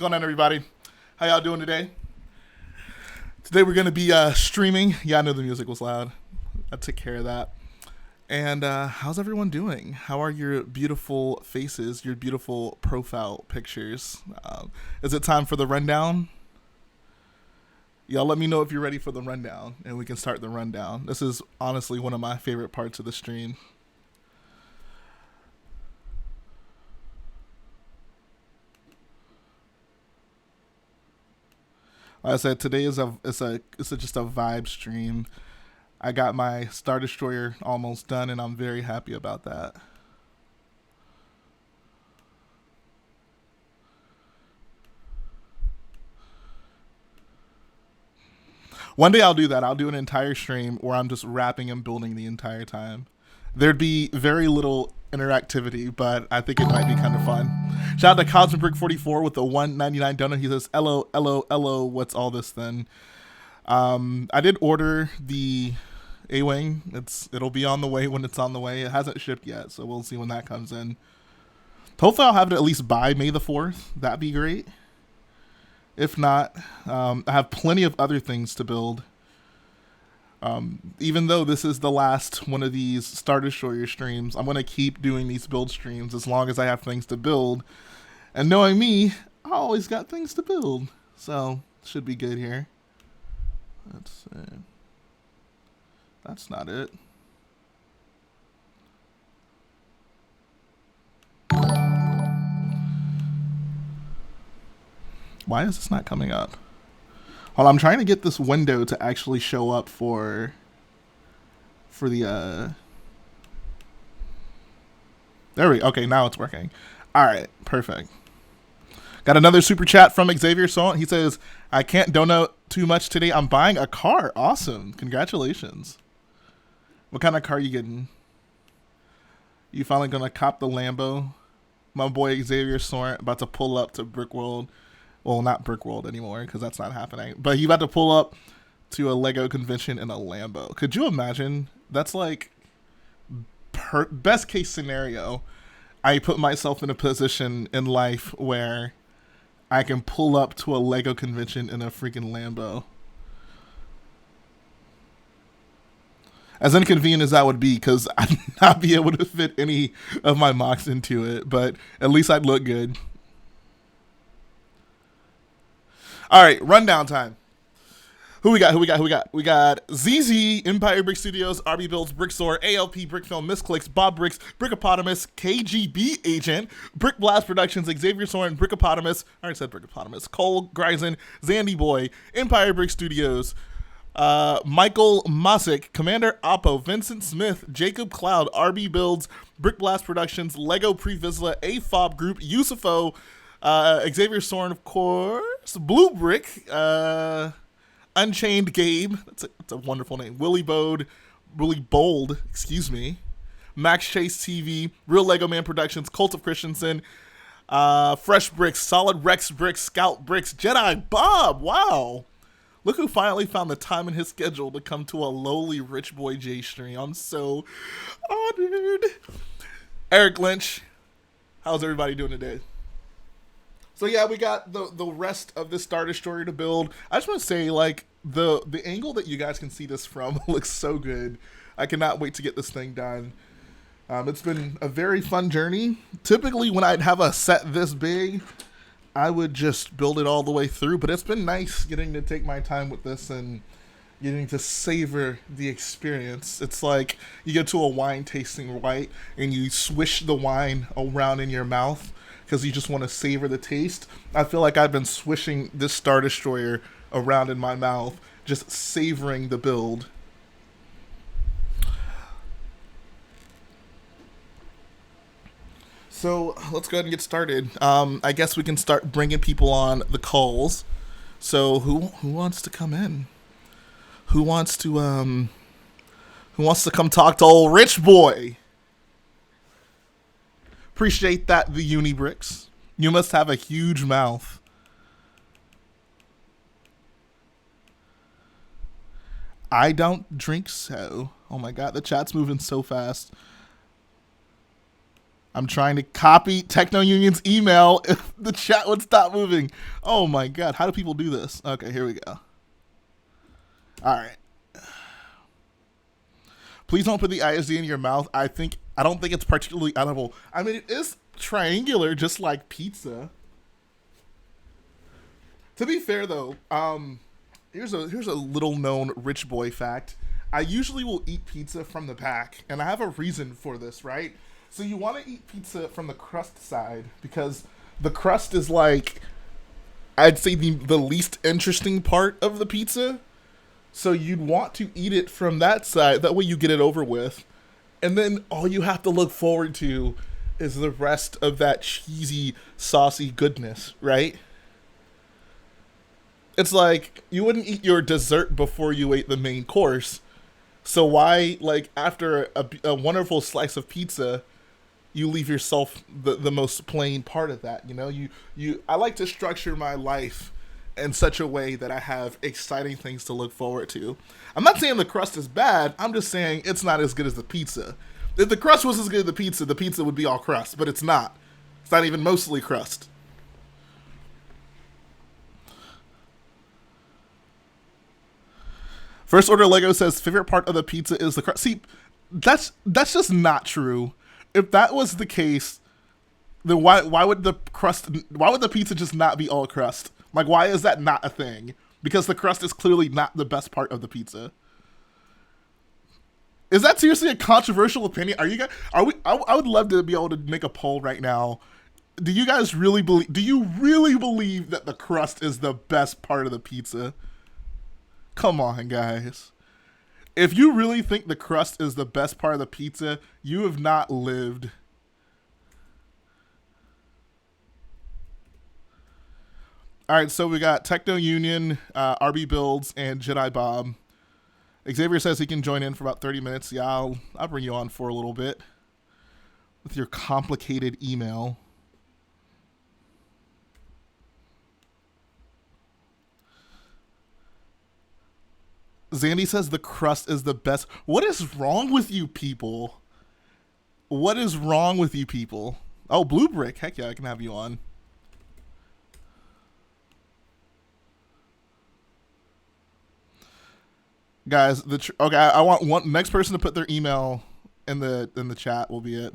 going on, everybody? How y'all doing today? Today we're going to be streaming. Yeah, I know the music was loud. I took care of that. And how's everyone doing? How are your beautiful faces, your beautiful profile pictures? Is it time for the rundown? Y'all let me know if you're ready for the rundown, and we can start the rundown. This is honestly one of my favorite parts of the stream. Like I said, today is just a vibe stream. I got my Star Destroyer almost done, and I'm very happy about that. One day I'll do that. I'll do an entire stream where I'm just rapping and building the entire time. There'd be very little interactivity, but I think it might be kind of fun. Shout out to Cosmic44 with the 199 donut. He says, "Hello, hello, hello. What's all this then?" I did order the A-Wing. It'll be on the way when it's on the way. It hasn't shipped yet, so we'll see when that comes in. Hopefully I'll have it at least by May the 4th. That'd be great. If not, I have plenty of other things to build. Even though this is the last one of these Star Destroyer streams, I'm going to keep doing these build streams as long as I have things to build. And knowing me, I always got things to build. So, should be good here. Let's see. That's not it. Why is this not coming up? Well, I'm trying to get this window to actually show up for the there we go. Okay, now it's working. All right, perfect. Got another super chat from Xavier Salt. He says, "I can't donate too much today. I'm buying a car." Awesome. Congratulations. What kind of car you getting? You finally gonna cop the Lambo? My boy Xavier Sort about to pull up to Brickworld. Well, not Brickworld anymore because that's not happening. But he about to pull up to a Lego convention in a Lambo. Could you imagine? That's like best case scenario. I put myself in a position in life where I can pull up to a Lego convention in a freaking Lambo. As inconvenient as that would be, because I'd not be able to fit any of my mocks into it, but at least I'd look good. All right, rundown time. Who we got? We got ZZ, Empire Brick Studios, RB Builds, Brickstore, ALP, Brickfilm, Misclicks, Bob Bricks, Brickopotamus, KGB Agent, Brick Blast Productions, Xavier Soren, Brickopotamus, I already said Brickopotamus, Cole Grisen, Zandy Boy, Empire Brick Studios, Michael Mosick, Commander Oppo, Vincent Smith, Jacob Cloud, RB Builds, Brick Blast Productions, Lego Previsla, AFOB Group, Yusufo, Xavier Soren, of course, Blue Brick, Unchained Gabe, that's a wonderful name, Willie Bold, excuse me, Max Chase TV, Real Lego Man Productions, Cult of Christensen, Fresh Bricks, Solid Rex Bricks, Scout Bricks, Jedi Bob, wow. Look who finally found the time in his schedule to come to a lowly Rich Boy J stream. I'm so honored. Eric Lynch, how's everybody doing today? So yeah, we got the rest of this Star Destroyer to build. I just want to say, like, the angle that you guys can see this from looks so good. I cannot wait to get this thing done. It's been a very fun journey. Typically, when I'd have a set this big, I would just build it all the way through. But it's been nice getting to take my time with this and getting to savor the experience. It's like you go to a wine tasting, right? And you swish the wine around in your mouth because you just want to savor the taste. I feel like I've been swishing this Star Destroyer around in my mouth, just savoring the build. So let's go ahead and get started. I guess we can start bringing people on the calls. So who wants to come in? Who wants to come talk to old Rich Boy? Appreciate that, the Unibricks. You must have a huge mouth. I don't drink so. Oh my god, the chat's moving so fast. I'm trying to copy Techno Union's email if the chat would stop moving. Oh my god, how do people do this? Okay, here we go. All right. Please don't put the ISD in your mouth. I don't think it's particularly edible. I mean, it is triangular, just like pizza. To be fair, though, here's a little known rich boy fact. I usually will eat pizza from the pack, and I have a reason for this, right? So you want to eat pizza from the crust side because the crust is like, I'd say the least interesting part of the pizza. So you'd want to eat it from that side. That way you get it over with. And then all you have to look forward to is the rest of that cheesy, saucy goodness, right? It's like you wouldn't eat your dessert before you ate the main course. So why, like, after a wonderful slice of pizza, you leave yourself the most plain part of that, you know? I like to structure my life in such a way that I have exciting things to look forward to. I'm not saying the crust is bad. I'm just saying it's not as good as the pizza. If the crust was as good as the pizza would be all crust, but it's not. It's not even mostly crust. First Order Lego says favorite part of the pizza is the crust. See, that's just not true. If that was the case, then why would the pizza just not be all crust? Like, why is that not a thing? Because the crust is clearly not the best part of the pizza. Is that seriously a controversial opinion? Are you guys? Are we? I would love to be able to make a poll right now. Do you guys really believe? Do you really believe that the crust is the best part of the pizza? Come on, guys. If you really think the crust is the best part of the pizza, you have not lived. All right, so we got Techno Union, RB Builds, and Jedi Bob. Xavier says he can join in for about 30 minutes. Yeah, I'll bring you on for a little bit with your complicated email. Zandy says the crust is the best. What is wrong with you people? What is wrong with you people? Oh, Blue Brick. Heck yeah, I can have you on. Guys, okay, I want one next person to put their email in the chat will be it.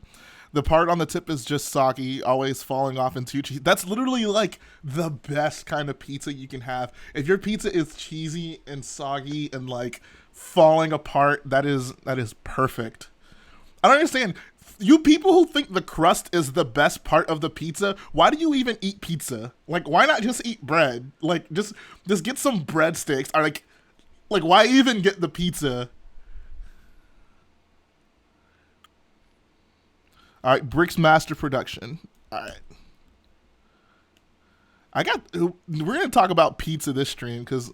The part on the tip is just soggy, always falling off into cheese. That's literally like the best kind of pizza you can have. If your pizza is cheesy and soggy and like falling apart, that is perfect. I don't understand. You people who think the crust is the best part of the pizza, why do you even eat pizza? Like, why not just eat bread? Like, just get some breadsticks. Or like, why even get the pizza? All right, Bricks Master Production. All right. We're going to talk about pizza this stream because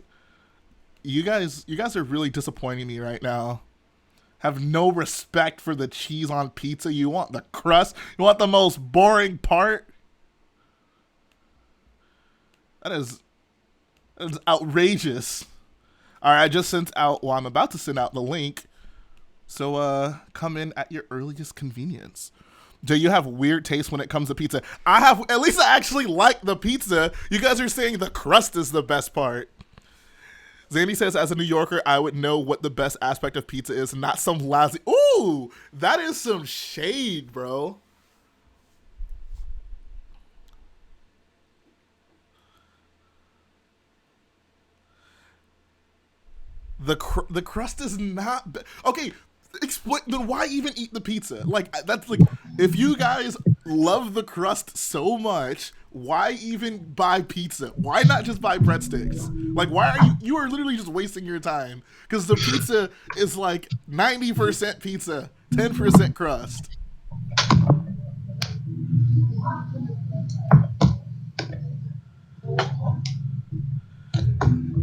you guys are really disappointing me right now. Have no respect for the cheese on pizza. You want the crust. You want the most boring part. That is outrageous. All right, I just sent out, well, I'm about to send out the link. So come in at your earliest convenience. Do you have weird taste when it comes to pizza? At least I actually like the pizza. You guys are saying the crust is the best part. Zandy says, as a New Yorker, I would know what the best aspect of pizza is, not some lousy. Ooh, that is some shade, bro. The crust is not okay. Explain then why even eat the pizza? Like that's like if you guys love the crust so much, why even buy pizza? Why not just buy breadsticks? Like why are you are literally just wasting your time because the pizza is like 90% pizza, 10% crust.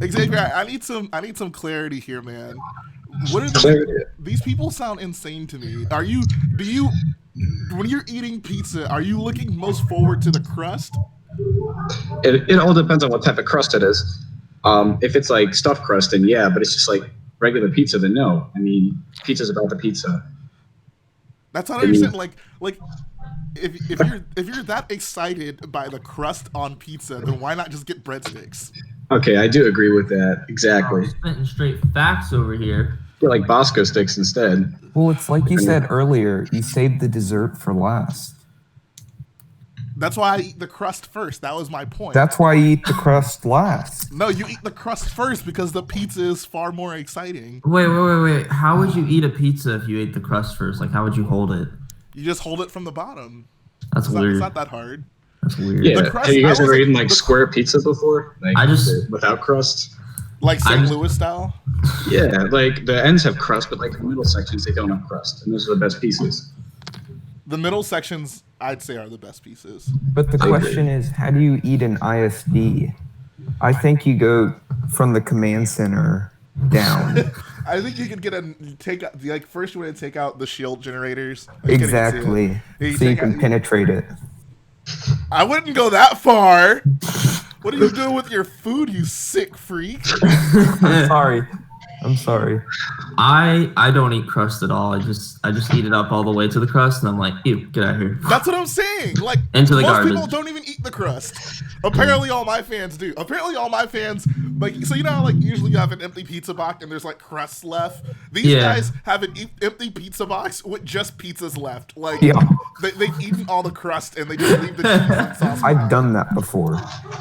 Xavier, I need some clarity here, man. What are these people sound insane to me? When you're eating pizza, are you looking most forward to the crust? It all depends on what type of crust it is. If it's like stuffed crust, then yeah, but it's just like regular pizza, then no. I mean, pizza's about the pizza. That's not understand. Like if you're that excited by the crust on pizza, then why not just get breadsticks? Okay, I do agree with that. Exactly. Spitting straight facts over here. Get like Bosco sticks instead. Well, it's like you said earlier, you saved the dessert for last. That's why I eat the crust first. That was my point. That's why you eat the crust last. No, you eat the crust first because the pizza is far more exciting. Wait. How would you eat a pizza if you ate the crust first? Like, how would you hold it? You just hold it from the bottom. That's weird. It's not that hard. That's weird. Yeah. The crust- Have you guys I ever wasn't- eaten like square pizza before? Like I just- without crust. Like St. Louis style. Yeah, like the ends have crust, but like the middle sections they don't have crust, and those are the best pieces. The middle sections, I'd say, are the best pieces. But the question is, how do you eat an ISD? I think you go from the command center down. I think you could first you want to take out the shield generators. I can't even see it. Exactly. Yeah, So you take can out- penetrate it. I wouldn't go that far. What are you doing with your food, you sick freak? I'm sorry. I don't eat crust at all. I just eat it up all the way to the crust, and I'm like, ew, get out of here. That's what I'm saying. Like, Into the most garbage. people don't even eat the crust. Apparently, all my fans do. Apparently, all my fans, like, so you know how, like, usually you have an empty pizza box and there's, like, crusts left? These guys have an empty pizza box with just pizzas left. Like, Yeah. they've eaten all the crust and they just leave the cheese and sauce I've behind. done that before.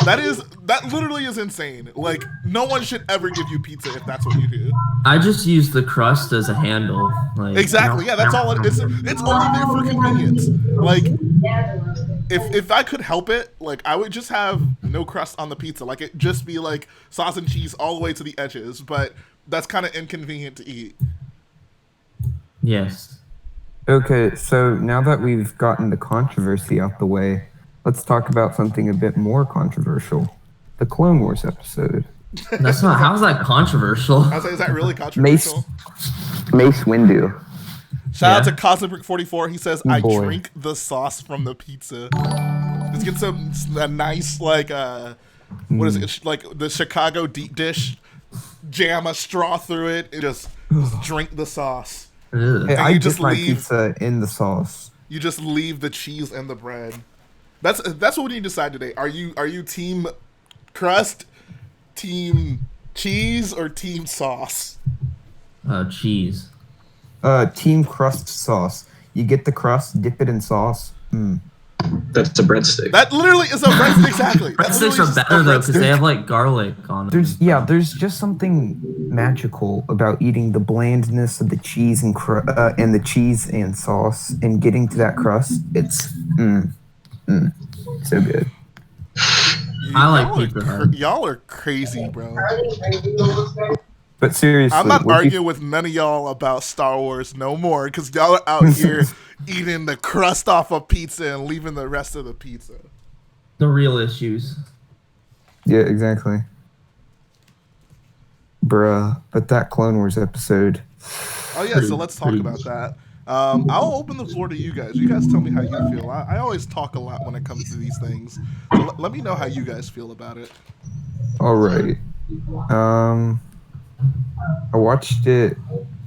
That literally is insane. Like, no one should ever give you pizza if that's what you do. I just use the crust as a handle. Like, Exactly. Yeah, that's all it is. It's only there for convenience. Like, if I could help it, like, I would just have no crust on the pizza. Like, it just be like sauce and cheese all the way to the edges. But that's kind of inconvenient to eat. Yes. Okay, so now that we've gotten the controversy out the way, let's talk about something a bit more controversial. The Clone Wars episode. That's not. How's that controversial? I was like, is that really controversial? Mace Windu. Shout out Yeah. to Cosmic44. He says, I Boy. drink the sauce from the pizza. Just get a nice, like, what is it? Like the Chicago deep dish, jam a straw through it, and just drink the sauce. Ugh. Hey, And I you dip just my leave- pizza in the sauce. You just leave the cheese and the bread. That's what we need to decide today. Are you team crust, team cheese, or team sauce? Cheese. Team crust sauce. You get the crust, dip it in sauce. That's a breadstick. That literally is a breadstick. Exactly. That Breadsticks literally are is a better though because breadstick. they have like garlic on them. There's just something magical about eating the blandness of the cheese and and the cheese and sauce and getting to that crust. It's so good. I like Y'all are Pizza Hut. Y'all are crazy, bro. But seriously, I'm not what do you- arguing with none of y'all about Star Wars no more because y'all are out here eating the crust off of pizza and leaving the rest of the pizza. The real issues. Yeah, exactly. Bruh, but that Clone Wars episode. Oh yeah, so let's talk about that. I'll open the floor to you guys. You guys tell me how you feel. I always talk a lot when it comes to these things. So let me know how you guys feel about it. All right. I watched it.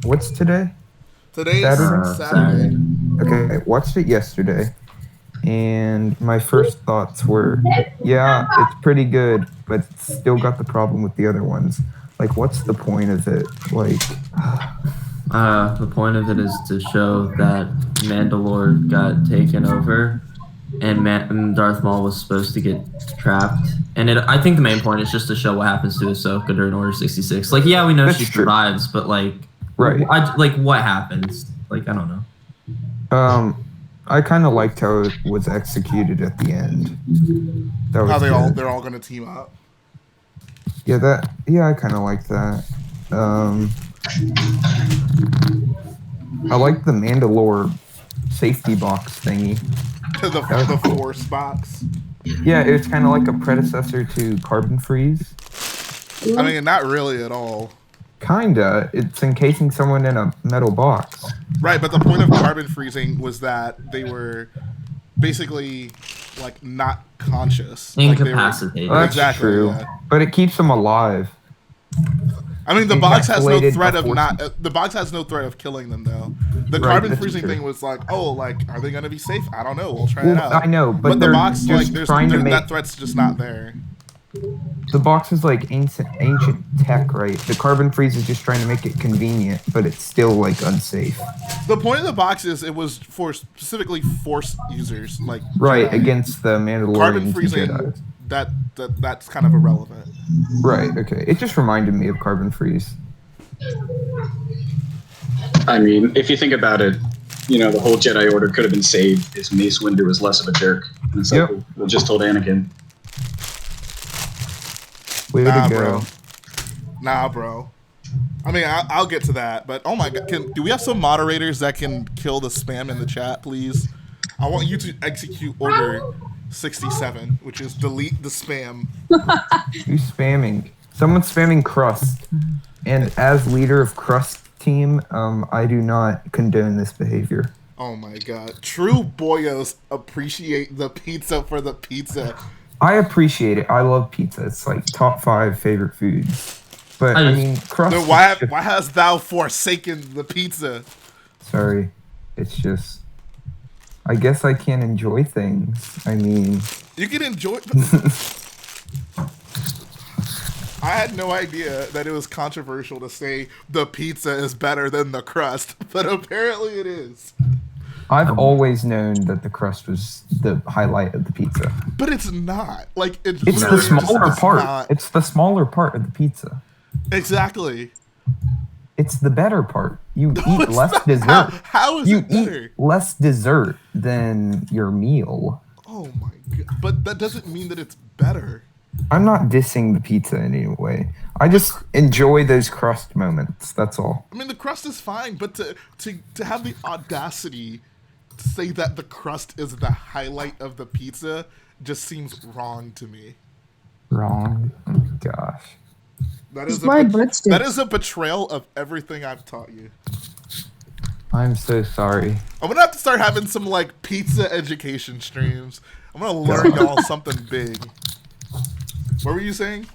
What's today? Today is Saturday? Saturday. Okay, watched it yesterday, and my first thoughts were, yeah, it's pretty good, but it's still got the problem with the other ones. Like, what's the point of it? Like, The point of it is to show that Mandalore got taken over, and Darth Maul was supposed to get trapped. And I think the main point is just to show what happens to Ahsoka during Order 66. Like, yeah, we know That's she true. survives, but like, right. what happens? Like, I don't know. I kind of liked how it was executed at the end. That was How good. they're all gonna team up. Yeah, I kind of like that. I like the Mandalore safety box thingy. the Force box. Yeah, it was kind of like a predecessor to Carbon Freeze. I mean, not really at all. Kinda. It's encasing someone in a metal box. Right, but the point of carbon freezing was that they were basically like not conscious. Like, they were- Incapacitated. Well, that's Exactly, true. yeah. But it keeps them alive. I mean, the box has no encapsulated threat of before- not. The box has no threat of killing them though. The Right, carbon that's freezing true. thing was like, oh, like are they gonna be safe? I don't know. We'll try it Well, out. I know, but the they're box, just like, there's trying to make- that threat's just not there. The box is like ancient tech, right? The carbon freeze is just trying to make it convenient, but it's still like unsafe. The point of the box is it was for specifically Force users, like Right, Jedi. against the Mandalorian Carbon freezing. Jedis. That's kind of irrelevant. Right, okay. It just reminded me of carbon freeze. I mean, if you think about it, you know, the whole Jedi Order could have been saved if Mace Windu was less of a jerk. And it's like, Yep. we just told Anakin. Way Nah, to go. bro. Nah, bro. I mean, I'll get to that, but oh my god, do we have some moderators that can kill the spam in the chat, please? I want you to execute order 67, which is delete the spam. Who's spamming? Someone's spamming Crust. And as leader of Crust team, I do not condone this behavior. Oh my god. True boyos appreciate the pizza for the pizza. I appreciate it. I love pizza. It's like top 5 favorite foods. But I mean, Crust. Then why hast thou forsaken the pizza? Sorry. It's just. I guess I can't enjoy things. I mean. You can enjoy. I had no idea that it was controversial to say the pizza is better than the crust, but apparently it is. I've always known that the crust was the highlight of the pizza. But it's not. Like it's It's the literally just smaller part. not. It's the smaller part of the pizza. Exactly. It's the better part. You No, eat it's less not. dessert. How is You it better? eat less dessert than your meal. Oh my god. But that doesn't mean that it's better. I'm not dissing the pizza in any way. I just enjoy those crust moments. That's all. I mean, the crust is fine, but to have the audacity to say that the crust is the highlight of the pizza just seems wrong to me. Wrong. Oh my gosh. That is It's my breadsticks. that is a betrayal of everything I've taught you. I'm so sorry. I'm gonna have to start having some like pizza education streams. I'm gonna learn y'all something big. What were you saying?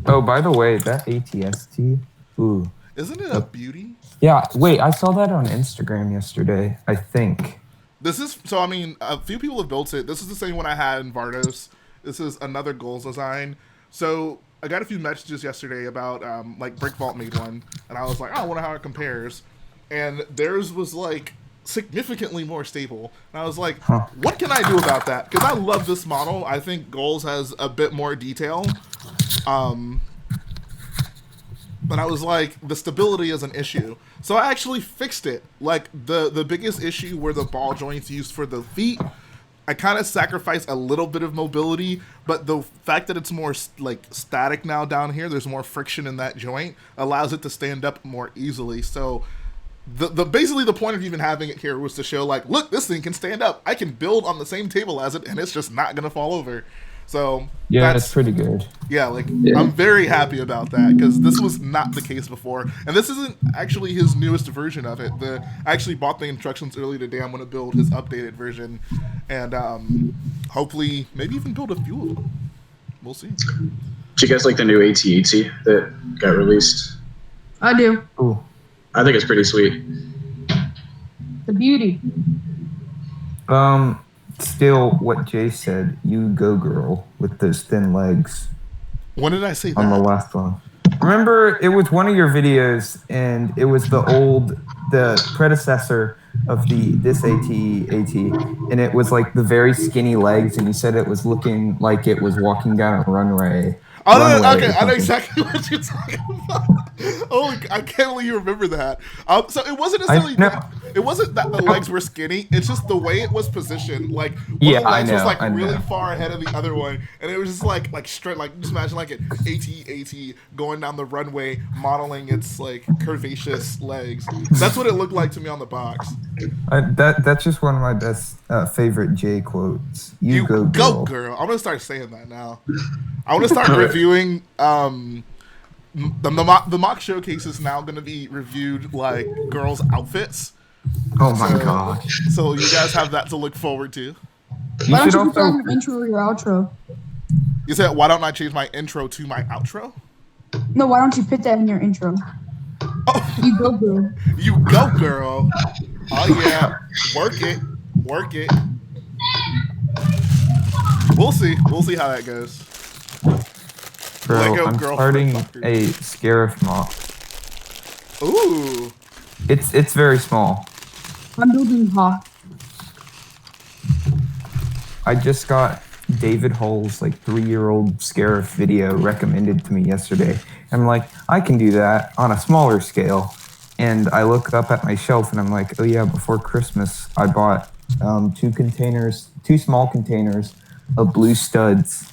Oh, by the way, that ATST. Ooh. Isn't it a beauty? Yeah, wait, I saw that on Instagram yesterday, I think. This is so. I mean, a few people have built it. This is the same one I had in Vardos. This is another goals design. So I got a few messages yesterday about like Brick Vault made one, and I was like, oh, I wonder how it compares. And theirs was like significantly more stable. And I was like, what can I do about that? Because I love this model. I think goals has a bit more detail. But I was like, the stability is an issue. So I actually fixed it. Like the biggest issue were the ball joints used for the feet. I kind of sacrificed a little bit of mobility, but the fact that it's more like static now down here, there's more friction in that joint, allows it to stand up more easily. So the basically the point of even having it here was to show like, look, this thing can stand up. I can build on the same table as it, and it's just not gonna fall over. So Yeah, that's pretty good. yeah, like I'm very happy about that because this was not the case before, and this isn't actually his newest version of it. I actually bought the instructions early today. I'm going to build his updated version, and hopefully maybe even build a few of them. We'll see. Do you guys like the new AT-AT that got released? I do. Ooh. I think it's pretty sweet. The beauty. Still, what Jay said, you go girl with those thin legs When did I say on the that? last one. Remember, it was one of your videos, and it was the predecessor of this AT, and it was like the very skinny legs, and you said it was looking like it was walking down a runway. Oh, no, runway okay, or I know something. exactly what you're talking about. Oh, I can't believe you remember that. So it wasn't necessarily know. it wasn't that the legs were skinny. It's just the way it was positioned. Like one Yeah, of the legs I was know, like I really know. far ahead of the other one, and it was just like straight. Like just imagine like an AT going down the runway, modeling its like curvaceous legs. That's what it looked like to me on the box. That's just one of my best favorite Jay quotes. You go girl. I'm gonna start saying that now. I want to start reviewing. The mock showcase is now going to be reviewed like girls' outfits. Oh my gosh. So you guys have that to look forward to. You Why should don't you put also. on your intro or your outro? You said, why don't I change my intro to my outro? No, why don't you put that in your intro? Oh, You go, girl. you go, girl. Oh yeah, work it, work it. We'll see. We'll see how that goes. Bro, Lego I'm girl starting fucker. a Scarif mock. Ooh. It's very small. I'm building hot. I just got David Hull's like 3-year-old Scarif video recommended to me yesterday. I'm like, I can do that on a smaller scale. And I look up at my shelf and I'm like, oh yeah, before Christmas I bought 2 small containers of blue studs,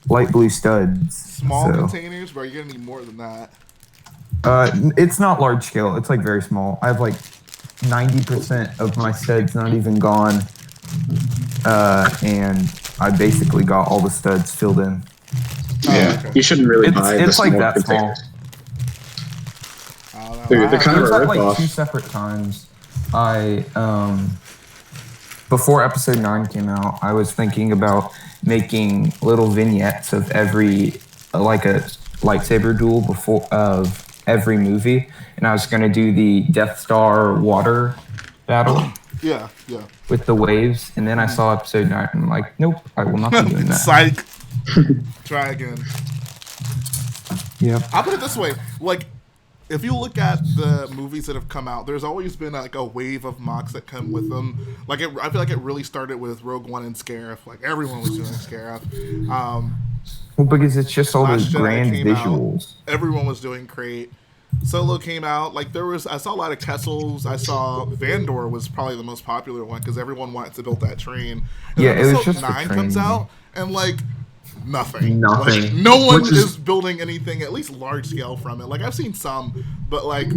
light blue studs. Small containers, but you're gonna need more than that. It's not large scale. It's like very small. I have like 90% of my studs not even gone. And I basically got all the studs filled in. Yeah, okay. you shouldn't really buy It's the like small that small. containers. I don't know. They're kind of There's a that, like ripoff. 2 separate times. Before episode 9 came out, I was thinking about making little vignettes of every, like a lightsaber duel of every movie, and I was gonna do the Death Star water battle Yeah. with the waves, and then I saw episode 9 and I'm like, nope, I will not be doing that. Psych. Try again. Yep. I'll put it this way: like, if you look at the movies that have come out, there's always been like a wave of mocks that come with them. Like, I feel like it really started with Rogue One and Scarif. Like, everyone was doing Scarif. Well, because it's just all Last those Jedi grand came out. visuals. Everyone was doing Crate. Solo came out. Like, I saw a lot of Kessels. I saw Vandor was probably the most popular one because everyone wanted to build that train. And Yeah, it was episode just the 9 comes train. out, and like, nothing. Nothing. Like, no one Which is is- building anything at least large scale from it. Like, I've seen some, but like,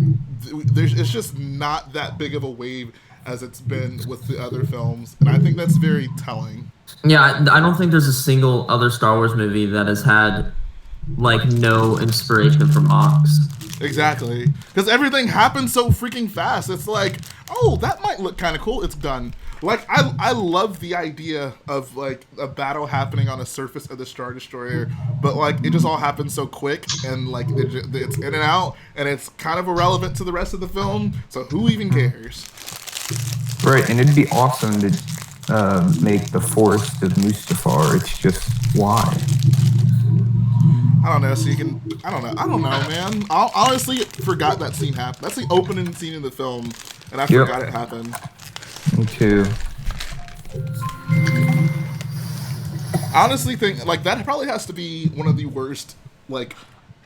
it's just not that big of a wave as it's been with the other films, and I think that's very telling. Yeah, I don't think there's a single other Star Wars movie that has had like no inspiration from Ox. Exactly, because everything happens so freaking fast. It's like, oh, that might look kind of cool. It's done. Like, I love the idea of like a battle happening on the surface of the Star Destroyer, but like it just all happens so quick, and like it's in and out, and it's kind of irrelevant to the rest of the film. So who even cares? Right, and it'd be awesome to make the Forest of Mustafar. It's just why. I don't know. So you can. I don't know, man. I honestly forgot that scene happened. That's the opening scene in the film, and I Yep. forgot it happened. Me too. I honestly think like that probably has to be one of the worst like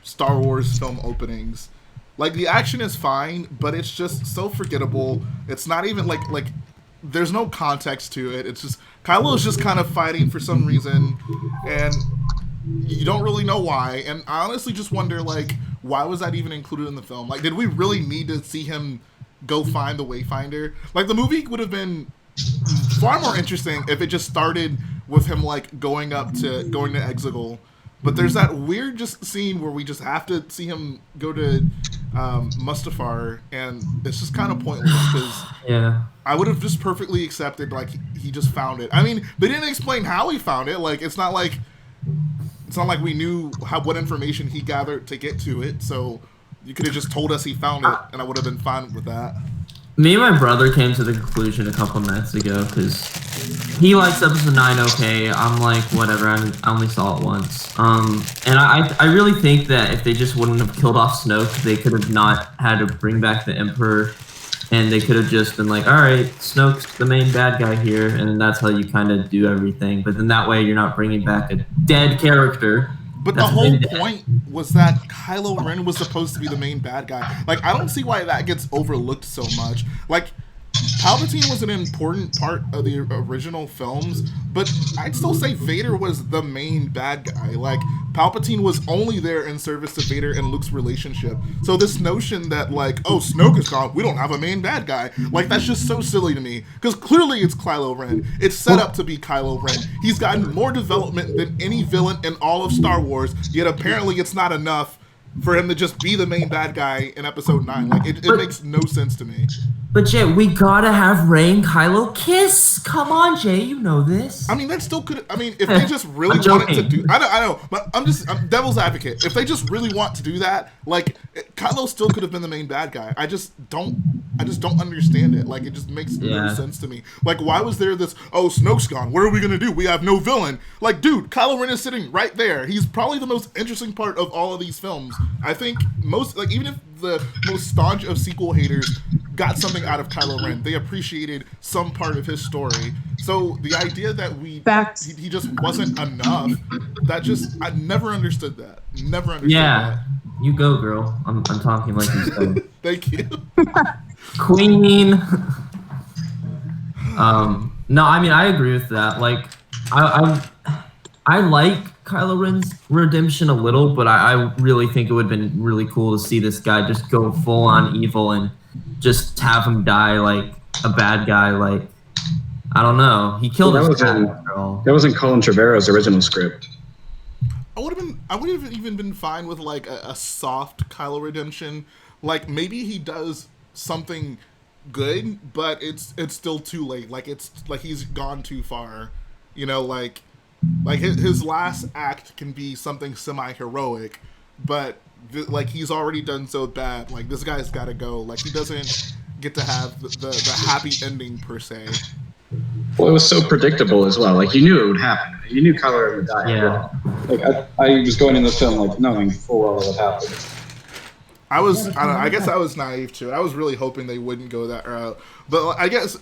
Star Wars film openings. Like, the action is fine, but it's just so forgettable. It's not even like there's no context to it. It's just Kylo's just kind of fighting for some reason, and you don't really know why. And I honestly just wonder, like, why was that even included in the film? Like, did we really need to see him go find the Wayfinder? Like, the movie would have been far more interesting if it just started with him like going to Exegol. But there's that weird just scene where we just have to see him go to Mustafar, and it's just kind of pointless because Yeah. I would have just perfectly accepted like he just found it. I mean, they didn't explain how he found it. Like, it's not like we knew what information he gathered to get to it. So you could have just told us he found it, and I would have been fine with that. Me and my brother came to the conclusion a couple nights ago because he likes episode 9 okay. I'm like, whatever, I only saw it once. And I really think that if they just wouldn't have killed off Snoke, they could have not had to bring back the Emperor, and they could have just been like, alright, Snoke's the main bad guy here, and that's how you kind of do everything. But then that way you're not bringing back a dead character. But the That's whole been- point was that Kylo Ren was supposed to be the main bad guy. Like, I don't see why that gets overlooked so much. Like, Palpatine was an important part of the original films, but I'd still say Vader was the main bad guy. Like, Palpatine was only there in service to Vader and Luke's relationship. So this notion that, like, oh, Snoke is gone, we don't have a main bad guy, like, that's just so silly to me. Because clearly it's Kylo Ren. It's set up to be Kylo Ren. He's gotten more development than any villain in all of Star Wars, yet apparently it's not enough for him to just be the main bad guy in episode 9. Like, it makes no sense to me. But Jay, we gotta have Rey and Kylo kiss. Come on, Jay, you know this. I mean, that still could. I mean, if they just really I'm wanted to joking. do, I know, but I'm devil's advocate. If they just really want to do that, like Kylo still could have been the main bad guy. I just don't understand it. Like, it just makes no Yeah. sense to me. Like, why was there this? Oh, Snoke's gone. What are we gonna do? We have no villain. Like, dude, Kylo Ren is sitting right there. He's probably the most interesting part of all of these films. I think most, like, even if the most staunch of sequel haters got something out of Kylo Ren, they appreciated some part of his story. So the idea that Facts. he just wasn't enough, that just, I never understood that. Never understood Yeah, you go, girl. I'm talking like you said. that. Thank you. Queen. No, I mean I agree with that. Like, I like Kylo Ren's redemption a little, but I really think it would have been really cool to see this guy just go full on evil and just have him die like a bad guy. Like, I don't know. He killed Well, his that was dad. after all. That wasn't Colin Trevorrow's original script. I would have even been fine with like a soft Kylo redemption. Like, maybe he does something good, but it's still too late. Like, it's like he's gone too far. You know, like his last act can be something semi-heroic, but like he's already done so bad. Like, this guy's got to go. Like, he doesn't get to have the happy ending per se. Well, it was so predictable as well. Like, you knew it would happen. You knew Kylo Ren would die. Yeah. Like, I was going in this film like knowing full well what would happen. I don't know, I guess I was naive too. I was really hoping they wouldn't go that route. But I guess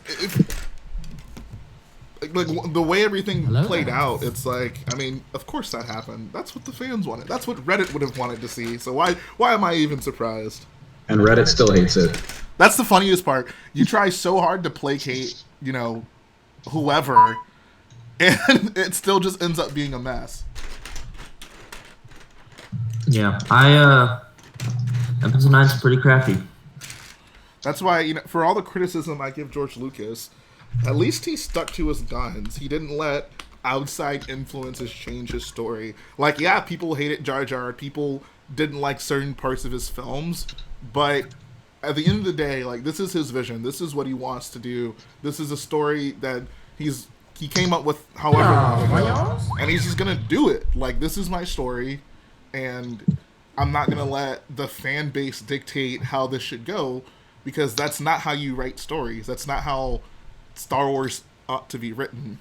like the way everything played out, it's like, I mean, of course that happened. That's what the fans wanted. That's what Reddit would have wanted to see. So why am I even surprised? And Reddit still hates it. That's the funniest part. You try so hard to placate, you know, whoever, and it still just ends up being a mess. Yeah. Episode 9's pretty crafty. That's why, you know, for all the criticism I give George Lucas, at least he stuck to his guns. He didn't let outside influences change his story. Like, yeah, people hated Jar Jar. People didn't like certain parts of his films. But at the end of the day, like, this is his vision. This is what he wants to do. This is a story that he came up with however long ago. And he's just going to do it. Like, this is my story. And I'm not going to let the fan base dictate how this should go, because that's not how you write stories. That's not how Star Wars ought to be written.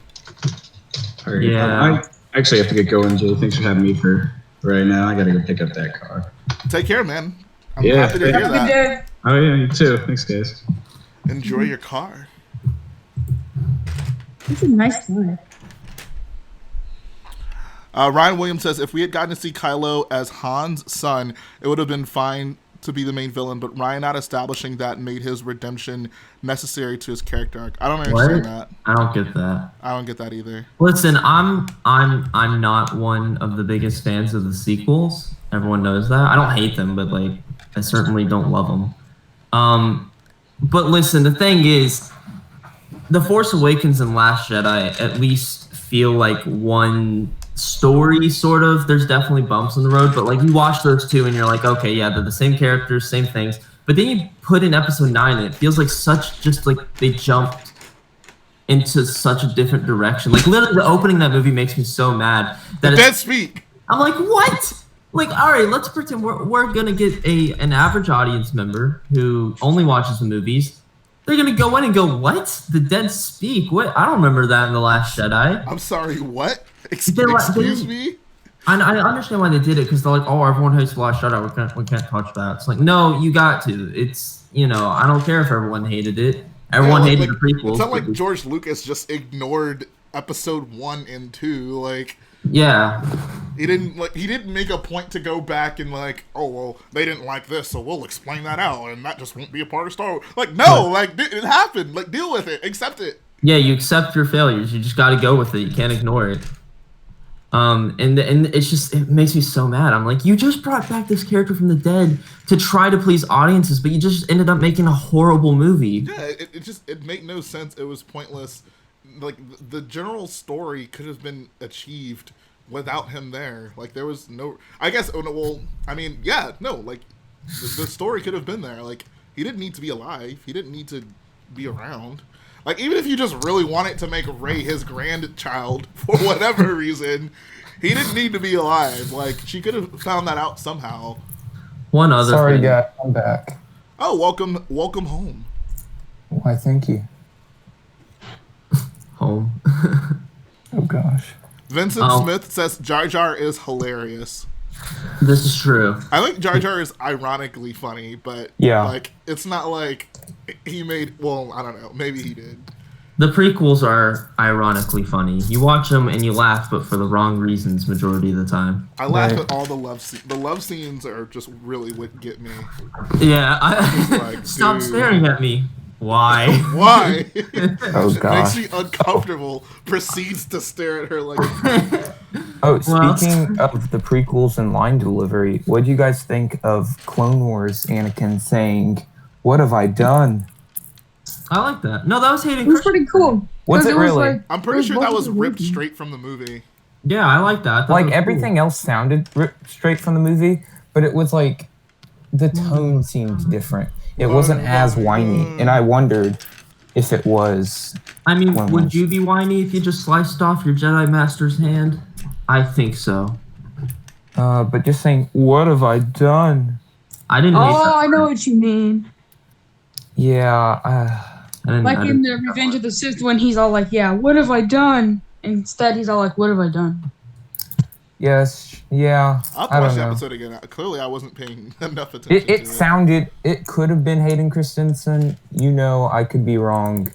All right. Yeah. I actually have to get going, Jay. Thanks for having me for right now. I gotta go pick up that car. Take care, man. I'm Yeah. happy to hear Have a good that. day. Oh yeah, you too. Thanks, guys. Enjoy your car. It's a nice car. Ryan Williams says, if we had gotten to see Kylo as Han's son, it would have been fine to be the main villain, but Ryan not establishing that made his redemption necessary to his character arc. I don't understand that. I don't get that. I don't get that either. Listen, I'm not one of the biggest fans of the sequels. Everyone knows that. I don't hate them, but like I certainly don't love them. But listen, the thing is, The Force Awakens and Last Jedi at least feel like one story, sort of. There's definitely bumps in the road, but like you watch those two and you're like, okay, yeah, they're the same characters, same things. But then you put in episode 9 and it feels like just like they jumped into such a different direction. Like literally the opening of that movie makes me so mad that Dead speak. I'm like, what? Like, all right, let's pretend we're gonna get an average audience member who only watches the movies. They're gonna go in and go, what? The dead speak? What? I don't remember that in The Last Jedi. I'm sorry, what? They're like- Excuse me? I understand why they did it, because they're like, oh, everyone hates The Last Jedi. We can't touch that. It's like, no, you got to. It's, you know, I don't care if everyone hated it. Everyone Yeah, hated like, the prequels. It's not like but- George Lucas just ignored episode 1 and 2. Like, Yeah. he didn't make a point to go back and like, oh well, they didn't like this, so we'll explain that out, and that just won't be a part of Star Wars. Like, no, like it happened. Like, deal with it, accept it. Yeah, you accept your failures. You just got to go with it. You can't ignore it. And it's just, it makes me so mad. I'm like, you just brought back this character from the dead to try to please audiences, but you just ended up making a horrible movie. Yeah, it made no sense. It was pointless. Like, the general story could have been achieved without him there. Like, there was no, I guess, oh no, well, I mean, yeah, no, like, the story could have been there. Like, He didn't need to be alive. He didn't need to be around. Like, even if you just really wanted to make Rey his grandchild for whatever reason, he didn't need to be alive. Like, she could have found that out somehow. One other Sorry, thing. guys, I'm back. Oh, welcome home. Why, thank you. Home. Oh, gosh. Vincent Smith says Jar Jar is hilarious. This is true. I think Jar Jar is ironically funny, but Yeah. like it's not like he made. Well, I don't know. Maybe he did. The prequels are ironically funny. You watch them and you laugh, but for the wrong reasons majority of the time. I laugh Right. at all the love scenes. The love scenes are just really what get me. Yeah, like, stop dude. staring at me. Why? Why? Oh, Makes gosh. me uncomfortable. Proceeds to stare at her like. Oh, Well- speaking of the prequels and line delivery, what do you guys think of Clone Wars Anakin saying, "What have I done?" I like that. No, that was Hayden It was Christensen. pretty cool. Was 'Cause it was really? like- I'm it pretty sure that both was of the ripped movie. straight from the movie. Yeah, I like that. I thought that Like was cool. everything else sounded straight from the movie, but it was like the tone seemed different. It wasn't as whiny, and I wondered if it was. I mean, One would was- you be whiny if you just sliced off your Jedi Master's hand? I think so. But just saying, "What have I done?" I didn't hate Oh, that. I know what you mean. Yeah. I didn't, Like I in didn't- the Revenge of the Sith when he's all like, "Yeah, what have I done?" Instead, he's all like, "What have I done?" Yes. Yeah. I'll I watch don't the know. episode again. Clearly, I wasn't paying enough attention. It to it. sounded. It could have been Hayden Christensen. You know, I could be wrong.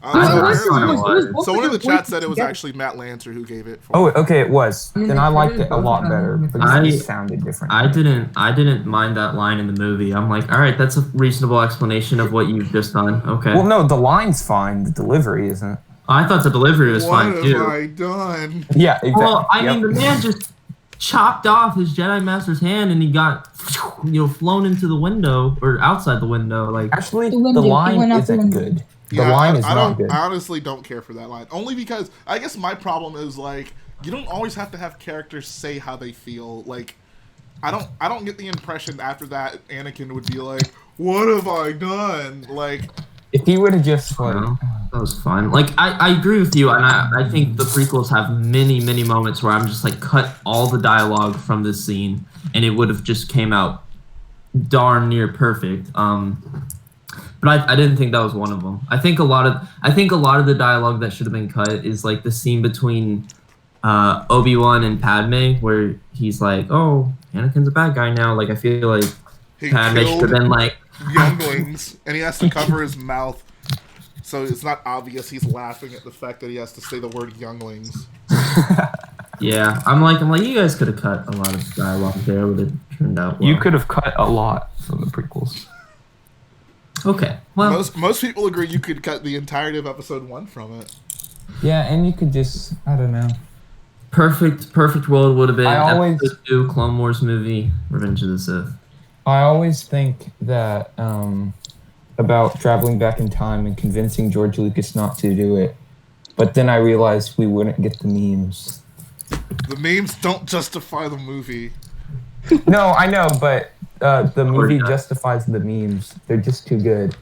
So I was apparently- both someone of in the their chat voices said it was together. actually Matt Lancer who gave it. For Oh, okay, it was. I mean, Then they I liked credited it a both lot of them. better. But I- it sounded different. I didn't mind that line in the movie. I'm like, all right, that's a reasonable explanation of what you've just done. Okay. Well, no, the line's fine. The delivery isn't. I thought the delivery was what fine have too. I done? Yeah, exactly. Well, I Yep. mean, the man just chopped off his Jedi Master's hand and he got, flown into the window or outside the window. Like, Actually, The window, the he line went out the isn't window. good. The Yeah, line is I not don't. good. I honestly don't care for that line. Only because I guess my problem is like you don't always have to have characters say how they feel. Like I don't get the impression after that Anakin would be like, "What have I done?" Like If he would have just like, well, that was fun. Like, I agree with you, and I think the prequels have many, many moments where I'm just like, cut all the dialogue from this scene, and it would have just came out darn near perfect. But I didn't think that was one of them. I think a lot of the dialogue that should have been cut is like the scene between Obi-Wan and Padme, where he's like, "Oh, Anakin's a bad guy now." Like, I feel like he Padme should have killed been like, younglings, and he has to cover his mouth, so it's not obvious he's laughing at the fact that he has to say the word younglings. "Yeah." I'm like, you guys could have cut a lot of dialogue there. It would have turned out well. you could have cut a lot from the prequels. Okay. Well, Most people agree you could cut the entirety of episode 1 from it. Yeah, and you could just, I don't know. perfect world would have been I always- episode 2 Clone Wars movie, Revenge of the Sith. I always think that about traveling back in time and convincing George Lucas not to do it, but then I realized we wouldn't get the memes. The memes don't justify the movie. No, I know, but the movie yeah. justifies the memes. They're just too good.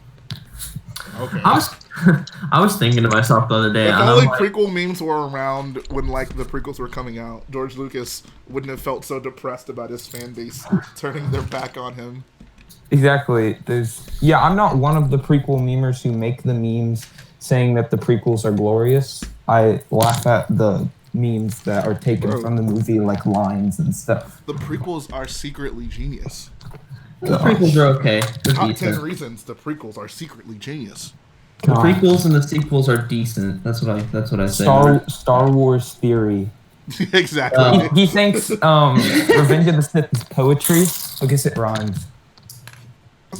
Okay. I was thinking to myself the other day, If and only I'm like, prequel memes were around when like the prequels were coming out, George Lucas wouldn't have felt so depressed about his fan base turning their back on him. Exactly. I'm not one of the prequel memers who make the memes saying that the prequels are glorious. I laugh at the memes that are taken Bro. from the movie, like lines and stuff. The prequels are secretly genius. the prequels are okay. They're Top 10 decent. reasons the prequels are secretly genius. The prequels and the sequels are decent. That's what I say. Star Wars theory. Exactly. He thinks Revenge of the Sith is poetry because it rhymes.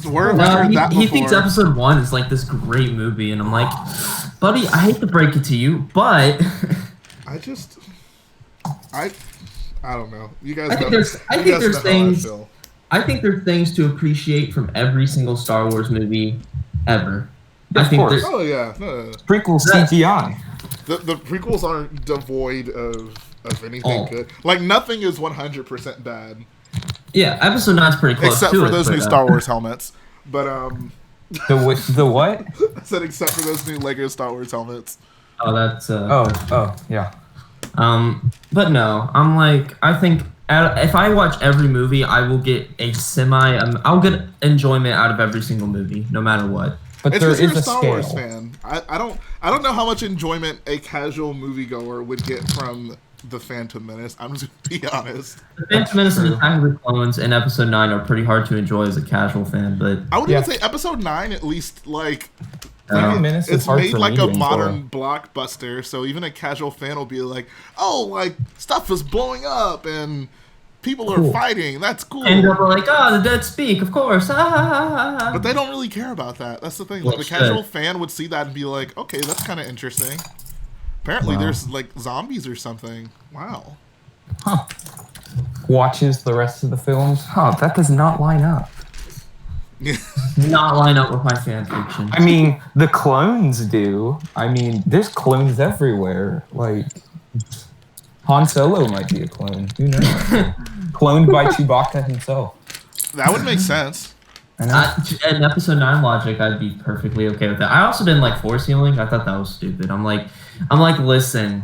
Where have I No, heard that he before? thinks episode 1 is like this great movie, and I'm like, buddy, I hate to break it to you, but I don't know. You guys I think know, there's- I you think guys there's know how I things- feel. I think there are things to appreciate from every single Star Wars movie ever. I Of think course. there's Oh yeah. No. Prequel That- CGI. The prequels aren't devoid of anything Oh. good. Like nothing is 100% bad. yeah, episode 9's pretty close Except to for it, those but, new Star Wars helmets. But The what? I said except for those new Lego Star Wars helmets. Oh, that's Yeah. But no, I'm like, I think if I watch every movie, I will get I'll get enjoyment out of every single movie, no matter what. But It's there because you're is a a Star scale. Wars fan. I don't know how much enjoyment a casual moviegoer would get from the Phantom Menace. I'm just gonna be honest. The Phantom Menace and True. Attack of the Clones in Episode 9 are pretty hard to enjoy as a casual fan, but I would Yeah. even say Episode 9 at least like Phantom Menace is it's hard made for like me to a enjoy. modern blockbuster, so even a casual fan will be like, "Oh, like stuff is blowing up and people are Cool. fighting. That's cool." end up like, oh, the dead speak, of course. But they don't really care about that. That's the thing. Like, Well, the casual shit. fan would see that and be like, "Okay, that's kind of interesting." Apparently, Wow. there's like zombies or something. Wow. Huh. Watches the rest of the films. Huh, that does not line up. Not line up with my fan fiction. I mean, the clones do. I mean, there's clones everywhere. Like, Han Solo might be a clone. Who knows? Cloned by Chewbacca himself. That would make sense. I know. In Episode 9 logic, I'd be perfectly okay with that. I also didn't like force healing. I thought that was stupid. I'm like, listen,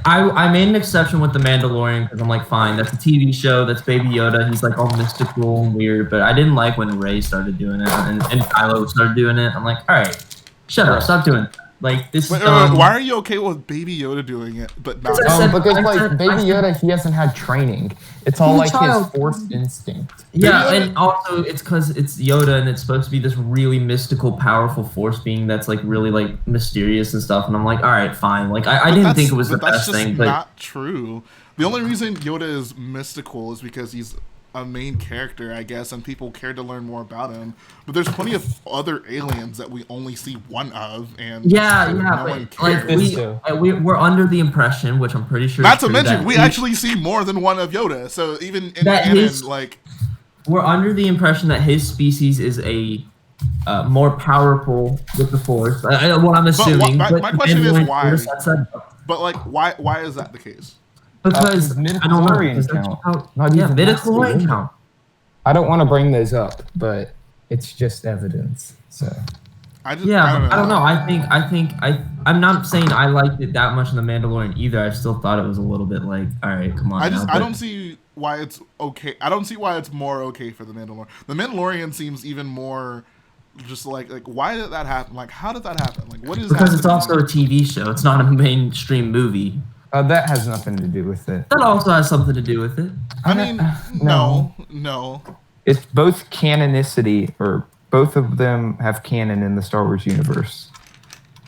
I made an exception with The Mandalorian because I'm like, fine, that's a TV show, that's Baby Yoda, he's like all mystical and weird, but I didn't like when Rey started doing it and Kylo started doing it. I'm like, alright, shut up, stop doing it. Like, this Wait, is dumb. why are you okay with Baby Yoda doing it, but not? Because I said- Because I like said- Baby I said- Yoda, he hasn't had training. It's all He's a like his child. force instinct. Yeah, Baby Yoda- and also it's because it's Yoda and it's supposed to be this really mystical, powerful force being that's like really like mysterious and stuff. And I'm like, all right, fine. Like I But didn't that's- think it was the but that's best just thing, but not true. The only reason Yoda is mystical is because he's a main character, I guess, and people care to learn more about him. But there's plenty of other aliens that we only see one of, and yeah, no one but like cares. This too. we're under the impression, which I'm pretty sure. Not is to true, mention, that we actually see more than one of Yoda. So even in That canon, is- like we're under the impression that his species is a more powerful with the force. What I'm assuming. my but question is Mandalorian why? sets that up. but like, why is that the case? Because His I don't know. midichlorian because that's count. how- Not yeah, even that's midichlorian the count. I don't want to bring those up, but it's just evidence. So I just Yeah, I don't know. I'm not saying I liked it that much in The Mandalorian either. I still thought it was a little bit like, all right, come on. I now, just I but- don't see why it's okay. I don't see why it's more okay for the Mandalorian. The Mandalorian seems even more just like why did that happen? Like how did that happen? Like what is because it's happening? also a TV show. It's not a mainstream movie. that has nothing to do with it. That also has something to do with it. I mean no. It's both canonicity, or both of them have canon in the Star Wars universe.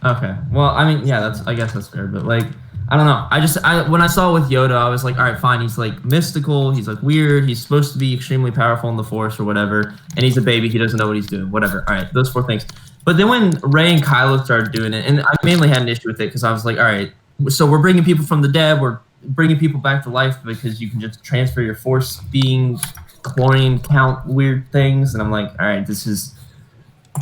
Okay. Well, I mean, yeah, I guess that's fair, but like, I don't know. When I saw it with Yoda, I was like, all right, fine. He's like mystical. He's like weird. He's supposed to be extremely powerful in the Force or whatever. And he's a baby. He doesn't know what he's doing. Whatever. All right, those 4 things. But then when Rey and Kylo started doing it, and I mainly had an issue with it because I was like, all right, so we're bringing people from the dead. We're bringing people back to life because you can just transfer your Force being, chlorine count weird things. And I'm like, all right,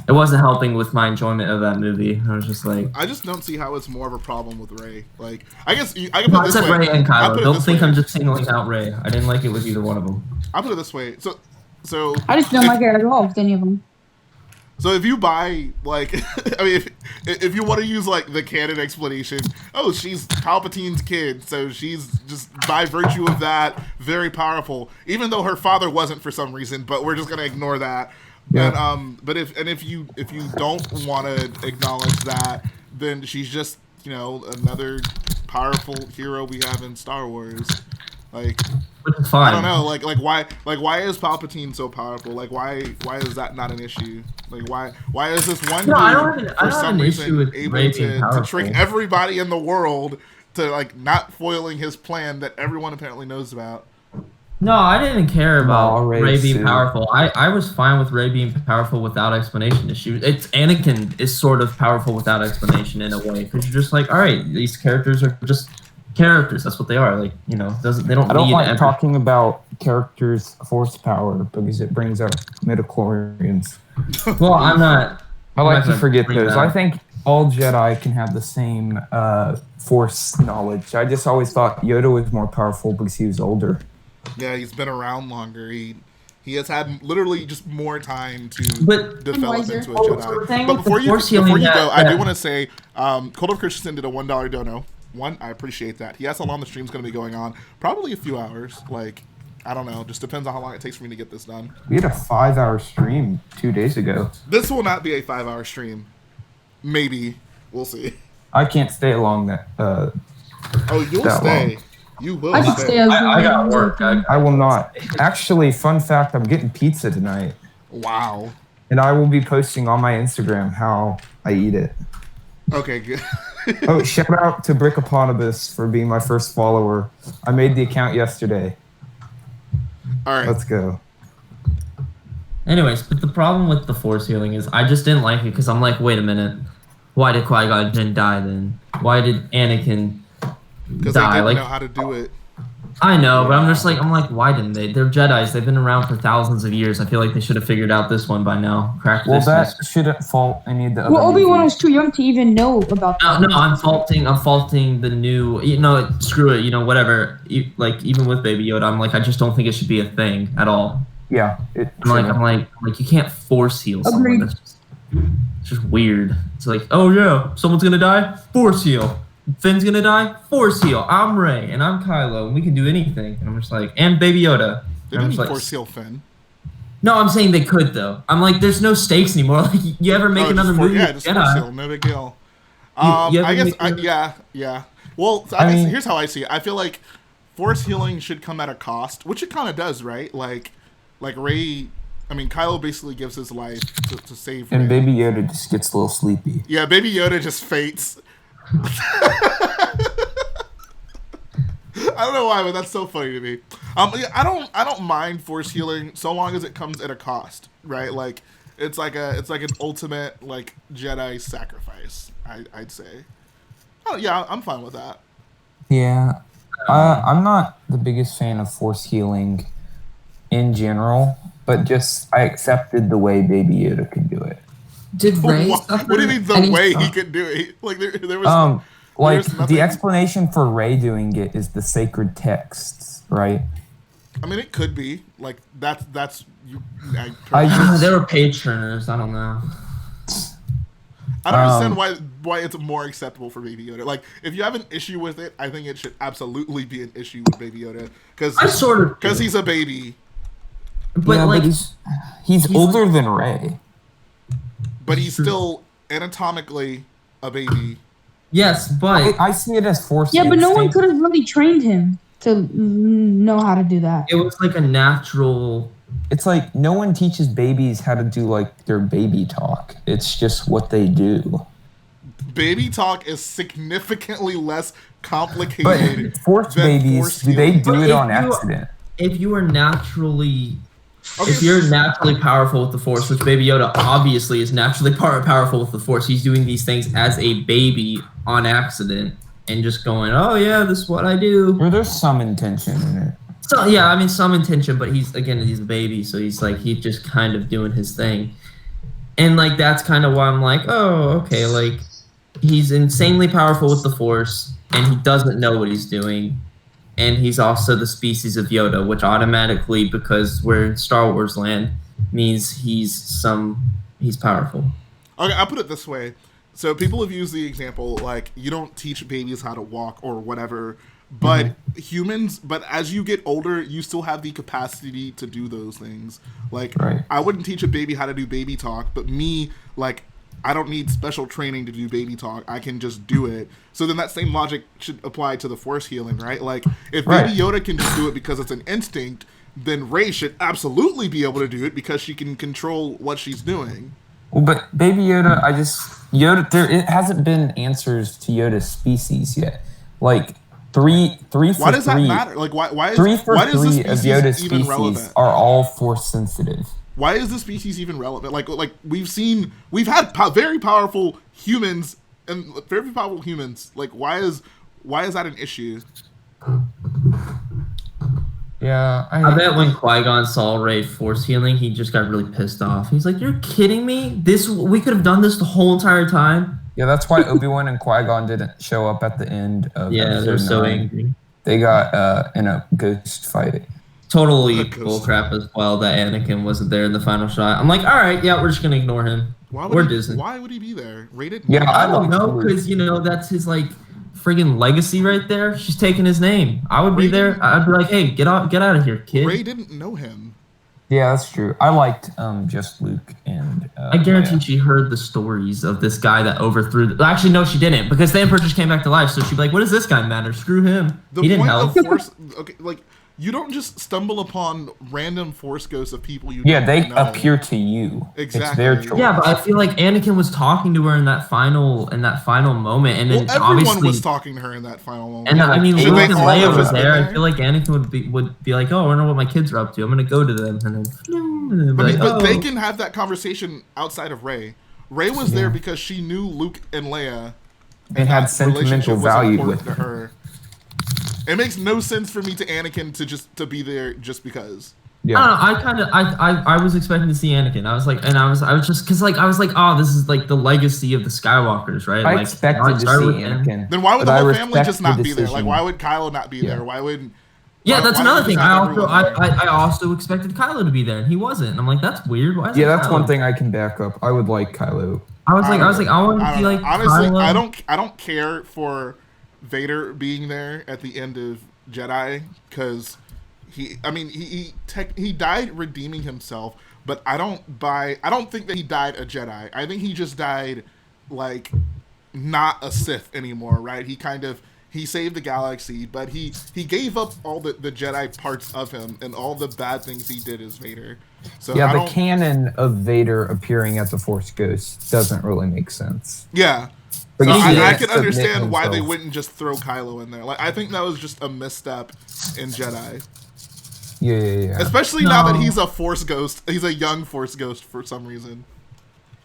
it wasn't helping with my enjoyment of that movie. I was just like, I just don't see how it's more of a problem with Rey. Like I guess I can put I it this said way. Rey and I'll Kylo. put it Don't this think way. I'm just singling out Rey. I didn't like it with either one of them. I'll put it this way. So I just don't like it at all with any of them. So if you buy like, I mean, if you want to use like the canon explanation, oh, she's Palpatine's kid, so she's just by virtue of that very powerful, even though her father wasn't for some reason. But we're just gonna ignore that. Yeah. And but if you don't want to acknowledge that, then she's just another powerful hero we have in Star Wars. Like Which is fine. I don't know, why is Palpatine so powerful? Like why is that not an issue? Like why is this one dude I don't for have some an reason issue with able Rey being to powerful. trick everybody in the world to like not foiling his plan that everyone apparently knows about? No, I didn't care about No, Rey Rey's being too. powerful. I was fine with Rey being powerful without explanation. It's Anakin is sort of powerful without explanation in a way because you're just like, all right, these characters are just characters. That's what they are. Like they don't. I don't need like every- talking about characters' force power because it brings up midichlorians. Well, I'm not. I I'm like not to gonna forget bring those. that I up. think all Jedi can have the same force knowledge. I just always thought Yoda was more powerful because he was older. Yeah, he's been around longer. He has had literally just more time to But- develop wiser. into a Oh, Jedi. so the thing But with the before you Force healing go, I that- do want to say, Cold of Christensen did a $1 dono. I appreciate that. He asked how long the stream's going to be going on. Probably a few hours. Like, I don't know. Just depends on how long it takes for me to get this done. We had a 5-hour stream 2 days ago. This will not be a 5-hour stream. Maybe. We'll see. I can't stay along that. Oh, you'll That stay. long. You will I could stay. stay as I got long as work. I will not. Actually, fun fact: I'm getting pizza tonight, Wow. and I will be posting on my Instagram how I eat it. Okay, good. Oh, shout out to Brickopotamus for being my first follower. I made the account yesterday. All right. Let's go. Anyways, but the problem with the Force healing is I just didn't like it because I'm like, wait a minute, why did Qui-Gon Jinn die then? Why did Anakin Because they die? didn't Like, know how to do it. I know, but I'm like, why didn't they? They're Jedis. They've been around for thousands of years. I feel like they should have figured out this one by now. Cracked Well, this. that shouldn't fault any of the other. Well, Obi-Wan movies. was too young to even know about that. No, I'm faulting the new. Screw it. Whatever. Like even with Baby Yoda, I'm like, I just don't think it should be a thing at all. Yeah. I'm like, you can't force heal someone. Agreed. That's just weird. It's like, oh yeah, someone's gonna die, force heal. Finn's gonna die, force heal. I'm Rey and I'm Kylo, and we can do anything. And I'm just like, and Baby Yoda. They And I'm didn't just like, force heal Finn. no, I'm saying they could though. I'm like, there's no stakes anymore. Like, you ever make Oh, another just movie? Yeah, with just force Jedi? heal. No big deal. You ever I guess, make another- yeah. Well, I mean- here's how I see it. I feel like force healing should come at a cost, which it kind of does, right? Like Rey. I mean, Kylo basically gives his life to save And Rey. Baby Yoda just gets a little sleepy. Yeah, Baby Yoda just faints. I don't know why, but that's so funny to me. Yeah, I don't mind force healing so long as it comes at a cost, right? Like it's like an ultimate like Jedi sacrifice. I'd say. Oh yeah, I'm fine with that. Yeah. I'm not the biggest fan of force healing in general, but just I accepted the way Baby Yoda could do it. Did Rey What, suffer what do you mean the any way he stuff? could do it? Like there was Like there's nothing- the explanation for Rey doing it is the sacred texts, right? I mean, it could be like that's you. They were page turners. I don't know. I don't understand why it's more acceptable for Baby Yoda. Like, if you have an issue with it, I think it should absolutely be an issue with Baby Yoda I sort of because he's a baby, but Yeah, like, he's older than Rey. but he's still anatomically a baby. yes, but I see it as force. Yeah, but no one instinct. could have really trained him to know how to do that. it was like a natural. It's like no one teaches babies how to do like their baby talk. It's just what they do. Baby talk is significantly less complicated. But force than babies, force do they healing. do But it if on you- accident? If you are naturally, Okay. if you're naturally powerful with the Force, which Baby Yoda obviously is naturally powerful with the Force, he's doing these things as a baby on accident and just going, "Oh yeah, this is what I do." Or there's some intention in it. So yeah, I mean some intention, but he's a baby, so he's just kind of doing his thing, and like that's kind of why I'm like, oh okay, like he's insanely powerful with the Force, and he doesn't know what he's doing, and he's also the species of Yoda, which automatically, because we're in Star Wars land, means he's powerful. Okay, I'll put it this way. So people have used the example like you don't teach babies how to walk or whatever, but humans, but as you get older, you still have the capacity to do those things. Like Right. I wouldn't teach a baby how to do baby talk, but me, like I don't need special training to do baby talk. I can just do it. So then that same logic should apply to the force healing, right? Like if Right. Baby Yoda can just do it because it's an instinct, then Rey should absolutely be able to do it because she can control what she's doing. Well, but Baby Yoda, it hasn't been answers to Yoda's species yet. Like three for Why does that three, matter? Like why is 3 for why does 3 this of species Yoda's even species relevant? are all force sensitive. Why is the species even relevant? Like we've had very powerful humans and very powerful humans. Like why is that an issue? Yeah, I bet when Qui-Gon saw Rey force healing, he just got really pissed off. He's like, "You're kidding me? We could have done this the whole entire time." Yeah, that's why Obi-Wan and Qui-Gon didn't show up at the end of Yeah, they're episode so 9. angry. They got in a ghost fight. Totally Ghost. bullcrap as well that Anakin wasn't there in the final shot. I'm like, all right, yeah, we're just gonna ignore him. Or Disney. Why would he be there? Rated? Yeah, I don't like know, Luke. because that's his like friggin' legacy right there. She's taking his name. I would be there. I'd be like, hey, get out of here, kid. Ray didn't know him. Yeah, that's true. I liked just Luke and. I guarantee she heard the stories of this guy that overthrew. Actually, no, she didn't, because the Emperor just came back to life. So she'd be like, "What does this guy matter? Screw him. The He didn't point help." of Force, okay, like you don't just stumble upon random Force ghosts of people you. Yeah, don't they know. appear to you. Exactly. It's their choice. Yeah, but I feel like Anakin was talking to her in that final moment, and Well, then everyone obviously was talking to her in that final moment. And I mean, Should Luke they and all Leia have was just been there. there? I feel like Anakin would be like, "Oh, I wonder what my kids are up to. I'm gonna go to them." And then, But they can have that conversation outside of Rey. Rey was there because she knew Luke and Leia. It had that sentimental relationship was value important with to her. It makes no sense for me to Anakin to be there just because. Yeah. I was expecting to see Anakin. I was like, and I was just because I was like, oh, this is like the legacy of the Skywalkers, right? I like, expected to see start with him. Anakin. Then why would but the I whole family respect just the not be there? Like, decision. why would Kylo not be there? Why would? Yeah, why- that's why another not thing. just I have also everyone there? I also expected Kylo to be there, and he wasn't. And I'm like, that's weird. Why is Yeah, it that's Kylo? one thing I can back up. I would like Kylo. I was like, I want to I see don't like know. Honestly, Kylo. I don't care for Vader being there at the end of Jedi because he died redeeming himself, but I don't think that he died a Jedi. I think he just died like not a Sith anymore, right? He saved the galaxy, but he gave up all the Jedi parts of him and all the bad things he did as Vader. So Yeah, I the don't, canon of Vader appearing as a Force ghost doesn't really make sense. yeah. But So you see I him can submit understand why they himself. wouldn't just throw Kylo in there. Like I think that was just a misstep in Jedi. Yeah. Especially now that No. he's a Force ghost. He's a young Force ghost for some reason.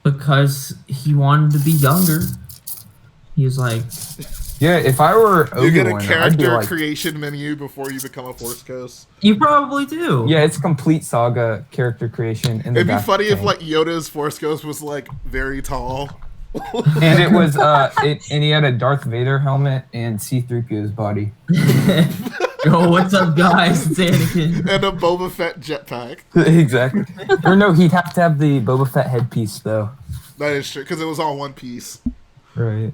Because he wanted to be younger. He was like, Yeah, if I were You get a Obi-Wan, I'd be character like, creation menu before you become a Force ghost. you probably do. yeah, it's complete saga character creation. In the It'd be back funny if tank. like Yoda's Force ghost was like very tall. And it was and he had a Darth Vader helmet and C-3PO's body. Yo, what's up, guys? It's Anakin. And a Boba Fett jetpack. Exactly. Or no, he'd have to have the Boba Fett headpiece though. That is true, because it was all one piece. Right.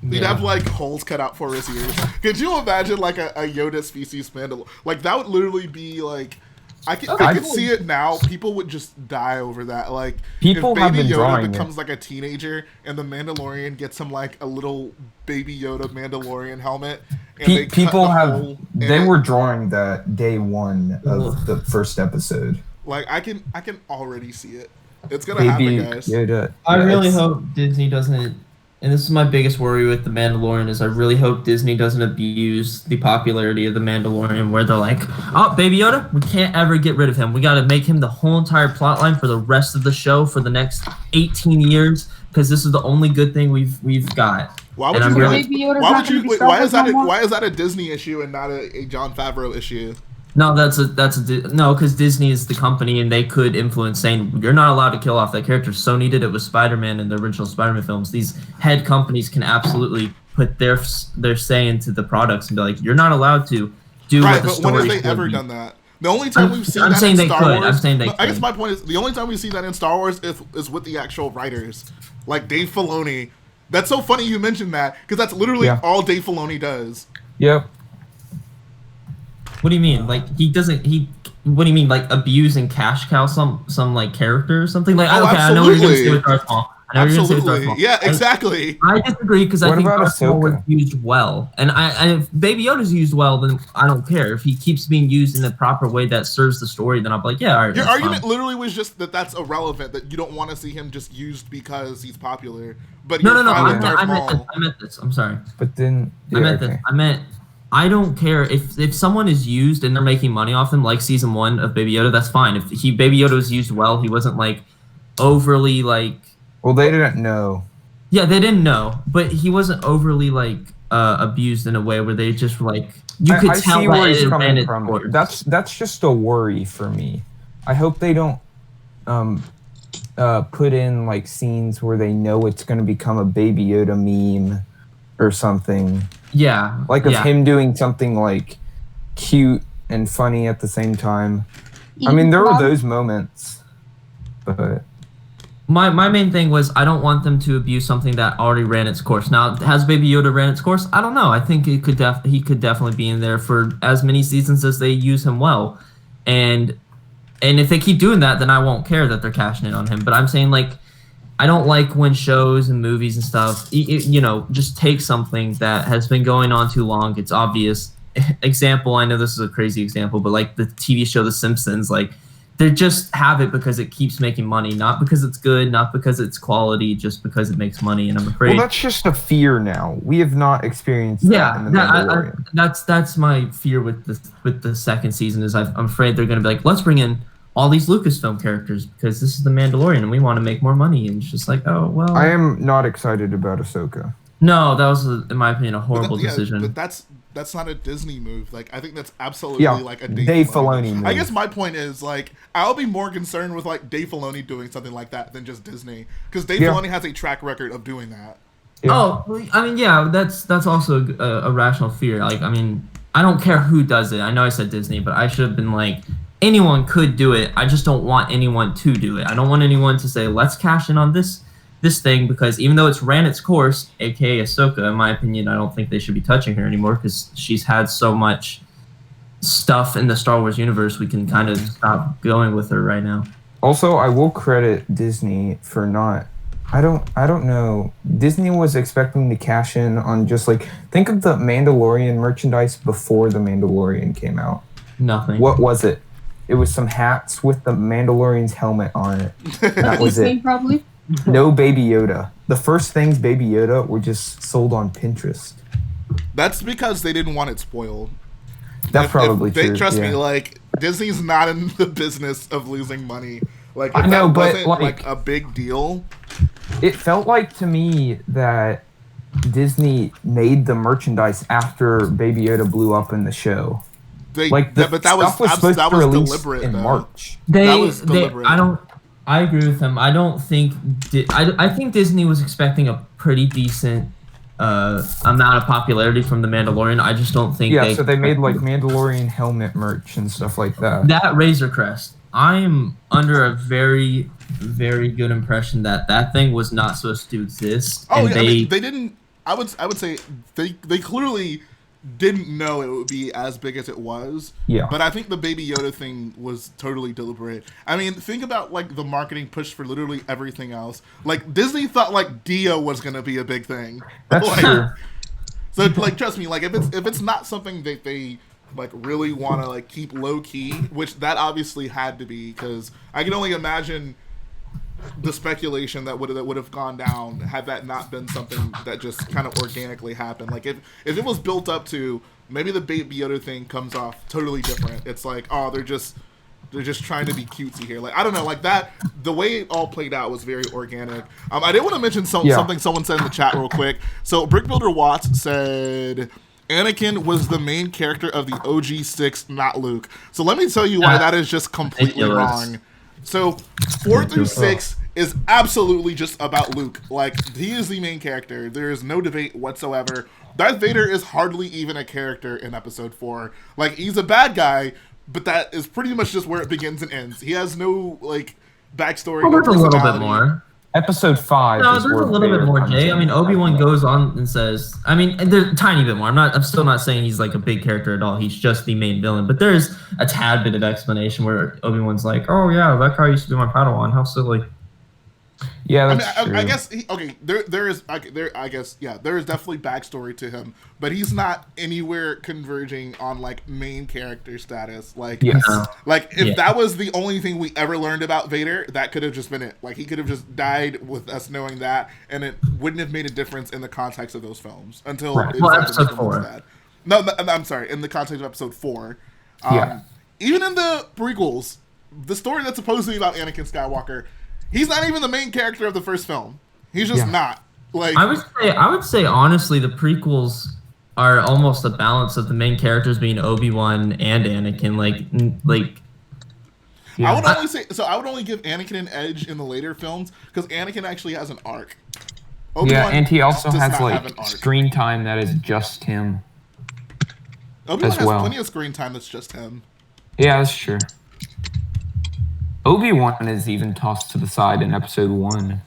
He'd have like holes cut out for his ears. Could you imagine like a Yoda species Mandalorian? Like that would literally be like, I could see it now. People would just die over that. Like People if have Baby been Yoda drawing becomes like a teenager, and the Mandalorian gets him like a little Baby Yoda Mandalorian helmet, and they cut People the have hole in they it. were drawing that day one of the first episode. Like I can already see it. It's gonna Baby happen, guys. Yoda. I Yeah, really it's- hope Disney doesn't, and this is my biggest worry with The Mandalorian, is I really hope Disney doesn't abuse the popularity of The Mandalorian, where they're like, oh, Baby Yoda, we can't ever get rid of him. We got to make him the whole entire plotline for the rest of the show for the next 18 years, because this is the only good thing we've got. Why would And I'm you? really- Baby Yoda's Why not would you? gonna be Wait, Star why Wars is that? no more? Why is that a Disney issue and not a Jon Favreau issue? No, no, because Disney is the company, and they could influence saying you're not allowed to kill off that character. Sony did it with Spider-Man in the original Spider-Man films. These head companies can absolutely put their say into the products and be like, you're not allowed to do Right, what the but story when have they should ever be. done that? The only time we've seen I'm that saying in they Star could. Wars. I'm saying they I guess could. my point is the only time we see that in Star Wars is with the actual writers, like Dave Filoni. That's so funny you mentioned that because that's literally Yeah. all Dave Filoni does. Yep. What do you mean? Like he doesn't? What do you mean? Like abuse and cash cow some like character or something? Like Oh, okay, I know what you're gonna say absolutely. with Darth Maul. I know what you're gonna say with Darth Absolutely, Maul. yeah, exactly. I disagree because I What think about Darth Maul was Ahsoka? used well, and if Baby Yoda's used well, then I don't care. If he keeps being used in the proper way that serves the story, then I'm like, yeah, all right. Your that's argument fine. literally was just that that's irrelevant. That you don't want to see him just used because he's popular. But No, you're no, no. fine with I Darth meant this. Maul. I meant this. I'm sorry. But then I meant this. I meant I don't care if someone is used and they're making money off them, like season 1 of Baby Yoda. That's fine. If Baby Yoda was used well, he wasn't like overly like. Well, they didn't know. Yeah, they didn't know, but he wasn't overly like abused in a way where they just were like you could I tell see that where he's it ran coming its from. course. That's just a worry for me. I hope they don't put in like scenes where they know it's going to become a Baby Yoda meme or something. Yeah, Like of yeah. him doing something like cute and funny at the same time. I Even mean, there were Bob- those moments, but My main thing was I don't want them to abuse something that already ran its course. Now, has Baby Yoda ran its course? I don't know. I think he could definitely be in there for as many seasons as they use him well, and if they keep doing that, then I won't care that they're cashing in on him. But I'm saying like I don't like when shows and movies and stuff, just take something that has been going on too long. It's obvious. Example, I know this is a crazy example, but like the TV show The Simpsons, like. They just have it because it keeps making money, not because it's good, not because it's quality, just because it makes money. And I'm afraid. well, that's just a fear now. We have not experienced that in the Mandalorian. That's my fear with the second season. Is I'm afraid they're gonna be like, let's bring in all these Lucasfilm characters because this is the Mandalorian and we want to make more money. And it's just like, oh well. I am not excited about Ahsoka. No, that was, in my opinion, a horrible decision. But that's not a Disney move. Like, I think that's absolutely like a Dave Filoni move. I guess my point is, like, I'll be more concerned with like Dave Filoni doing something like that than just Disney, because Dave Filoni has a track record of doing that. Yeah. Oh, I mean, yeah, that's also a rational fear. Like, I mean, I don't care who does it. I know I said Disney, but I should have been like, anyone could do it. I just don't want anyone to do it. I don't want anyone to say, let's cash in on this thing, because even though it's ran its course, aka Ahsoka, in my opinion, I don't think they should be touching her anymore because she's had so much stuff in the Star Wars universe. We can kind of stop going with her right now. Also, I will credit Disney for not. I don't know. Disney was expecting to cash in on just like, think of the Mandalorian merchandise before the Mandalorian came out. Nothing. What was it? It was some hats with the Mandalorian's helmet on it. That was it. Probably. No Baby Yoda. The first things Baby Yoda were just sold on Pinterest. That's because they didn't want it spoiled. That's probably true. Trust me, like, Disney's not in the business of losing money. Like, if I know, that but wasn't like a big deal. It felt like to me that Disney made the merchandise after Baby Yoda blew up in the show. But that was supposed to release deliberate in March. That was deliberate. I agree with them. I don't think. I think Disney was expecting a pretty decent amount of popularity from the Mandalorian. I just don't think. Yeah, so they made like Mandalorian helmet merch and stuff like that. That Razor Crest. I am under a very, very good impression that thing was not supposed to exist. Oh, and they didn't. I would say they clearly didn't know it would be as big as it was. Yeah. But I think the Baby Yoda thing was totally deliberate. I mean, think about like the marketing push for literally everything else. Like Disney thought like Dio was gonna be a big thing. That's true. So like, trust me, like if it's not something that they like really want to like keep low key, which that obviously had to be, because I can only imagine the speculation that would have gone down had that not been something that just kind of organically happened. Like if it was built up to, maybe the Baby Yoda thing comes off totally different. It's like, oh, they're just trying to be cutesy here. Like, I don't know, like that, the way it all played out was very organic. I did want to mention something someone said in the chat real quick. So Brick Builder Watts said Anakin was the main character of the OG 6, not Luke. So let me tell you why that is just completely wrong. So 4 through 6 is absolutely just about Luke. Like, he is the main character. There is no debate whatsoever. Darth Vader is hardly even a character in episode 4. Like, he's a bad guy, but that is pretty much just where it begins and ends. He has no, like, backstory. Well, there's a little bit more. Episode 5. No, there's a little bit more, Jay. I mean, Obi-Wan goes on and says, I mean, there's a tiny bit more. I'm still not saying he's like a big character at all. He's just the main villain. But there's a tad bit of explanation where Obi-Wan's like, oh yeah, that guy used to be my Padawan. How silly. Yeah, that's true. I guess there is definitely backstory to him, but he's not anywhere converging on like main character status. Like, if that was the only thing we ever learned about Vader, that could have just been it. Like, he could have just died with us knowing that, and it wouldn't have made a difference in the context of those films until episode 4. No, I'm sorry. In the context of episode 4, even in the prequels, the story that's supposed to be about Anakin Skywalker, he's not even the main character of the first film. He's just not. Like, I would say honestly, the prequels are almost a balance of the main characters being Obi-Wan and Anakin. I would only give Anakin an edge in the later films because Anakin actually has an arc. Obi-Wan and he also has like screen time that is just him. Obi-Wan as has well. plenty of screen time that's just him. Yeah, that's true. Obi-Wan is even tossed to the side in episode 1,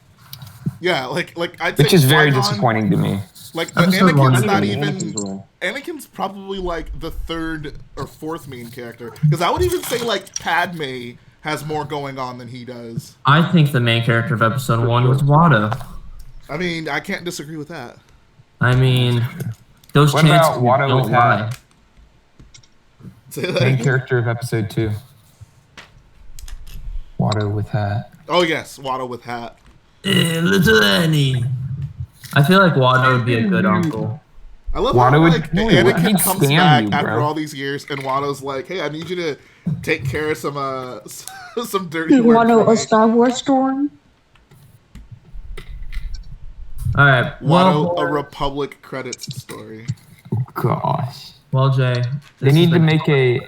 Yeah, like I'd say which is very Qui-Gon, disappointing to me. Like, but Episode one Anakin's is not good. even. Anakin's role. Anakin's probably like the third or fourth main character, because I would even say like Padme has more going on than he does. I think the main character of episode 1 was Watto. I mean, I can't disagree with that. I mean, those What chances about Watto don't with lie. hat? Say that Main again. character of episode 2. Watto with hat. Oh yes, Watto with hat. Little Annie. I feel like Watto would be a good uncle. I love Watto how would- like no, Anakin he'd comes scam back you, after bro. all these years, and Watto's like, "Hey, I need you to take care of some some dirty You work." want for a me." Star Wars story? All right. Watto, a Well, Republic credits story. Gosh. well, Jay. They this need has to been- make a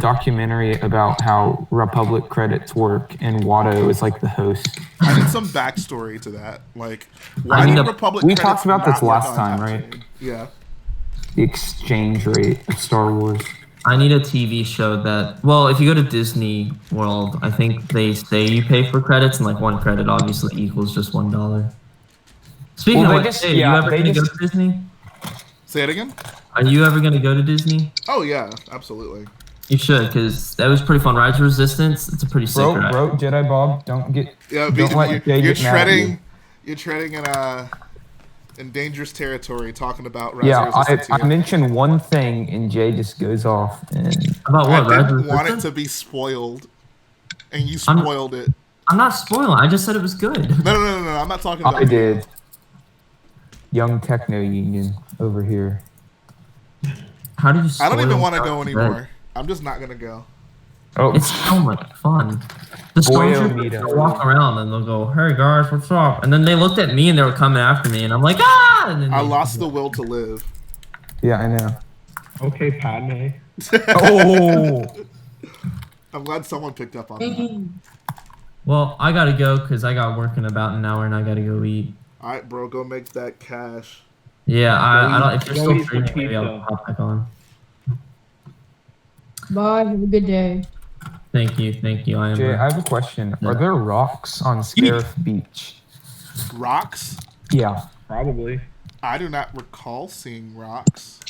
documentary about how Republic credits work, and Watto is like the host. I need some backstory to that. Like, I why need did a- Republic we credits talked about this not work last on time, Tatooine? right? Yeah. The exchange rate of Star Wars. I need a TV show that. Well, if you go to Disney World, I think they say you pay for credits, and like one credit obviously equals just $1. Speaking Well, of they which, just- hey, yeah, you ever they gonna go just- to Disney? Say it again. Are you ever gonna go to Disney? Oh yeah, absolutely. You should, because that was pretty fun. Rise of Resistance. It's a pretty sick ride. Bro, Jedi Bob, don't get. Yeah, Don't let Jay you're get mad at treading. you. You're treading in dangerous territory, talking about Rise Yeah, of Resistance I here. mentioned one thing, and Jay just goes off. And About I what? Rise of didn't want it Resistance? to be spoiled, and you I'm- spoiled it. I'm not spoiling. I just said it was good. No. I'm not talking about. I did. Young Techno Union over here. How did you? I don't even spoil want to Star go Trek? anymore. I'm just not gonna go. Oh, It's so much fun. The Boyo stormtroopers meetup. will walk around and they'll go, "Hey guys, what's up?" And then they looked at me and they were coming after me, and I'm like, "Ah!" And then I they- lost the will to live. yeah, I know. Okay, Padme. Oh, I'm glad someone picked up on that. Well, I gotta go because I got work in about an hour and I gotta go eat. All right, bro, go make that cash. Yeah, I don't. If you're Go still eat some streaming, maybe I'll pizza. hop back on. Bye. Have a good day. Thank you. I am. Jay, I have a question. Are there rocks on Scarif Beach? Rocks? Yeah. Probably. I do not recall seeing rocks.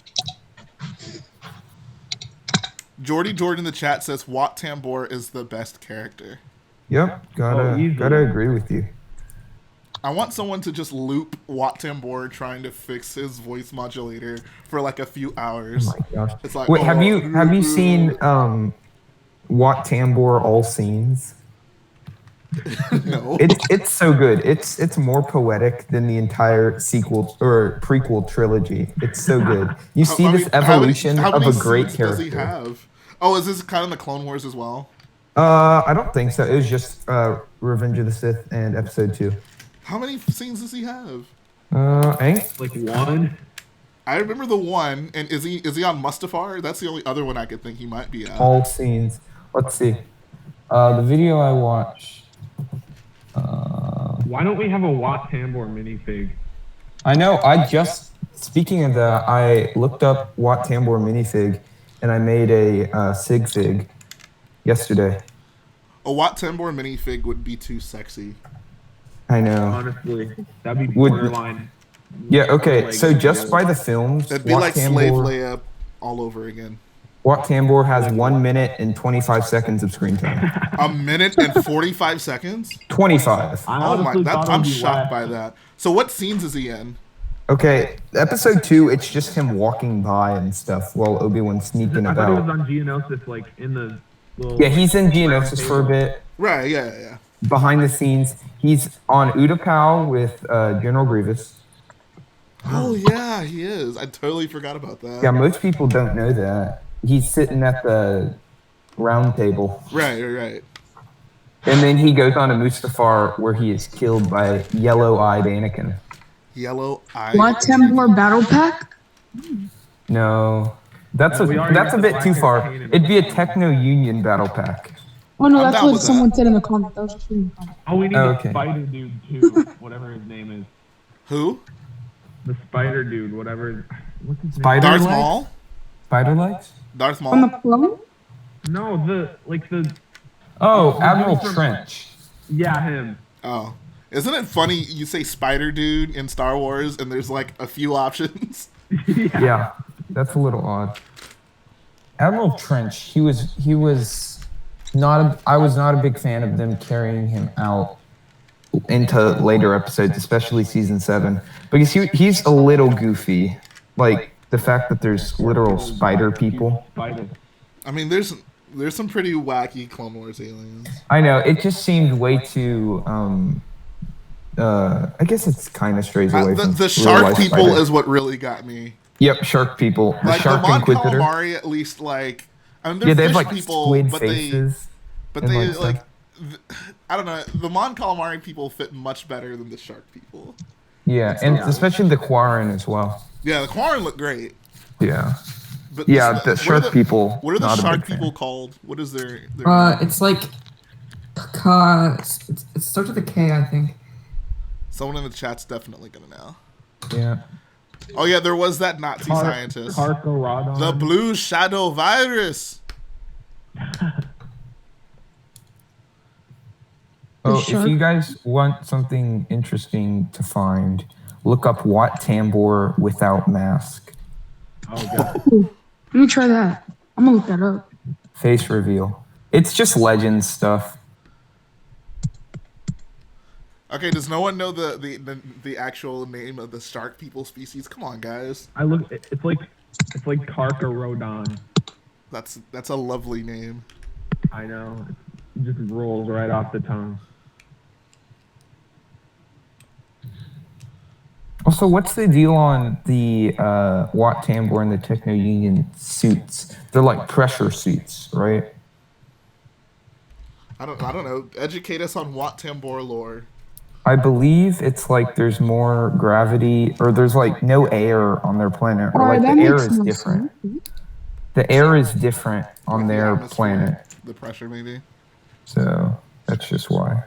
Jordy Jordan in the chat says Wat Tambor is the best character. Yep. easily. Gotta agree with you. I want someone to just loop Wat Tambor trying to fix his voice modulator for like a few hours. Oh my gosh. It's like, Wait, oh, have you seen Wat Tambor all scenes? No. It's so good. It's more poetic than the entire sequel or prequel trilogy. It's so good. You see this evolution how of many a great scenes does he character. have? Oh, is this kind of the Clone Wars as well? I don't think so. It was just Revenge of the Sith and Episode 2. How many scenes does he have? Like one. I remember the one, and is he on Mustafar? That's the only other one I could think he might be on. all scenes. Let's see. The video I watched. Why don't we have a Wat Tambor minifig? I know. Speaking of that, I looked up Wat Tambor minifig, and I made a sig fig yesterday. A Wat Tambor minifig would be too sexy. I know. Honestly, that'd be Would- borderline. Yeah. Okay. So just by the films, That'd be Wat like Slave Tambor, Leia all over again. Wat Tambor has 1 minute and 25 seconds of screen time. A minute and 45 seconds? 25. I Oh my! honestly thought I'm it'd be shocked less. by that. So what scenes is he in? Okay. Episode 2, it's just him walking by and stuff while Obi-Wan's sneaking I thought it was about. on Geonosis, like in the little. Yeah, he's in Geonosis for a bit. Right? Yeah. Behind the scenes, he's on Utapau with General Grievous. Oh yeah, he is. I totally forgot about that. Yeah, most people don't know that. He's sitting at the round table. Right. And then he goes on to Mustafar where he is killed by yellow-eyed Anakin. Yellow eye. Wat Tambor Battle Pack? No. That's No, we already a got the bit Black too Hair far. Kanan. It'd be a Techno Union battle pack. Oh no, I'm that's down what with that. someone said in the comment. That was actually in the comment. Oh, we need Oh, the okay. spider dude too. Whatever his name is. Who? The spider dude. Whatever. What's his name? Spider Darth leg? Maul. Spider legs? Darth From the Maul. clone? No, the Oh, Oh, Admiral from- Trench. yeah, him. Oh. Isn't it funny you say Spider Dude in Star Wars and there's like a few options? Yeah, that's a little odd. Admiral Trench, he was not I was not a big fan of them carrying him out into later episodes, especially season 7, because he's a little goofy. Like the fact that there's literal spider people. Spider. I mean, there's some pretty wacky Clone Wars aliens. I know, it just seemed way too I guess it's kind of strays away from The real shark life people spiders. is what really got me. Yep, shark people. The Like the shark Mon inquisitor. Calamari, at least, like I mean, they're Yeah, they have fish like people, squid but faces. but and, they like, like stuff. I don't know. The Mon Calamari people fit much better than the shark people. Yeah, and especially the Quarren as well. Yeah, the Quarren look great. Yeah. But Yeah, what the are shark people. What are the not a shark big fan. people called? What is their It's like, it starts with a K, I think. Someone in the chat's definitely gonna know. Yeah. Oh yeah, there was that Nazi scientist. Carcharodon. The blue shadow virus. Oh, shark- if you guys want something interesting to find, look up Wat Tambor without mask. Oh god. Let me try that. I'm gonna look that up. Face reveal. It's just legend stuff. Okay, does no one know the actual name of the shark people species? Come on, guys. I look. It's like Carcharodon. That's a lovely name. I know. It just rolls right off the tongue. Also, what's the deal on the Wat Tambor and the Techno Union suits? They're like pressure suits, right? I don't know. Educate us on Wat Tambor lore. I believe it's like there's more gravity, or there's like no air on their planet, or Alright, like that the air makes is no different. sense. The air is different on Like the their atmosphere, planet, The pressure, maybe. so that's just why.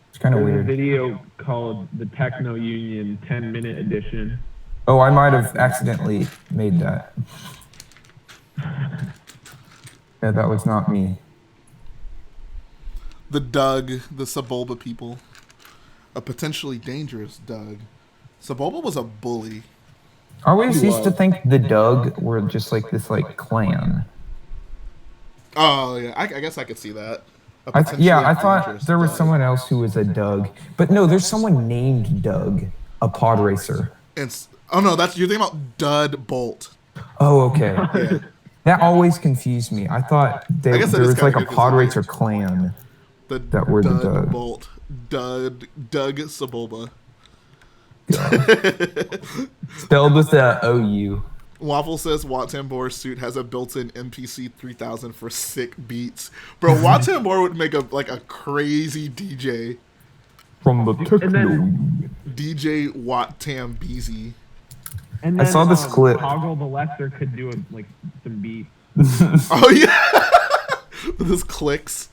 It's kind of There's a weird. video called the Techno Union 10-minute edition. Oh, I might have accidentally made that. Yeah, that was not me. The Doug, the Sebulba people. A potentially dangerous Doug. Sebulba was a bully. I always used to think the Doug were just like this like clan. Oh yeah, I guess I could see that. A Yeah, potentially I thought dangerous there was Doug. someone else who was a Doug, but no, there's someone named Doug, a pod racer. Oh no, you're thinking about Dud Bolt. Oh, okay. Yeah. That always confused me. I thought I guess that there is was like kinda a pod confusing. racer clan. The That were the Dud Doug. Bolt. Doug Sebulba. Spelled with a OU. Waffle says Wat Tambor's suit has a built-in MPC 3000 for sick beats. Bro, Wat Tambor would make a crazy DJ. From the And then, DJ Wat Tambeezy. and I then, saw this clip. Toggle the Lesser could do some beats. Oh yeah. This clicks.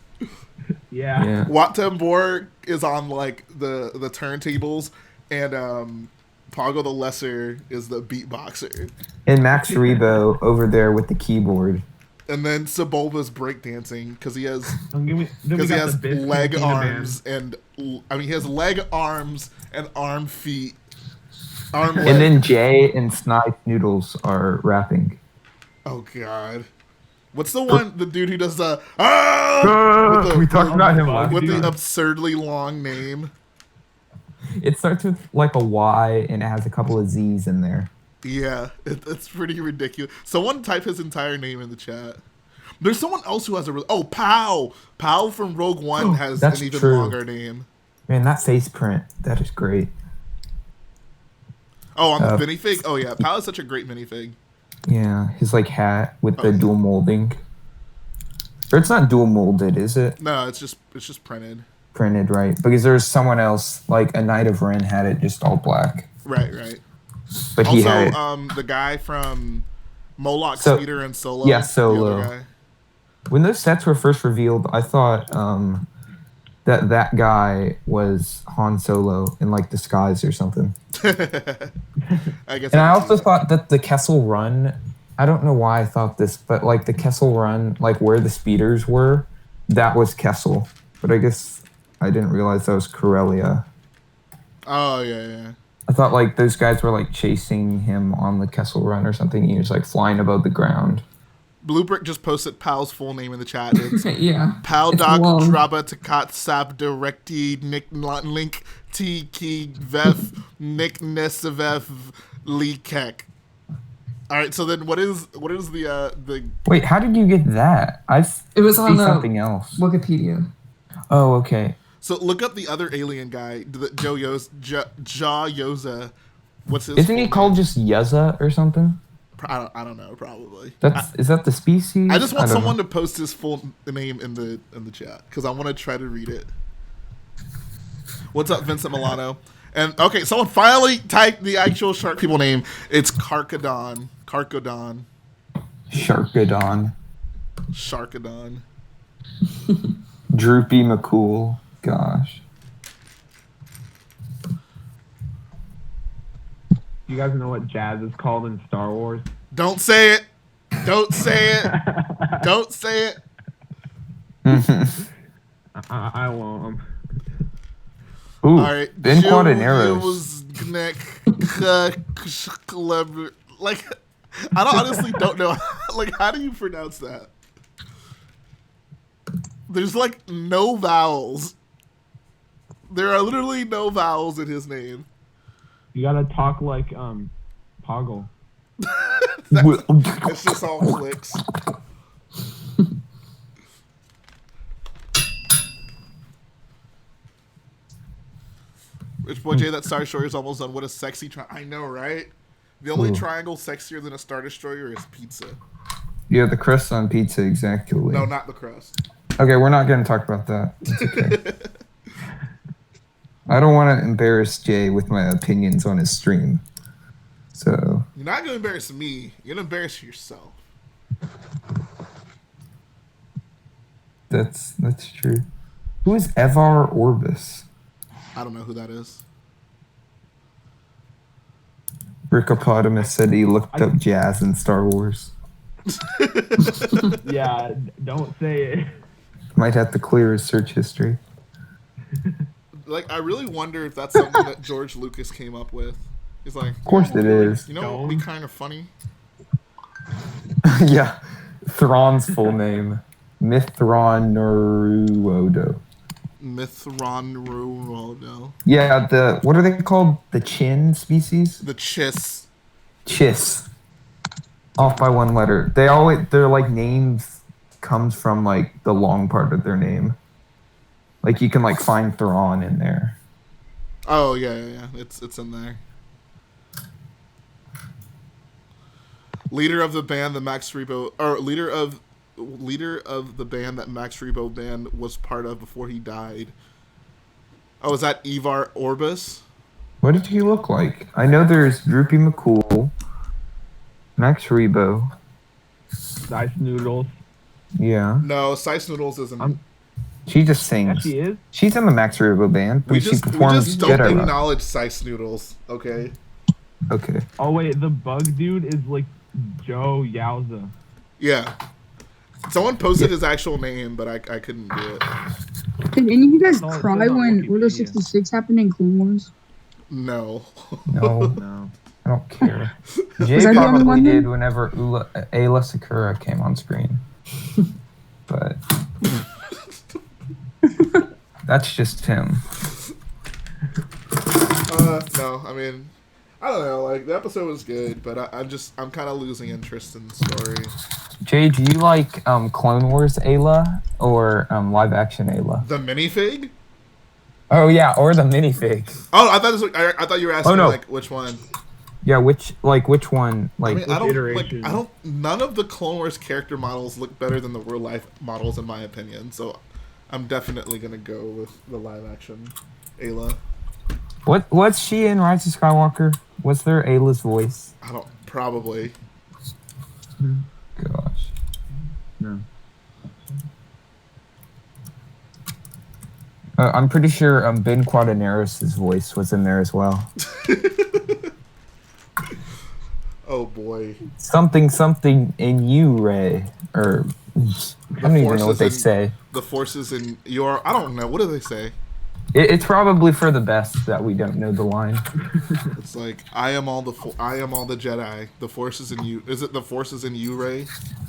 Yeah. Yeah. Wat Tambor is on like the turntables, and Poggle the Lesser is the beatboxer, And Max Rebo over there with the keyboard. and then Sebulba's breakdancing because he has Then we because he got has the Biscuit leg Peanut Man. arms and I mean he has leg arms and arm feet. Arm And leg. then Jay and Snipe Noodles are rapping. Oh god. What's the one? The dude who does the with the, We talked about him with last with the time. absurdly long name. It starts with like a Y and it has a couple of Z's in there. Yeah, it's pretty ridiculous. Someone type his entire name in the chat. There's someone else who has a Pow. Pow from Rogue One has That's an even true. longer name. Man, that face print, that is great. Oh, on the Uh, minifig. Oh yeah, Pow is such a great minifig. Yeah, his like hat with the Oh. dual molding. Or it's not dual molded, is it? No, it's just printed. Printed, right? Because there's someone else, like a Knight of Ren had it just all black. Right. But he had Also, it. the guy from Moloch, So- Speeder, and Solo. yeah, the Solo. other guy. When those sets were first revealed, I thought that guy was Han Solo in like disguise or something. I guess. And I can also see thought that the Kessel Run, I don't know why I thought this, but like the Kessel Run, like where the speeders were, that was Kessel. But I guess I didn't realize that was Corellia. Oh yeah. I thought like those guys were like chasing him on the Kessel Run or something. He was like flying above the ground. Blue Brick just posted Pal's full name in the chat. It's Yeah. Pal It's Doc long. Draba Takat Sab Directi Nick Link T Ki Vef Nick Nesevev Lee Kek. All right, so then what is the Wait, how did you get that? It was on something else. Wikipedia. Oh, okay. So look up the other alien guy, the Ja Yoza. What's his? Isn't he full called name? just Yeza or something? I don't know. Probably. Is that the species? I just want don't someone know. to post his full name in the chat because I want to try to read it. What's up, Vincent Milano? And okay, someone finally typed the actual shark people name. It's Carcadon. Sharkadon. Sharkadon. Droopy McCool. Gosh. You guys know what Jazz is called in Star Wars? Don't say it. Don't say it. Don't say it. I won't. Ooh, All right. Ben Quadaneros. Like, I honestly don't know. Like, how do you pronounce that? There's like no vowels. There are literally no vowels in his name. You gotta talk like Poggle. It's just all clicks. Rich Boy J, that Star Destroyer is almost done. What a sexy I know, right? The only Ooh. triangle sexier than a Star Destroyer is pizza. Yeah, the crust on pizza, exactly. No, not the crust. Okay, we're not going to talk about that. It's okay. I don't want to embarrass Jay with my opinions on his stream. So. You're not going to embarrass me. You're going to embarrass yourself. That's true. Who is Evar Orbis? I don't know who that is. Brickopotamus said he looked up Jazz in Star Wars. Yeah, don't say it. Might have to clear his search history. Like, I really wonder if that's something that George Lucas came up with. He's like, Of course it is. You know what would be kind of funny? Yeah. Thrawn's full name. Mithron Noruodo. Mithron Ruodo. Yeah, what are they called? The Chin species? The Chiss. Chiss. Off by one letter. Their like names comes from like the long part of their name. Like you can like find Thrawn in there. Oh yeah. It's in there. Leader of the band that Max Rebo, or leader of the band that Max Rebo band was part of before he died. Oh, is that Evar Orbis? What did he look like? I know there's Droopy McCool, Max Rebo. Dice Noodles. Yeah. No, Sice Noodles isn't. She just Yeah, sings. she is. She's in the Max Rebo band, but we she just performs don't Jedi Rock. acknowledge Sice Noodles, okay? Okay. Oh wait, the bug dude is like Joe Yowza. Yeah. Someone posted his actual name, but I couldn't do it. Did any of you guys No, it's cry not when Wikipedia. Order 66 happened in Clone Wars? No. No, No. I don't care. Was Jay I the only probably one then? did whenever Ayla Sakura came on screen. But that's just him. No, I mean, I don't know. Like, the episode was good, but I'm kind of losing interest in the story. Jay, do you like Clone Wars Ayla or live action Ayla? The minifig? Oh yeah, or the minifig. Oh, I thought you were asking no. like which one. Yeah, which one? Like, I mean, I don't iteration? None of the Clone Wars character models look better than the real life models, in my opinion. So, I'm definitely gonna go with the live action Ayla. what's she in Rise of Skywalker? What's their Ayla's voice? I don't probably. Gosh. No. I'm pretty sure Ben Quadaneros' voice was in there as well. Oh boy. Something in you, Ray. Or I don't even know what they say. The forces in your. I don't know. What do they say? It's probably for the best that we don't know the line. It's like I am all the Jedi. The force is in you. Is it the force is in you, Ray?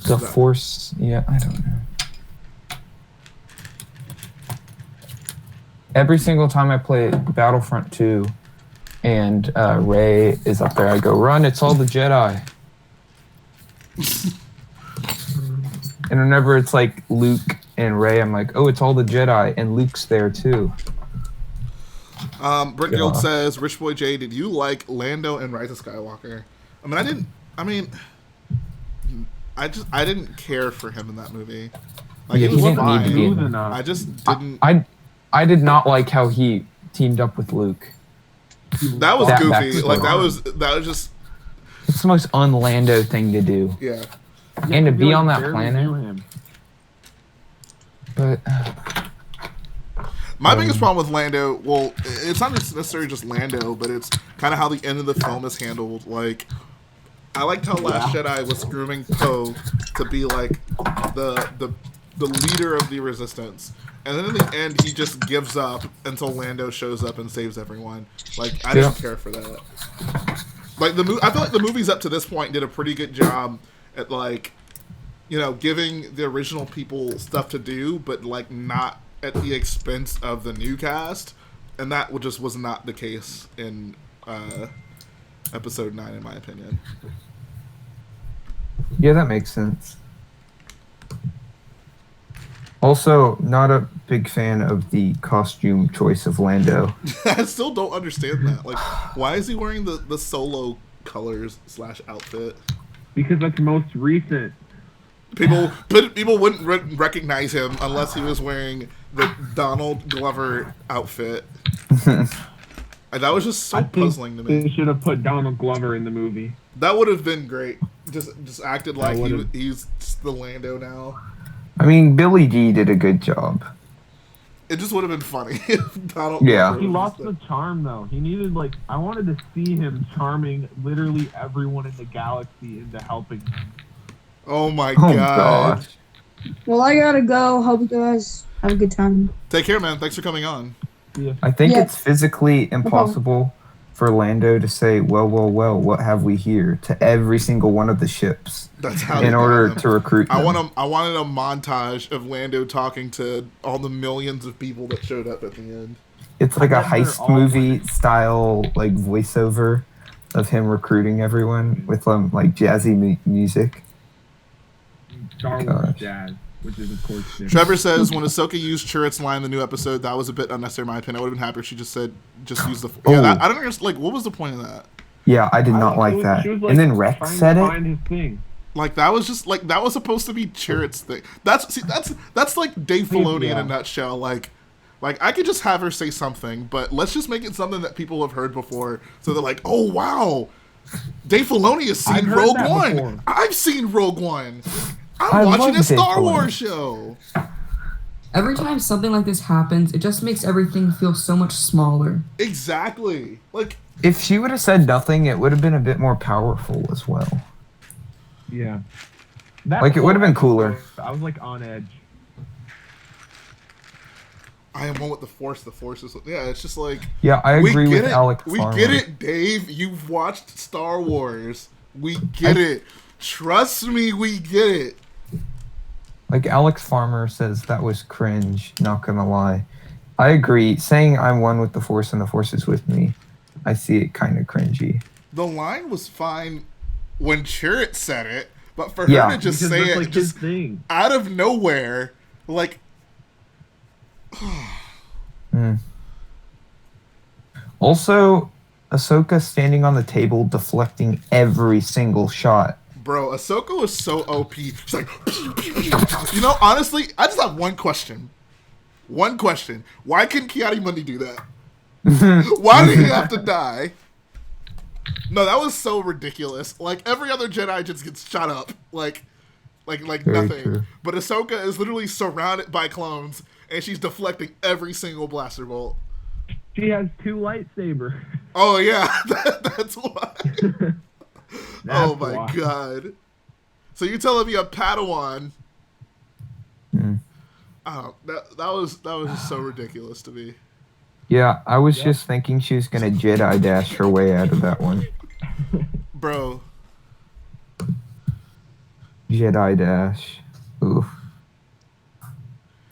The Force. Yeah, I don't know. Every single time I play Battlefront 2 and Ray is up there, I go, run, it's all the Jedi. And whenever it's like Luke and Ray, I'm like, oh, it's all the Jedi, and Luke's there too. Brickfield says, Rich Boy J, did you like Lando and Rise of Skywalker? I mean, I didn't. I mean, I didn't care for him in that movie. Like, Yeah, it was he didn't need to be in fine. it. I just didn't. I did not like how he teamed up with Luke. That was goofy. backstory. Like that was just It's the most un-Lando thing to do. yeah. And to I be feel on like that barely knew planet. him. But My biggest problem with Lando, well, it's not necessarily just Lando, but it's kind of how the end of the film is handled. Like, I liked how Last Jedi was grooming Poe to be like the leader of the Resistance, and then in the end he just gives up until Lando shows up and saves everyone. Like, I didn't care for that. Like I feel like the movies up to this point did a pretty good job at like, you know, giving the original people stuff to do, but like not at the expense of the new cast, and that just was not the case in episode 9, in my opinion. yeah, that makes sense. Also, not a big fan of the costume choice of Lando. I still don't understand that. Like, why is he wearing the Solo colors / outfit? Because that's most recent. People wouldn't recognize him unless he was wearing the Donald Glover outfit. And that was just so puzzling to me. They should have put Donald Glover in the movie. That would have been great. Just acted like he's the Lando now. I mean, Billy D did a good job. It just would have been funny if Donald Yeah. Glover He was lost the charm, though. He needed, like, I wanted to see him charming literally everyone in the galaxy into helping him. Oh my Oh, god. gosh. Well, I gotta go. Hope you guys have a good time. Take care, man. Thanks for coming on. Yeah. I think Yeah. it's physically impossible for Lando to say, well, what have we here, to every single one of the ships That's how they in got order him. to recruit them. I wanted a montage of Lando talking to all the millions of people that showed up at the end. It's like a bet they're heist all movie style, like, voiceover of him recruiting everyone with, like, jazzy music. Star Wars Gosh. jazz, which is, of course, different. Trevor says, when Ahsoka used Chirrut's line in the new episode, that was a bit unnecessary in my opinion. I would have been happier if she just said, just use the... Yeah, I don't understand. Like, what was the point of that? Yeah, I did not She like was- that. she was, And then like, Rex trying said to it. find his thing. Like, that was just... Like, that was supposed to be Chirrut's thing. That's like Dave Filoni in a nutshell. Like, I could just have her say something, but let's just make it something that people have heard before. So they're like, oh, wow. Dave Filoni has seen I've heard Rogue that One. before. I've seen Rogue One. I I'm watching love a Dave Star Filoni. Wars show. Every time something like this happens, it just makes everything feel so much smaller. Exactly. Like, If she would have said nothing, it would have been a bit more powerful as well. Yeah. That Like, it would have been whole cooler. episode, I was, like, on edge. I am one with the Force. The Force is... Yeah, it's just like... Yeah, I agree get with it. Alex We Farmer. get it, Dave. You've watched Star Wars. We get it. Trust me, we get it. Like Alex Farmer says, that was cringe, not gonna lie. I agree. Saying I'm one with the Force and the Force is with me, I see it kind of cringy. The line was fine when Chirrut said it, but for her Yeah. to just Because say that's, it like, his just thing. out of nowhere, like... Also, Ahsoka standing on the table deflecting every single shot. Bro, Ahsoka was so OP. She's like... You know, honestly, I just have one question. One question. Why couldn't Kiadi-Mundi do that? Why did he have to die? No, that was so ridiculous. Like, every other Jedi just gets shot up. Like Very nothing. true. But Ahsoka is literally surrounded by clones, and she's deflecting every single blaster bolt. She has 2 lightsabers. Oh, yeah. That's why. Oh That's my why. god. So you're telling me a Padawan? Mm. Oh, that was just so ridiculous to me. Yeah, I was just thinking she was gonna Jedi dash her way out of that one. Bro, Jedi dash. Oof.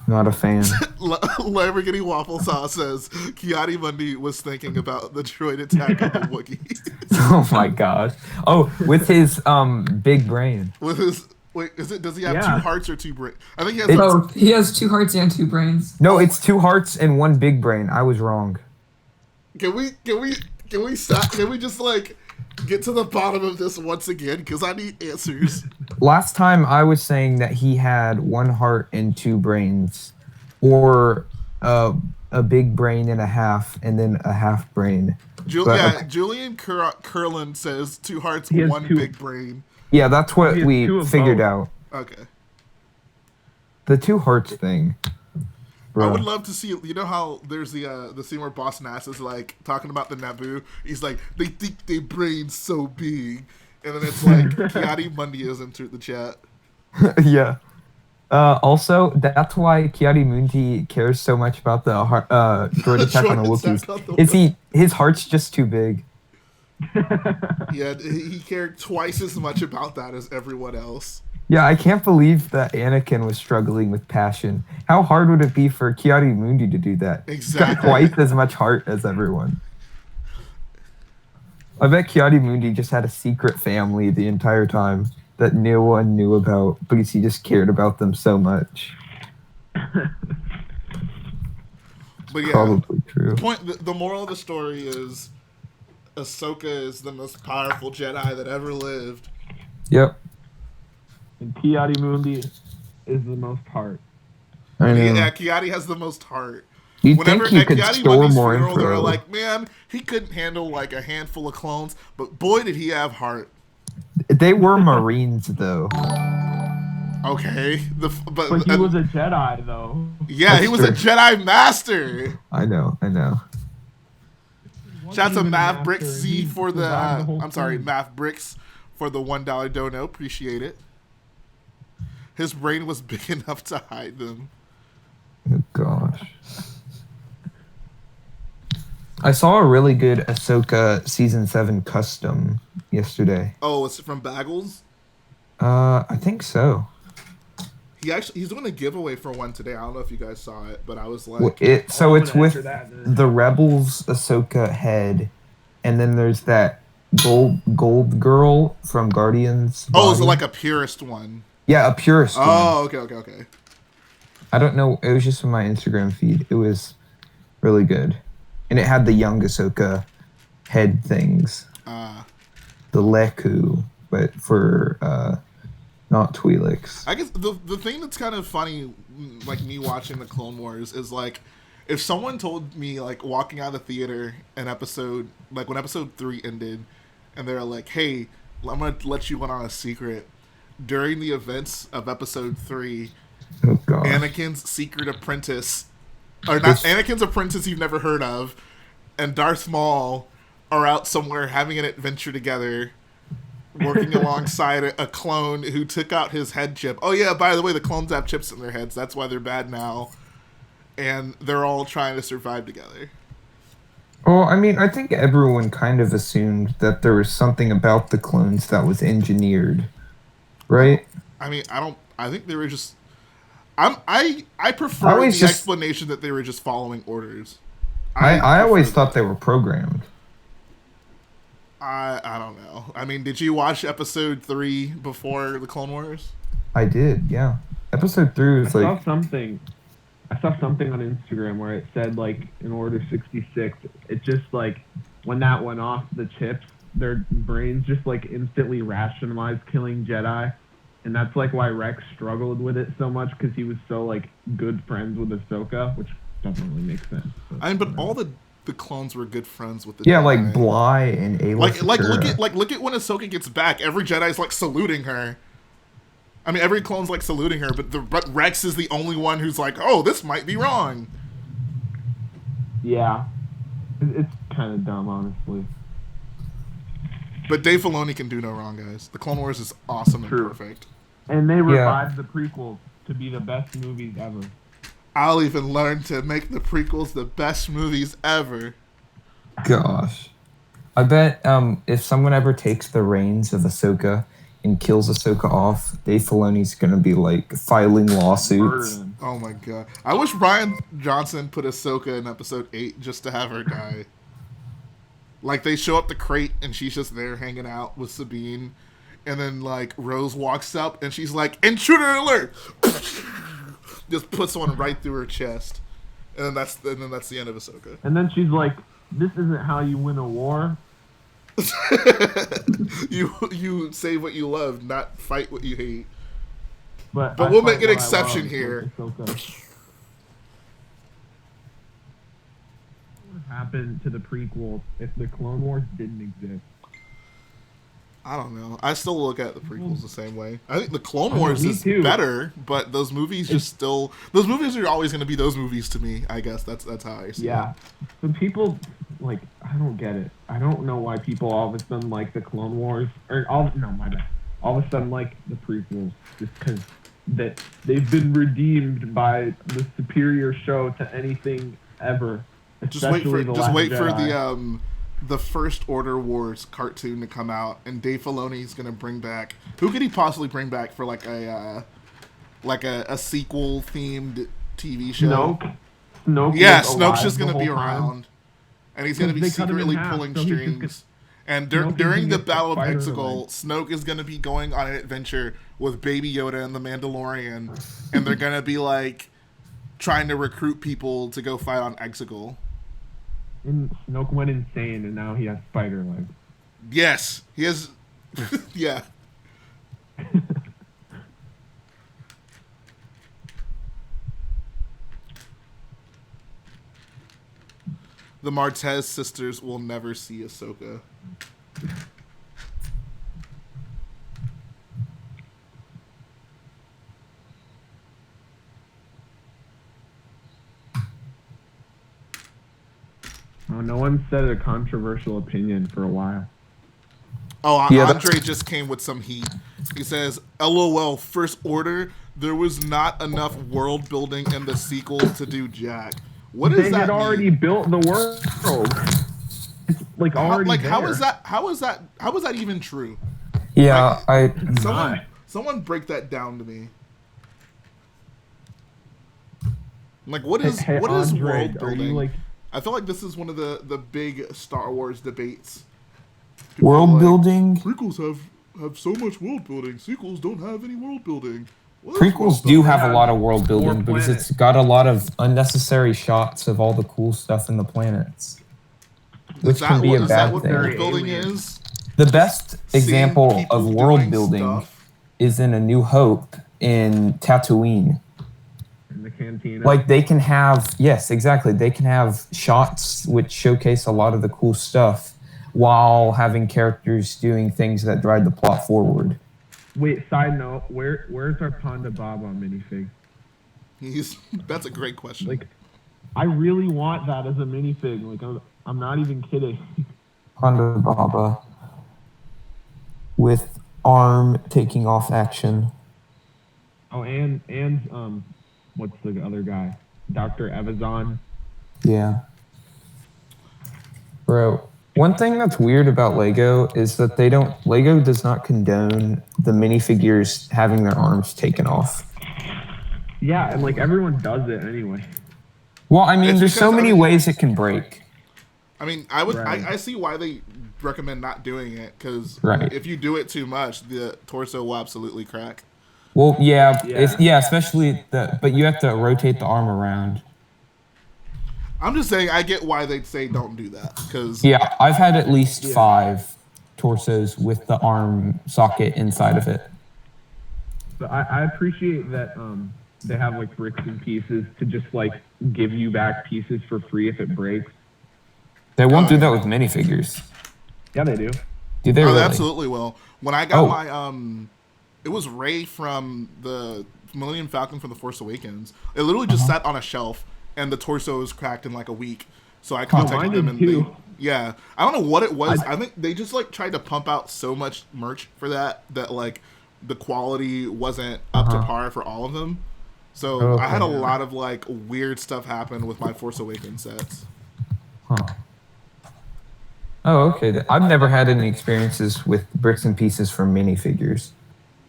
Not a fan. Lamborghini Waffle Sauce says Kiadi Mundi was thinking about the droid attack on the Wookiee. Oh my gosh. Oh, with his big brain. With his wait, does he have Yeah. 2 hearts or 2 brains? I think he has It's- Both. He has 2 hearts and 2 brains. No, it's 2 hearts and 1 big brain. I was wrong. Can we stop? Can we just like get to the bottom of this once again? Because I need answers. Last time I was saying that he had 1 heart and 2 brains, or a big brain and a half, and then a half brain. But- Julian Curlin says 2 hearts, He has 1 2. big brain. Yeah, that's what He has we 2 of figured both. out. Okay. The 2 hearts thing. I would Bro. love to see. You know how there's the scene where Boss Nass is like talking about the Naboo. He's like, they think their brain's so big, and then it's like Kiadi Mundi has entered the chat. Yeah. Also, that's why Kiadi Mundi cares so much about the droid attack on the Droid attack on the Wookiees. His heart's just too big. Yeah, he cared twice as much about that as everyone else. Yeah, I can't believe that Anakin was struggling with passion. How hard would it be for Kiadi Mundi to do that? He's got Exactly. twice as much heart as everyone. I bet Kiadi Mundi just had a secret family the entire time that no one knew about because he just cared about them so much. But yeah, Probably true. the moral of the story is Ahsoka is the most powerful Jedi that ever lived. Yep. And Kiadi Mundi is the most heart. I know. Yeah, Kiadi has the most heart. You'd Whenever think you at could Kiadi store Mundi's more funeral, they were info. like, man, he couldn't handle like a handful of clones, but boy, did he have heart. They were Marines, though. Okay, But he was a Jedi, though. yeah, he That's was a true. Jedi Master. I know. Shout out to Even a Math Bricks master, Z he for the. survived the whole I'm sorry, thing. Math Bricks for the $1 dono. Appreciate it. His brain was big enough to hide them. Oh, gosh. I saw a really good Ahsoka Season 7 custom yesterday. Oh, it's from Baggles. I think so. He's doing a giveaway for one today. I don't know if you guys saw it, but I was like, So I'm it's gonna with answer that, then. the Rebels Ahsoka head, and then there's that gold girl from Guardians. oh, so body. like a purist one. Yeah, a purist one. Oh, okay. I don't know. It was just in my Instagram feed. It was really good, and it had the young Ahsoka head things, the Leku, but for not Twi'leks. I guess the thing that's kind of funny, like me watching the Clone Wars, is like if someone told me like walking out of the theater an episode, like when episode 3 ended, and they're like, "Hey, I'm gonna let you in on a secret." During the events of episode 3, Oh god. Anakin's secret apprentice, or not This- Anakin's apprentice you've never heard of, and Darth Maul are out somewhere having an adventure together, working alongside a clone who took out his head chip. Oh yeah, by the way, the clones have chips in their heads. That's why they're bad now. And they're all trying to survive together. Well, I mean, I think everyone kind of assumed that there was something about the clones that was engineered, right? I mean, I think they were just. I prefer I the always just- explanation that they were just following orders. I always prefer thought that. they were programmed. I don't know. I mean, did you watch episode 3 before the Clone Wars? I did, yeah. Episode 3 was I like, saw something on Instagram where it said like in Order 66, it just like when that went off the chips, their brains just like instantly rationalized killing Jedi, and that's like why Rex struggled with it so much because he was so like good friends with Ahsoka, which doesn't really make sense. I mean, but all the clones were good friends with the yeah, Jedi. like Bly and Ayla like Secura. look at when Ahsoka gets back. Every Jedi's like saluting her. I mean, every clone's like saluting her, but Rex is the only one who's like, "Oh, this might be wrong." Yeah, it's kind of dumb, honestly. But Dave Filoni can do no wrong, guys. The Clone Wars is awesome and True. perfect. And they revived the prequels to be the best movies ever. I'll even learn to make the prequels the best movies ever. Gosh. I bet if someone ever takes the reins of Ahsoka and kills Ahsoka off, Dave Filoni's gonna be like filing lawsuits. Burn. Oh my god. I wish Ryan Johnson put Ahsoka in episode 8 just to have her die. Like, they show up the crate and she's just there hanging out with Sabine. And then, like, Rose walks up and she's like, "Intruder alert!" Just puts one right through her chest. And then that's the end of Ahsoka. And then she's like, "This isn't how you win a war." You save what you love, not fight what you hate. But But I we'll fight make an what I exception love, here. like Ahsoka. What would happen to the prequels if the Clone Wars didn't exist? I don't know. I still look at the prequels the same way. I think the Clone Oh, Wars me is too. better, but those movies those movies are always going to be those movies to me. I guess that's how I see Yeah. it. But people, like, I don't get it. I don't know why people all of a sudden like the Clone Wars, all of a sudden like the prequels, just because that they've been redeemed by the superior show to anything ever. Just wait for The Last Jedi. the First Order Wars cartoon to come out, and Dave Filoni's going to bring back. Who could he possibly bring back for like a sequel themed TV show? Snoke. Yeah, was Snoke's alive just going the to be whole time. around, and he's going to be Because they cut him in secretly half, pulling so he's just strings. And Snoke is during the gonna get Battle of spider Exegol, leg. Snoke is going to be going on an adventure with Baby Yoda and the Mandalorian, and they're going to be like trying to recruit people to go fight on Exegol. And Snoke went insane, and now he has spider legs. Yes, he has. Yeah. The Martez sisters will never see Ahsoka. Oh, no one said a controversial opinion for a while. Oh, Yeah, Andre just came with some heat. He says, "LOL, First Order, there was not enough world building in the sequels to do jack." What does They that had already mean? built the world. It's like already How there. is that? How is that even true? Yeah, Someone break that down to me. Like, what is Hey, what is Andre, world are building? you like? I feel like this is one of the big Star Wars debates. People are world like, building. Prequels have so much world building. Sequels don't have any world building. What is world Prequels do building? have a lot of world building More because planets. it's got a lot of unnecessary shots of all the cool stuff in the planets, which Is that can be what- a is that bad what thing. world building Aliens. is? The best Seeing example people of world doing building stuff? is in A New Hope in Tatooine. In the cantina. Like they can have, yes, exactly. They can have shots which showcase a lot of the cool stuff while having characters doing things that drive the plot forward. Wait, side note, where's our Ponda Baba minifig? That's a great question. Like, I really want that as a minifig. Like, I'm not even kidding. Honda Baba with arm taking off action. Oh, and what's the other guy? Dr. Evazan. Yeah. Bro, one thing that's weird about Lego is that Lego does not condone the minifigures having their arms taken off. Yeah, and like everyone does it anyway. Well, I mean, It's there's so because, many ways it can break. I mean, Right. I see why they recommend not doing it, because Right. if you do it too much, the torso will absolutely crack. Well, yeah, Yeah. especially but you have to rotate the arm around. I'm just saying, I get why they'd say don't do that, because Yeah, I've had at least 5 torsos with the arm socket inside of it. But I appreciate that they have like bricks and pieces to just like give you back pieces for free if it breaks. They won't do that with minifigures. Yeah, they do. Do they oh, really? they absolutely will. When I got Oh. my it was Rey from the Millennium Falcon from The Force Awakens. It literally just sat on a shelf, and the torso was cracked in like a week. So I contacted mine them, did and too. Yeah, I don't know what it was. I think they just like tried to pump out so much merch for that like the quality wasn't up to par for all of them. So I had a lot of like weird stuff happen with my Force Awakens sets. Huh. Oh, okay. I've never had any experiences with bricks and pieces from minifigures.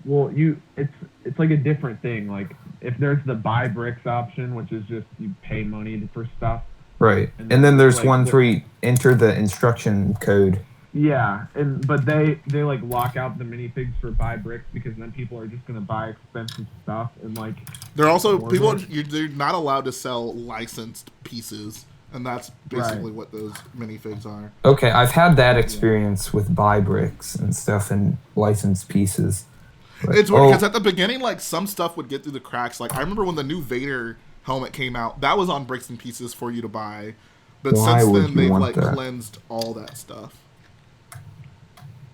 Well, it's like a different thing. Like if there's the buy bricks option, which is just you pay money for stuff. Right. And then there's like, ones where you enter the instruction code. Yeah, but they like lock out the minifigs for buy bricks because then people are just gonna buy expensive stuff and like. They're also they're not allowed to sell licensed pieces, and that's basically what those minifigs are. Okay, I've had that experience with buy bricks and stuff and licensed pieces. But, it's weird because at the beginning, like some stuff would get through the cracks. Like I remember when the new Vader helmet came out, that was on bricks and pieces for you to buy, but since then they've like cleansed all that stuff.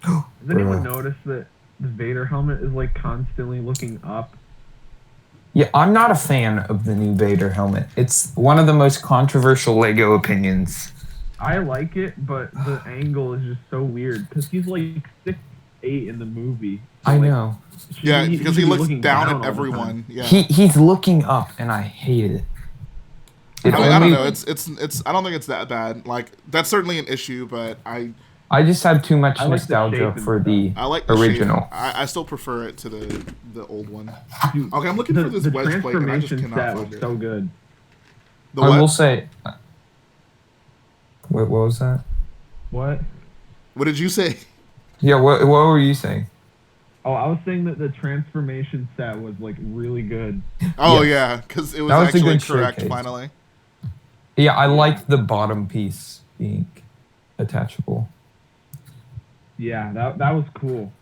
Has anyone noticed that the Vader helmet is like constantly looking up? Yeah, I'm not a fan of the new Vader helmet. It's one of the most controversial Lego opinions. I like it, but the angle is just so weird because he's like 6'8" in the movie. So I know. Yeah, because he looks down at everyone. Yeah, he's looking up, and I hate it. I don't know. It's. I don't think it's that bad. Like that's certainly an issue, but I just have too much nostalgia for the original. I still prefer it to the old one. Okay, I'm looking for this wedge plate, and I just cannot find it. So good. I will say. What was that? What? What did you say? Yeah, what were you saying? Oh, I was saying that the transformation set was like really good. Oh yeah, because it was actually correct finally. Yeah, I liked the bottom piece being attachable. Yeah, that was cool.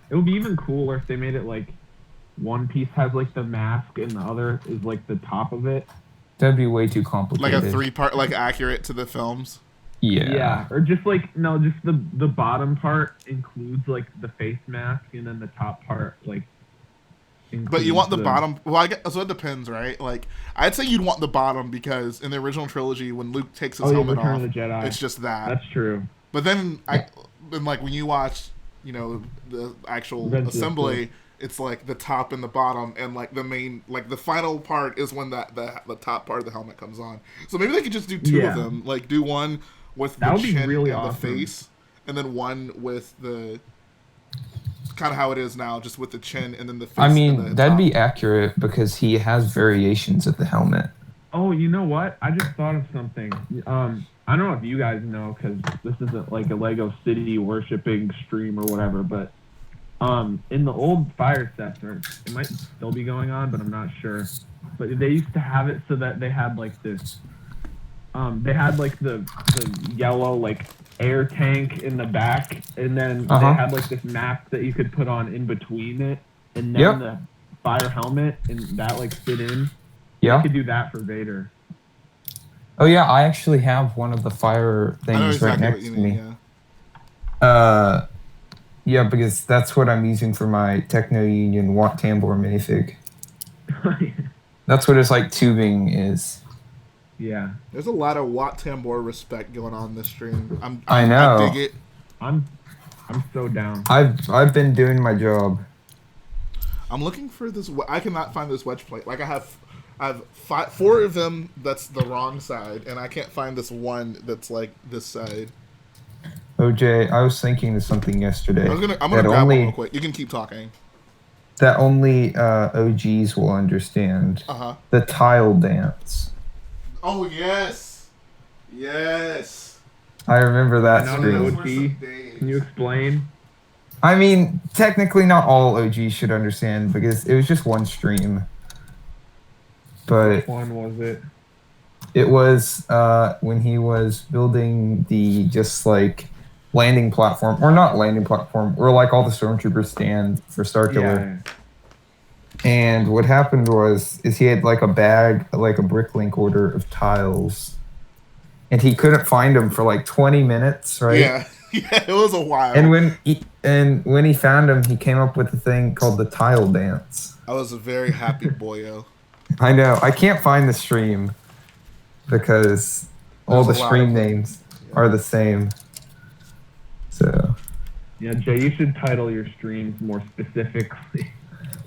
It would be even cooler if they made it like one piece has like the mask and the other is like the top of it. That'd be way too complicated. Like a 3-part, like accurate to the films. Yeah. Yeah, or just like just the bottom part includes like the face mask, and then the top part like. But you want the bottom? Well, I guess so. It depends, right? Like I'd say you'd want the bottom because in the original trilogy, when Luke takes his helmet off, it's just that. That's true. But then like when you watch, the actual assembly, it's like the top and the bottom, and like the main, like the final part is when the top part of the helmet comes on. So maybe they could just do two of them, like do one with the chin really and awesome. the face, and then one with the kind of how it is now, just with the chin and then the face. I mean, that'd top. be accurate because he has variations of the helmet. Oh, you know what? I just thought of something. I don't know if you guys know because this isn't like a Lego City worshipping stream or whatever, but in the old fire sets, or it might still be going on, but I'm not sure. But they used to have it so that they had like this. They had like the yellow like air tank in the back, and then they had like this mask that you could put on in between it, and then the fire helmet, and that like fit in. Yeah, you could do that for Vader. Oh yeah, I actually have one of the fire things right next to me. Yeah, because that's what I'm using for my Techno Union Watt Tambor minifig. That's what it's like tubing is. Yeah. There's a lot of Watt Tambor respect going on this stream. I know. I dig it. I'm so down. I've been doing my job. I'm looking for this. I cannot find this wedge plate. Like I have 4 of them. That's the wrong side, and I can't find this one that's like this side. OJ, I was thinking of something yesterday. I'm gonna grab one real quick. You can keep talking. That only OGs will understand. The tile dance. Oh yes, yes. I remember that stream. Can you explain? I mean, technically, not all OGs should understand because it was just one stream. But which one was it? It was when he was building the just like landing platform, or not landing platform, where like all the stormtroopers stand for Starkiller. Yeah. And what happened is he had like a bag, like a bricklink order of tiles, and he couldn't find them for like 20 minutes, right? Yeah, yeah, it was a while. And when he found them, he came up with a thing called the tile dance. I was a very happy boyo. I know. I can't find the stream because all the stream names. are the same. So. Yeah, Jay, you should title your streams more specifically.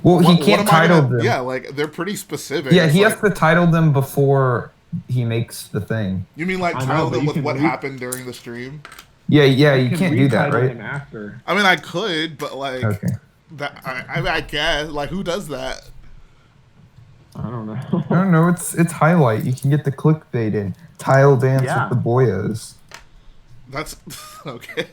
Well, he What can't am I title gonna- them. Yeah, like they're pretty specific. Yeah, It's he like, has to title them before he makes the thing. You mean like I know, title but them you with can what read- happened during the stream? Yeah, you can can't do that, retitle right? him after. I mean, I could, but like Okay. that. I guess like who does that? I don't know. I don't know. It's highlight. You can get the clickbait in. Tile dance Yeah. with the boyos. That's okay.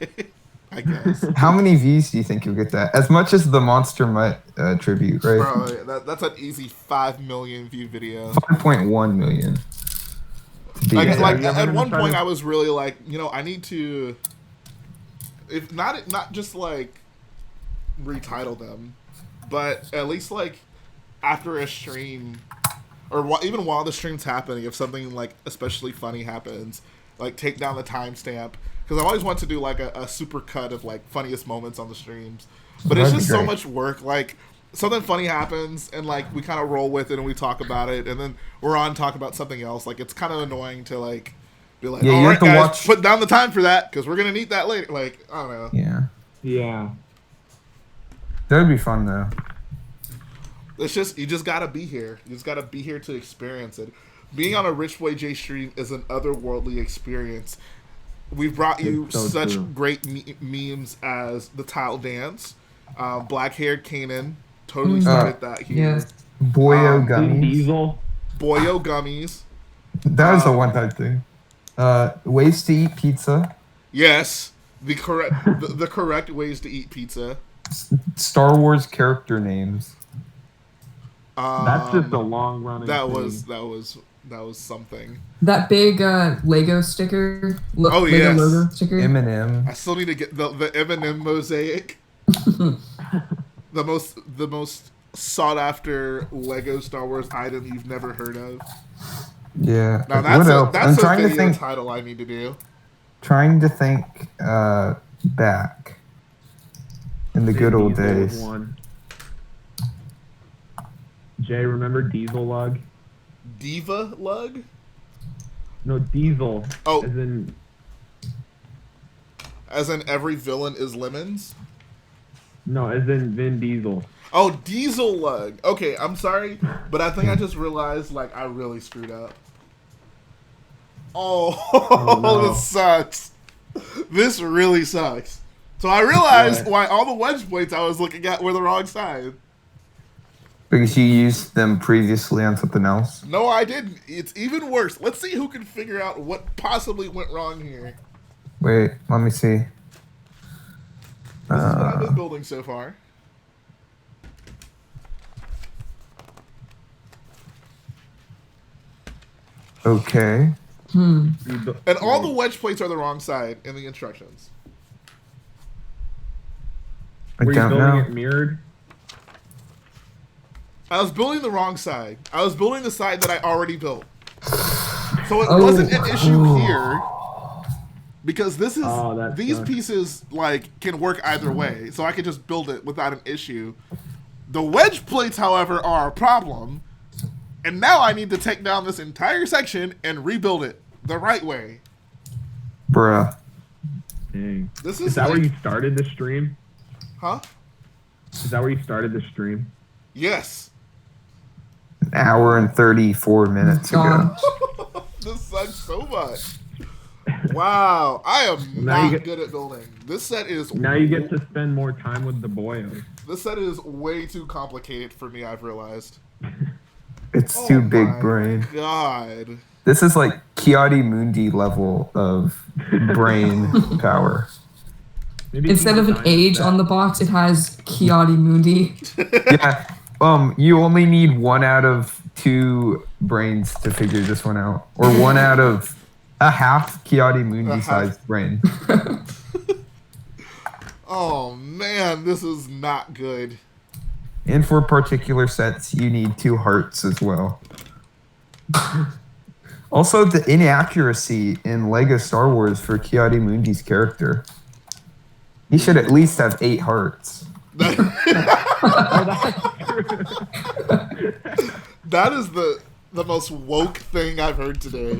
I guess. How many views do you think you'll get that? As much as the Monster Mutt tribute, right? Bro, that's an easy 5 million view video. 5.1 million. To be Like, exact. like you ever at one tried point, to- I was really like, I need to, if not just like retitle them, but at least like after a stream, or even while the stream's happening, if something like especially funny happens, like take down the timestamp, because I always want to do like a super cut of like funniest moments on the streams, but it's That'd be just so great. much work. Like something funny happens and like we kind of roll with it and we talk about it and then we're on talk about something else. Like it's kind of annoying to like be like, Yeah, you all have right, to guys, watch- put down the time for that because we're gonna need that later. Like I don't know. Yeah. Yeah. That would be fun, though. It's just you just gotta be here. You just gotta be here to experience it. Being on a Rich Boy J stream is an otherworldly experience. We've brought you It's so such true. great memes as the tile dance, black haired Kanan totally Mm. started that here. Yes. Boyo Um, Vin gummies. Diesel. Boyo gummies, That is a one-time thing. Ways to eat pizza. yes, the correct the correct ways to eat pizza. Star Wars character names. That's just a long running. that thing. was something. That big Lego sticker. Oh, Lego yes. logo sticker. Eminem. I still need to get the Eminem mosaic. the most sought after Lego Star Wars item you've never heard of. Yeah. Now What else? that's I'm a trying to video think. title I need to do. Trying to think back in the good Vin old Diesel was days. one. Jay, remember Diesel Lug? Diva Lug? No, Diesel. Oh. As in As in every villain is lemons? no, as in Vin Diesel. Oh, Diesel Lug. Okay, I'm sorry, but I think I just realized like I really screwed up. Oh, no. this sucks. This really sucks. So I realized why all the wedge points I was looking at were the wrong side. Because you used them previously on something else. No, I didn't. It's even worse. Let's see who can figure out what possibly went wrong here. Wait, let me see. This is what I've been building so far. Okay. And all the wedge plates are the wrong side in the instructions. I Were you don't building know. it mirrored? I was building the wrong side. I was building the side that I already built. So it Oh. wasn't an issue here because this is Oh, that these sucks. pieces like can work either way. So I could just build it without an issue. The wedge plates, however, are a problem. And now I need to take down this entire section and rebuild it the right way. Bruh. Dang. This Is is that like, where you started the stream? huh? Is that where you started the stream? Yes. An hour and 34 minutes ago. God. This sucks so much. Wow, I am Now you not get- good at building. This set is Now you get to spend more time with the boyos. This set is way too complicated for me. I've realized. It's Oh too big my brain. God. This is like Kiadi Mundi level of brain power. Maybe Instead of an age on the box, it has Kiadi Mundi. Yeah. You only need 1 out of 2 brains to figure this one out. Or 1 out of a half Kiadi Mundi sized brain. Oh man, this is not good. And for particular sets, you need 2 hearts as well. Also, the inaccuracy in Lego Star Wars for Kiadi Mundi's character. He should at least have 8 hearts. That is the most woke thing I've heard today.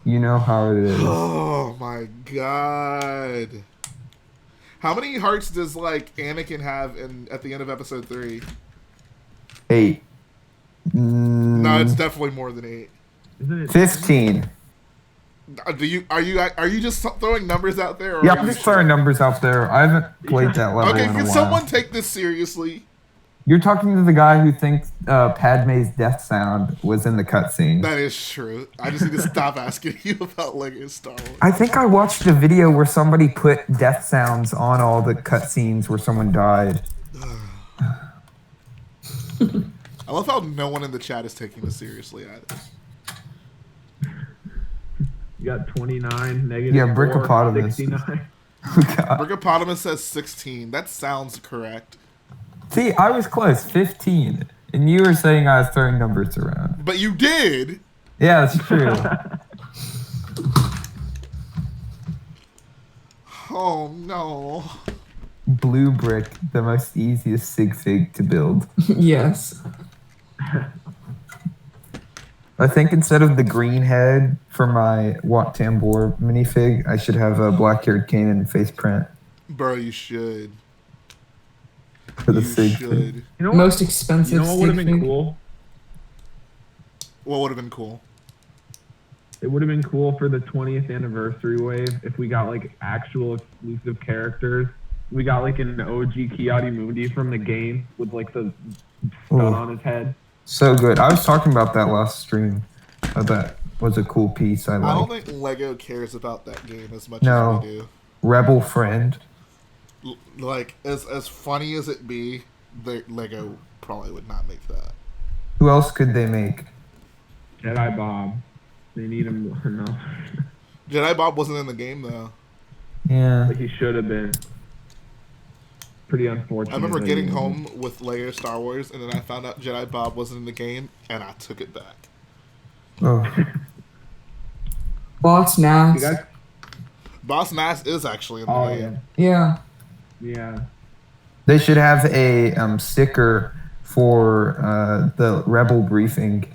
You know how it is. Oh my god. How many hearts does like Anakin have at the end of episode 3? 8. No, it's definitely more than 8. Isn't it 15. Are you just throwing numbers out there? Or Yeah, are I'm you just throwing numbers out there. I haven't played that level Okay, in a can while. someone take this seriously? You're talking to the guy who thinks Padme's death sound was in the cutscene. That is true. I just need to stop asking you about Lego Star Wars. I think I watched a video where somebody put death sounds on all the cutscenes where someone died. I love how no one in the chat is taking this seriously either. You got 29, negative Yeah, 4, Brickopotamus. 69. Brickopotamus says 16. That sounds correct. See, I was close, 15. And you were saying I was throwing numbers around. But you did! Yeah, that's true. Oh no. Blue brick, the most easiest sig to build. Yes. I think instead of the green head for my Wat Tambor minifig, I should have a black-haired Kanan face print Bro, you should. for the You sig. should. You know what? Most expensive. You know what would have been sig fig? cool? What would have been cool? It would have been cool for the 20th anniversary wave if we got like actual exclusive characters. We got like an OG Ki-Adi-Mundi from the game with like the stud Ooh. on his head. So good. I was talking about that last stream. That was a cool piece I I don't like. think Lego cares about that game as much No. as we do. Rebel Friend. Like, as funny as it be, Lego probably would not make that. Who else could they make? Jedi Bob. They need him. No. Jedi Bob wasn't in the game, though. Yeah. Like he should have been. Pretty unfortunate. I remember that getting he home with Lego Star Wars, and then I found out Jedi Bob wasn't in the game, and I took it back. Oh. Boss You Nass. guys? Boss Nass is actually in the Oh game. yeah. Yeah. Yeah. They should have a sticker for the Rebel briefing.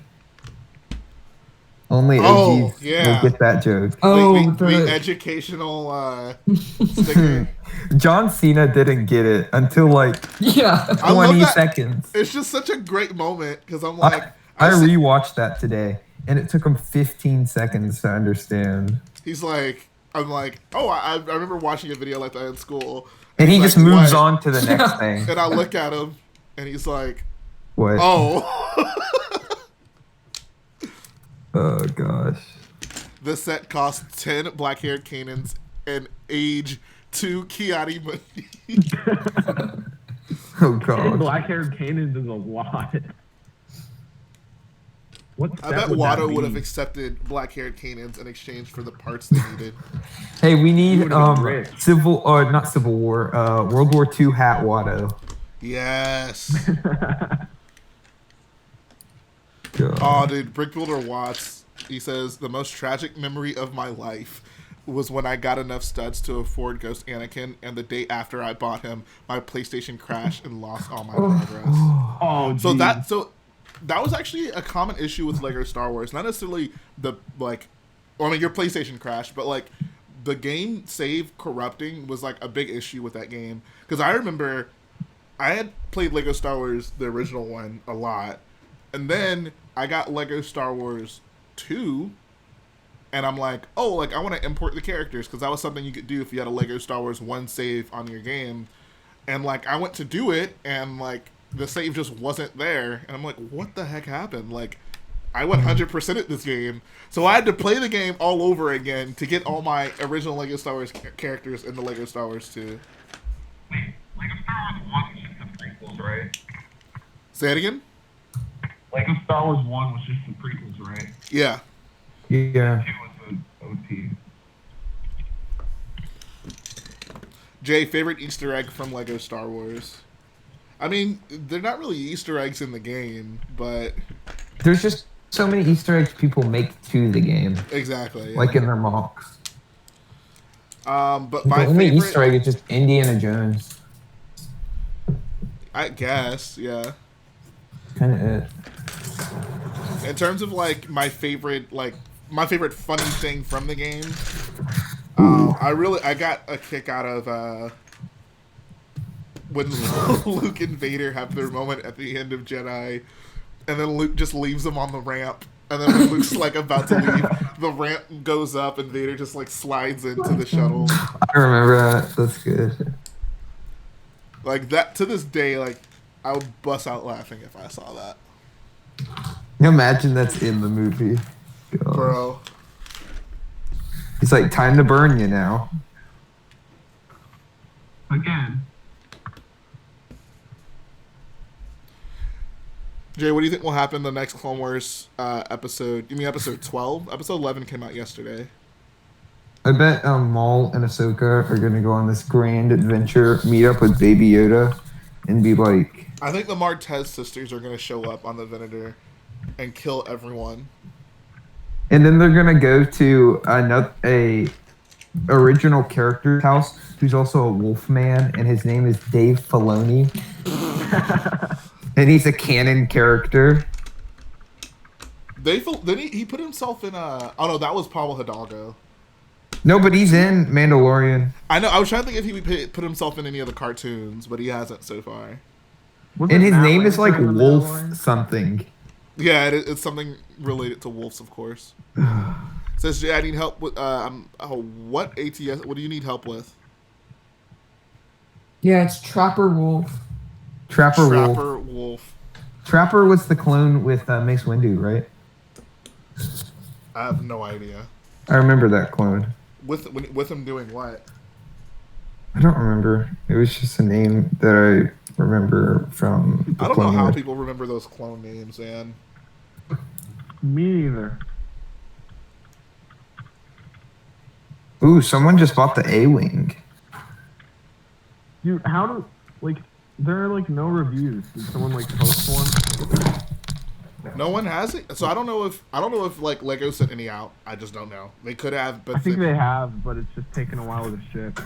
Only Oh, OGs yeah. will get that joke. Oh, the educational sticker. John Cena didn't get it until like yeah. I love 20 that. seconds. It's just such a great moment because I'm like, I sit- rewatched that today, and it took him 15 seconds to understand. he's like, I'm like, oh, I remember watching a video like that in school, And he he's just like, moves "What?" on to the next thing. And I look at him, and he's like, What? oh. Oh gosh. This set costs 10 black-haired Kanans and age 2 Ki-Adi-Mundi. Oh god. Black-haired Kanans is a lot. What I set bet would that Watto would be? have accepted black-haired Kanans in exchange for the parts they needed. Hey, we need would've been rich. not Civil War, World War II hat Watto. Yes. God. Oh, dude, Brick Builder Watts, he says, the most tragic memory of my life was when I got enough studs to afford Ghost Anakin, and the day after I bought him, my PlayStation crashed and lost all my progress. Oh, So geez. that was actually a common issue with Lego Star Wars. Not necessarily your PlayStation crashed, but like the game save corrupting was like a big issue with that game. Because I remember I had played Lego Star Wars, the original one, a lot. And then I got Lego Star Wars 2, and I'm like, oh, like I want to import the characters, because that was something you could do if you had a Lego Star Wars 1 save on your game. And like I went to do it, and like the save just wasn't there, and I'm like, what the heck happened? Like I went 100% at this game, so I had to play the game all over again to get all my original Lego Star Wars characters in the Lego Star Wars 2. Wait, Lego Star Wars 1 was just the prequels, right? Say it again? Lego Star Wars 1 was just the prequels, right? Yeah. Yeah. 2 was the OT. Jay, favorite Easter egg from Lego Star Wars? I mean, they're not really Easter eggs in the game, but There's just so many Easter eggs people make to the game, exactly. Yeah. like in their mocks. But The my only favorite, Easter egg is just Indiana Jones. I guess, yeah. Kind of it. In terms of like my favorite like my favorite funny thing from the game. I got a kick out of when Luke and Vader have their moment at the end of Jedi, and then Luke just leaves them on the ramp. And then when Luke's like about to leave, the ramp goes up and Vader just like slides into the shuttle. I remember that. That's good. Like that to this day, like I would bust out laughing if I saw that. Imagine that's in the movie. God. Bro. He's like, time to burn you now. Again. Jay, what do you think will happen in the next Clone Wars episode? You mean episode 12? Episode 11 came out yesterday. I bet Maul and Ahsoka are gonna go on this grand adventure, meet up with Baby Yoda, and be like... I think the Martez sisters are going to show up on the Venator and kill everyone. And then they're gonna go to a original character's house who's also a wolf man, and his name is Dave Filoni. And he's a canon character. Then he put himself in a... Oh no, that was Pablo Hidalgo. No, but he's in Mandalorian. I know, I was trying to think if he put himself in any of the cartoons, but he hasn't so far. And his name is like Wolf something. Yeah, it's something related to wolves, of course. Says Jay, I need help with what ATS? What do you need help with? Yeah, it's Trapper Wolf. Trapper Wolf. Trapper was the clone with Mace Windu, right? I have no idea. I remember that clone. With him doing what? I don't remember. It was just a name that I remember from the I don't know Clone how Wars. people remember those clone names, man. Me either. Ooh, someone just bought the A-Wing. Dude, how do, like, there are, like, no reviews. Did someone, like, post one? No one has it, so I don't know if like Lego sent any out. I just don't know. They could have, but I think they have, but it's just taken a while to ship.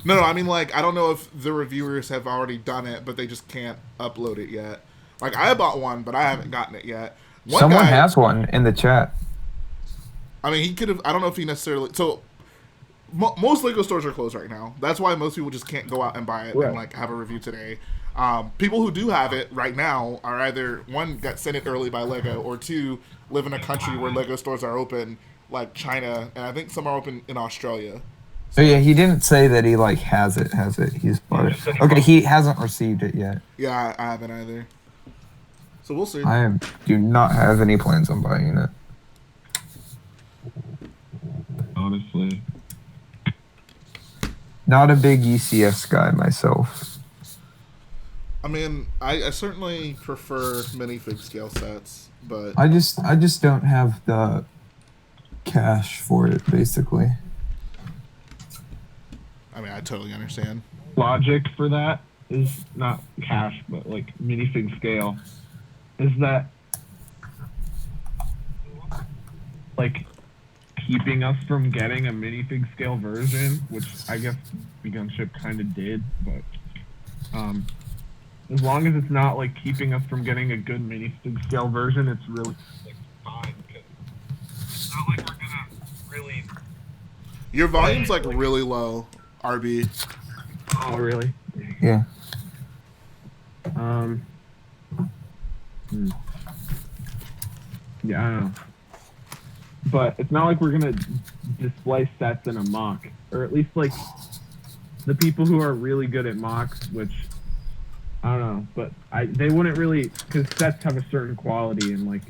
No, I mean like I don't know if the reviewers have already done it, but they just can't upload it yet. Like I bought one, but I haven't gotten it yet. Someone has one in the chat. I mean, he could have. I don't know if he necessarily. So most Lego stores are closed right now. That's why most people just can't go out and buy it and like have a review today. People who do have it right now are either one got sent it early by Lego, or two live in a country where Lego stores are open, like China, and I think some are open in Australia. So yeah, he didn't say that he like has it. He's bought it. Okay, he hasn't received it yet. Yeah, I haven't either. So we'll see. Do not have any plans on buying it. Honestly. Not a big UCS guy myself. I mean, I certainly prefer minifig scale sets, but I just don't have the cash for it, basically. I mean, I totally understand. Logic for that is not cash, but like minifig scale, is that like keeping us from getting a minifig scale version, which I guess Gunship kind of did, but as long as it's not like keeping us from getting a good minifig scale version, it's really like, fine. Because it's not like we're gonna really. Your volume's like really low, RB. Oh really? Yeah. Yeah, I don't know. But it's not like we're gonna display sets in a mock, or at least like the people who are really good at mocks, which I don't know, but they wouldn't really, because sets have a certain quality, and like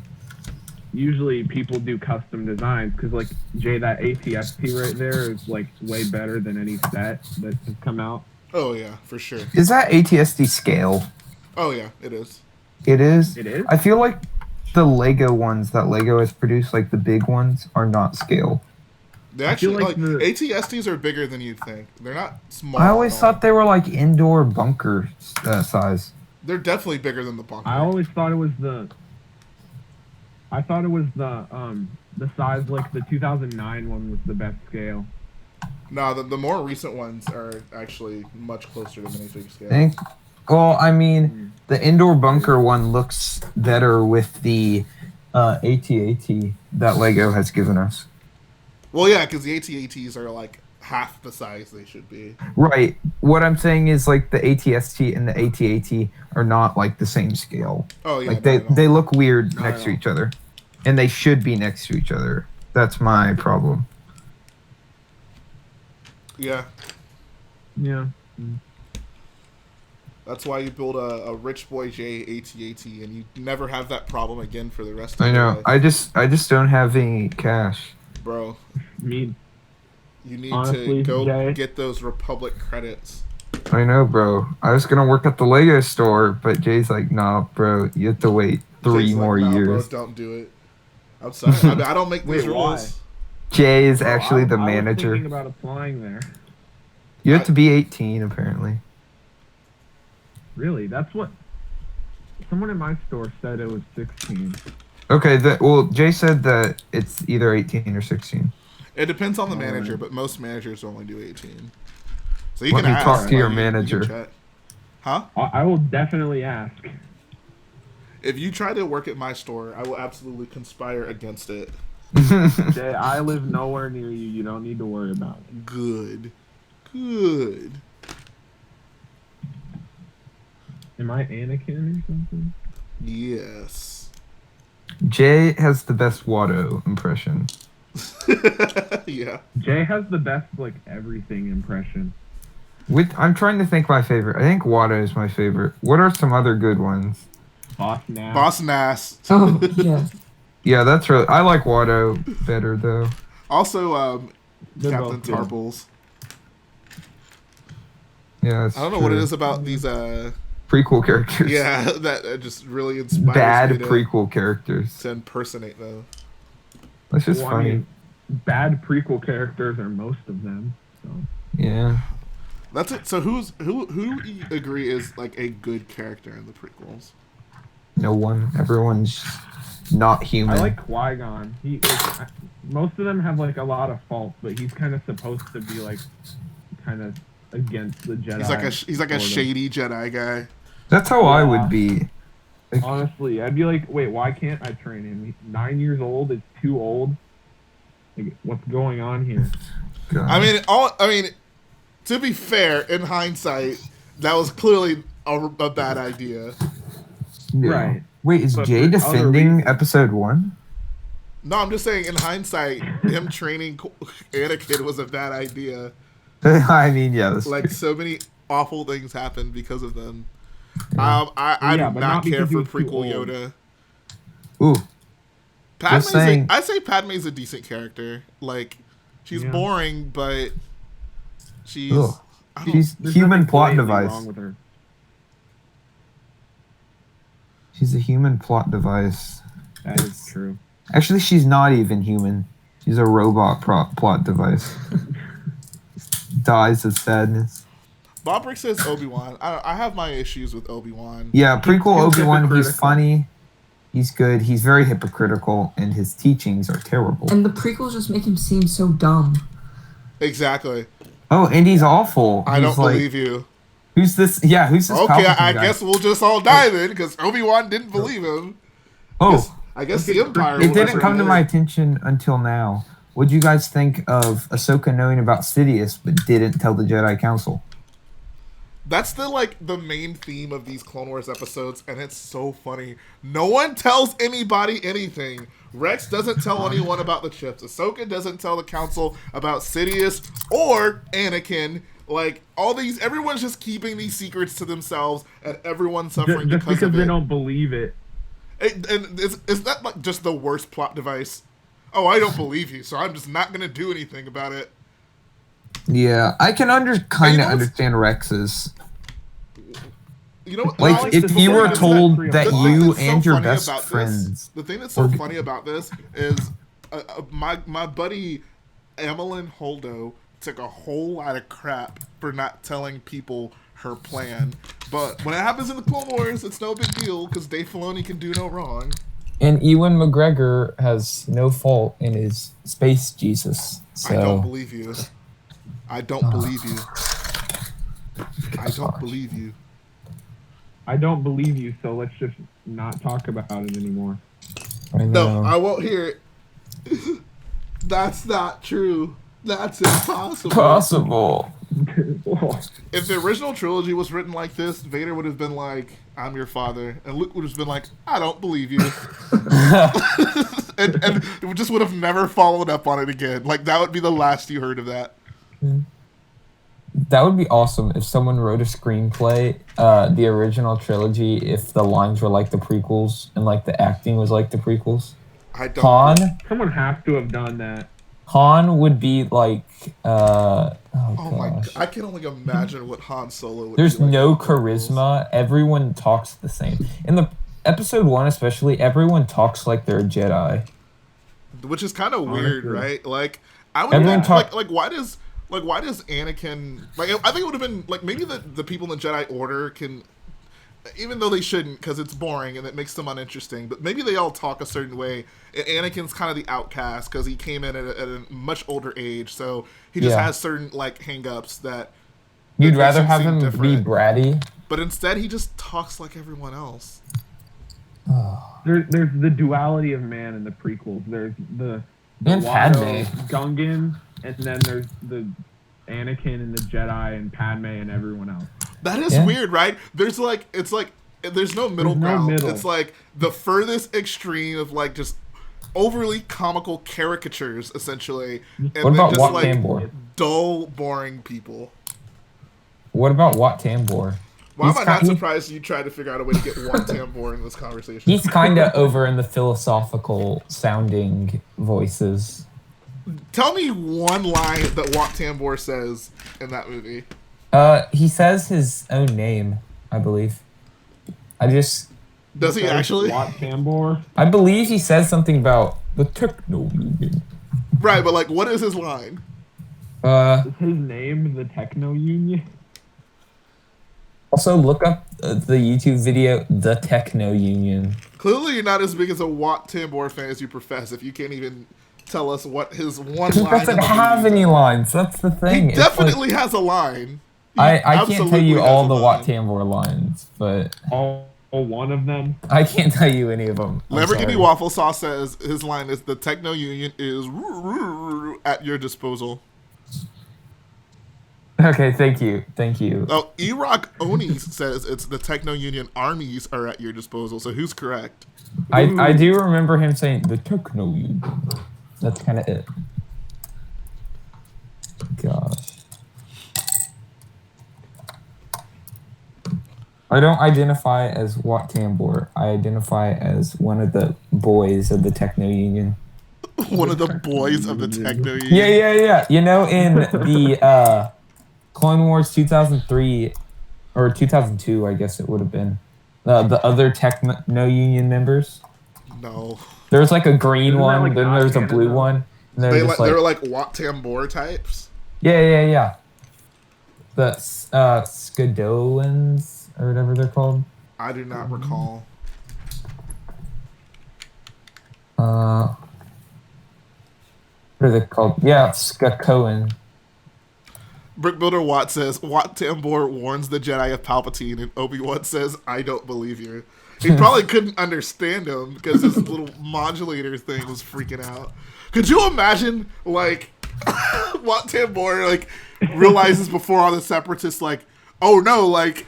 usually people do custom designs, because like Jay, that ATST right there is like way better than any set that has come out. Oh yeah, for sure. Is that ATSD scale? Oh yeah, it is. It is? It is? I feel like the Lego ones that Lego has produced, like the big ones, are not scale. They actually like ATSTs are bigger than you'd think. They're not small. I always thought they were like indoor bunker size. They're definitely bigger than the bunker. I always thought it was the size like the 2009 one was the best scale. No, the more recent ones are actually much closer to minifig scale. Well, I mean, the indoor bunker one looks better with the AT-AT that Lego has given us. Well, yeah, because the AT-ATs are like half the size they should be. Right. What I'm saying is like the AT-ST and the AT-AT are not like the same scale. Oh yeah, Like not at all. they look weird Not next at to all. each other, and they should be next to each other. That's my problem. Yeah, Yeah. that's why you build a Rich Boy J AT-AT, and you never have that problem again for the rest of I your know. life. I just don't have any cash. Bro, Me. you need Honestly, to go Jay- get those Republic credits. I know, bro. I was gonna work at the Lego store, but Jay's like, nah, bro. You have to wait 3 Jay's like, more nah, years. bro, don't do it. I'm sorry. I mean, I don't make these Wait, why? rules. Jay is Bro, actually the I was manager. thinking about applying there. You have to be 18, apparently. Really? That's what someone in my store said it was 16. Okay, well, Jay said that it's either 18 or 16. It depends on the Alright. manager, but most managers only do 18. So you Let can me ask. talk to your like, you can manager. check. Huh? I will definitely ask. If you try to work at my store, I will absolutely conspire against it. Jay, I live nowhere near you. You don't need to worry about it. Good. Good. Am I Anakin or something? Yes. Jay has the best Watto impression. Yeah. Jay has the best like everything impression. I'm trying to think my favorite. I think Watto is my favorite. What are some other good ones? Boss now. Boss Nass. Oh, yeah. Yeah, that's really. I like Watto better though. Also, They're Captain both good. Tarbles. Yeah, that's I don't know what it true. is about these, Prequel characters. yeah, that just really inspires Bad me to, prequel characters. to impersonate them. That's just Well, I funny. mean, bad prequel characters are most of them. So. Yeah. That's it. So who do you agree is like a good character in the prequels? No one. Everyone's not human. I like Qui-Gon. Most of them have like a lot of faults, but he's kind of supposed to be like kind of against the Jedi. He's like a sort of. shady Jedi guy. That's how I Yeah. would be. Like, Honestly, I'd be like, wait, why can't I train him? He's 9 years old. It's too old. Like, what's going on here? God. I mean, to be fair, in hindsight, that was clearly a bad idea. Yeah. Right. Wait, is But Jay for other defending reasons. episode 1? No, I'm just saying, in hindsight, him training Anakin was a bad idea. I mean, yeah, that's Like, true. so many awful things happened because of them. Yeah. I Yeah, do but not not care because he for was too prequel old. Yoda. Ooh, Padme's saying- I say Padme's a decent character. Like, she's Yeah. boring, but she's ugh. I don't- She's There's human nothing plot blatantly device. wrong with her. She's a human plot device. That is true. Actually, she's not even human. She's a robot plot device. Dies of sadness. Bob Rick says Obi-Wan. I have my issues with Obi-Wan. Yeah, prequel He's Obi-Wan, he's hypocritical. funny. He's good. He's very hypocritical, and his teachings are terrible. And the prequels just make him seem so dumb. Exactly. Oh, and he's awful. I He's don't like, believe you. Who's this? Yeah, who's this? Okay, Palpatine I guy? guess we'll just all die then, because Obi-Wan didn't believe him. Oh, I guess the Empire. it will didn't never come to do my it. attention until now. What'd you guys think of Ahsoka knowing about Sidious but didn't tell the Jedi Council? That's the main theme of these Clone Wars episodes, and it's so funny. No one tells anybody anything. Rex doesn't tell anyone about the chips. Ahsoka doesn't tell the council about Sidious or Anakin. Like, all these, everyone's just keeping these secrets to themselves, and everyone's suffering Just because because of they it. don't believe it. And is that like just the worst plot device? Oh, I don't believe you, so I'm just not gonna do anything about it. Yeah, I can kind know of what's- understand Rex's. You know what? Like, Alex, if this you is were like told the that thing you that's so and your funny best about this- friends... the thing that's so were- funny about this is my buddy Emmeline Holdo took a whole lot of crap for not telling people her plan. But when it happens in the Clone Wars, it's no big deal because Dave Filoni can do no wrong. And Ewan McGregor has no fault in his Space Jesus. I don't So believe you. I don't believe you. I don't believe you. I don't believe you, so let's just not talk about it anymore. I No, know. I won't hear it. That's not true. That's impossible. Possible. If the original trilogy was written like this, Vader would have been like, "I'm your father," and Luke would have been like, "I don't believe you," and it just would have never followed up on it again. Like that would be the last you heard of that. That would be awesome if someone wrote a screenplay, the original trilogy, if the lines were like the prequels and like the acting was like the prequels. I don't. Han, Someone has to have done that. Han would be like, Oh my! gosh. I can only imagine what Han Solo would. There's be like no in the prequels. charisma. Everyone talks the same. In the episode 1 especially, everyone talks like they're a Jedi. Which is kind of weird, Honestly. right? Like I would Everyone like why does Anakin like I think it would have been like maybe the people in the Jedi Order can, even though they shouldn't because it's boring and it makes them uninteresting, but maybe they all talk a certain way. And Anakin's kind of the outcast because he came in at a much older age, so he just Yeah. has certain like hang-ups that You'd makes rather him have seem him different. be bratty. But instead he just talks like everyone else. There's the duality of man in the prequels. There's the And Watto, Padme. Gungan, and then there's the Anakin and the Jedi and Padme and everyone else. That is Yeah. weird, right? There's like it's like there's no middle There's no ground. middle. It's like the furthest extreme of like just overly comical caricatures, essentially, and What then about just Wat like Tambor? dull, boring people. What about Wat Tambor? Why am He's I not ki- surprised you tried to figure out a way to get Wat Tambor in this conversation? He's kind of over in the philosophical sounding voices. Tell me one line that Wat Tambor says in that movie. He says his own name, I believe. Does he actually? Wat Tambor. I believe he says something about the techno union. Right, but like, what is his line? Is his name the Techno Union? Also look up the YouTube video, The Techno Union. Clearly, you're not as big as a Wat Tambor fan as you profess. If you can't even tell us what his one He line. doesn't in the have movie any is. lines. That's the thing. He It's like- definitely has a line. He I can't tell absolutely you has all a the line. Wat Tambor lines, but All one of them. I can't tell you any of them. I'm Lamborghini sorry. Waffle Sauce says his line is the Techno Union is at your disposal. Okay, thank you. Thank you. Oh, Iraq Oni says it's the Techno Union armies are at your disposal. So who's correct? I do remember him saying the techno union. That's kind of it. Gosh. I don't identify as Wat Tambor. I identify as one of the boys of the Techno Union. One of the boys of the Techno Union. Yeah. You know, in the Clone Wars 2003 or 2002, I guess it would have been. The other Techno Union members. No. There's like a green Isn't that one, like then there's a blue non-canon? one. And they're They just were like Wat Tambor types. yeah. The Skadoans or whatever they're called. I do not recall. What are they called? Yeah, Skakoan. Brick Builder Watt says Wat Tambor warns the Jedi of Palpatine, and Obi-Wan says, "I don't believe you." He probably couldn't understand him because his little modulator thing was freaking out. Could you imagine, like, Wat Tambor like realizes before all the Separatists, like, oh no, like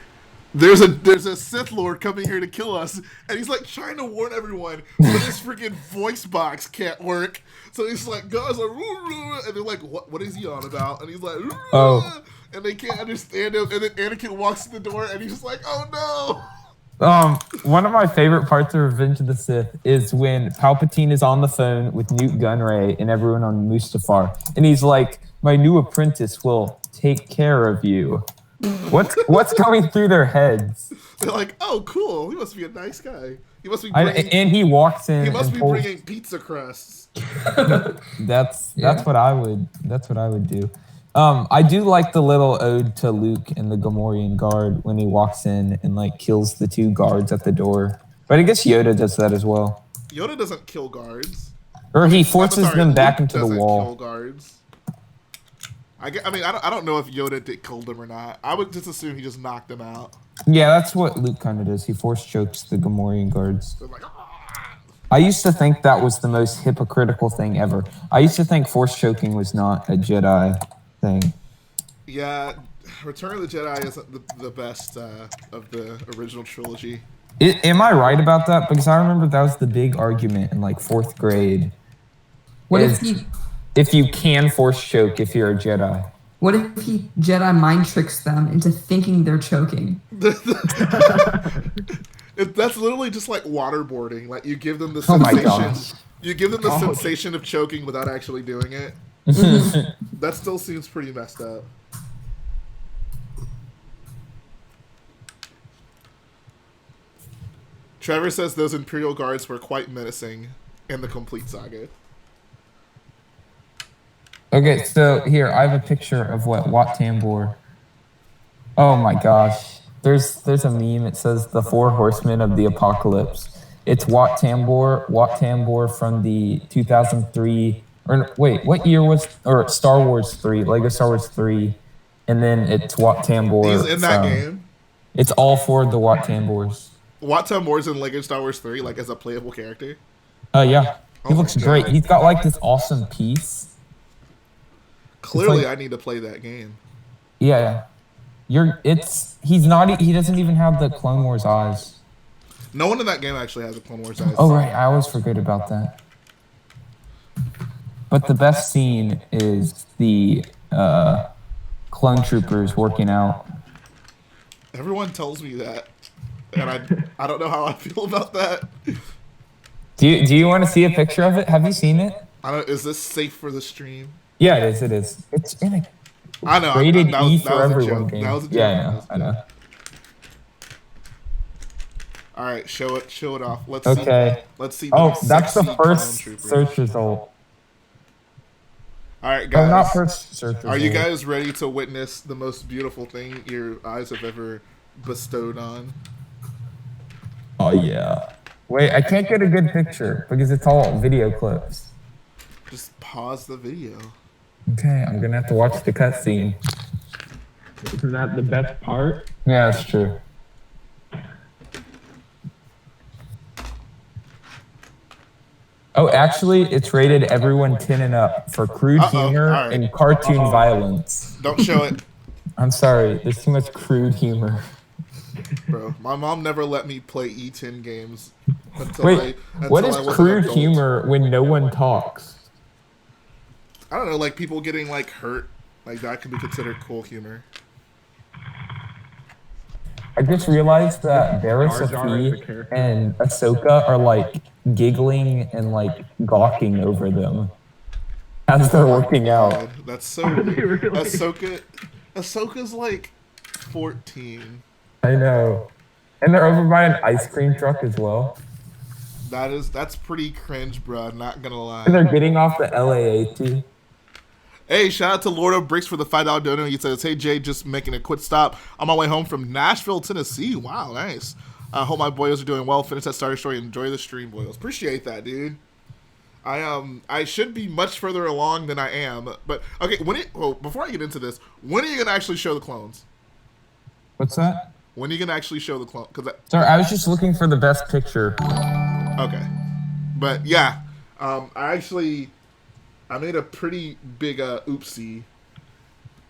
there's a Sith Lord coming here to kill us, and he's like trying to warn everyone, but his freaking voice box can't work. So he's like, guys, like, and they're like, what is he on about? And he's like, Oh. and they can't understand him. And then Anakin walks in the door, and he's just like, oh no. One of my favorite parts of Revenge of the Sith is when Palpatine is on the phone with Newt Gunray and everyone on Mustafar, and he's like, "My new apprentice will take care of you." What's going through their heads? They're like, oh, cool. He must be a nice guy. He must be bringing, And he walks in. he must and be pulls- bringing pizza crusts. That's what I would do. I do like the little ode to Luke and the Gamorrean guard when he walks in and like kills the two guards at the door. But I guess Yoda does that as well. Yoda doesn't kill guards. Or he I'm forces sorry, them back Luke into the doesn't wall. Kill guards. I don't know if Yoda did kill them or not. I would just assume he just knocked them out. Yeah, that's what Luke kind of does. He force chokes the Gamorrean guards. They're like, ah! I used to think that was the most hypocritical thing ever. I used to think force choking was not a Jedi thing. Yeah, Return of the Jedi isn't the best of the original trilogy. Am I right about that? Because I remember that was the big argument in like 4th grade. What is if you can force choke if you're a Jedi? What if he Jedi mind tricks them into thinking they're choking? That's literally just like waterboarding. Like you give them the Oh my sensation. gosh. You give them the sensation of choking without actually doing it. That still seems pretty messed up. Trevor says those Imperial guards were quite menacing in the complete saga. Okay, so here I have a picture of what Wat Tambor. Oh my gosh. There's a meme. It says the 4 horsemen of the apocalypse. It's Wat Tambor from the 2003 or wait, what year was or Star Wars 3, Lego Star Wars 3, and then it's Wat Tambor. He's in that game. It's all 4 of the Wat Tambors. Wat Tambor's in Lego Star Wars 3, like as a playable character. Yeah. He Oh looks my great. God. He's got like this awesome piece. Clearly, like- I need to play that game. Yeah. He doesn't even have the Clone Wars eyes. No one in that game actually has a Clone Wars eyes. Oh right, I always forget about that. But the best scene is the clone troopers working out. Everyone tells me that, and I don't know how I feel about that. Do you want to see a picture of it? Have you seen it? Is this safe for the stream? Yeah, it is. It's in a I know. rated that E was for a everyone joke. game. That was a joke. Yeah, I know. All right, show it off. Let's Okay. see. Let's see. Oh, that's the sexy clone first troopers. search result. All right, Oh, not guys. first search result. Are you guys ready to witness the most beautiful thing your eyes have ever bestowed on? Oh yeah. Wait, I can't get a good picture because it's all video clips. Just pause the video. Okay, I'm gonna have to watch the cutscene. Isn't that the best part? Yeah, that's true. Oh, actually, it's rated everyone 10 and up for crude humor all right. and cartoon violence. Don't show it, I'm sorry, there's too much crude humor. bro. My mom never let me play E10 games until Wait, what is I was an crude adult. humor when no one talks? I don't know, like people getting like hurt, like that could be considered cool humor. I just realized that Barris Jar Jar is a Sophie character. and Ahsoka are like giggling and like gawking over them as they're working out. God, that's so they really? Ahsoka's like 14. I know. And they're over by an ice cream truck as well. That's pretty cringe, bro. Not gonna lie. And they're getting off the LAAT. Hey, shout out to Lord of Bricks for the $5 donor. He says, "Hey Jay, just making a quick stop on my way home from Nashville, Tennessee. Wow, nice. I hope my boyos are doing well. Finish that starter story. Enjoy the stream, boyos. Appreciate that, dude. I should be much further along than I am, but okay. Before I get into this, when are you gonna actually show the clones? What's that? When are you gonna actually show the clone? Sorry, I was just looking for the best picture. Okay, but yeah, I made a pretty big oopsie,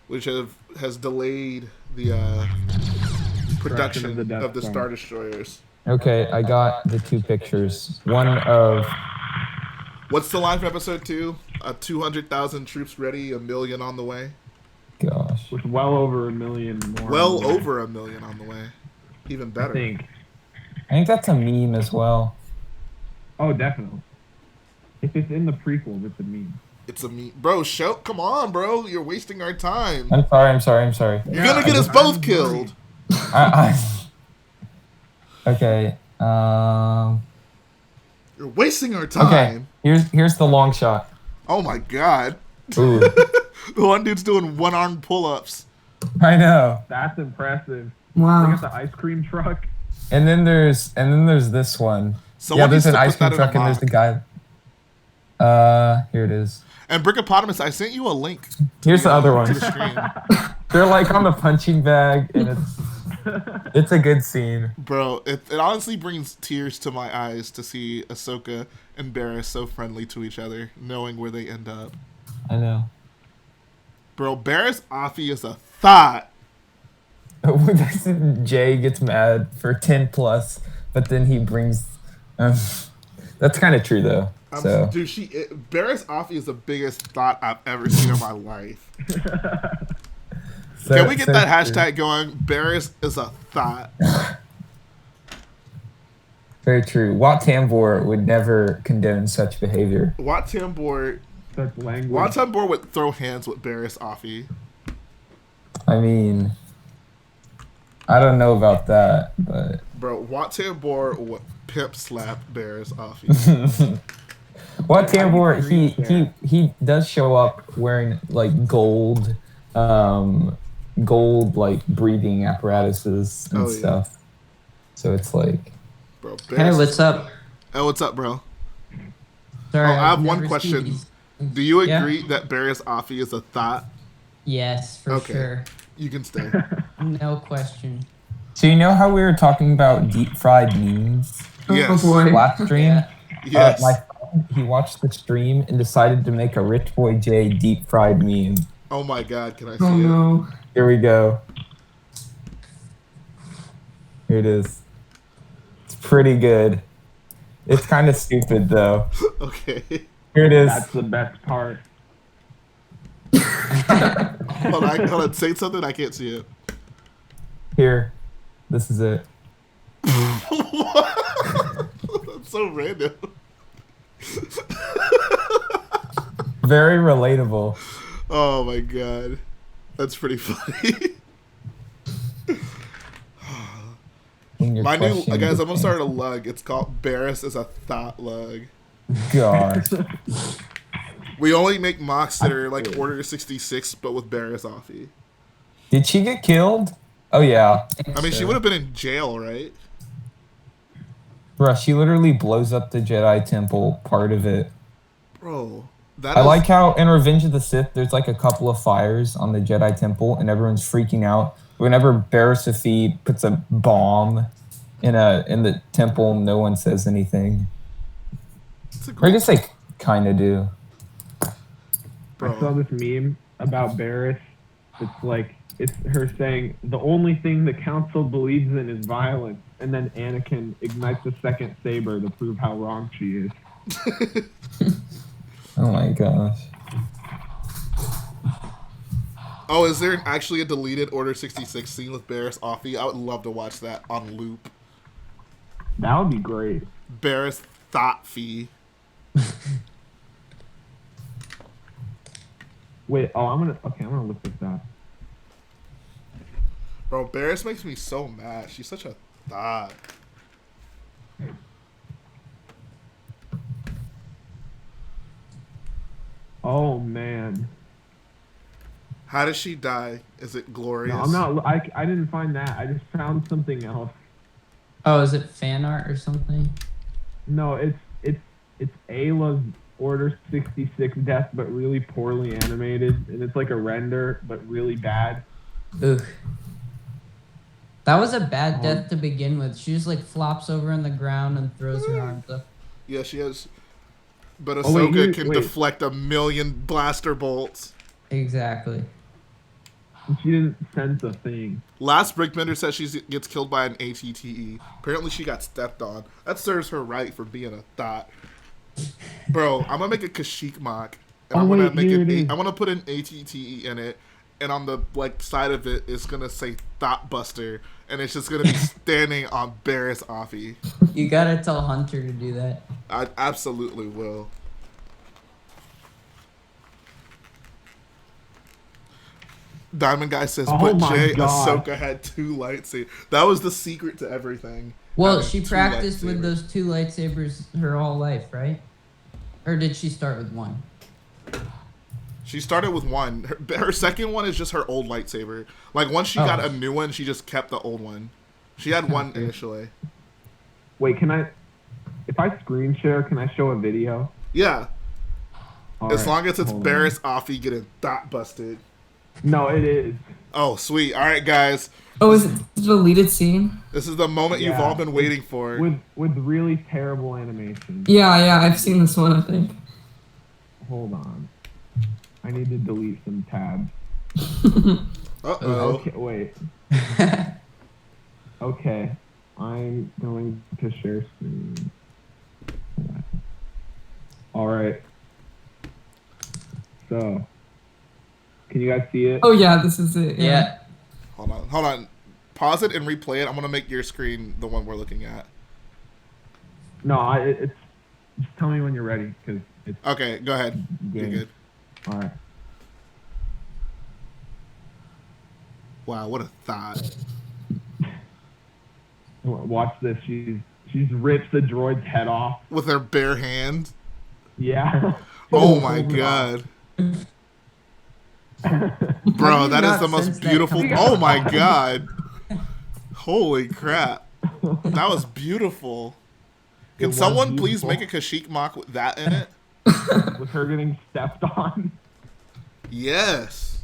which has delayed the production of the Death of the Star. Star Destroyers. Okay, I got the 2 pictures. One of What's the line for episode 2? 200,000 troops ready, 1 million on the way. gosh. With well over 1 million more. Well on the way, over 1 million on the way. Even I better. think. I think that's a meme as well. Oh, definitely. If it's in the prequels, it's a meme. It's a me, bro. Come on, bro. You're wasting our time. I'm sorry. You're gonna get us both killed. Okay. You're wasting our Okay. time. Here's the long shot. Oh my god. Ooh. The one dude's doing 1-arm pull-ups. I know. That's impressive. Wow. Look at the ice cream truck. And then there's this one. Someone there's needs an to ice put that cream in a truck and there's mock. the guy. Here it is. And Brickopotamus, I sent you a link. Here's the other to one. the stream. They're like on the punching bag and it's It's a good scene. Bro, it honestly brings tears to my eyes to see Ahsoka and Barriss so friendly to each other, knowing where they end up. I know. Bro, Barriss Offee is a thought. Jay gets mad for 10 plus, but then he brings. That's kind of true though. So Dude, Barriss Offee is the biggest thought I've ever seen in my life. Can we get that hashtag going? Barriss is a thought. Very true. Wat Tambor would never condone such behavior. Wat Tambor would throw hands with Barriss Offee. I mean, I don't know about that, but Bro, Wat Tambor would pimp slap Barriss Offee. Wat Tambor, he does show up wearing like gold like breathing apparatuses and stuff. So it's like, bro. Hey, what's up? Hey, what's up, bro? Sorry, I have one never question. seen these. Do you agree that Barriss Offee is a thought? Yes, for sure. You can stay. No question. so you know how we were talking about deep fried memes Yes. last stream? Yeah. Yes. My friend, he watched the stream and decided to make a Rich Boy J deep fried meme. Oh my god, can I see Oh it? no. Here we go. Here it is. It's pretty good. It's kind of stupid though. Okay. Here it is. That's the best part. Hold on, say something, I can't see it. Here. This is it. What? That's so random. Very relatable. Oh my god. That's pretty funny. My new guys, I'm gonna start a lug. It's called Barriss is a thought lug. Gosh. We only make mocks that are like Order 66, but with Barriss Offee. Did she get killed? Oh yeah. I mean, she would have been in jail, right? Bruh, she literally blows up the Jedi Temple part of it. Bro, I like how in Revenge of the Sith, there's like a couple of fires on the Jedi Temple, and everyone's freaking out. Whenever Barriss Offee puts a bomb in the temple, no one says anything. Or I guess they kind of do. Bro. I saw this meme about Barriss. It's her saying the only thing the council believes in is violence, and then Anakin ignites a second saber to prove how wrong she is. Oh my gosh. Oh, is there actually a deleted Order 66 scene with Barriss Offee? I would love to watch that on loop. That would be great. Barriss Thoughtfee. Wait, I'm gonna look this up. Bro, Barriss makes me so mad. She's such a thought. Oh man. How does she die? Is it glorious? No, I'm not. I didn't find that. I just found something else. Oh, is it fan art or something? No, it's Ayla's Order 66 death, but really poorly animated, and it's like a render, but really bad. Ugh. That was a bad death to begin with. She just like flops over on the ground and throws her arms up. Yeah, she has. But Ahsoka can deflect 1,000,000 blaster bolts. Exactly. She didn't sense a thing. Last Brickbender says she gets killed by an ATTE. Apparently she got stepped on. That serves her right for being a thought. Bro, I'm gonna make a Kashyyyk mock. And I'm gonna put an ATTE in it, and on the side of it is gonna say Thought Buster, and it's just gonna be standing on Barriss Offee. You gotta tell Hunter to do that. I absolutely will. Diamond Guy says, but Jay, Ahsoka had 2 lightsabers. That was the secret to everything. Well, she practiced with those 2 lightsabers her whole life, right? Or did she start with 1? She started with 1. Her second one is just her old lightsaber. Like, once she got a new one, she just kept the old one. She had 1 initially. Wait, if I screen share, can I show a video? Yeah. As long as it's Barriss Offee getting thought busted. No, it is. Oh, sweet. All right, guys. Oh, is it the deleted scene? This is the moment you've Yeah, all been waiting for. with really terrible animation. Yeah, I've seen this one, I think. Hold on. I need to delete some tabs. Uh-oh. Okay, wait. Okay. I'm going to share screen. Alright. So, can you guys see it? Oh yeah, this is it. Yeah. Hold on. Pause it and replay it. I'm gonna make your screen the one we're looking at. No, it's just tell me when you're ready, because it's Okay, go ahead. You're good. Alright. Wow, what a thought. Watch this. She's ripped the droid's head off. With her bare hand. Yeah. Oh my god. Bro, that is the most beautiful. Oh my god. Holy crap. That was beautiful. Can someone please make a Kashyyyk mock with that in it? With her getting stepped on. Yes.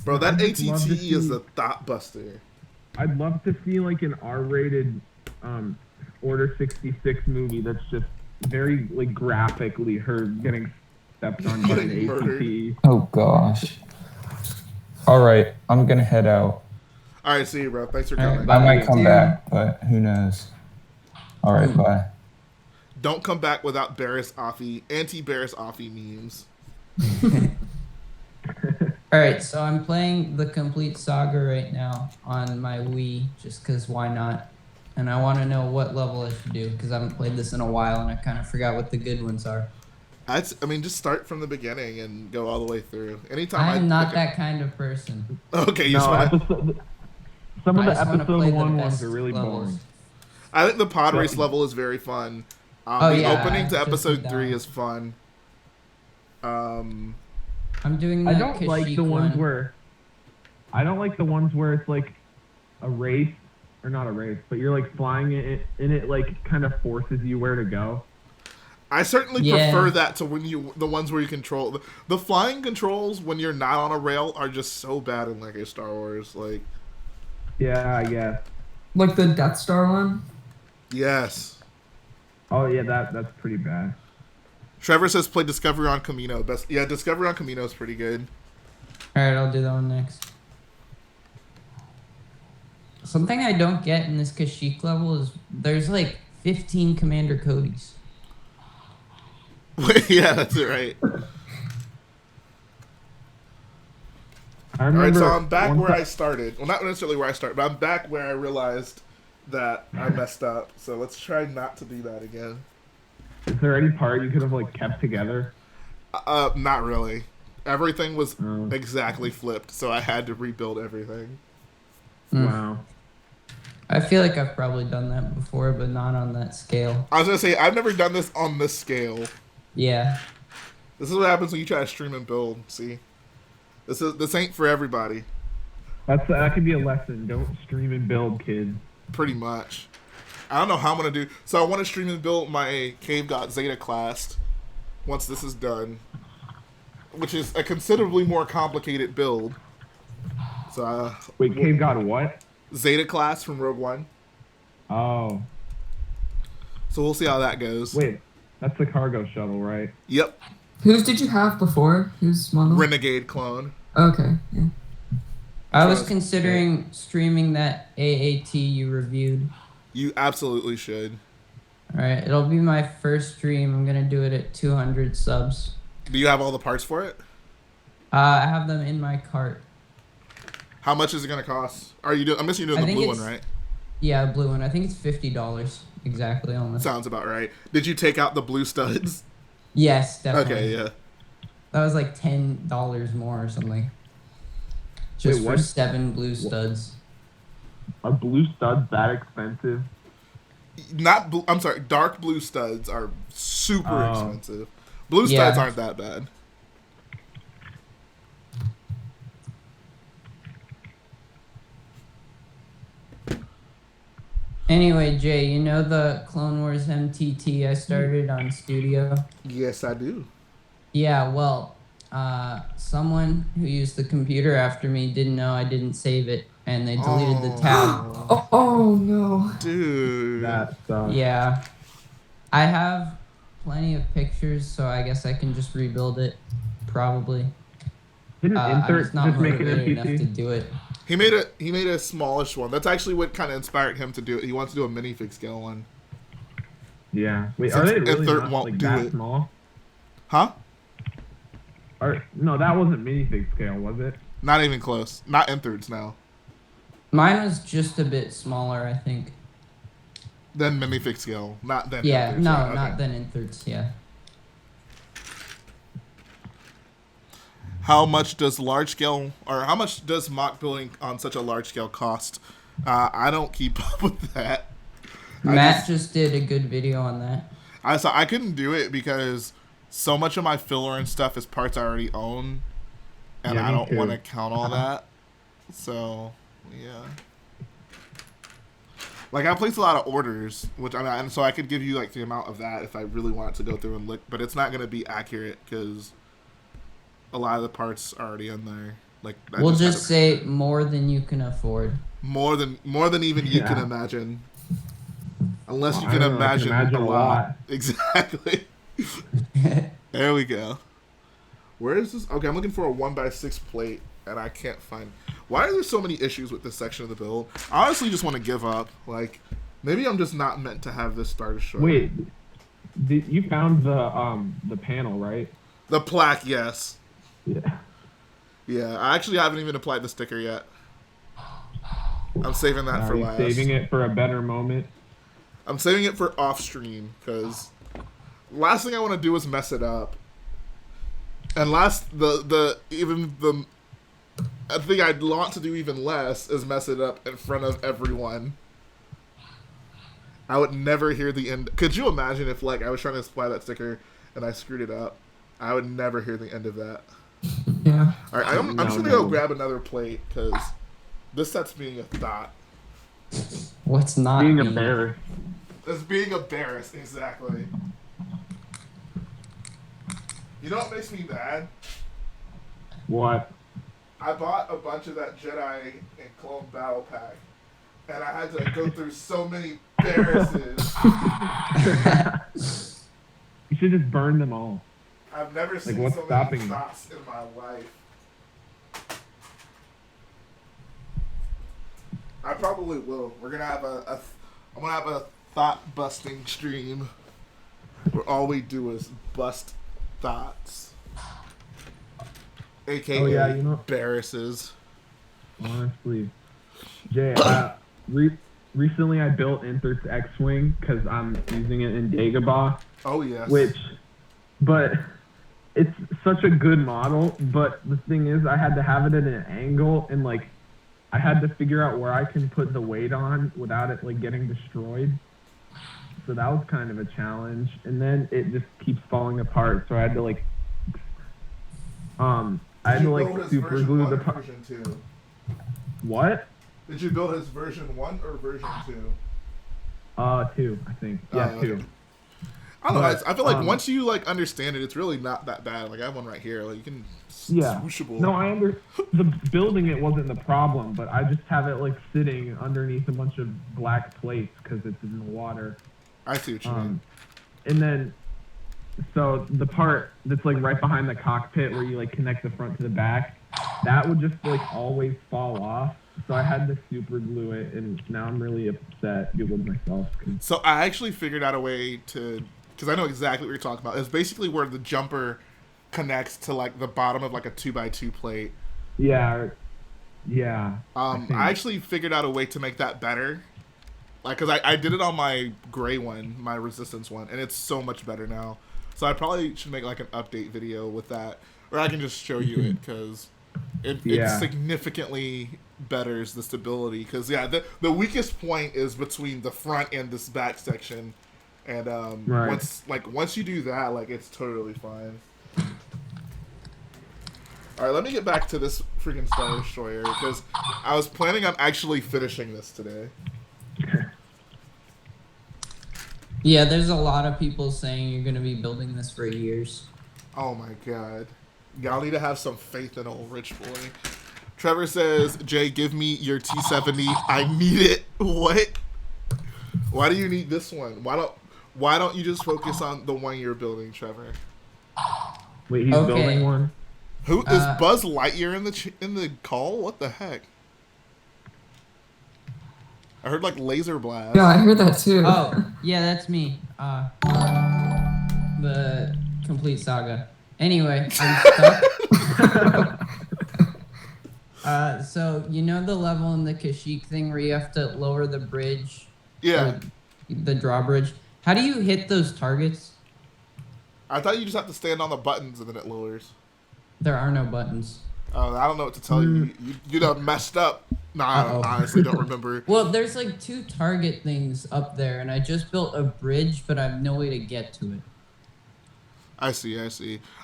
Bro, that I'd just love to ATT is see- a thought buster. I'd love to see like an R-rated Order 66 movie that's just very like graphically her getting stepped on by Getting an murdered. ATT. Oh gosh. All right, I'm gonna head out. All right, see you, bro. Thanks for All right, coming. bye. I might come Yeah. back, but who knows? All right, bye. Don't come back without Barris Offie, anti-Barris Offie memes. All right, so I'm playing the complete saga right now on my Wii, just because why not? And I want to know what level I should do, because I haven't played this in a while, and I kind of forgot what the good ones are. I mean, just start from the beginning and go all the way through. Anytime I'm not pick that kind of person. Okay, you No, just wanna, some of I the just wanna play episode the one best ones are really levels. boring. I think the pod race level is very fun. Oh, The yeah, opening I to just episode did 3 that. is fun. I'm doing that I don't like the Kashyyyk ones one. where I don't like the ones where it's like a race or not a race, but you're like flying it and it like kind of forces you where to go. I certainly Yeah. prefer that to when the ones where you control the flying controls when you're not on a rail are just so bad in like a Star Wars. Like, Yeah, I guess. Like the Death Star one. yes. Oh yeah, that's pretty bad. Trevor says play Discovery on Camino. Discovery on Camino is pretty good. All right, I'll do that one next. Something I don't get in this Kashyyyk level is there's like 15 Commander Codys. Yeah, that's it, right. I All right, remember so I'm back one where ti- I started. Well, not necessarily where I started, but I'm back where I realized that I messed up. So let's try not to do that again. Is there any part you could have like kept together? Not really. Everything was Oh. exactly flipped, so I had to rebuild everything. Hmm. Wow. I feel like I've probably done that before, but not on that scale. I was gonna say I've never done this on this scale. Yeah. This is what happens when you try to stream and build. See, this ain't for everybody. That could be a lesson. Don't stream and build, kids. Pretty much. I don't know how I'm gonna do. So I want to stream and build my Cave God Zeta class once this is done, which is a considerably more complicated build. So Wait, Cave God what? Zeta class from Rogue One. Oh. So we'll see how that goes. Wait, that's the cargo shuttle, right? Yep, Whose did you have before? Who's one? Renegade clone. Okay. Yeah. I was Trust- considering streaming that AAT you reviewed. You absolutely should. All right, it'll be my first stream. I'm gonna do it at 200 subs. Do you have all the parts for it? I have them in my cart. How much is it gonna cost? Are you doing? I'm guessing you're I doing the think blue one, it's- right? Yeah, blue one. I think it's $50 exactly on this. Sounds about right. Did you take out the blue studs? Yes, definitely. Okay, yeah. That was like $10 more or something. Just Wait, for what? 7 blue studs. Are blue studs that expensive? Not blue. I'm sorry. Dark blue studs are super Oh. expensive. Blue Yeah. studs aren't that bad. Anyway, Jay, you know the Clone Wars MTT I started on Studio? Yes, I do. Yeah, well, someone who used the computer after me didn't know I didn't save it, and they deleted the tab. Oh no. Dude. That sucks. Yeah. I have plenty of pictures, so I guess I can just rebuild it, probably. Didn't I'm Insert just not just make an motivated enough to NPC? do it. He made a smallish one. That's actually what kind of inspired him to do it. He wants to do a minifig scale one. Yeah. Wait, Since are they really Insert not won't like do that it. small? Huh? No, that wasn't minifig scale, was it? Not even close. Not N-thirds now. Mine was just a bit smaller, I think. Then minifig scale. Not then Yeah, N-thirds, no, right? not Okay. then in thirds, yeah. How much does large scale, or how much does mock building on such a large scale cost? I don't keep up with that. Matt just did a good video on that. I couldn't do it because so much of my filler and stuff is parts I already own, and Yeah, I me don't too. want to count all that. So, yeah. Like, I place a lot of orders, which I mean, and so I could give you like the amount of that if I really wanted to go through and look, but it's not going to be accurate because a lot of the parts are already in there. Like, I We'll had just to- say more than you can afford. more than even you can Yeah. imagine. Unless Well, you I can don't know, I can imagine, imagine a a lot. lot. Exactly. There we go. Where is this? Okay, I'm looking for a 1x6 plate, and I can't find. Why are there so many issues with this section of the build? I honestly just want to give up. Like, maybe I'm just not meant to have this starter show. Wait, you found the panel, right? The plaque, yes. Yeah. Yeah, I actually haven't even applied the sticker yet. I'm saving that for Are you last. saving it for a better moment? I'm saving it for off stream because last thing I want to do is mess it up. And the thing I'd want to do even less is mess it up in front of everyone. I would never hear the end. Could you imagine if like I was trying to apply that sticker and I screwed it up? I would never hear the end of that. Yeah. All right, I'm just gonna No. go grab another plate because this set's being a thought. What's not Being me? embarrassed. It's being embarrassed, exactly. You know what makes me mad? What? I bought a bunch of that Jedi and Clone Battle Pack, and I had to go through so many embarrasses. You should just burn them all. I've never seen what's so many stopping you? thoughts in my life. I probably will. We're gonna have I'm gonna have a thought busting stream where all we do is bust thoughts, aka Oh, yeah, you know- embarrasses. Honestly, Jay, recently I built Insert's X-wing because I'm using it in Dagobah, Oh yes. but it's such a good model. But the thing is, I had to have it at an angle, and like, I had to figure out where I can put the weight on without it like getting destroyed. So that was kind of a challenge, and then it just keeps falling apart. So I had to like, Did you build his super version glue 1 the or part. version 2? What? Did you build his version 1 or version 2? 2, I think. Yeah, okay. 2. I don't know. But, I feel like once you like understand it, it's really not that bad. Like I have one right here. Like you can. Yeah. Swooshable. No, the building it wasn't the problem, but I just have it like sitting underneath a bunch of black plates because it's in the water. I see what you mean. And then, so the part that's like right behind the cockpit where you like connect the front to the back, that would just like always fall off. So I had to super glue it, and now I'm really upset with myself. So I actually figured out a way to, because I know exactly what you're talking about. It's basically where the jumper connects to like the bottom of like a 2x2 plate. Yeah. I I actually figured out a way to make that better. Like, cause I did it on my gray one, my resistance one, and it's so much better now. So I probably should make like an update video with that, or I can just show you it because it significantly betters the stability. Cause yeah, the weakest point is between the front and this back section, and Right. once you do that, like it's totally fine. All right, let me get back to this freaking Star Destroyer because I was planning on actually finishing this today. Yeah, there's a lot of people saying you're gonna be building this for years. Oh my god. Y'all need to have some faith in old rich boy. Trevor says, Jay, give me your T70. I need it. What? Why do you need this one? Why don't you just focus on the one you're building, Trevor? Wait, he's building one? Who is Buzz Lightyear in the call? What the heck? I heard like laser blast. Yeah, I heard that too. Oh, yeah, that's me. The complete saga. Anyway, I'm stuck. So you know the level in the Kashyyyk thing where you have to lower the bridge? Yeah. The drawbridge. How do you hit those targets? I thought you just have to stand on the buttons and then it lowers. There are no buttons. I don't know what to tell you. You done messed up. Nah, I honestly don't remember. Well, there's like 2 target things up there, and I just built a bridge, but I have no way to get to it. I see.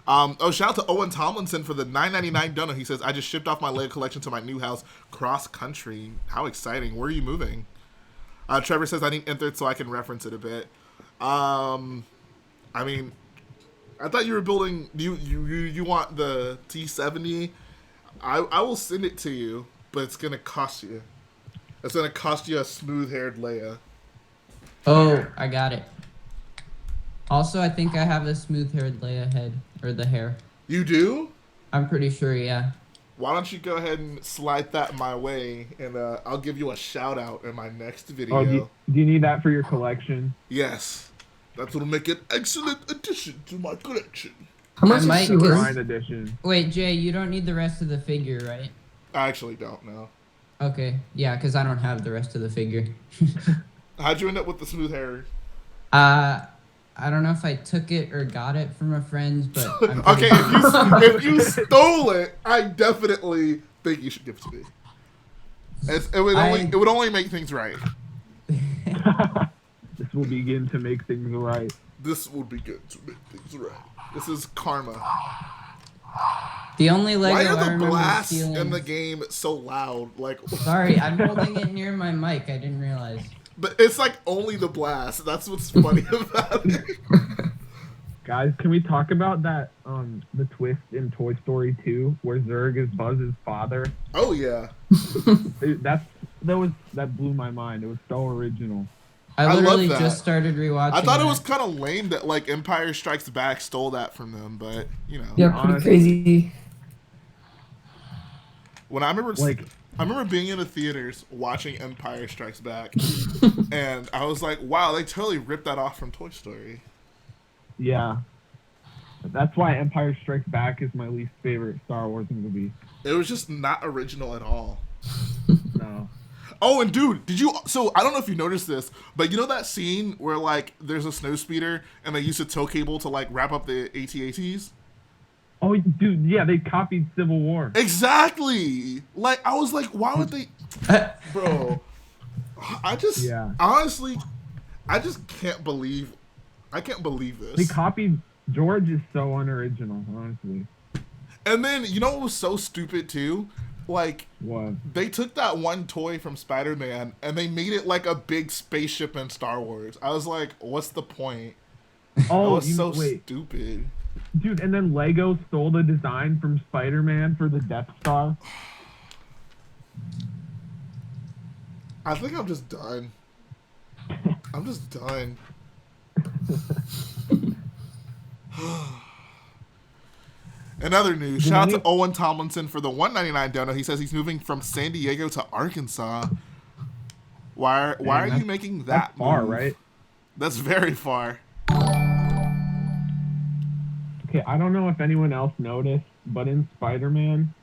Shout out to Owen Tomlinson for the $9.99 donut. He says, I just shipped off my Lego collection to my new house, cross country. How exciting. Where are you moving? Trevor says, I need Enthred so I can reference it a bit. I mean, I thought you were building, you want the T70? I will send it to you, but it's going to cost you. It's going to cost you a smooth-haired Leia. Oh, I got it. Also, I think I have a smooth-haired Leia head, or the hair. You do? I'm pretty sure, yeah. Why don't you go ahead and slide that my way, and I'll give you a shout-out in my next video. Oh, do you need that for your collection? Yes. That's what'll make it excellent addition to my collection. How much is she worth? Fine edition. Wait, Jay, you don't need the rest of the figure, right? I actually don't know. Okay, yeah, because I don't have the rest of the figure. How'd you end up with the smooth hair? I don't know if I took it or got it from a friend, but I'm okay, if you stole it, I definitely think you should give it to me. It would only make things right. This will begin to make things right. This will begin to make things right. This is karma. The only Lego Why are I the remember blasts stealing... in the game so loud? Like, Sorry, I'm holding it near my mic. I didn't realize. But it's like only the blast. That's what's funny about it. Guys, can we talk about that the twist in Toy Story 2 where Zurg is Buzz's father? Oh yeah. That blew my mind. It was so original. I literally just started rewatching. I thought it was kind of lame that like Empire Strikes Back stole that from them, but you know. Yeah, pretty crazy. When I remember being in the theaters watching Empire Strikes Back, and I was like, wow, they totally ripped that off from Toy Story. Yeah. That's why Empire Strikes Back is my least favorite Star Wars movie. It was just not original at all. No. Oh, and dude, so I don't know if you noticed this, but you know that scene where like there's a snow speeder and they use a tow cable to like wrap up the AT-ATs? Oh, dude, yeah, they copied Civil War. Exactly. Like, I was like, why would they... Bro, honestly, I just can't believe... I can't believe this. They copied... George is so unoriginal, honestly. And then, you know what was so stupid, too? Like, what? They took that one toy from Spider-Man and they made it like a big spaceship in Star Wars. I was like, what's the point? Oh, that was stupid. Dude, and then Lego stole the design from Spider-Man for the Death Star. I think I'm just done. I'm just done. In other news, shout out to Owen Tomlinson for the $1.99 dono. He says he's moving from San Diego to Arkansas. Why are you making that that's far, move? Right? That's very far. Okay, I don't know if anyone else noticed, but in Spider-Man,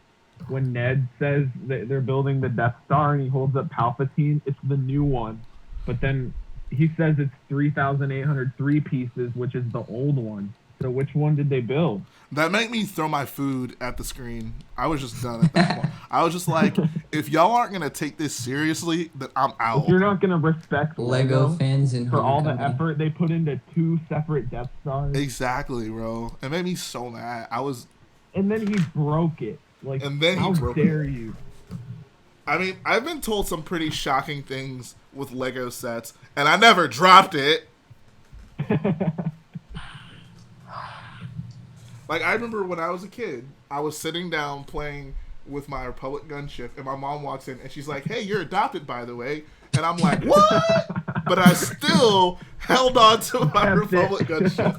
when Ned says that they're building the Death Star and he holds up Palpatine, it's the new one. But then he says it's 3,803 pieces, which is the old one. So which one did they build? That made me throw my food at the screen. I was just done at that point. I was just like, if y'all aren't going to take this seriously, then I'm out. If you're not going to respect Lego fans and for all the effort they put into 2 separate Death Stars. Exactly, bro. It made me so mad. And then he broke it. Like, and then how dare you? I mean, I've been told some pretty shocking things with Lego sets, and I never dropped it. Like, I remember when I was a kid, I was sitting down playing with my Republic gunship, and my mom walks in, and she's like, "Hey, you're adopted, by the way." And I'm like, "What?" But I still held on to my Republic gunship.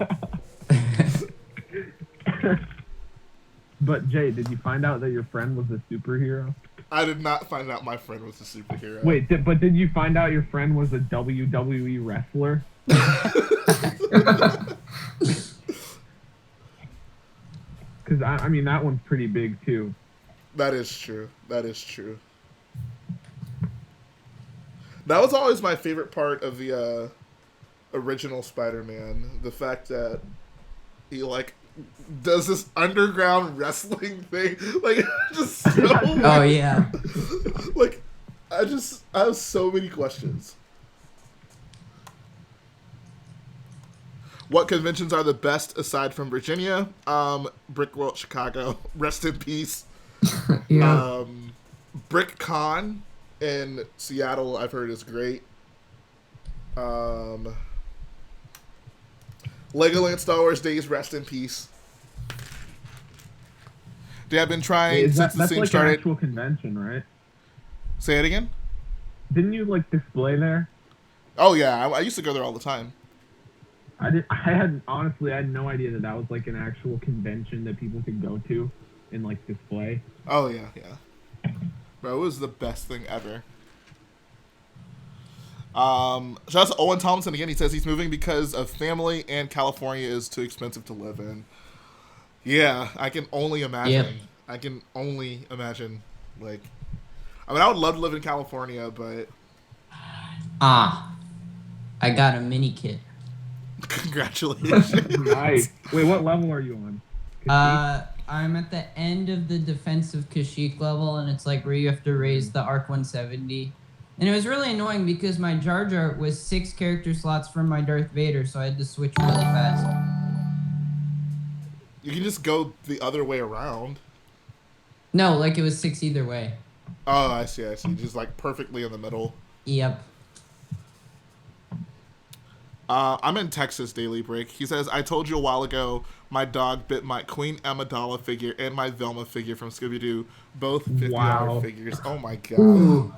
But Jay, did you find out that your friend was a superhero? I did not find out my friend was a superhero. Wait, but did you find out your friend was a WWE wrestler? Because I mean that one's pretty big too. That is true. That is true. That was always my favorite part of the original Spider-Man. The fact that he like does this underground wrestling thing, like just so. Oh yeah. Like, I have so many questions. What conventions are the best aside from Virginia? Brick World Chicago, rest in peace. Yeah. Brick Con in Seattle, I've heard is great. Legoland Star Wars Days, rest in peace. They have been trying since the that's scene like started. an actual convention, right? Say it again? Didn't you like display there? Oh yeah, I used to go there all the time. I had no idea that was like an actual convention that people could go to and like display. Oh yeah, yeah. Bro, it was the best thing ever. Shout out to Owen Thompson again. He says he's moving because of family and California is too expensive to live in. Yeah, I can only imagine. Yep. I can only imagine. Like, I mean, I would love to live in California, but I got a mini kit. congratulations. Nice. Wait, what level are you on? I'm at the end of the defensive Kashyyyk level, and it's like where you have to raise the Arc 170. And it was really annoying because my Jar Jar was 6 character slots from my Darth Vader, so I had to switch really fast. You can just go the other way around. No, like it was 6 either way. Oh, I see. Just like perfectly in the middle. Yep. I'm in Texas, Daily Break. He says, I told you a while ago my dog bit my Queen Amidala figure and my Velma figure from Scooby-Doo. Both 50-hour Wow. figures. Oh my god.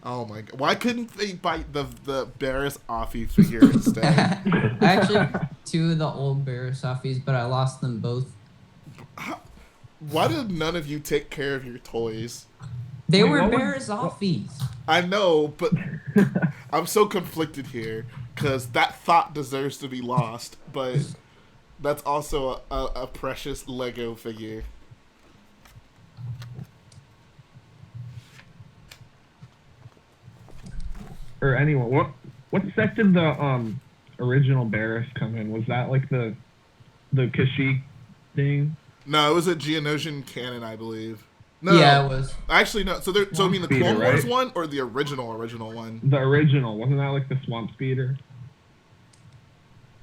Oh my god. Why couldn't they bite the Barris Offie figure instead? I actually have 2 of the old Barasoffies, but I lost them both. Why did none of you take care of your toys? They Wait, were what was- Barasoffies. I know, but I'm so conflicted here because that thought deserves to be lost, but that's also a precious Lego figure. Or anyway, what set did the original Barris come in? Was that like the Kashyyyk thing? No, it was a Geonosian cannon, I believe. No, Yeah, it was. actually no. So I mean the Speeder, Clone Wars right? one or the original one? The original, wasn't that like the Swamp Speeder?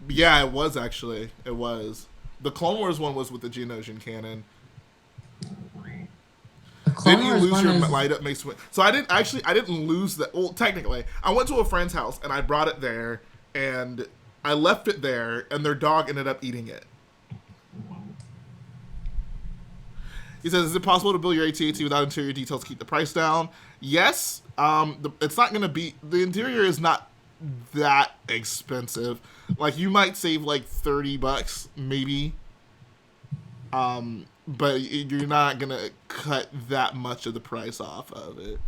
Yeah, it was actually. It was. The Clone Wars one was with the Geonosian cannon. The Clone Didn't you Wars lose one your is- light up Mace Windu? So I didn't lose that. Well, technically, I went to a friend's house and I brought it there, and I left it there, and their dog ended up eating it. He says, "Is it possible to build your AT-AT without interior details to keep the price down?" Yes. It's not gonna be. The interior is not that expensive. Like you might save like $30, maybe. But you're not gonna cut that much of the price off of it.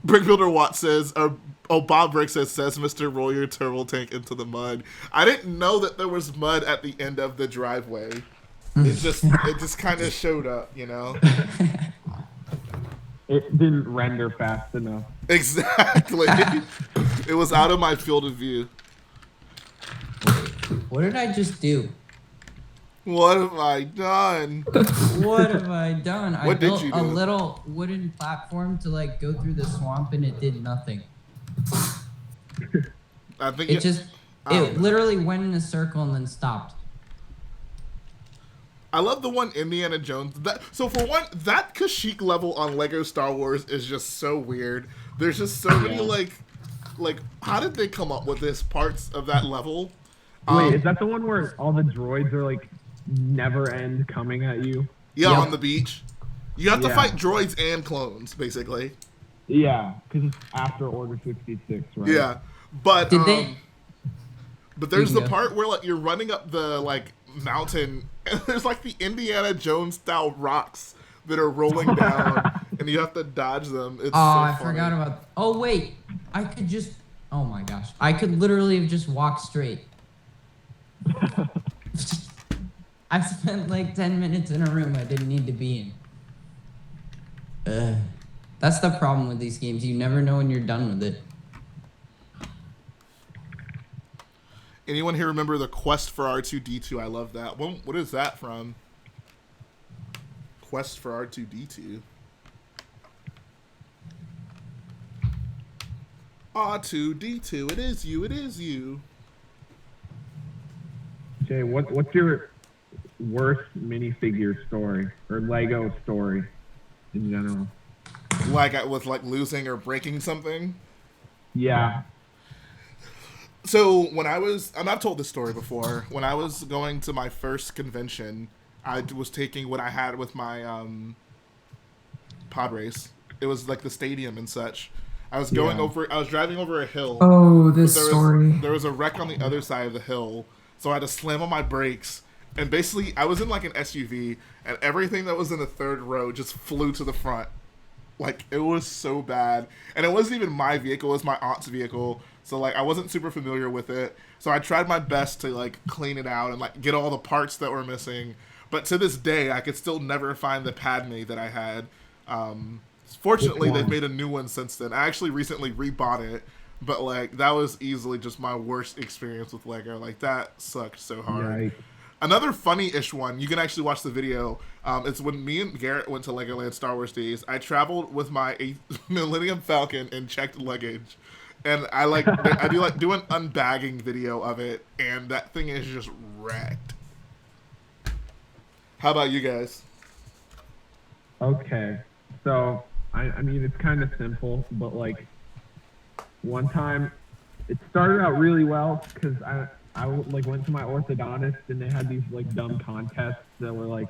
Brick Builder Watt says, Bob Brick says Mr. Roll your turbo tank into the mud. I didn't know that there was mud at the end of the driveway. It just kind of showed up, you know? It didn't render fast enough. Exactly. It was out of my field of view. What did I just do? What have I done? What have I done? I What did built you a do? little wooden platform to like go through the swamp, and it did nothing. I think It just I don't it know. literally went in a circle and then stopped. I love the one Indiana Jones. So for one, that Kashyyyk level on Lego Star Wars is just so weird. There's just so many like how did they come up with this parts of that level? Wait, is that the one where all the droids are like never end coming at you. Yeah, Yep. on the beach. You have to Yeah. fight droids and clones, basically. Yeah, because it's after Order 66, right? Yeah, but Did they? but there's You the can go. part where like you're running up the like mountain, and there's like the Indiana Jones style rocks that are rolling down, and you have to dodge them. It's Oh, so I funny. forgot about. Oh wait, I could just. Oh my gosh, I could literally have just walked straight. I spent like 10 minutes in a room I didn't need to be in. Ugh. That's the problem with these games. You never know when you're done with it. Anyone here remember the Quest for R2D2? I love that. What is that from? Quest for R2D2. R2D2. It is you. It is you. Jay, what's your worst minifigure story or Lego story in general? Like with like losing or breaking something. Yeah. So when I was, and I've told this story before, when I was going to my first convention, I was taking what I had with my pod race. It was like the stadium and such. I was going over, I was driving over a hill. Oh, but this story. There was a wreck on the other side of the hill, so I had to slam on my brakes. And basically, I was in like an SUV, and everything that was in the third row just flew to the front. Like, it was so bad. And it wasn't even my vehicle, it was my aunt's vehicle. So, like, I wasn't super familiar with it. So I tried my best to, like, clean it out and, like, get all the parts that were missing. But to this day, I could still never find the Padme that I had. Fortunately, they've made a new one since then. I actually recently rebought it. But, like, that was easily just my worst experience with Lego. Like, that sucked so hard. Yikes. Another funny-ish one, you can actually watch the video. It's when me and Garrett went to Legoland Star Wars Days. I traveled with my Millennium Falcon and checked luggage. And I do an unbagging video of it, and that thing is just wrecked. How about you guys? Okay. So, I mean, it's kind of simple, but like, one time, it started out really well because I like went to my orthodontist and they had these like dumb contests that were like,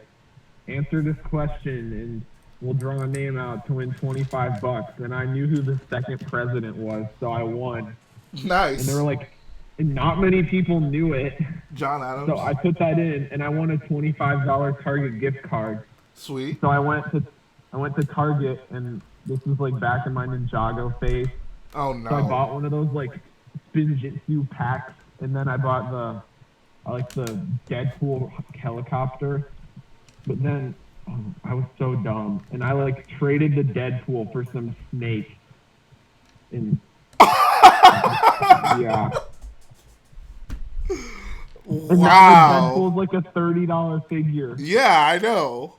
answer this question and we'll draw a name out to win $25. And I knew who the second president was, so I won. Nice. And they were like, and not many people knew it. John Adams. So I put that in and I won a $25 Target gift card. Sweet. So I went to Target, and this was like back in my Ninjago phase. Oh no. So I bought one of those like Spinjitzu packs, and then I bought the Deadpool helicopter. But then I was so dumb, and I like traded the Deadpool for some snake. And yeah. And now Wow. Deadpool's like a $30 figure. Yeah, I know.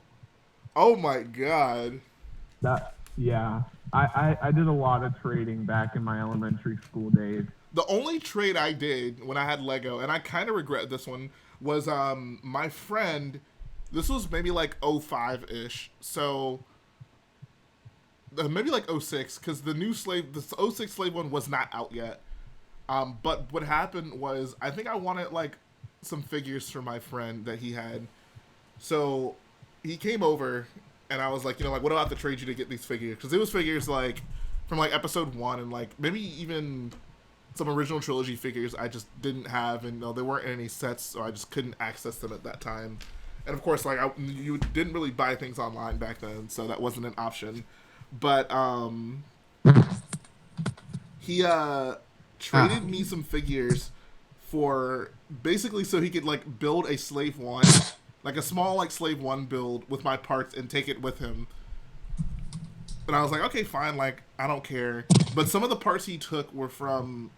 Oh my god. I did a lot of trading back in my elementary school days. The only trade I did when I had Lego, and I kind of regret this one, was my friend. This was maybe like 05-ish, so maybe like 06, because the 06 Slave one was not out yet. But what happened was, I think I wanted like some figures for my friend that he had, so he came over, and I was like, like, what do I have to trade you to get these figures? Because it was figures like from like episode 1 and like maybe even some original trilogy figures I just didn't have, and there weren't any sets, so I just couldn't access them at that time. And of course, like you didn't really buy things online back then, so that wasn't an option. But he traded me some figures for basically so he could like build a Slave 1, like a small like Slave 1 build with my parts and take it with him. And I was like, okay, fine, like I don't care. But some of the parts he took were from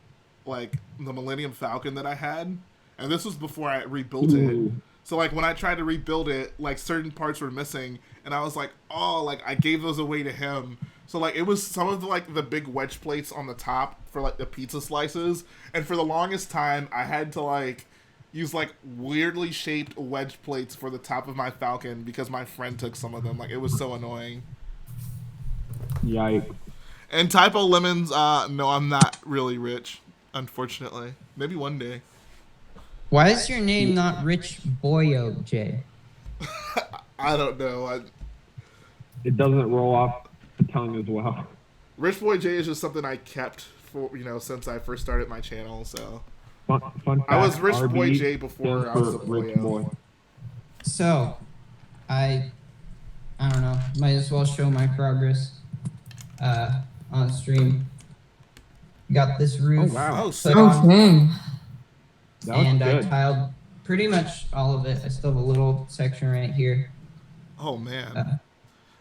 like the Millennium Falcon that I had, and this was before I rebuilt it. So like when I tried to rebuild it, like certain parts were missing, and I was like, oh, like I gave those away to him. So like it was some of the, like the big wedge plates on the top for like the pizza slices, and for the longest time I had to like use like weirdly shaped wedge plates for the top of my Falcon because my friend took some of them. Like it was so annoying. Yikes. And Typo Lemons, no, I'm not really rich, unfortunately. Maybe one day. Why is your name not Rich Boyo J? I don't know. It doesn't roll off the tongue as well. Rich Boy J is just something I kept for since I first started my channel. So Fun fact, I was Rich RB Boy J before I was a Rich Boy. So, I don't know. Might as well show my progress on stream. Got this roof Oh, wow. Oh, put sick. on, dang. That was and I good. tiled pretty much all of it. I still have a little section right here. Oh man, Uh,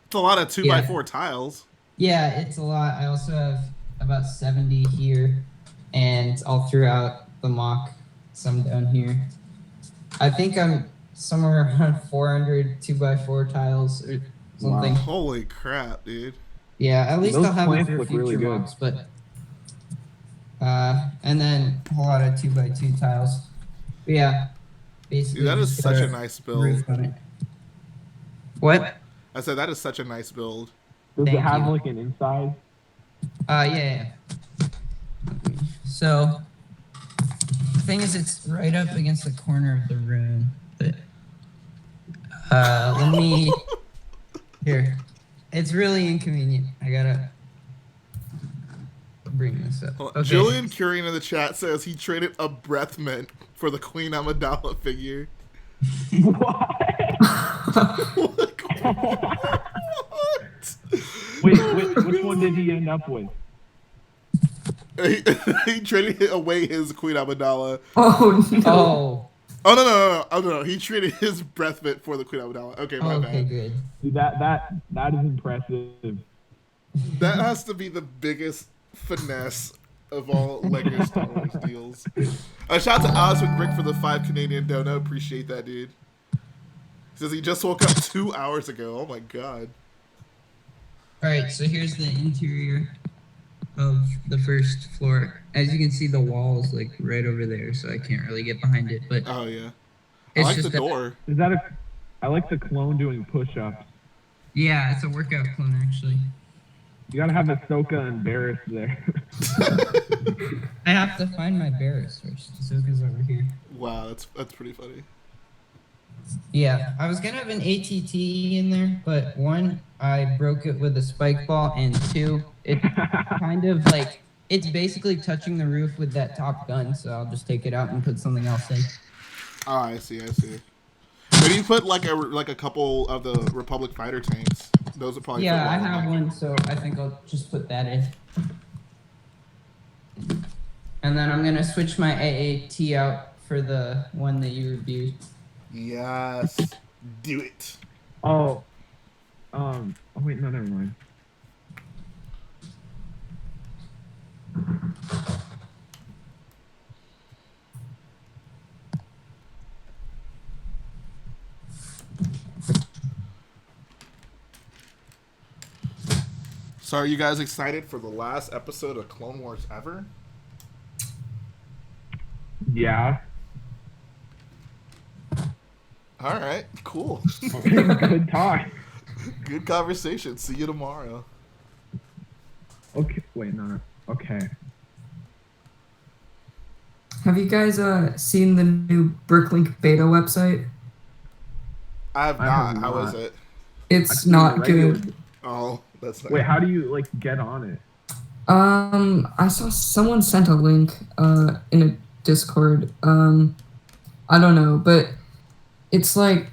it's a lot of 2x4 yeah. tiles. Yeah, it's a lot. I also have about 70 here, and all throughout the mock, some down here. I think I'm somewhere around 400 2x4 tiles or something. Wow. Holy crap, dude! Yeah, at least Those I'll have it plants for look future really good. mocks, but and then a whole lot of 2x2 tiles. But yeah, basically. Dude, that is just such put a nice build. roof on it. What? I said that is such a nice build. Does it Thank have you. like an inside? Yeah. So, the thing is, it's right up against the corner of the room. But, let me. Here. It's really inconvenient. I gotta bring this up. Hold on. Jillian Curien in the chat says he traded a breath mint for the Queen Amidala figure. Like, what? Wait, which one did he end up with? He traded away his Queen Amidala. Oh no. Oh. Oh no! He traded his breath mint for the Queen Amidala. Okay, my Okay, bad. good. Dude, that is impressive. That has to be the biggest finesse of all Lego Star Wars deals. Shout out to Oz with Brick for the 5 Canadian dono. Appreciate that, dude. He says he just woke up 2 hours ago. Oh my god. Alright, so here's the interior of the first floor. As you can see, the wall is like right over there, so I can't really get behind it. But Oh yeah. I it's like the just that- door. Is that a? I like the clone doing push-ups. Yeah, it's a workout clone actually. You gotta have Ahsoka and Barris there. I have to find my Barris first. Ahsoka's over here. Wow, that's pretty funny. Yeah, I was gonna have an ATT in there, but one, I broke it with a spike ball, and two, it's kind of like it's basically touching the roof with that top gun, so I'll just take it out and put something else in. Oh, I see. Maybe you put like a couple of the Republic fighter tanks. Those are probably Yeah, fit I well in have there. one, so I think I'll just put that in. And then I'm gonna switch my AAT out for the one that you reviewed. Yes, do it. Oh, wait, no, never mind. So, are you guys excited for the last episode of Clone Wars ever? Yeah. All right, cool. Good talk. Good conversation. See you tomorrow. Okay, wait, no. Okay. Have you guys seen the new Bricklink beta website? I have I not. have How is not. it? It's I've seen not the regular- good. Oh, that's not Wait, how do you like get on it? I saw someone sent a link in a Discord. I don't know, but it's like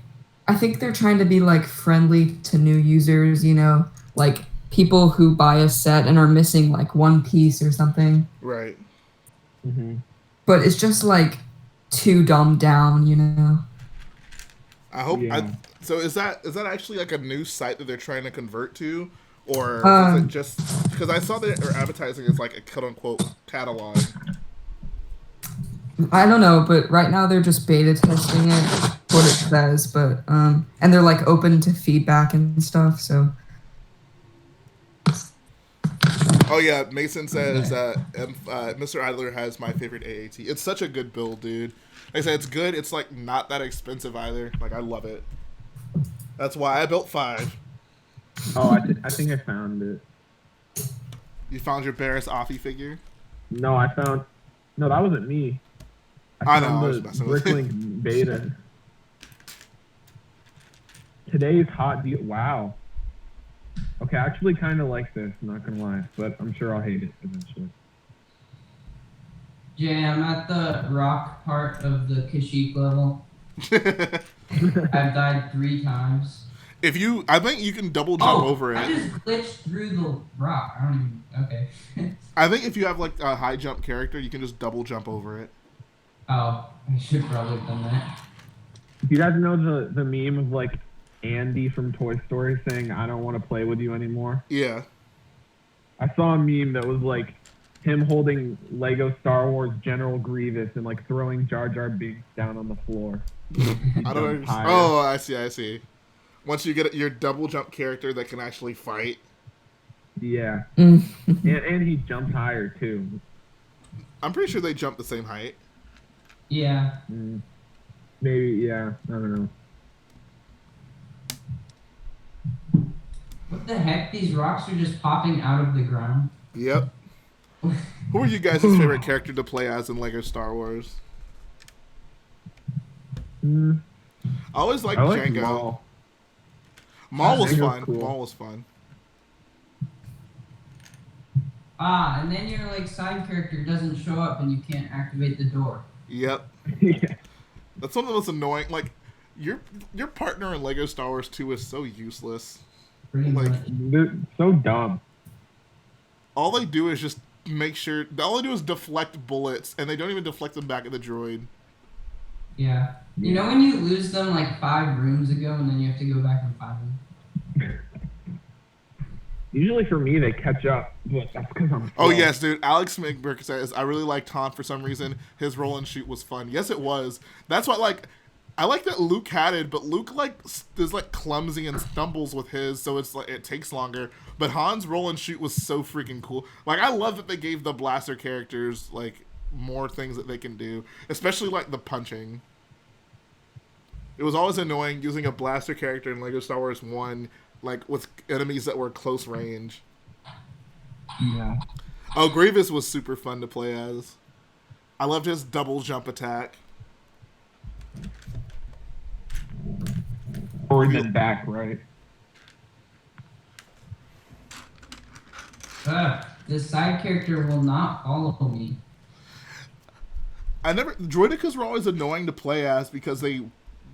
I think they're trying to be like friendly to new users, you know, like people who buy a set and are missing like one piece or something. right. Mm-hmm. But it's just like too dumbed down, you know. I hope. Yeah. So is that actually like a new site that they're trying to convert to, or is it just because I saw that they're advertising as like a quote unquote catalog? I don't know, but right now they're just beta testing it, what it says, but and they're like open to feedback and stuff, so Oh yeah, Mason says that Mr. Idler has my favorite AAT. It's such a good build, dude. Like I said, it's good. It's like not that expensive either. Like I love it. That's why I built 5. Oh, I think I found it. You found your Barris Offie figure? No, that wasn't me. I I know, found I was the messing with you. Bricklink beta. Today's hot deal. Wow. Okay, I actually kind of like this, not gonna lie, but I'm sure I'll hate it eventually. Jay, I'm at the rock part of the Kashyyyk level. I've died 3 times. I think you can double jump over it. I just glitched through the rock. I don't even. Okay. I think if you have like a high jump character, you can just double jump over it. Oh, I should probably have done that. Do you guys know the meme of like Andy from Toy Story saying, "I don't want to play with you anymore"? Yeah. I saw a meme that was like him holding Lego Star Wars General Grievous and like throwing Jar Jar Binks down on the floor. I don't understand. Oh, I see. Once you get your double jump character that can actually fight. Yeah. and he jumped higher too. I'm pretty sure they jump the same height. Yeah. Maybe, yeah. I don't know. What the heck? These rocks are just popping out of the ground. Yep. Who are you guys' favorite character to play as in Lego Star Wars? I always liked Django. Maul. Maul was fun. Cool. Maul was fun. And then your like side character doesn't show up and you can't activate the door. Yep. That's one of the most annoying. Like, your partner in Lego Star Wars 2 is so useless. Pretty much. They're so dumb. All they do is just make sure. All they do is deflect bullets, and they don't even deflect them back at the droid. Yeah. You know when you lose them like 5 rooms ago, and then you have to go back and find them? Usually for me, they catch up, but that's because I'm slow. Oh, yes, dude. Alex McBurk says, I really liked Han for some reason. His roll and shoot was fun. Yes, it was. That's why, like, I like that Luke had it, but Luke, like, is, like, clumsy and stumbles with his, so it's, like, it takes longer. But Han's roll and shoot was so freaking cool. Like, I love that they gave the blaster characters, like, more things that they can do. Especially, like, the punching. It was always annoying using a blaster character in Lego Star Wars 1, like, with enemies that were close range. Yeah. Oh, Grievous was super fun to play as. I loved his double jump attack. Forward and back, right? This side character will not follow me. Droidicas were always annoying to play as because they,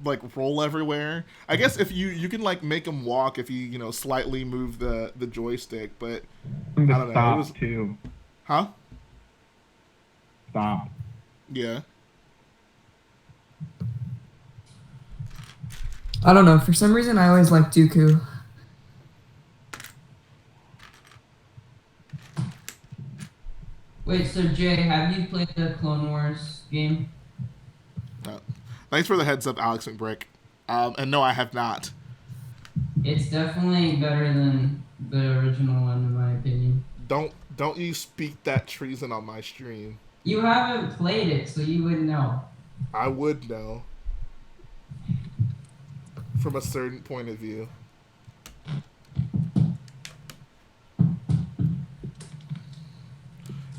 like, roll everywhere. I guess if you can, like, make them walk if you slightly move the joystick, but I don't know. Stop It was, too. huh? Stop. Yeah. I don't know. For some reason, I always liked Dooku. Wait, so Jay, have you played the Clone Wars game? No. Thanks for the heads up, Alex McBrick. And no, I have not. It's definitely better than the original one, in my opinion. Don't you speak that treason on my stream. You haven't played it, so you wouldn't know. I would know. From a certain point of view.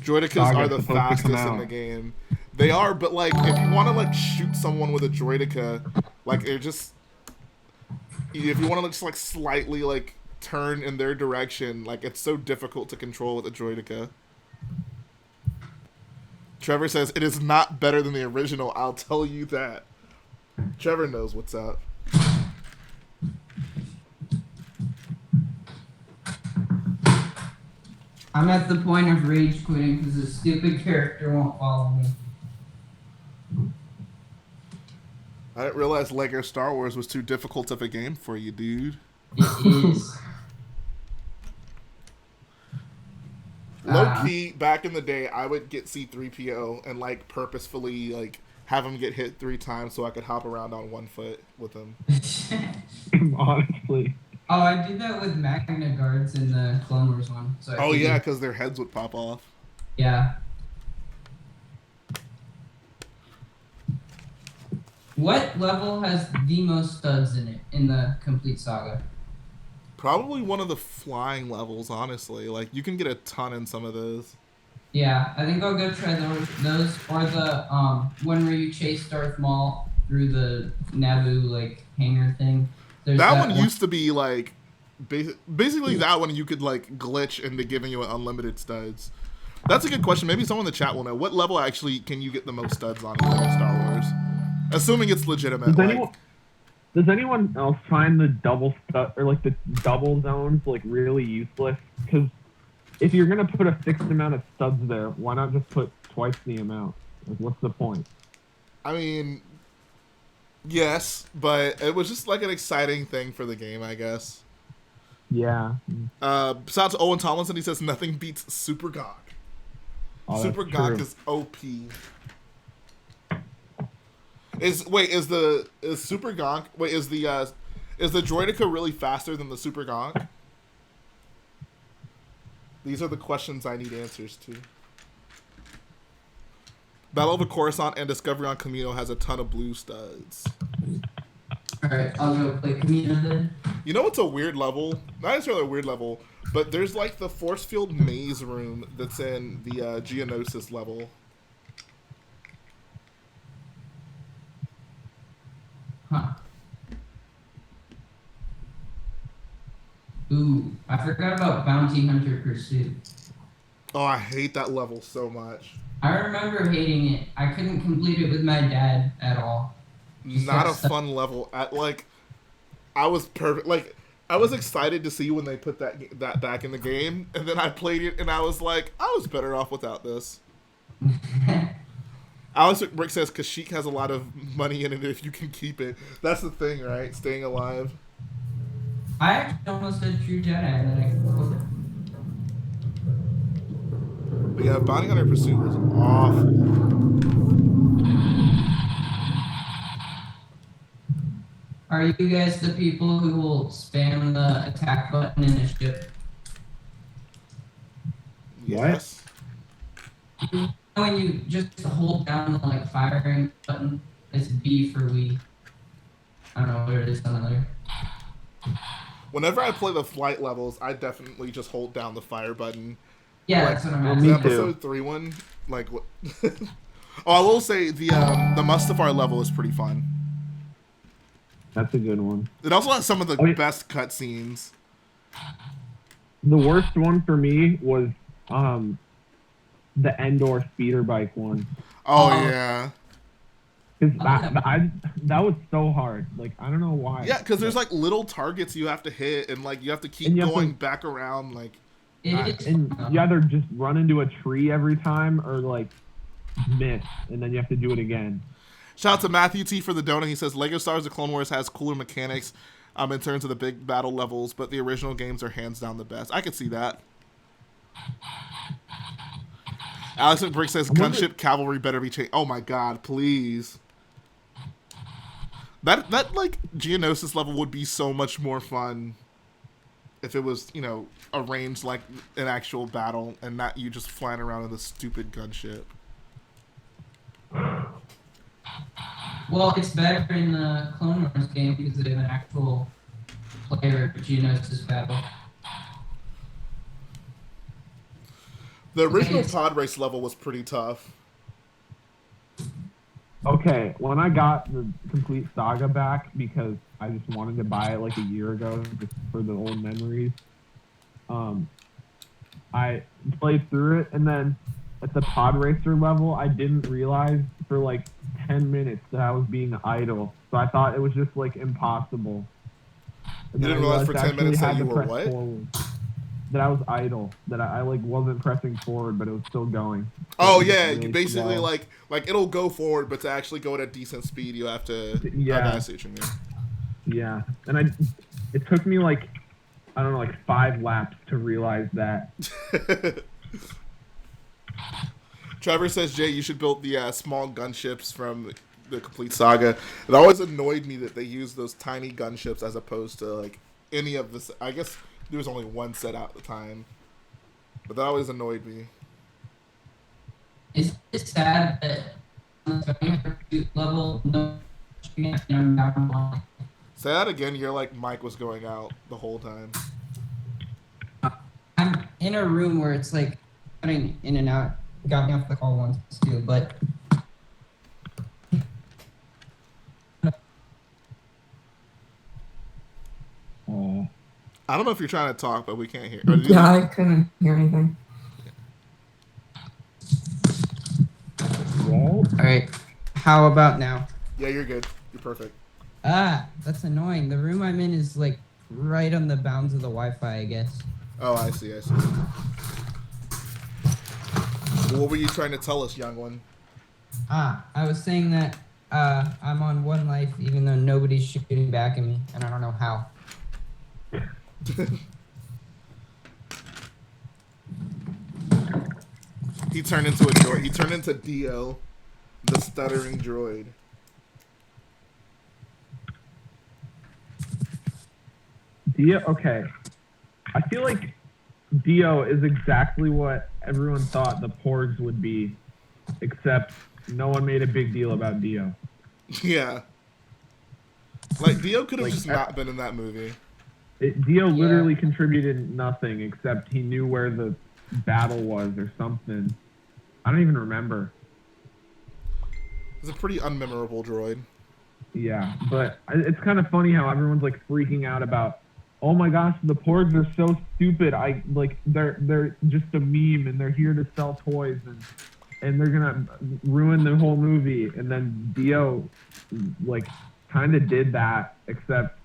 Droidicas are the fastest in the game. They are, but like if you want to like shoot someone with a droidica, like they're just if you want to just like slightly like turn in their direction, like it's so difficult to control with a droidica. Trevor says it is not better than the original. I'll tell you that. Trevor knows what's up. I'm at the point of rage quitting because this stupid character won't follow me. I didn't realize Lego Star Wars was too difficult of a game for you, dude. It is. Low key, back in the day, I would get C-3PO and like purposefully like have him get hit 3 times so I could hop around on 1 foot with him. Honestly. Oh, I did that with Magna Guards in the Clone Wars one. So oh yeah, because their heads would pop off. Yeah. What level has the most studs in it in the complete saga? Probably one of the flying levels, honestly. Like, you can get a ton in some of those. Yeah, I think I'll go try those or the one where you chase Darth Maul through the Naboo like hangar thing. There's That that one used to be like, basically that one you could like glitch into giving you unlimited studs. That's a good question. Maybe someone in the chat will know. What level actually can you get the most studs on in Star Wars? Assuming it's legitimate. Does anyone else find the double stud or like the double zones like really useless? Because if you're gonna put a fixed amount of studs there, why not just put twice the amount? Like, what's the point? I mean, yes, but it was just like an exciting thing for the game, I guess. Yeah. Besides Owen Tomlinson, he says nothing beats Super Gonk. Oh, Super that's Gonk true. is OP. Is Super Gonk? Wait, is the Droidica really faster than the Super Gonk? These are the questions I need answers to. Battle over Coruscant and Discovery on Camino has a ton of blue studs. Alright, I'll go play Camino then. You know what's a weird level? Not necessarily a weird level, but there's like the force field maze room that's in the Geonosis level. Huh. Ooh, I forgot about Bounty Hunter Pursuit. Oh, I hate that level so much. I remember hating it. I couldn't complete it with my dad at all. Not a fun level. I was perfect. Like, I was excited to see when they put that back in the game, and then I played it, and I was like, I was better off without this. Alex Brick says Kashyyyk has a lot of money in it if you can keep it. That's the thing, right? Staying alive. I actually almost said True Jedi, and then I quote it. But yeah, Bounty Hunter Pursuit was awful. Are you guys the people who will spam the attack button in a ship? Yes. When you just hold down the like firing button, it's B for we. I don't know what it is on there. Whenever I play the flight levels, I definitely just hold down the fire button. Yeah, like, that's what I'm the asking. episode 3 one, like what? Oh, I will say the Mustafar level is pretty fun. That's a good one. It also has some of the best cutscenes. The worst one for me was the Endor speeder bike one. Oh yeah. Because that was so hard. Like, I don't know why. Yeah, because there's like little targets you have to hit, and like you have to keep going back around. Like, and you either just run into a tree every time or like miss, and then you have to do it again. Shout out to Matthew T for the donut. He says Lego Star Wars: The Clone Wars has cooler mechanics in terms of the big battle levels, but the original games are hands down the best. I could see that. Alex McBrick says gunship cavalry better be changed. Oh my god, please. That like Geonosis level would be so much more fun if it was, you know, arranged like an actual battle and not you just flying around in the stupid gunship. Well, it's better in the Clone Wars game because they have an actual player Geonosis battle. The original pod race level was pretty tough. Okay, when I got the complete saga back because I just wanted to buy it like a year ago just for the old memories, I played through it, and then at the pod racer level, I didn't realize for like 10 minutes that I was being idle. So I thought it was just like impossible. You didn't realize for 10 minutes that you were what? Forward. That I was idle. That I like wasn't pressing forward, but it was still going. Oh yeah, you basically like it'll go forward, but to actually go at a decent speed, you have to. Yeah. I see what you mean. Yeah, and it took me like, I don't know, like 5 laps to realize that. Trevor says, Jay, you should build the small gunships from the complete saga. It always annoyed me that they used those tiny gunships as opposed to like any of this. I guess there was only one set out at the time, but that always annoyed me. It's sad that on the level, no. Say that again. Your like mic was going out the whole time. I'm in a room where it's like cutting in and out got me off the call once too, but Oh. I don't know if you're trying to talk, but we can't hear. Or did you- Yeah, I couldn't hear anything. Well, all right. How about now? Yeah, you're good. You're perfect. Ah, that's annoying. The room I'm in is like right on the bounds of the Wi-Fi, I guess. Oh, I see. What were you trying to tell us, young one? Ah, I was saying that I'm on one life even though nobody's shooting back at me, and I don't know how. He turned into a droid. He turned into Dio, the stuttering droid. Dio, okay. I feel like Dio is exactly what everyone thought the Porgs would be, except no one made a big deal about Dio. Yeah. Like, Dio could have Like, just not been in that movie. Dio literally contributed nothing except he knew where the battle was or something. I don't even remember. He's a pretty unmemorable droid. Yeah, but it's kind of funny how everyone's like freaking out about, oh my gosh, the Porgs are so stupid. They're just a meme and they're here to sell toys and they're gonna ruin the whole movie. And then Dio like kind of did that, except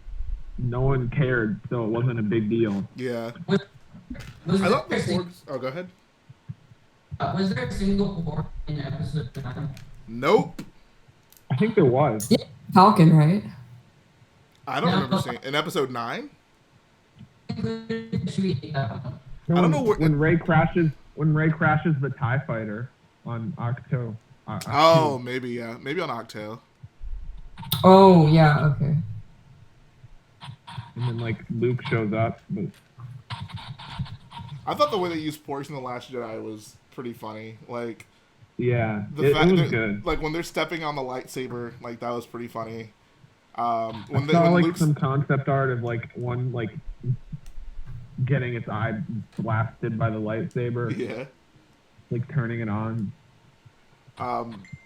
no one cared, so it wasn't a big deal. Yeah. Was I thought the there, Porgs... Oh, go ahead. was there a single Porg in episode 9? Nope. I think there was. Yeah, Falcon, right? I don't remember seeing... In episode 9? No, I don't know when Ray crashes the TIE fighter on Octo. Oh, maybe, yeah. Maybe on Octo. Oh, yeah, okay. And then like Luke shows up, but I thought the way they used Porgs in The Last Jedi was pretty funny. Like, yeah, the it fact was that, good. like, when they're stepping on the lightsaber, like, that was pretty funny. When I saw like some concept art of like one like getting its eye blasted by the lightsaber. Yeah. Like turning it on.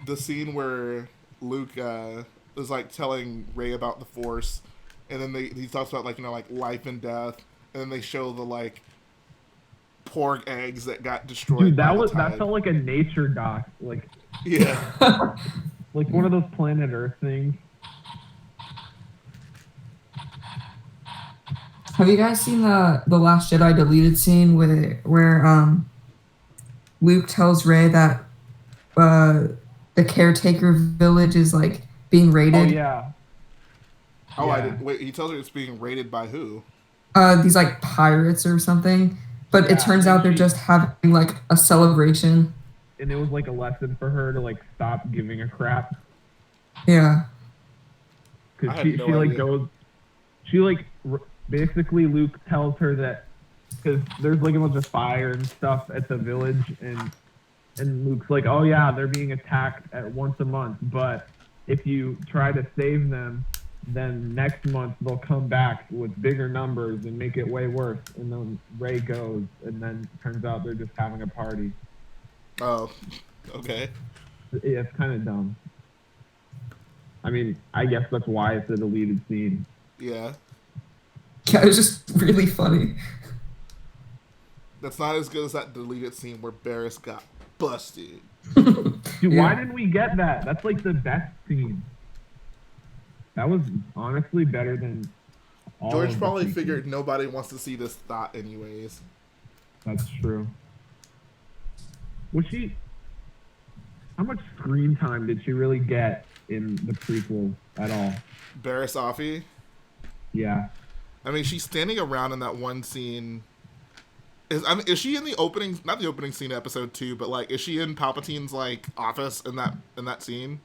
The scene where Luke is like telling Rey about the Force, and then he talks about like, you know, like life and death, and then they show the like Porg eggs that got destroyed. Dude, by that the tide. felt like a nature doc, like yeah, like one of those Planet Earth things. Have you guys seen the Last Jedi deleted scene where Luke tells Rey that the caretaker village is like being raided? Oh yeah. Oh, yeah. I didn't. Wait, he tells her it's being raided by who? These like pirates or something. But it turns out they're just having like a celebration. And it was like a lesson for her to like stop giving a crap. Yeah. Because I had no she like idea. goes, she like basically Luke tells her that because there's like a bunch of fire and stuff at the village, and Luke's like, oh yeah, they're being attacked at once a month, but if you try to save them, then next month they'll come back with bigger numbers and make it way worse. And then Rey goes, and then it turns out they're just having a party. Oh, okay. Yeah, it's kind of dumb. I mean, I guess that's why it's a deleted scene. Yeah, Yeah, it was just really funny. that's not as good as that deleted scene where Barris got busted. Dude, Yeah. why didn't we get that? That's like the best scene. That was honestly better than all George of the probably sequels. figured nobody wants to see this thought anyways. That's true. Was she... How much screen time did she really get in the prequel at all? Barris Offee. Yeah. I mean, she's standing around in that one scene. Is she in the opening? Not the opening scene, of episode 2, but like, is she in Palpatine's like office in that scene?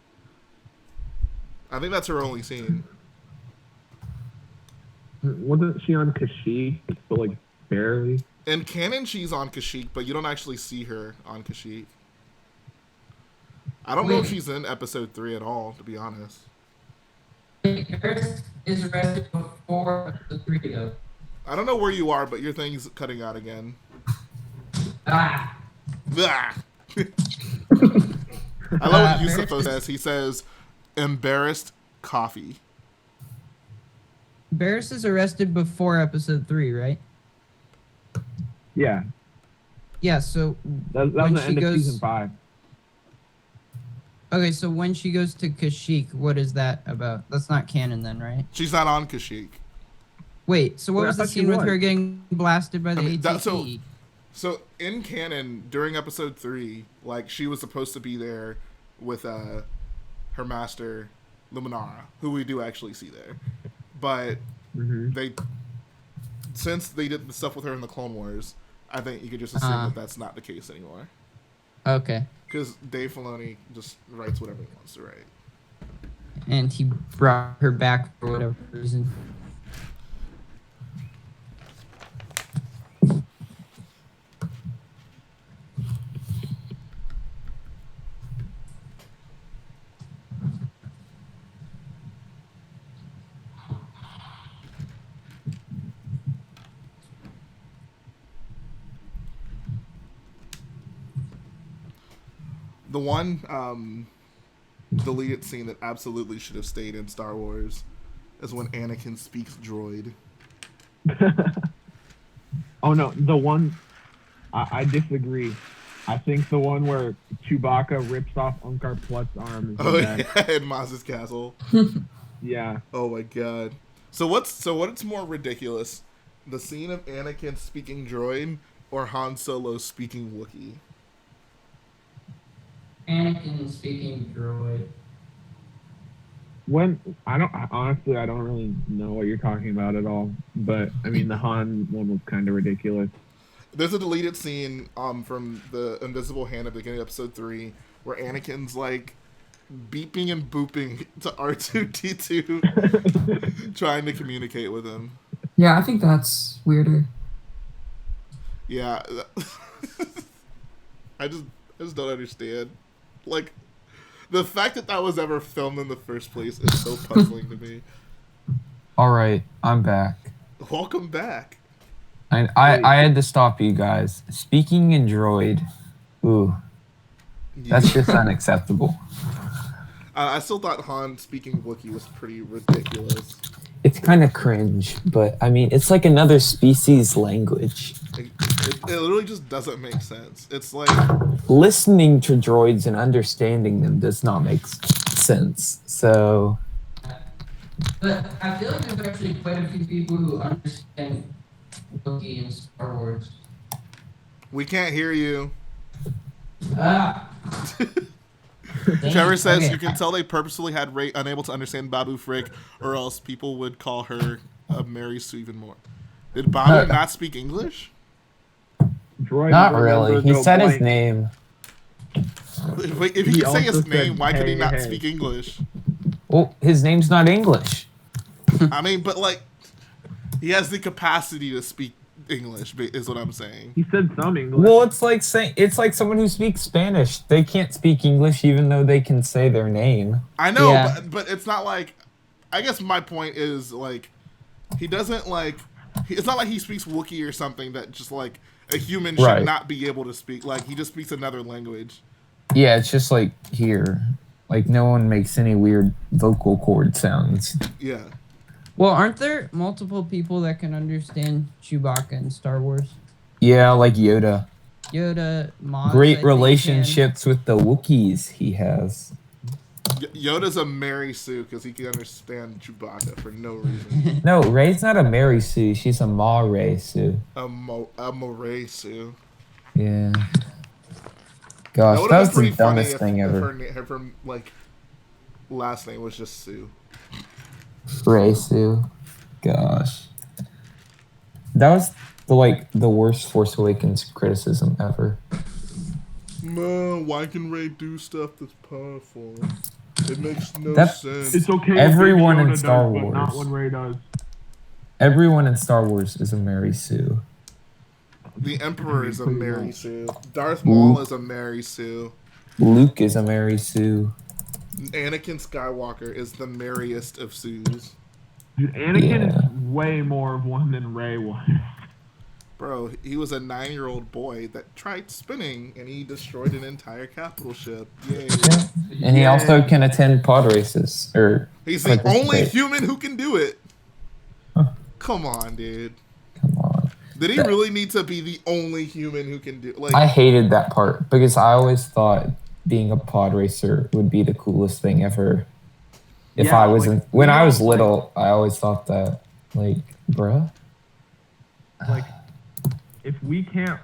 I think that's her only scene. Wasn't she on Kashyyyk? But like barely. In canon, she's on Kashyyyk, but you don't actually see her on Kashyyyk. I don't know if she's in episode 3 at all, to be honest. Paris is arrested before the 3 though. I don't know where you are, but your thing's cutting out again. Ah, Ah! I love what Yusuf says. He says, embarrassed coffee. Barris is arrested before episode 3, right? Yeah, Yeah, so that when was the she end of goes... season 5. Okay, so when she goes to Kashyyyk, what is that about? That's not canon then, right? She's not on Kashyyyk. Wait, so what Wait, I was the thought she scene with was. her getting blasted by the ATT? So in canon, during episode 3, like she was supposed to be there with her master, Luminara, who we do actually see there. But since they did the stuff with her in the Clone Wars, I think you could just assume that that's not the case anymore. Okay. Because Dave Filoni just writes whatever he wants to write. And he brought her back for whatever reason. The one deleted scene that absolutely should have stayed in Star Wars is when Anakin speaks droid. Oh no, the one I disagree. I think the one where Chewbacca rips off Unkar Plutt's arm is the best. Yeah, in Maz's castle. Yeah. Oh my god. So what's more ridiculous? The scene of Anakin speaking droid or Han Solo speaking Wookiee? Anakin speaking droid. When I don't really know what you're talking about at all. But I mean, the Han one was kind of ridiculous. There's a deleted scene from the Invisible Hand at the beginning of episode 3 where Anakin's like beeping and booping to R2-D2 trying to communicate with him. Yeah, I think that's weirder. Yeah. I just don't understand. Like, the fact that was ever filmed in the first place is so puzzling to me. All right, I'm back. Welcome back. I had to stop you guys. Speaking in droid, ooh, that's just unacceptable. I still thought Han speaking Wookiee was pretty ridiculous. It's kind of cringe, but I mean, it's like another species language. It literally just doesn't make sense. It's like Listening to droids and understanding them does not make sense. So, But I feel like there's actually quite a few people who understand Wookiee in Star Wars. we can't hear you. Ah. Trevor says Okay. you can tell they purposefully had Rey unable to understand Babu Frick, or else people would call her Mary Sue even more. Did Babu not speak English? Droid not remembers really. He no said his blank. name. If he He could say his also name, said, why could he "Hey, not hey." speak English? Well, his name's not English. I mean, but like, he has the capacity to speak English, is what I'm saying. He said some English. Well, it's like someone who speaks Spanish. They can't speak English even though they can say their name. I know, Yeah. but it's not like. I guess my point is like, he doesn't like. It's not like he speaks Wookiee or something that just like a human should Right. not be able to speak. Like he just speaks another language. Yeah, it's just like here. Like no one makes any weird vocal cord sounds. Yeah. Well, aren't there multiple people that can understand Chewbacca in Star Wars? Yeah, like Yoda. Yoda, Maz. I Great think, relationships with the Wookiees he has. Yoda's a Mary Sue because he can understand Chewbacca for no reason. No, Rey's not a Mary Sue. She's a Ma Ray Sue. a Moray Sue. Yeah. Gosh, would've that been was the pretty funny dumbest thing ever. If her like last name was just Sue. Ray Sue. Gosh. That was the worst Force Awakens criticism ever. Man, why can Rey do stuff that's powerful? It makes no That- sense. It's okay. if Everyone Baby in Yoda Star does, but not Wars. when Rey does. Everyone in Star Wars is a Mary Sue. The Emperor is a Pretty Mary well. Sue. Darth Maul is a Mary Sue. Luke is a Mary Sue. Anakin Skywalker is the merriest of Sues. Dude, Anakin Yeah. is way more of one than Rey was. Bro, he was a 9-year-old boy that tried spinning, and he destroyed an entire capital ship. Yay. Yeah. And he also can attend pod races. He's the only participate. human who can do it. Huh. Come on, dude. Come on. Did he really need to be the only human who can do like? I hated that part because I always thought being a pod racer would be the coolest thing ever. If Yeah, I was like, when you I know, was little, I always thought that, like, bruh. Like, if we can't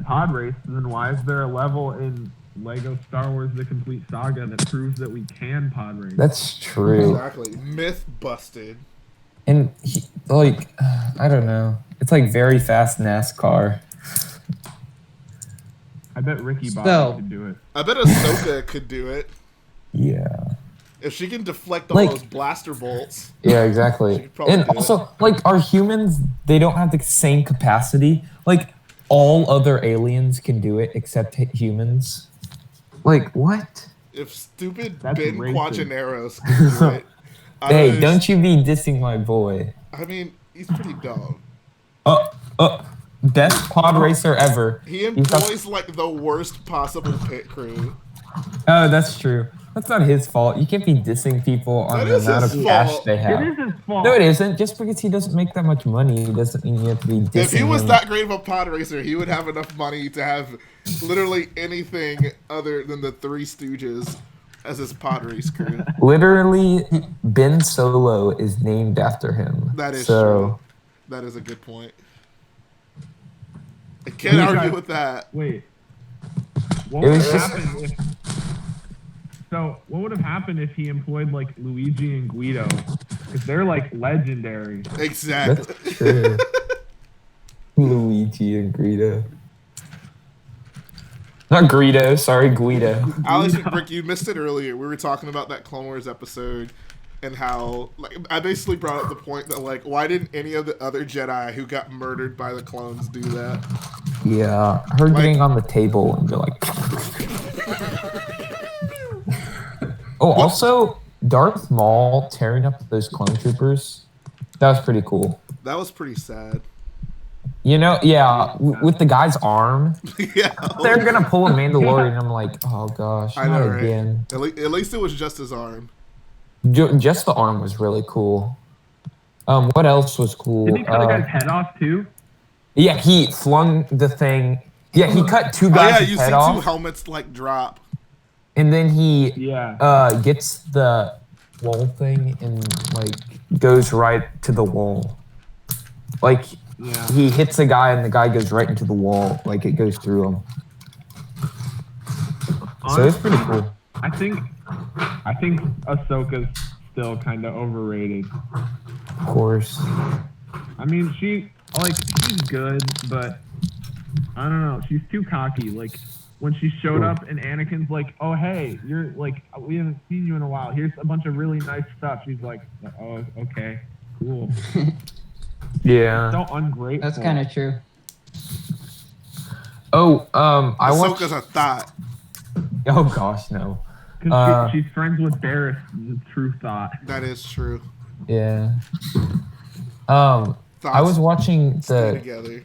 pod race, then why is there a level in Lego Star Wars: The Complete Saga that proves that we can pod race? That's true. Exactly. Myth busted. And like, I don't know. It's like very fast NASCAR. I bet Ricky Bobby could do it. I bet Ahsoka could do it. Yeah. If she can deflect all those blaster bolts. Yeah, exactly. And also, like, our humans, they don't have the same capacity. Like, all other aliens can do it except humans. Like, what? If stupid That's Ben racist. Quadraneros can do it. Hey, don't you be dissing my boy. I mean, he's pretty dumb. Best pod racer ever. He employs like the worst possible pit crew. Oh, that's true. That's not his fault. You can't be dissing people on the amount of cash they have. It is his fault. No, it isn't. Just because he doesn't make that much money doesn't mean you have to be dissing If he was him. that great of a pod racer, he would have enough money to have literally anything other than the Three Stooges as his pod race crew. Literally, Ben Solo is named after him. That is so, true. That is a good point. I can't argue with that. Wait. What It would was have just- happened if? So, what would have happened if he employed like Luigi and Guido? Because they're like legendary. Exactly. That's true. Luigi and Guido. Not Greedo, sorry, Guido. Alex McBrick, you missed it earlier. We were talking about that Clone Wars episode and how, like, I basically brought up the point that, like, why didn't any of the other Jedi who got murdered by the clones do that? Yeah, her getting on the table and be like. Oh, also, Darth Maul tearing up those clone troopers. That was pretty cool. That was pretty sad. You know, yeah, with the guy's arm. Yeah. They're gonna pull a Mandalorian. I'm like, oh gosh, I not know, right? again. At least it was just his arm. Just the arm was really cool. What else was cool? Did he cut a guy's head off too? Yeah, he flung the thing. Yeah, he cut two Oh, guys' yeah, you head see off, two helmets, like, drop. and then he Yeah. gets the wall thing and like goes right to the wall. Like Yeah. he hits a guy and the guy goes right into the wall. Like it goes through him. So it's pretty cool. I think Ahsoka's still kind of overrated. Of course. I mean, she's good, but I don't know. She's too cocky. Like when she showed up and Anakin's like, "Oh hey, you're like we haven't seen you in a while. Here's a bunch of really nice stuff." She's like, "Oh okay, cool." Yeah. So ungrateful. That's kind of true. Oh, I watched. Ahsoka's a thought. Oh gosh, no. Because she's friends with Barris, the true thought. That is true. Yeah. I was watching Stay the together.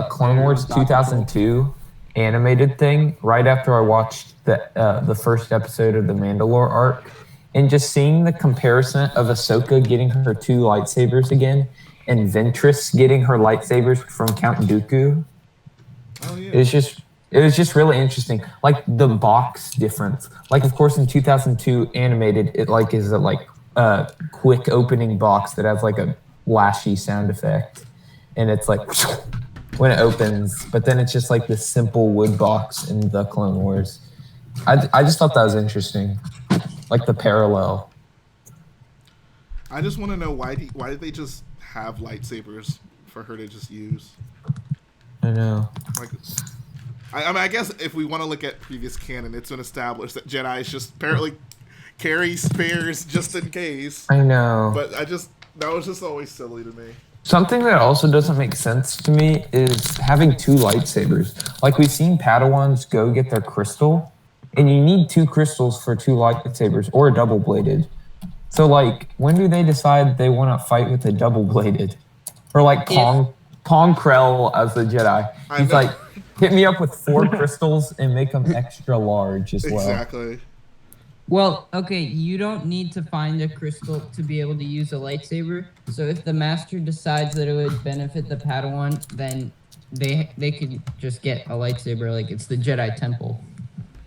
Clone Wars 2002 animated thing right after I watched the first episode of the Mandalore arc, and just seeing the comparison of Ahsoka getting her 2 lightsabers again and Ventress getting her lightsabers from Count Dooku. Oh, yeah. It was just really interesting. Like the box difference. Like of course in 2002 animated, it like is a quick opening box that has like a flashy sound effect, and it's like when it opens. But then it's just like this simple wood box in the Clone Wars. I just thought that was interesting, like the parallel. I just want to know why did they just have lightsabers for her to just use? I know. Like, I mean, I guess if we want to look at previous canon, it's been established that Jedi's just apparently carry spares just in case. I know. But that was just always silly to me. Something that also doesn't make sense to me is having 2 lightsabers. Like we've seen Padawans go get their crystal, and you need 2 crystals for 2 lightsabers or a double-bladed. So like, when do they decide they want to fight with a double-bladed? Or like Kong Pong Krell as the Jedi. I He's know. like, hit me up with 4 crystals and make them extra large as well. Exactly. Well, okay, you don't need to find a crystal to be able to use a lightsaber. So if the master decides that it would benefit the Padawan, then they could just get a lightsaber. Like it's the Jedi Temple.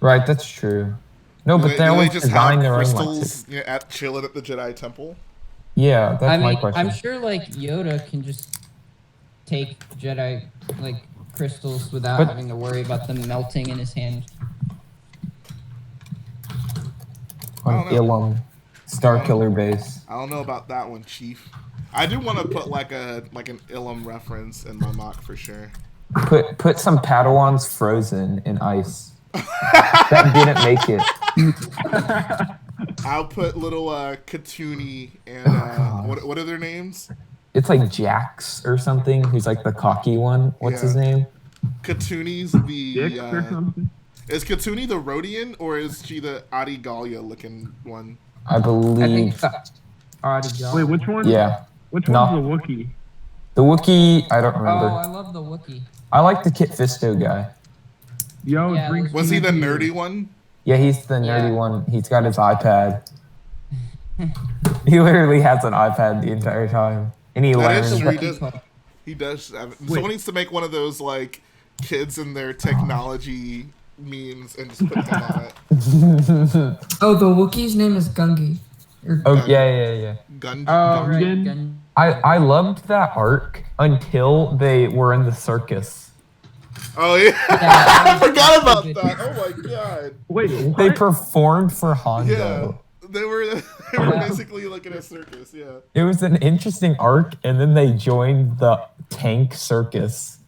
Right, that's true. No, but they always just design have their own crystals lightsabers. at chilling at the Jedi Temple. Yeah, that's my question. I'm sure like Yoda can just take Jedi like crystals without having to worry about them melting in his hand. On Ilum, Starkiller base. I don't know about that one, Chief. I do want to put like an Ilum reference in my mock for sure. Put some Padawans frozen in ice. That didn't make it. I'll put little Katuni and what are their names? It's like Jax or something. Who's like the cocky one? What's his name? Katuni's the. Dix or something? Is Katuni the Rhodian or is she the Adi Gallia looking one? I believe. Wait, which one? Yeah. Which one's the Wookiee? The Wookiee, I don't remember. Oh, I love the Wookiee. I like the Kit Fisto guy. Yo, Yeah, was he the nerdy one? Yeah, he's the nerdy one. He's got his iPad. He literally has an iPad the entire time, and he learns. He does. Someone needs to make one of those like kids and their technology memes and just put them on it. Oh, the Wookiee's name is Gungi. Oh yeah. Gungan. I loved that arc until they were in the circus. Oh yeah, I forgot about that. Oh my god. Wait, what? They performed for Hondo. Yeah, they were basically like in a circus. Yeah. It was an interesting arc, and then they joined the tank circus.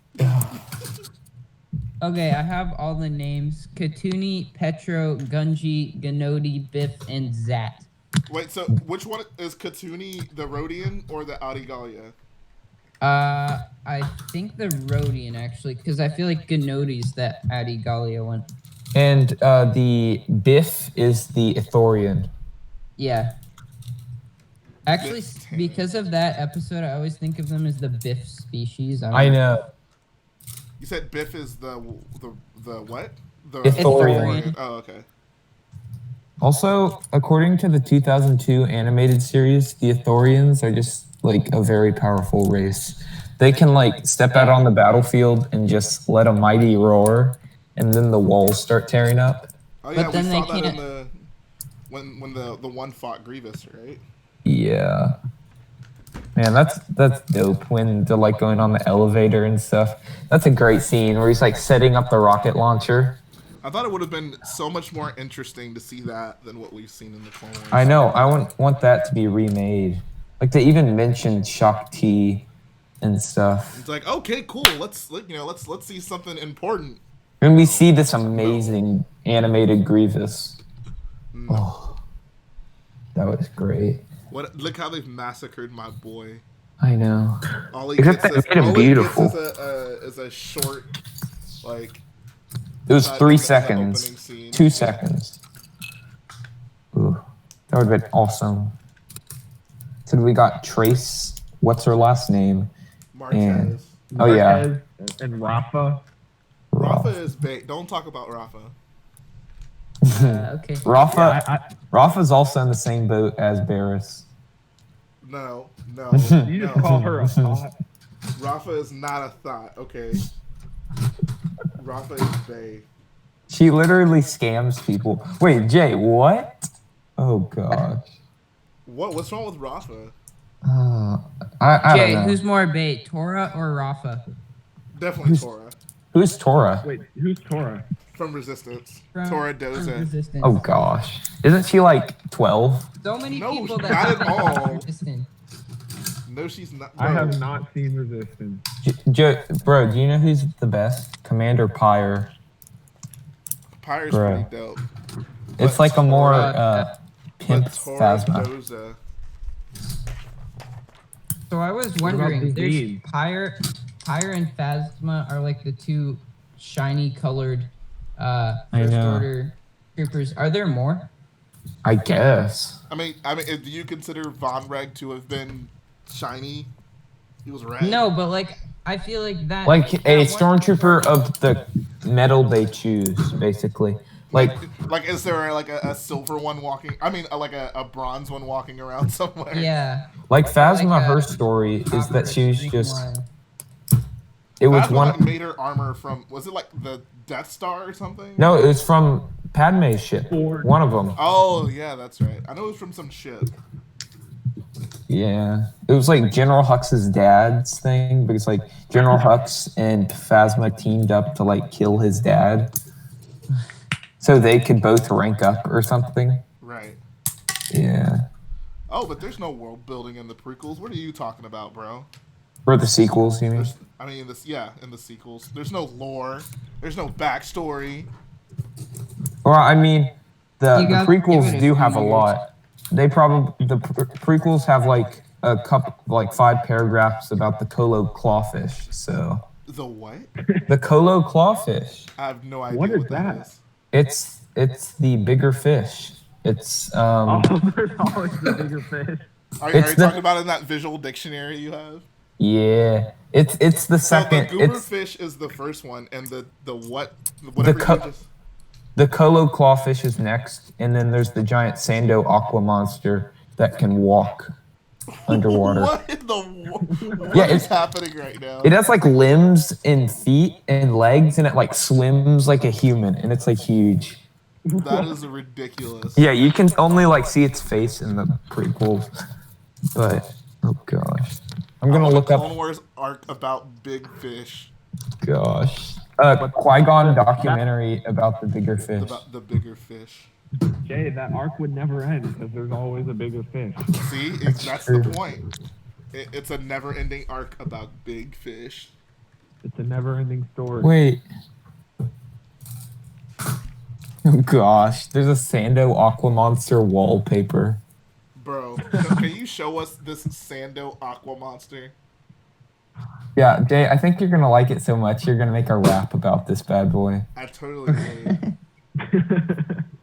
Okay, I have all the names: Katuni, Petro, Gunji, Ganodi, Biff, and Zat. Wait, so which one is Katuni, the Rhodian or the Adi Gallia? I think the Rhodian actually, because I feel like Ganodi's that Adi Gallia one. And the Biff is the Ithorian. Yeah. Actually, because of that episode, I always think of them as the Biff species. I know. You said Biff is the what? The Ithorian. Oh, okay. Also, according to the 2002 animated series, the Ithorians are just like a very powerful race. They can like step out on the battlefield and just let a mighty roar, and then the walls start tearing up. Oh yeah, but then we they saw that can't. in the when the one fought Grievous, right? Yeah. Man, that's dope when they're like going on the elevator and stuff. That's a great scene where he's like setting up the rocket launcher. I thought it would have been so much more interesting to see that than what we've seen in the Clone Wars. I know. I want that to be remade. Like they even mentioned Shakti and stuff. It's like, okay, cool. Let's see something important. And we see this amazing animated Grievous. Oh, that was great. Look how they've massacred my boy. I know. All he Except gets they made him beautiful. is a short, like. It was 3 in the seconds. opening scene. 2 seconds. Ooh, that would have been awesome. So we got Trace. What's her last name? Marquez. Oh yeah. And Rafa. Rafa is bait. Don't talk about Rafa. Okay. Rafa. Yeah, Rafa's also in the same boat as Barris. No. You just call her a thought. Rafa is not a thought. Okay. Rafa is bae. She literally scams people. Wait, Jay, what? Oh gosh. What's wrong with Rafa? I Jay, don't know. who's more bait, Tora or Rafa? Definitely Tora. Who's Tora? Wait, who's Tora? From Resistance. From Tora Doza. Resistance. Oh gosh. Isn't she like 12? So many No, people that not at haven't watched all. Resistance. No, she's not. I bro. have not seen Resistance. Bro, do you know who's the best? Commander Pyre. Pyre's Bro. pretty dope. It's But like a more Tora- pimp but Tora Phasma. Doza. So I was about wondering, there's Disease? Pyre and Phasma are like the two shiny colored first know. order troopers. Are there more? I guess. I mean, do you consider Von Reg to have been shiny? He was red. No, but like I feel like that. Like that a one- stormtrooper of the metal they choose, basically. Like is there like a silver one walking? I mean, like a bronze one walking around somewhere. Yeah. like Phasma, like, her story is that she was Green just. one. It was Phasma one. made her armor from. Was it like the Death Star or something? No, it was from Padme's ship. One of them. Oh yeah, that's right. I know it was from some ship. Yeah, it was like General Hux's dad's thing because like General Hux and Phasma teamed up to like kill his dad, so they could both rank up or something. Right. Yeah. Oh, but there's no world building in the prequels. What are you talking about, bro? For the sequels, you mean? I mean, in the sequels, there's no lore. There's no backstory. Well, I mean, the You gotta give prequels it a do have a few years. lot. They probably prequels have like a couple, like 5 paragraphs about the Colo clawfish. So The what? the Colo clawfish. I have no idea What is that that? is. It's the bigger fish. It's Oh, there's always the bigger fish. Are you It's the- talking about in that visual dictionary you have? yeah. It's the second. So the goober It's fish is the first one, and the whatever co- you just. the Colo clawfish is next, and then there's the giant Sando aqua monster that can walk underwater. What in the? What Yeah, is it's- happening right now? It has like limbs and feet and legs, and it like swims like a human, and it's like huge. That is ridiculous. Yeah, you can only like see its face in the prequels, but oh gosh, I'm gonna I want look a up. Clone Wars arc about big fish. Gosh, Qui-Gon documentary about the bigger fish. About the bigger fish. Jay, that arc would never end because there's always a bigger fish. See, that's the point. It's a never-ending arc about big fish. It's a never-ending story. Wait. Oh gosh, there's a Sando aqua monster wallpaper. Bro, can you show us this Sando aqua monster? Yeah, Jay, I think you're gonna like it so much you're gonna make a rap about this bad boy. I totally agree.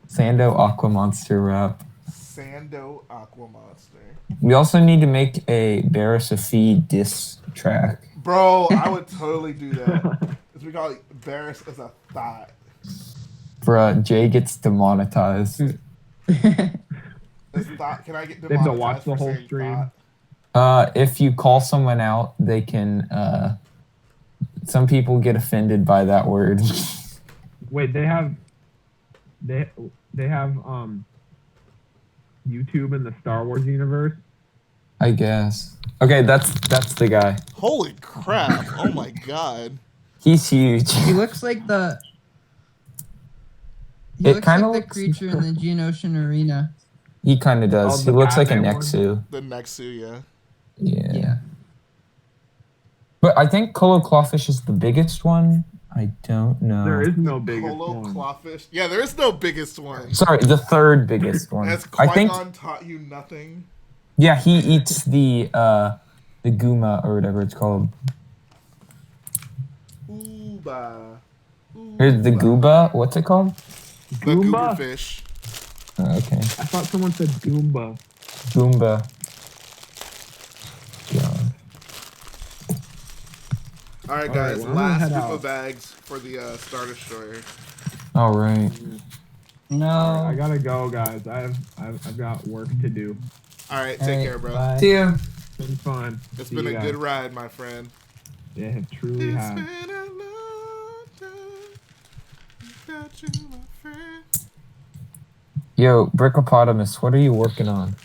Sando aqua monster rap. Sando aqua monster. We also need to make a Barris Afee diss track. Bro, I would totally do that. Because we call it Barris as a thought. Bruh, Jay gets demonetized. As thought, can I get They have demonetized to watch the for whole saying stream. thought? If you call someone out, they can. Some people get offended by that word. Wait, they have YouTube in the Star Wars universe. I guess. Okay, that's the guy. Holy crap! Oh my god. He's huge. He looks like the. He It looks kinda like the looks- creature in the Geonosian arena. He kind of does. Oh, He the looks like a Batman one? Nexu. The Nexu, yeah. Yeah. Yeah. But I think Colo Clawfish is the biggest one. I don't know. There is no biggest Colo one. clawfish. Yeah, there is no biggest one. Sorry, the third biggest one. Has I think. Qui-Gon taught you nothing? Yeah, he eats the guma or whatever it's called. Ooba. Here's the gooba. What's it called? The Goomba? gooberfish. Oh, okay. I thought someone said Goomba. Goomba. God. Alright, All guys. right, well, I'm gonna last head group out. of bags for the Star Destroyer. All right. No. Alright, I gotta go, guys. I've got work to do. Alright, take care, bro. Bye. See ya. It's been fun. It's See been you a good guys. ride, my friend. Yeah, it truly It's has. been a long time without you, my friend. Yo, Brickopotamus, what are you working on?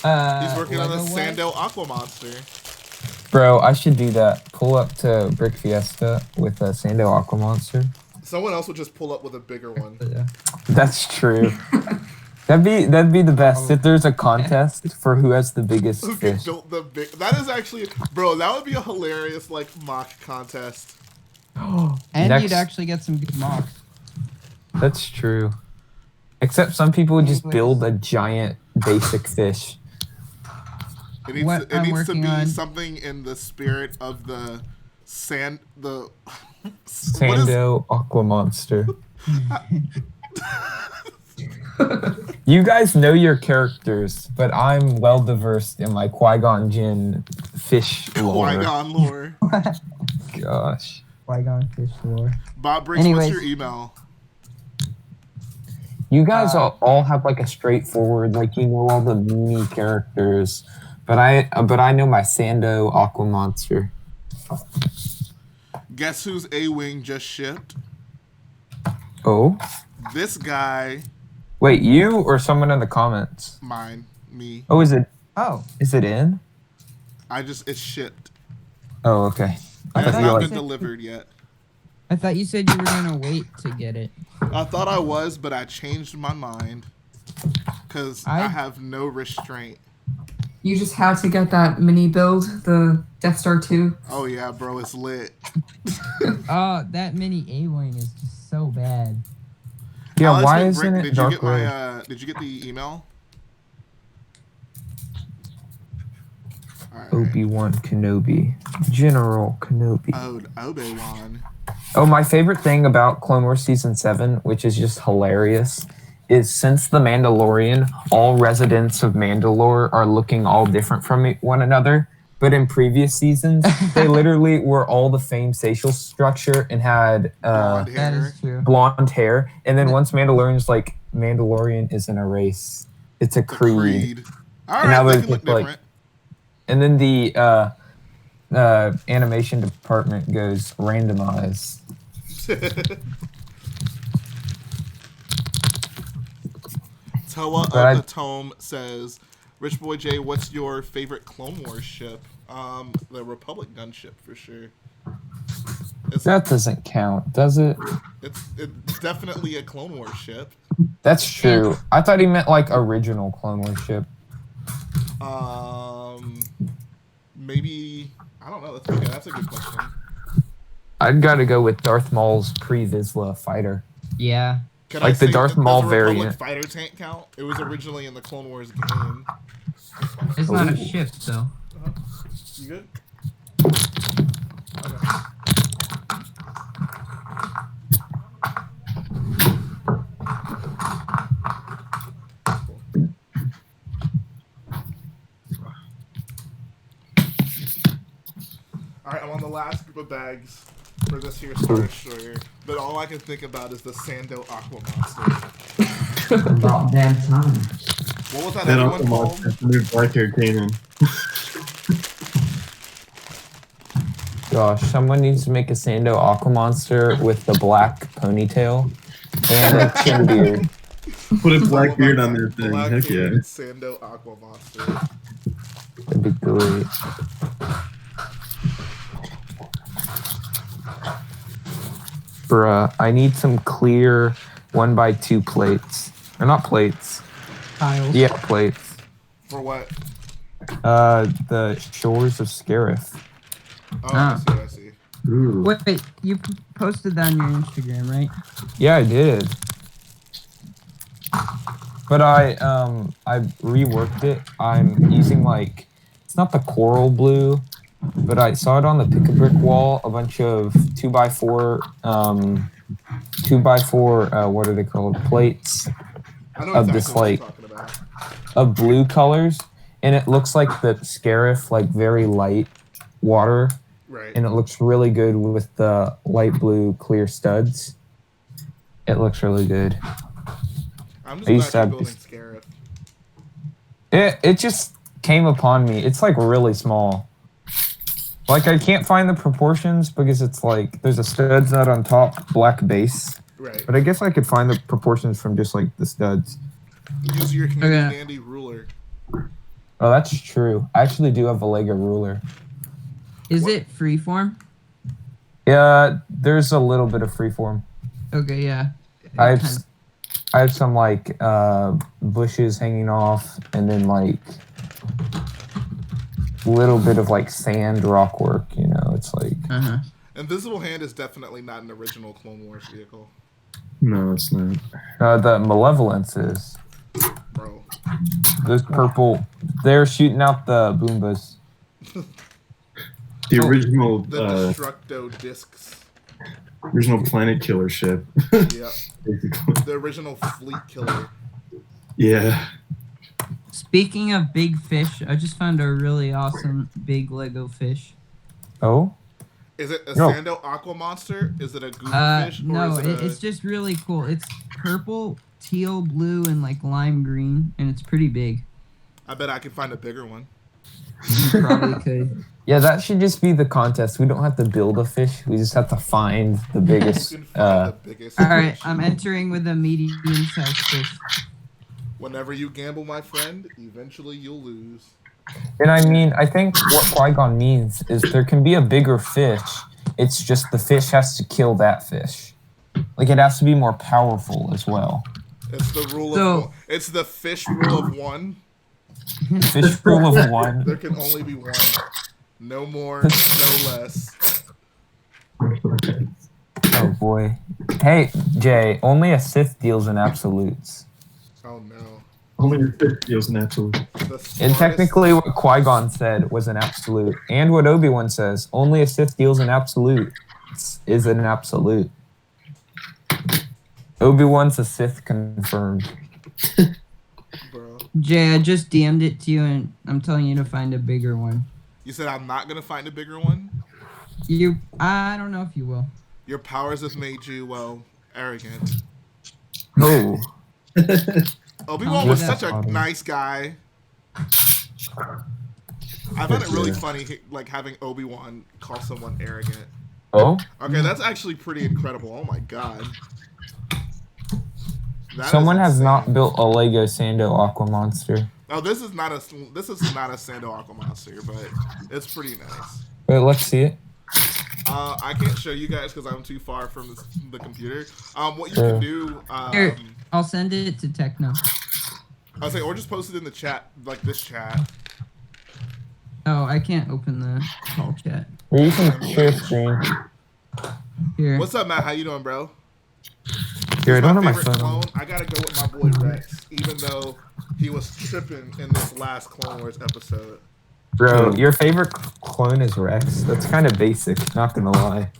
He's working on the Lego what? Sando Aqua Monster. Bro, I should do that. Pull up to Brick Fiesta with a Sando Aqua Monster. Someone else would just pull up with a bigger one. Yeah. That's true. That'd be the best if there's a contest for who has the biggest Who can fish. build the big? That is actually, bro. That would be a hilarious like mock contest. And Next- you'd actually get some good mocks. That's true. Except some people would just build a giant basic fish. It needs, What it I'm needs to working be on- something in the spirit of the sand. The what is- Sando Aqua Monster. You guys know your characters, but I'm well versed in my Qui-Gon Jinn fish lore. Qui-Gon lore. Gosh. Qui-Gon fish lore. Bob Briggs, Anyways. what's your email? You guys all have like a straightforward, like you know all the mini characters, but I know my Sando Aqua Monster. Guess whose A-Wing just shipped? Oh, This guy. wait, you or someone in the comments? Me. Oh, is it? Oh. Is it in? It's shipped. Oh, okay. It has thought you not like- been delivered yet. I thought you said you were gonna wait to get it. I thought I was, but I changed my mind because I have no restraint. You just had to get that mini build, the Death Star 2. Oh yeah, bro, it's lit. Oh, that mini A-Wing is just so bad. Yeah, Alex why McBrick, isn't it did dark you get red? Did you get the email? Obi-Wan Kenobi. General Kenobi. Obi-Wan. Oh, my favorite thing about Clone Wars Season 7, which is just hilarious, is since The Mandalorian, all residents of Mandalore are looking all different from one another. But in previous seasons, they literally were all the same facial structure and had Blonde hair. That is true. blonde hair. And then once Mandalorian's like, Mandalorian isn't a race, it's a creed. All And now right, they're they can look just like- different. And then the animation department goes randomize. Toa of But I- the Tome says, Rich Boy J, what's your favorite Clone Wars ship? The Republic gunship for sure. That doesn't count, does it? It's definitely a Clone Wars ship. That's true. I thought he meant like original Clone Wars ship. Maybe I don't know. That's a good question. I'd gotta go with Darth Maul's pre-Vizsla fighter. Yeah. Can Like I the say Darth that Maul does the Republic variant. fighter tank count? It was originally in the Clone Wars game. It's not a ship, though. You good? Alright, I'm on the last group of bags for this here Star Destroyer, but all I can think about is the Sando Aqua Monster. About damn time. What was that That other also one called? the new black hair Kanan. Gosh, someone needs to make a Sando Aqua Monster with the black ponytail and a chin beard. Put a black beard on their thing. Black Heck yeah. bearded Sando Aqua Monster. That'd be great. Bruh, I need some clear 1x2 plates. Or not plates. Tiles. Yeah, plates. For what? The shores of Scarif. Oh, I see. Ooh. Wait, you posted that on your Instagram, right? Yeah, I did. But I reworked it. I'm using like, it's not the coral blue, but I saw it on the pick-a-brick wall, a bunch of 2x4, what are they called? Plates I know of exactly this what you're like, talking about. of blue colors. And it looks like the Scarif, like very light water. Right. And it looks really good with the light blue clear studs. It looks really good. I'm I used just to not have building this- Scarif. It just came upon me. It's like really small. Like I can't find the proportions because it's like there's a studs nut on top, black base. Right. But I guess I could find the proportions from just like the studs. Use your handy dandy ruler. Oh, that's true. I actually do have a Lego ruler. Is it freeform? Yeah, there's a little bit of freeform. Okay, yeah. I have some like bushes hanging off, and then like a little bit of like sand rock work. You know, it's like Invisible Hand is definitely not an original Clone Wars vehicle. No, it's not. the Malevolence is. Bro. Those purple, they're shooting out the Boombas. The original, The Destructo discs. original Planet Killer ship. Yep. Basically. The original Fleet Killer. Yeah. Speaking of big fish, I just found a really awesome big Lego fish. Oh, Is it a No. Sando Aqua Monster? Is it a goober fish? Or No, is it it's just really cool. It's purple, teal, blue, and like lime green, and it's pretty big. I bet I can find a bigger one. You probably could. yeah, that should just be the contest. We don't have to build a fish. We just have to find the You biggest. can find the biggest All right, fish. I'm entering with a medium-sized fish. Whenever you gamble, my friend, eventually you'll lose. And I mean, I think what Qui-Gon means is there can be a bigger fish. It's just the fish has to kill that fish. Like, it has to be more powerful as well. It's the rule So- of one. It's the fish rule of one. Fish rule of one. There can only be one. No more, no less. Oh boy. Hey, Jay, only a Sith deals in absolutes. Oh no. Only your fifth deals an absolute. The And smartest- technically what Qui-Gon said was an absolute. And what Obi-Wan says, only a Sith deals an absolute is an absolute. Obi-Wan's a Sith confirmed. Bro. Jay, I just DM'd it to you, and I'm telling you to find a bigger one. You said I'm not gonna find a bigger one? I don't know if you will. Your powers have made you, well, arrogant. Oh. Obi-Wan was That's such a funny. nice guy. I found it really funny, like, having Obi-Wan call someone arrogant. Oh? Okay, that's actually pretty incredible. Oh my god. That is Someone has insane. not built a Lego Sando Aqua Monster. Oh, this is not a Sando Aqua Monster, but it's pretty nice. Wait, let's see it. I can't show you guys because I'm too far from the computer. What you Sure. can do, Here, I'll send it to Techno. I was saying, or just post it in the chat, like this chat. Oh, I can't open the call chat. Or you can share screen. Here. What's up, Matt? How you doing, bro? Here, I My don't have my favorite phone on. clone, I gotta go with my boy Rex, even though he was tripping in this last Clone Wars episode. Bro, your favorite clone is Rex? That's kind of basic, not gonna lie.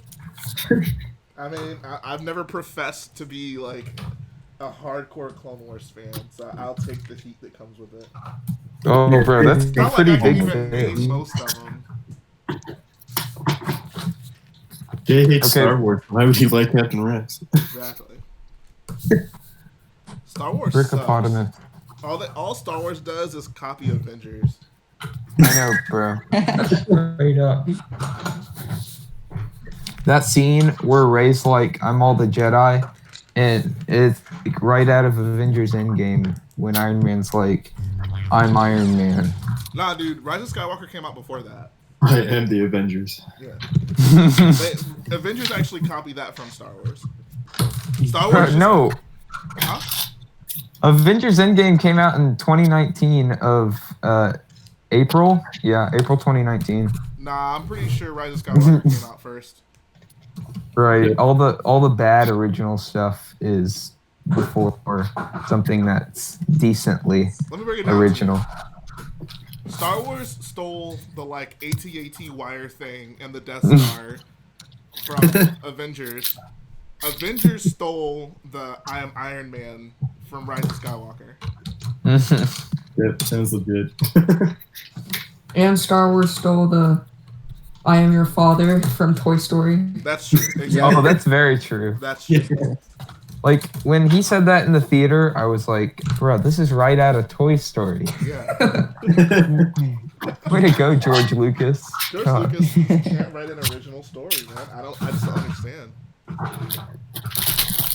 I mean, I've never professed to be like a hardcore Clone Wars fan, so I'll take the heat that comes with it. Oh, bro, that's It's a not pretty like I can big even name thing. most of them. Jay hates Okay. Star Wars. Why would he like Captain Rex? Exactly. Star Wars sucks. Brickopotamus. All Star Wars does is copy Avengers. I know, bro. Straight up. That scene where Rey's like, I'm all the Jedi, and it's like right out of Avengers Endgame when Iron Man's like, I'm Iron Man. Nah, dude, Rise of Skywalker came out before that. I am the Avengers. Yeah. Avengers actually copied that from Star Wars. Star Wars. No, Huh? Avengers Endgame came out in 2019 of April. Yeah, April 2019. Nah, I'm pretty sure Rise of Skywalker came out first. Right. All the bad original stuff is before something that's decently Let me break it down. to original. you. Star Wars stole the like AT-AT wire thing and the Death Star from Avengers. Avengers stole the I am Iron Man from Rise of Skywalker. Yep, sounds legit. And Star Wars stole the I am your father from Toy Story. That's true. Exactly. Oh, that's very true. That's true. Like when he said that in the theater, I was like, bro, this is right out of Toy Story. Yeah. Way to go, George Lucas. George God. Lucas can't write an original story, man. I just don't understand.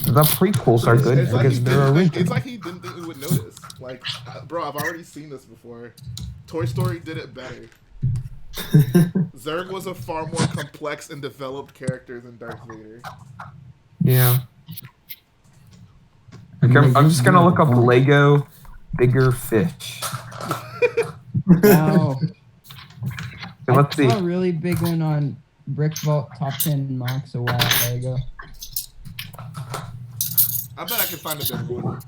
The prequels are good It's like, because they're original. it's like he didn't think we would notice. Like, bro, I've already seen this before. Toy Story did it better. Zurg was a far more complex and developed character than Darth Vader. Yeah. Okay, I'm just gonna look up Lego bigger fish. Wow. So let's see. I saw a really big one on Brick Vault Top 10 Mocks a while ago. I bet I can find a bigger one.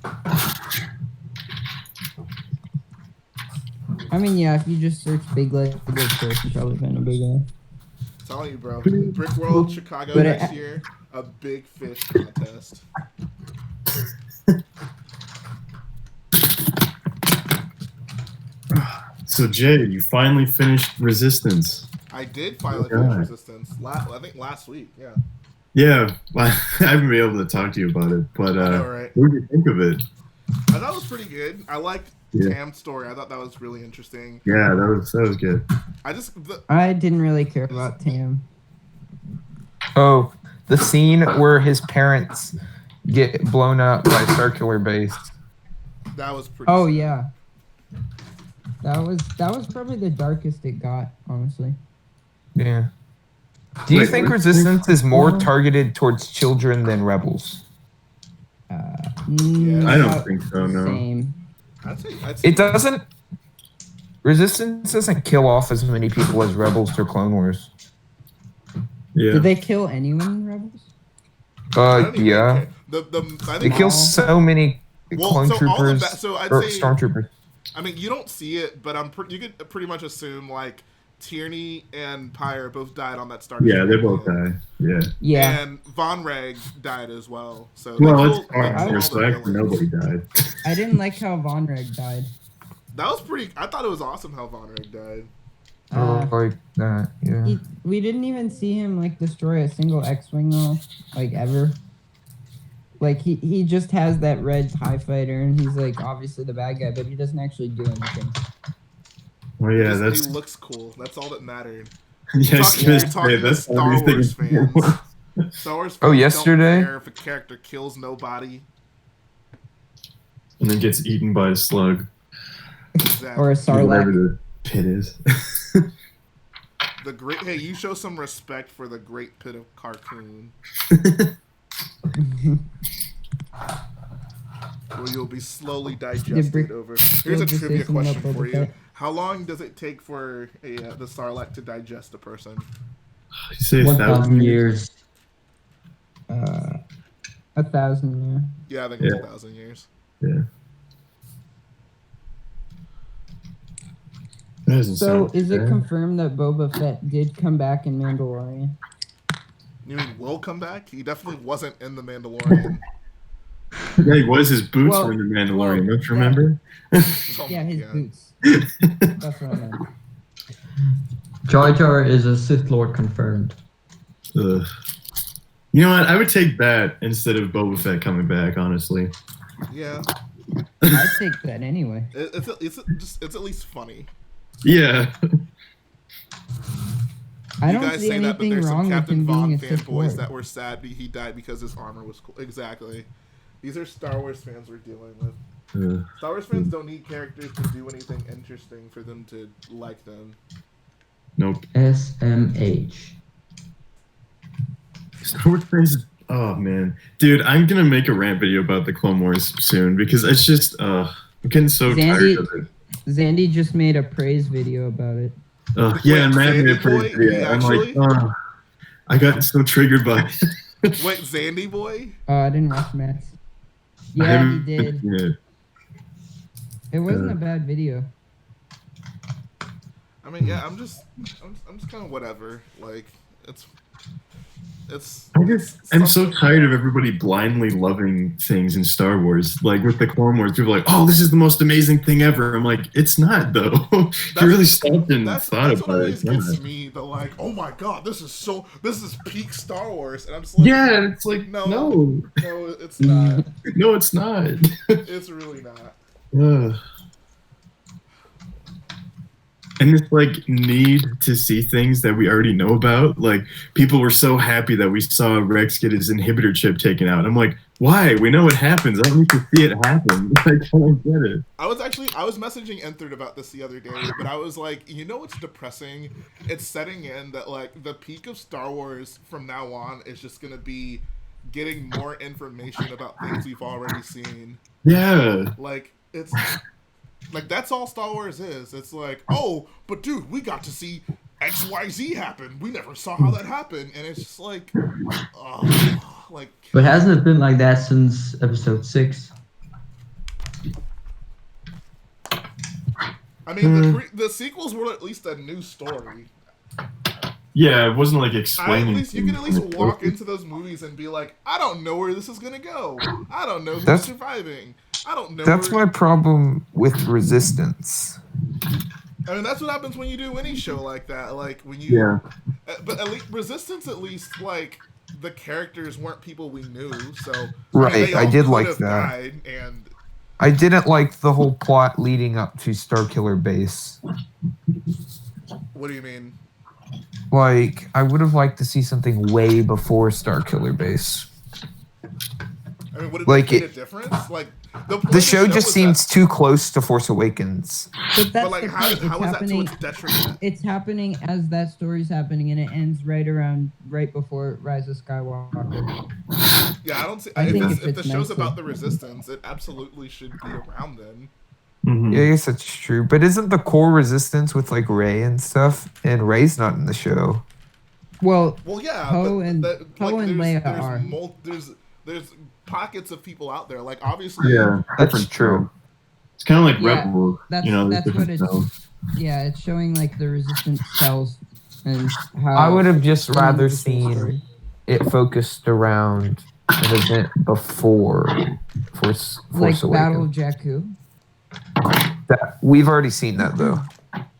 I mean, yeah, if you just search big Lego fish, you probably find a big one. I'm telling you, bro. Brick World, Chicago But next year, a big fish contest. So Jay, you finally finished Resistance. I did finally God. finish Resistance. I think last week. Yeah. Yeah, well, I haven't been able to talk to you about it, but I know, right? what did you think of it? I thought it was pretty good. I liked Yeah. Tam's story. I thought that was really interesting. Yeah, that was good. I didn't really care about Tam. Oh, the scene where his parents get blown up by circular base. That was pretty. Oh sad. yeah. That was probably the darkest it got, honestly. Yeah. Do you Wait, think what? Resistance is more targeted towards children than Rebels? I don't about think so, no. Same. I'd say It doesn't. Resistance doesn't kill off as many people as Rebels or Clone Wars. Yeah. Did they kill anyone in Rebels? I don't even Yeah. care. I It think kills so many Well, clone so all of troopers that- so I'd or say- stormtroopers. I mean, you don't see it, but you could pretty much assume like Tierney and Pyre both died on that Star Yeah, they Destroyer. both died. Yeah. Yeah. And Von Reg died as well. So Well, they it's killed all the respect. villains. Nobody died. I didn't like how Von Reg died. That was pretty. I thought it was awesome how Von Reg died. Like that, yeah. We didn't even see him like destroy a single X-wing though, like ever. Like he just has that red TIE fighter, and he's like obviously the bad guy, but he doesn't actually do anything. Well, yeah, He that's. looks cool. That's all that mattered. Yeah, You're talking to Star Wars fans. Star Wars fans yesterday? don't care if a character kills nobody. And then gets eaten by a slug. Exactly. Or a Whatever Sarlacc. the pit is. The great. Hey, you show some respect for the great pit of Carcoon. Where you'll be slowly digested over. Here's a just say trivia something question about for Boba you. Fett? How long does it take for the Sarlacc to digest a person? You say 1,000 years. 1,000, Yeah, I think it's Yeah. 1,000 years. Yeah. That doesn't So sound is it fair. confirmed that Boba Fett did come back in Mandalorian? You mean will come back? He definitely wasn't in the Mandalorian. Yeah, he was. His boots Well, were in the Mandalorian. well, Don't you remember? Oh Yeah, my his God. boots. That's what I meant. Jar Jar is a Sith Lord confirmed. Ugh. You know what? I would take that instead of Boba Fett coming back. Honestly. Yeah, I'd take that anyway. it's at least funny. Yeah. I You don't guys see say that, but anything there's wrong some with Captain him Vaughn being a Sith fanboys Lord. that were sad he died because his armor was cool. Exactly. These are Star Wars fans we're dealing with. Star Wars fans don't need characters to do anything interesting for them to like them. Nope. SMH. Star Wars fans. Oh man, dude, I'm gonna make a rant video about the Clone Wars soon because it's just. I'm getting so tired of it. Zandy just made a praise video about it. Yeah, Wait, imagine Sandy it for Boy? video. He I'm like, actually? I got so triggered by it. Wait, Zandy Boy? Oh, I didn't watch Matt's. I Yeah, he haven't did. seen it. It wasn't a bad video. I mean, yeah, I'm just kind of whatever. Like, I'm so tired of everybody blindly loving things in Star Wars. Like with the Clone Wars, people are like, "Oh, this is the most amazing thing ever." I'm like, "It's not, though." If you really stopped and That's thought what about it. always It's gets not. me. The like, oh my god, this is peak Star Wars, and I'm just like, Yeah, and it's like, no, it's not. no, it's not. It's really not. Ugh. And this like need to see things that we already know about. Like people were so happy that we saw Rex get his inhibitor chip taken out. I'm like, why? We know what happens. I don't need to see it happen. I don't get it. I was messaging Enthred about this the other day, but I was like, you know what's depressing? It's setting in that like the peak of Star Wars from now on is just gonna be getting more information about things we've already seen. Yeah. Like it's like that's all Star Wars is. It's like, oh, but dude, we got to see XYZ happen. We never saw how that happened, and it's just like, like. But hasn't it been like that since episode 6? I mean, the sequels were at least a new story. Yeah, it wasn't like explaining. You can at least walk into those movies and be like, I don't know where this is gonna go. I don't know who's surviving. I don't know. That's my problem with Resistance. I mean, that's what happens when you do any show like that. Like when you, Yeah. But at least Resistance, at least like the characters weren't people we knew. So Right, they I all did could like have that. died, and I didn't like the whole plot leading up to Starkiller Base. what do you mean? Like, I would have liked to see something way before Starkiller Base. I mean, would it Like have made a it- difference? Like point of The show just was seems that, too close to Force Awakens. But that's like, the how- point. how It's is that to happening. its detriment? It's happening as that story's happening, and it ends right before Rise of Skywalker. Yeah, I don't see. I think If if the it's show's nicely- about the Resistance, it absolutely should be around then. Mhm. Yeah, I guess that's true. But isn't the core Resistance with like Rey and stuff? And Rey's not in the show. Well, Well, yeah, Poe but and Poe and there's, Leia are. There's pockets of people out there. Like obviously, Yeah, That's different true. show. It's kind of like Yeah, Rebel. that's you know, there's that's what different it's. shows. Yeah, it's showing like the resistance cells and how. I would have just it's rather the full seen story. it focused around an event before Force like Battle of Awakens. Jakku. We've already seen that though.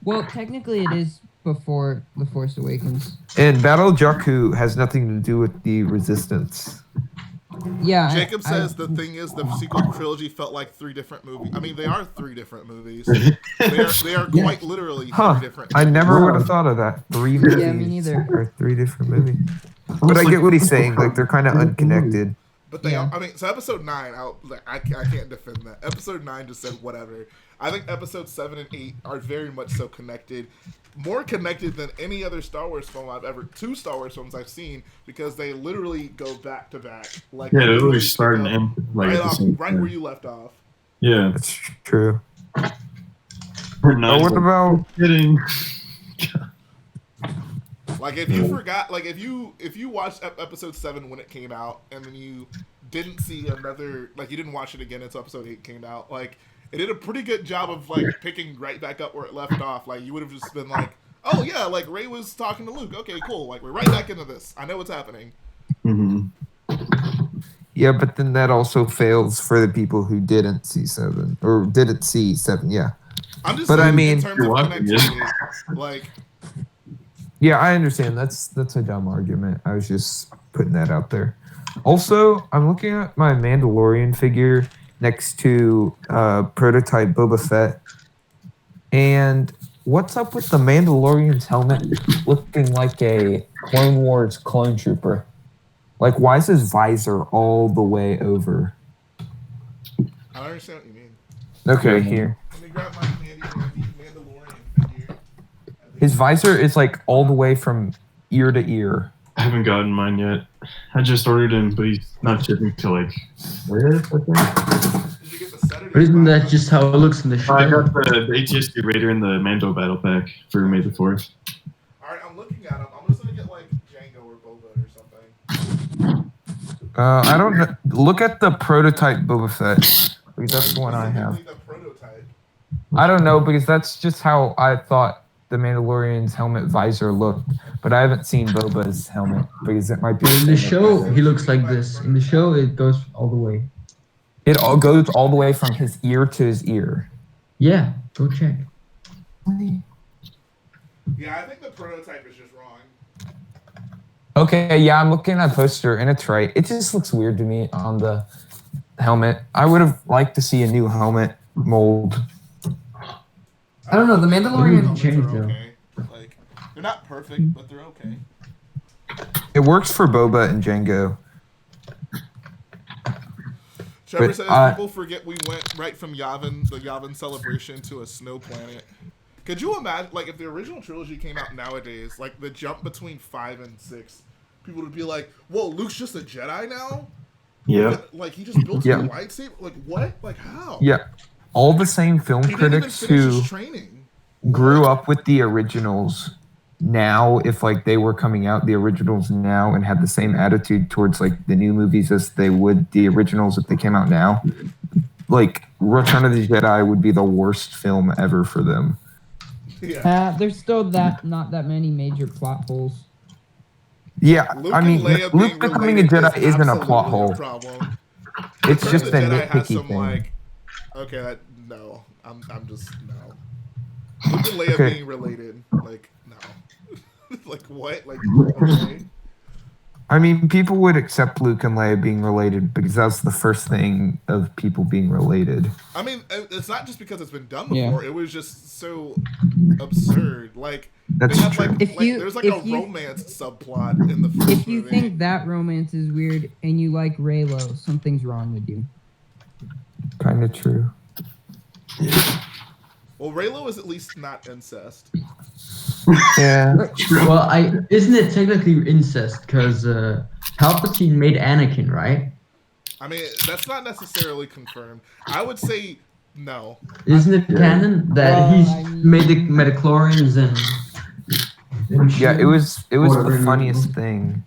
Well, technically, it is before the Force Awakens. And Battle of Jakku has nothing to do with the Resistance. Yeah. Jacob says the thing is the sequel trilogy felt like 3 different movies. I mean, they are 3 different movies. They are quite literally 3 different. I never Wow. would have thought of that. 3 movies Yeah, me neither. are 3 different movies. But Almost I like- get what he's saying. Like they're kind of unconnected. But they Yeah. are. I mean, so episode 9, I can't defend that. Episode 9 just said whatever. I think episode 7 and 8 are very much so connected. More connected than any other Star Wars film I've ever. 2 Star Wars films I've seen because they literally go back to back. Like Yeah, they literally always start and pick up end like right at the off, same right time. where you left off. Yeah. That's true. We're But not what about kidding. Like if you forgot, like if you watched episode 7 when it came out, and then you didn't see another, like you didn't watch it again until episode 8 came out, like it did a pretty good job of like picking right back up where it left off. Like you would have just been like, oh yeah, like Rey was talking to Luke. Okay, cool. Like we're right back into this. I know what's happening. Mhm. Yeah, but then that also fails for the people who didn't see 7 or didn't see 7. Yeah. I'm just But saying I mean- in terms You're of watching it. connectivity, like Yeah, I understand. That's a dumb argument. I was just putting that out there. Also, I'm looking at my Mandalorian figure next to prototype Boba Fett. And what's up with the Mandalorian's helmet looking like a Clone Wars clone trooper? Like, why is his visor all the way over? I don't understand what you mean. Okay, here. Let me grab my Mandalorian figure. His visor is like all the way from ear to ear. I haven't gotten mine yet. I just ordered him, but he's not shipping till like where? I think. Did you get the set or did But you isn't buy that it? just how it looks in the I show? got the ATSD Raider and the Mando Battle Pack for May the 4th. All right, I'm looking at them. I'm just gonna get like Django or Boba or something. I don't know. Look at the prototype Boba Fett. Because that's the one I have. Specifically the prototype. I don't know, because that's just how I thought the Mandalorian's helmet visor looked. But I haven't seen Boba's helmet, because it might be... In the same show, as- he looks like this. In the show, it goes all the way. It all goes all the way from his ear to his ear. Yeah, go check. Yeah, I think the prototype is just wrong. Okay, yeah, I'm looking at a poster, and it's right. It just looks weird to me on the helmet. I would have liked to see a new helmet mold. I don't know. The Maybe Mandalorian. change They're though. okay. Like they're not perfect, but they're okay. It works for Boba and Django. Trevor But, says people forget we went right from Yavin, the Yavin celebration, to a snow planet. Could you imagine, like, if the original trilogy came out nowadays, like the jump between 5 and 6, people would be like, "Whoa, Luke's just a Jedi now? Yeah. Like he just built Yeah. a lightsaber? Like what? Like how? Yeah, all the same film He didn't even critics finish who his training. grew up with the originals now, if like they were coming out the originals now and had the same attitude towards like the new movies as they would the originals if they came out now, like Return of the Jedi would be the worst film ever for them. Yeah. There's still not that many major plot holes. Yeah, Luke I mean, and Leia Luke being becoming a related Jedi is isn't a plot absolutely hole. problem. It's Return just of a the Jedi has nitpicky some thing. like, okay, that no, I'm just no. Luke and Leia Okay. being related, like, no. Like, what? Like, okay. I mean, people would accept Luke and Leia being related because that's the first thing of people being related. I mean, it's not just because it's been done Yeah. before. It was just so absurd. Like, That's they have, true. like, If you- there's like if a you- romance subplot in the first If you movie. think that romance is weird and you like Raylo, something's wrong with you. Kind of true. Well, Raylo is at least not incest. Yeah. Well, isn't it technically incest? Because Palpatine made Anakin, right? I mean, that's not necessarily confirmed. I would say no. Isn't it canon that Well, he's I mean- made the midichlorians and Yeah, it was Whatever the you funniest do. thing.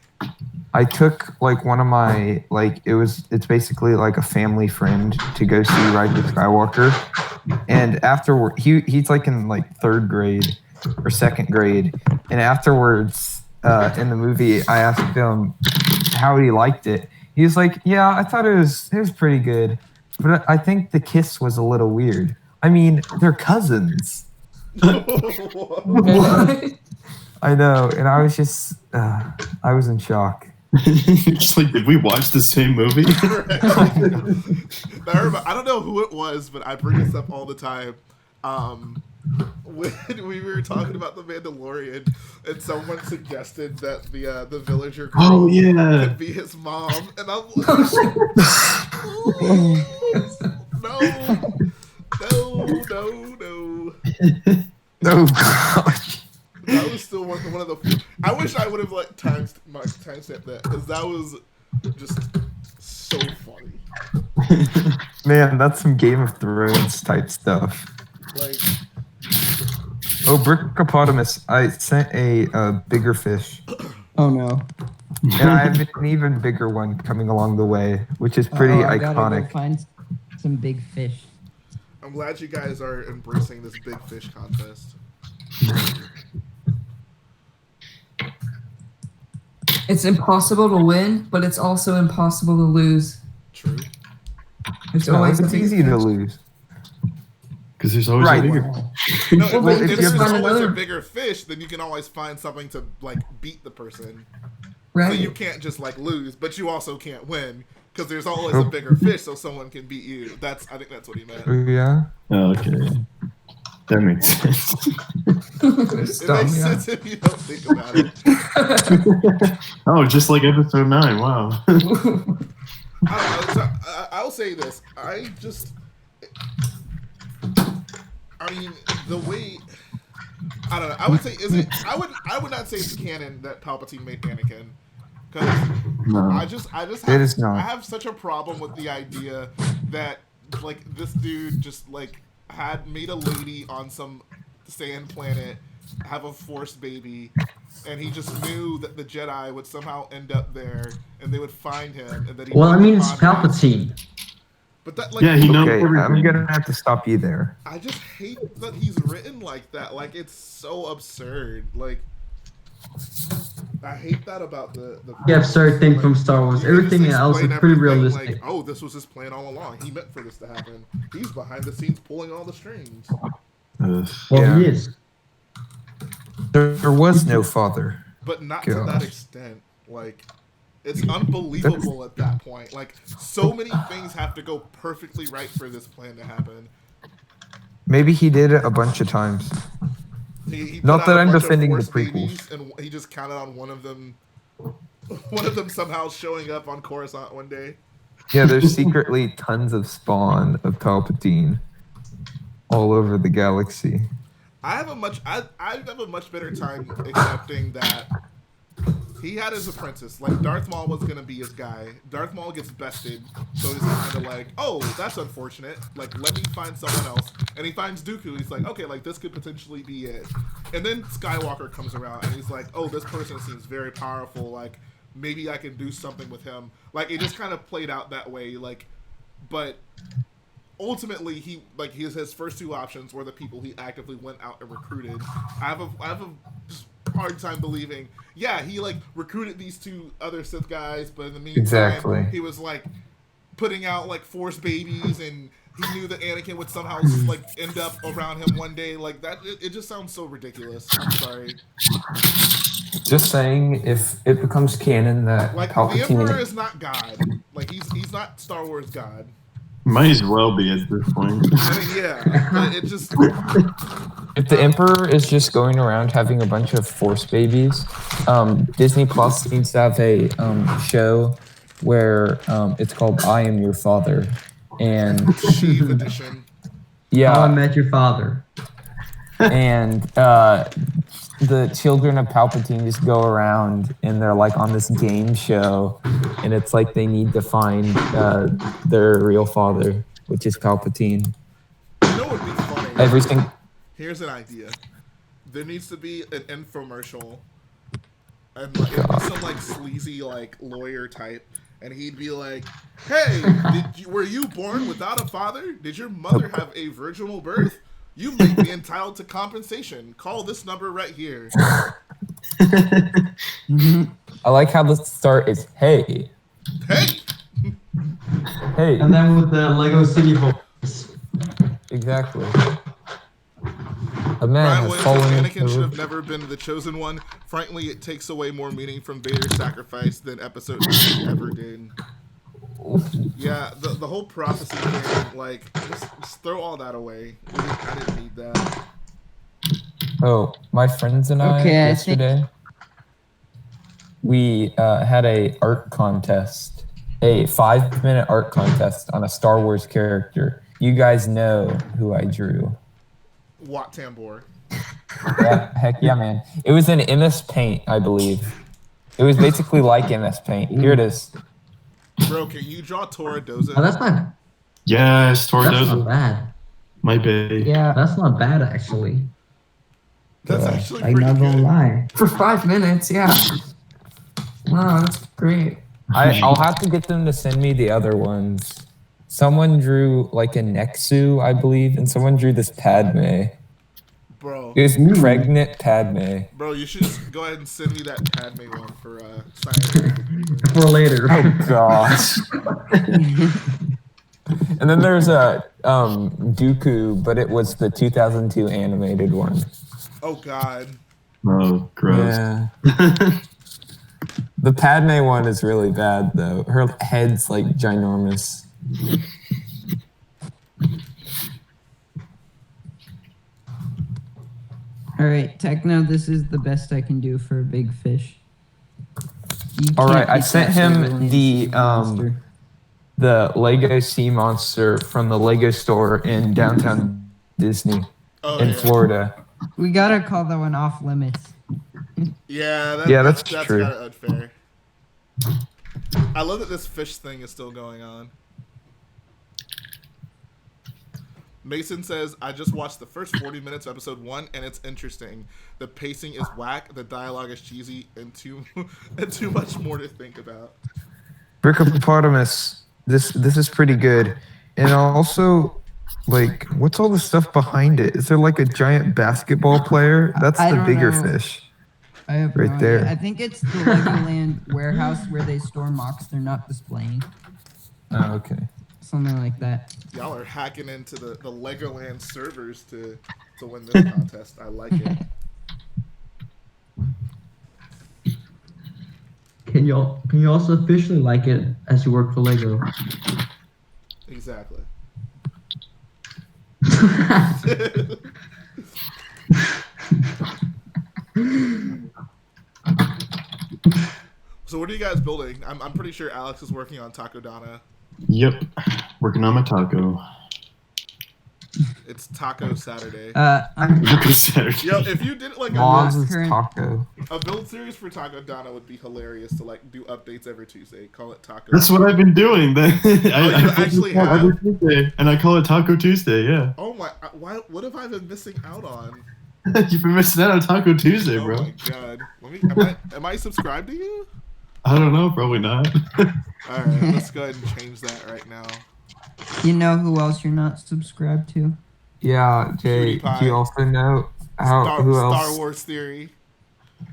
I took like one of my it's basically like a family friend to go see Rise of Skywalker, and afterward he's like in like 3rd grade or 2nd grade, and afterwards in the movie I asked him how he liked it. He was like, "Yeah, I thought it was pretty good, but I think the kiss was a little weird. I mean, they're cousins." I know, and I was just I was in shock. Just like, did we watch the same movie? I don't know who it was, but I bring this up all the time. When we were talking about the Mandalorian, and someone suggested that the villager girl could be his mom, and I'm like, no. Oh gosh. That was still one of the. I wish I would have like timestamped that, because that was just so funny. Man, that's some Game of Thrones type stuff. Like, oh, Brickopotamus, I sent a bigger fish. Oh no. And I have an even bigger one coming along the way, which is pretty I gotta go iconic. find some big fish. I'm glad you guys are embracing this big fish contest. It's impossible to win, but it's also impossible to lose. True. It's No, always it's easy to lose. Because there's always Right. a bigger. No, Well, if if there's you always find a another- bigger fish, then you can always find something to like beat the person. Right. So you can't just like lose, but you also can't win because there's always a bigger fish, so someone can beat you. I think that's what he meant. Yeah. Oh, okay. That makes sense. It makes sense if you don't think about it. Oh, just like episode 9. Wow. I don't know. So, I'll say this. I mean, the way. I don't know. I would say I would not say it's canon that Palpatine made Anakin, because No. I just It is not. I have such a problem with the idea that like this dude just like had made a lady on some sand planet have a forced baby, and he just knew that the Jedi would somehow end up there and they would find him, and that he. Well, I put mean, them it's on him. Palpatine. But that like Yeah, he knows Okay, everything. I'm gonna have to stop you there. I just hate that he's written like that. Like, it's so absurd. Like, I hate that about the The absurd thing from Star Wars. you can Everything just else is explain pretty everything realistic. Like, oh, this was his plan all along. He meant for this to happen. He's behind the scenes pulling all the strings. Ugh. Well, he Yeah. is. There was no father. But not to that Gosh. extent. Like, it's unbelievable at that point. Like, so many things have to go perfectly right for this plan to happen. Maybe he did it a bunch of times. He Not put that out a I'm bunch of defending the forced prequels. babies, and he just counted on one of them somehow showing up on Coruscant one day. Yeah, there's secretly tons of spawn of Palpatine all over the galaxy. I have a much better time accepting that he had his apprentice. Like, Darth Maul was gonna be his guy. Darth Maul gets bested, so he's kind of like, oh, that's unfortunate. Like, let me find someone else. And he finds Dooku. He's like, okay, like, this could potentially be it. And then Skywalker comes around, and he's like, oh, this person seems very powerful. Like, maybe I can do something with him. Like, it just kind of played out that way. Like, but ultimately, his first two options were the people he actively went out and recruited. I have a hard time believing. Yeah, he like recruited these two other Sith guys, but in the meantime, Exactly. he was like putting out like forced babies and he knew that Anakin would somehow just like end up around him one day. Like that, it just sounds so ridiculous. I'm sorry. Just saying, if it becomes canon that Like the Palpatine Emperor is not God. Like he's not Star Wars God. Might as well be at this point. I mean, yeah, but it just. If the Emperor is just going around having a bunch of Force babies, Disney Plus needs to have a show where it's called "I Am Your Father," and Sheev edition. yeah, How I Met Your Father. and the children of Palpatine just go around and they're like on this game show, and it's like they need to find their real father, which is Palpatine. You know what would be funny? Everything. Here's an idea. There needs to be an infomercial, and like it'd be some like sleazy like lawyer type, and he'd be like, "Hey, were you born without a father? Did your mother have a virginal birth? You may be entitled to compensation. Call this number right here." I like how the start is "Hey, Hey, hey." And then with the Lego City voice. Exactly. A man Brian has Williams fallen says into Anakin should have never been the chosen one. Frankly, it takes away more meaning from Vader's sacrifice than Episode 9 ever did. Yeah, the whole prophecy thing, like, just throw all that away. I didn't need that. Oh, my friends and I Okay, I think- yesterday, we had a art contest, a 5-minute art contest on a Star Wars character. You guys know who I drew. Wat Tambor. Yeah, heck yeah, man. It was in MS Paint, I believe. It was basically like MS Paint. Here it is. Bro, can you draw Tora Doza? Oh, that's not Yes, that's not Tordoza. bad. Might be. Yeah. That's not bad actually. That's actually I'm pretty not gonna good. lie. For 5 minutes, yeah. Wow, that's great. I'll have to get them to send me the other ones. Someone drew like a Nexu, I believe, and someone drew this Padme. Bro, It was pregnant Padme. bro, you should just go ahead and send me that Padme one for signing. For later. Oh gosh. And then there's a Dooku, but it was the 2002 animated one. Oh God. Oh, gross. Yeah. The Padme one is really bad though. Her head's like ginormous. All right, Techno, this is the best I can do for a big fish. You All right, can't I beat sent that him Silverland the sea monster. the Lego Sea Monster from the Lego store in downtown Disney in Florida. We gotta call that one off limits. Yeah, that's that's true. kind of unfair. I love that this fish thing is still going on. Mason says, I just watched the first 40 minutes of episode 1 and it's interesting. The pacing is whack, the dialogue is cheesy, and too much more to think about. Brickopotamus, this is pretty good. And also, like, what's all the stuff behind it? Is there like a giant basketball player? That's I the don't bigger know. fish. I have Right no there. idea. I think it's the Legoland warehouse where they store mocks they're not displaying. Oh, okay. Something like that. Y'all are hacking into the Legoland servers to win this contest. I like it. Can you also officially like it as you work for Lego? Exactly. So what are you guys building? I'm pretty sure Alex is working on Taco Donna. Yep. Working on my taco. It's Taco Saturday. I'm Taco Saturday. Yo, if you did like Mom's current- taco. a build series for Taco Donna would be hilarious to like do updates every Tuesday. Call it Taco. That's what I've been doing. you actually have? every Tuesday, and I call it Taco Tuesday. Yeah. Oh my! What have I been missing out on? You've been missing out on Taco Tuesday, Oh bro. my god! Am I subscribed to you? I don't know. Probably not. All right, let's go ahead and change that right now. You know who else you're not subscribed to? Yeah, Jay. PewDiePie. Do you also know who else? Star Wars Theory.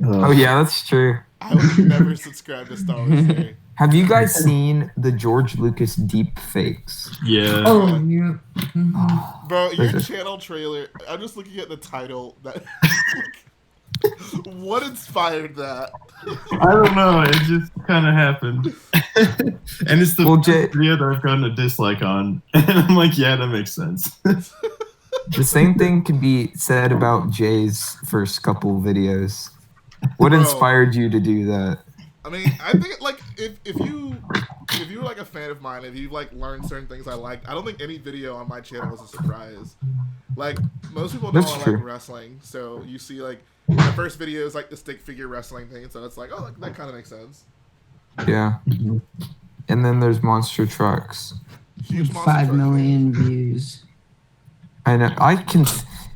Oh yeah, that's true. I would never subscribe to Star Wars Theory. Have you guys seen the George Lucas deep fakes? Yeah. Oh, yeah. Mhm. Bro, your There's a- channel trailer. I'm just looking at the title. That what inspired that? I don't know. It just kind of happened. And it's the Well, first Jay- video that I've gotten a dislike on. And I'm like, yeah, that makes sense. The same thing can be said about Jay's first couple videos. What Bro. inspired you to do that? I mean, I think like if you're like a fan of mine, if you like learned certain things I liked, I don't think any video on my channel was a surprise. Like most people know That's I true. like wrestling, so you see like the first video is like the stick figure wrestling thing, so it's like, oh, that kind of makes sense. Yeah. And then there's monster trucks. Huge monster 5 truck million views. I know. I can.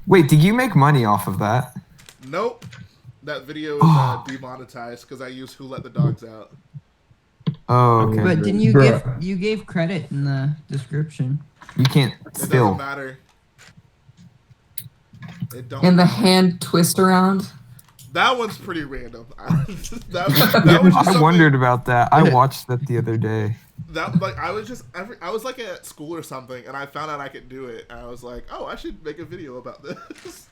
Wait, did you make money off of that? thing. Nope, that video is demonetized because I used "Who Let the Dogs Out." Oh, okay. But didn't you Bruh. you gave credit in the description? You can't It still. doesn't matter. It don't. And the matter. hand twist around. That one's pretty random. that was just I something- wondered about that. I watched that the other day. That like I was like at school or something, and I found out I could do it, and I was like, oh, I should make a video about this.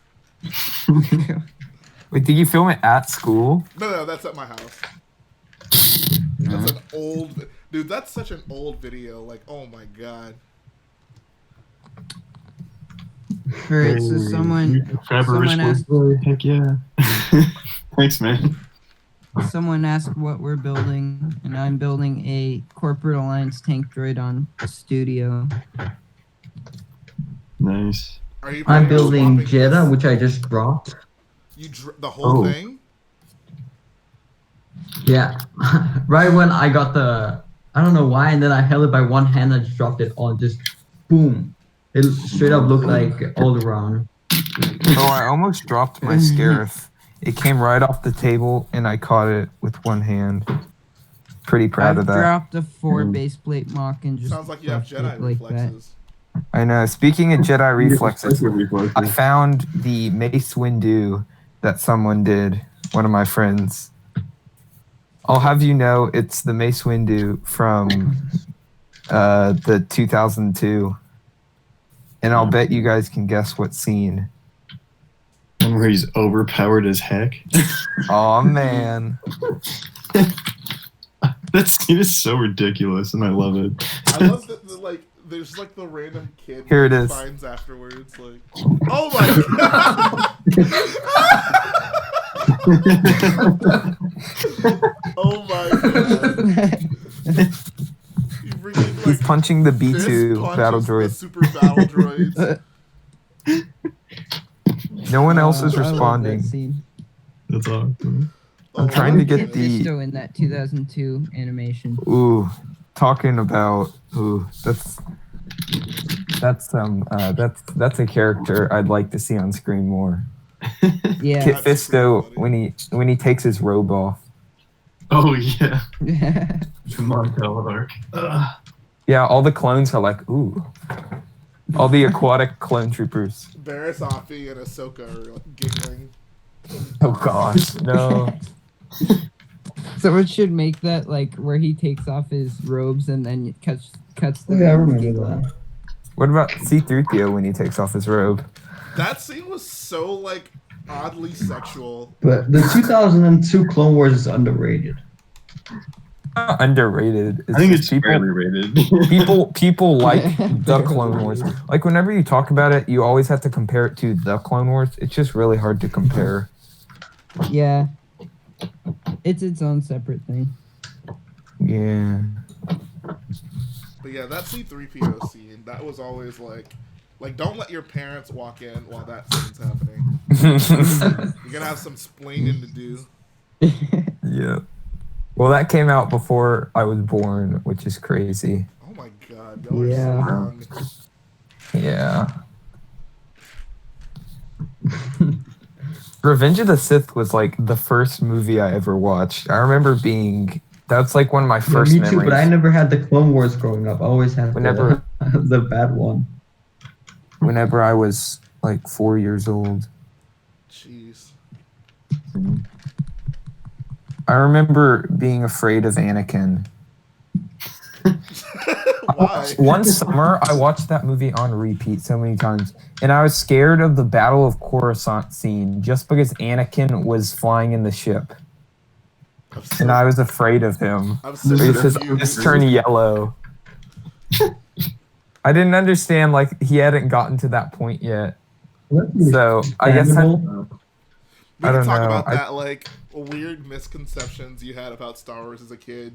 Wait, did you film it at school? No, that's at my house. That's an old dude. That's such an old video. Like, oh my god. Alright, so someone asked Heck yeah. Thanks, man. someone asked what we're building, and I'm building a corporate alliance tank droid on Studio. Nice. Are you? I'm planning on building swapping Jetta, this? which I just dropped. The whole Oh. thing. Yeah. Right when I got I don't know why, and then I held it by one hand and just dropped it on, just boom. It straight up looked like Alderaan. Oh, I almost dropped my Scarif. It came right off the table, and I caught it with one hand. Pretty proud I've of that. dropped a 4 base plate mock and just Sounds like you have left Jedi it like that. reflexes. I know. Speaking of Jedi reflexes, Reflexes. I found the Mace Windu that someone did, one of my friends. I'll have you know it's the Mace Windu from the 2002. And I'll bet you guys can guess what scene. And where he's overpowered as heck. Oh man. That scene is so ridiculous, and I love it. I love that. Like, there's like the random kid Here it he is. finds afterwards. Like, oh my god. Oh my god. You bring in, like, He's punching the fist B2 punches battle the droid. super battle droids. No one else is I love that responding. scene. That's awesome. Oh, I'm trying to Get get the. Fisto in that 2002 animation. Ooh, talking about. Ooh, that's a character I'd like to see on screen more. Yeah. Kit That's Fisto pretty when he takes his robe off. Oh, yeah. Come on, Teledark. Yeah, all the clones are like, ooh. All the aquatic clone troopers. Barriss Offee and Ahsoka are like, giggling. Oh gosh, no. Someone should make that like where he takes off his robes and then cuts the. Oh, yeah, I robes remember giggling. that. What about C-3PO when he takes off his robe? That scene was so like oddly sexual. But the 2002 Clone Wars is underrated. Underrated. I think just it's fairly rated. people like the Clone Wars. Like whenever you talk about it, you always have to compare it to the Clone Wars. It's just really hard to compare. Yeah. It's its own separate thing. Yeah. But yeah, that C-3PO scene, that was always like don't let your parents walk in while that scene's happening. You're gonna have some splaining to do. Yeah. Well, that came out before I was born, which is crazy. Oh my god, y'all are Yeah. so young. Yeah. Revenge of the Sith was like the first movie I ever watched. I remember that's like one of my Yeah, first me memories. too, but I never had the Clone Wars growing up. I always had Whenever- the bad one. Whenever I was like 4 years old. Jeez. I remember being afraid of Anakin why. One summer, I watched that movie on repeat so many times, and I was scared of the Battle of Coruscant scene just because Anakin was flying in the ship, and I was afraid of him. I'm so It's just confused. turn yellow. I didn't understand, like, he hadn't gotten to that point yet. So I guess I We don't can talk know. about that, like, weird misconceptions you had about Star Wars as a kid.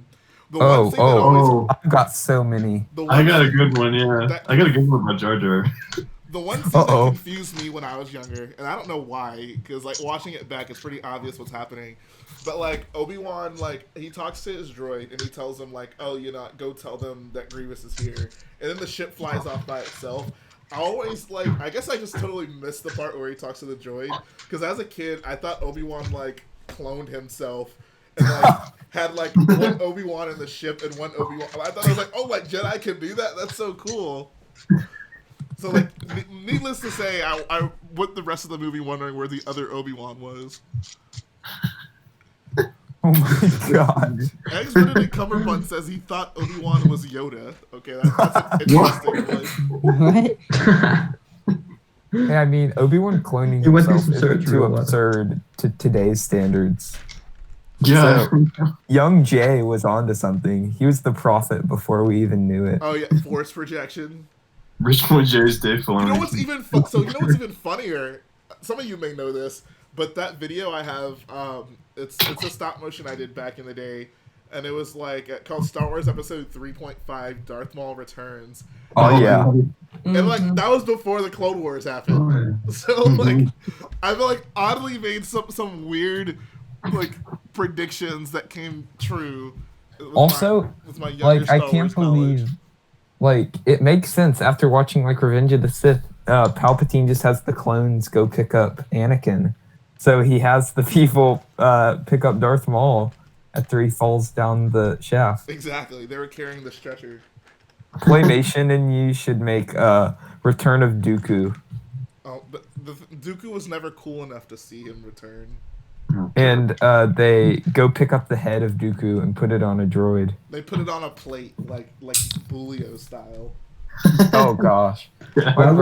The one Oh, thing that always, I've got so many. the I one got a thing good one, yeah. that- I got a good one about Jar Jar. The one thing that confused me when I was younger, and I don't know why, because like watching it back, it's pretty obvious what's happening. But like Obi-Wan, like he talks to his droid and he tells him like, "Oh, you know, go tell them that Grievous is here," and then the ship flies off by itself. I always like, I guess I just totally missed the part where he talks to the droid, because as a kid, I thought Obi-Wan like cloned himself and like had like one Obi-Wan in the ship and one Obi-Wan. I thought I was like, oh, like Jedi can do that. That's so cool. So, like, needless to say, I went the rest of the movie wondering where the other Obi-Wan was. Oh my god. Eggs Benedict Cumberbatch says he thought Obi-Wan was Yoda. Okay, that's interesting. Like, What? Yeah, I mean, Obi-Wan cloning You went through himself some isn't surgery too or what? absurd to today's standards. Yeah. Young Jay was onto something. He was the prophet before we even knew it. oh, yeah, force projection. Rich Boy J's Dave Filoni. You know what's even even funnier? Some of you may know this, but that video I have, it's a stop motion I did back in the day, and it was like called Star Wars Episode 3.5: Darth Maul Returns. Oh, yeah. And like that was before the Clone Wars happened. So like I feel like oddly made some weird like predictions that came true. with Also, with my younger like, I Star can't Wars knowledge. believe, like, it makes sense after watching, like, Revenge of the Sith. Palpatine just has the clones go pick up Anakin. So he has the people pick up Darth Maul after he falls down the shaft. Exactly, they were carrying the stretcher. Playmation and you should make Return of Dooku. Oh, but Dooku was never cool enough to see him return. And they go pick up the head of Dooku and put it on a droid. They put it on a plate, like Bulio style. Oh gosh. My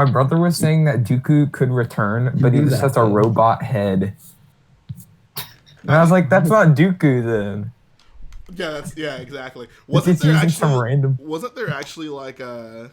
brother was saying that Dooku could return, but he just has a robot head. And I was like, that's not Dooku then. Yeah, exactly. Wasn't there actually like a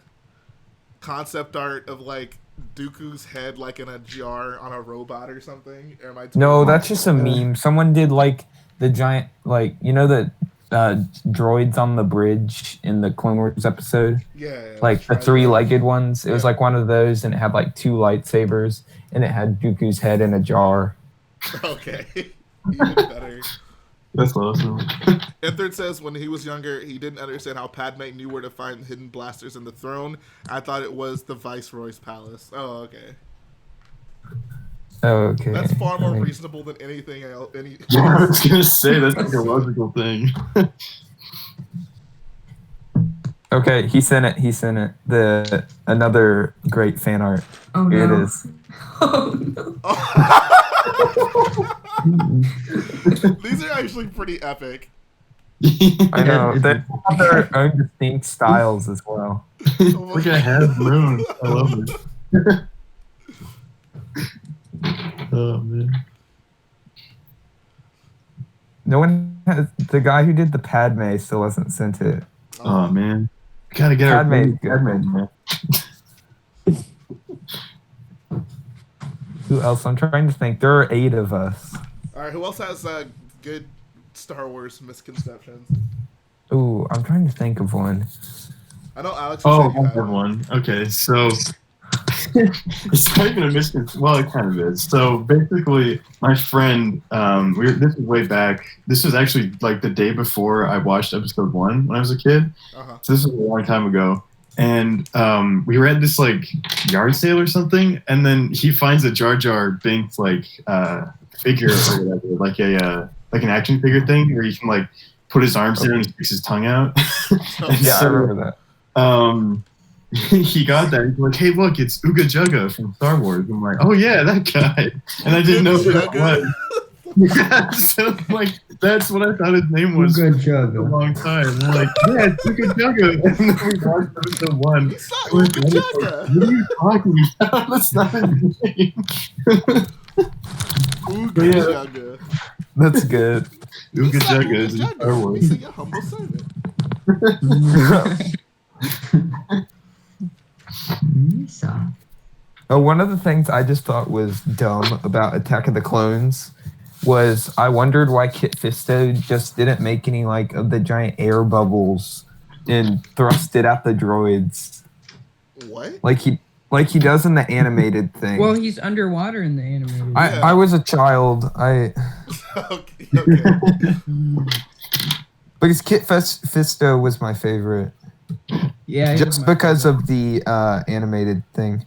concept art of like Dooku's head like in a jar on a robot or something? Or am I No, that's just a meme. Someone did like the giant, like, you know, the droids on the bridge in the Clone Wars episode? Yeah. Like the three-legged ones. It was like one of those, and it had like two lightsabers, and it had Dooku's head in a jar. Okay. Even better. That's awesome. Enthard says when he was younger, he didn't understand how Padme knew where to find hidden blasters in the throne. I thought it was the Viceroy's palace. Oh, okay. Oh, okay. That's far more reasonable than anything else. Yeah, I was gonna say that's like a logical thing. Okay, he sent it. The another great fan art. Oh, Here no. it is. These are actually pretty epic. I know. They have their own distinct styles as well. Look at half moon. I love it. Oh man. No one has. The guy who did the Padme still hasn't sent it. Oh man. Gotta get Padme our is good. man. Who else? I'm trying to think. There are 8 of us. All right, who else has good Star Wars misconceptions? Ooh, I'm trying to think of one. I know Alex. Oh, said you I had have one. Okay, so it's not even a misconception. Well, it kind of is. So basically, my friend, this is way back. This was actually like the day before I watched episode 1 when I was a kid. Uh-huh. So this was a long time ago. And we were at this like yard sale or something, and then he finds a Jar Jar Binks like figure or whatever, like an action figure thing where you can like put his arms in and he sticks his tongue out. Yeah, I remember that. He got that. He's like, "Hey, look, it's Uga Jugga from Star Wars." I'm like, "Oh yeah, that guy," and I didn't know who that was. Yeah, so like That's what I thought his name was Good for a Jugga. long time. I'm like, yeah, it's Uga Jugga. And then we watched episode 1. It's not We're Uga like, Jugga. what are you talking about? That's not his name. Ooga Yeah. Jugga. That's good. Uga It's not Jugga is in Ooga Star Jugga. Wars. He's a humble servant. Misa. Oh, one of the things I just thought was dumb about Attack of the Clones was I wondered why Kit Fisto just didn't make any like of the giant air bubbles and thrust it at the droids What? like he does in the animated thing. Well, he's underwater in the animated. I was a child. Okay. Because Kit Fisto was my favorite. Yeah, he was Just my because of the animated thing.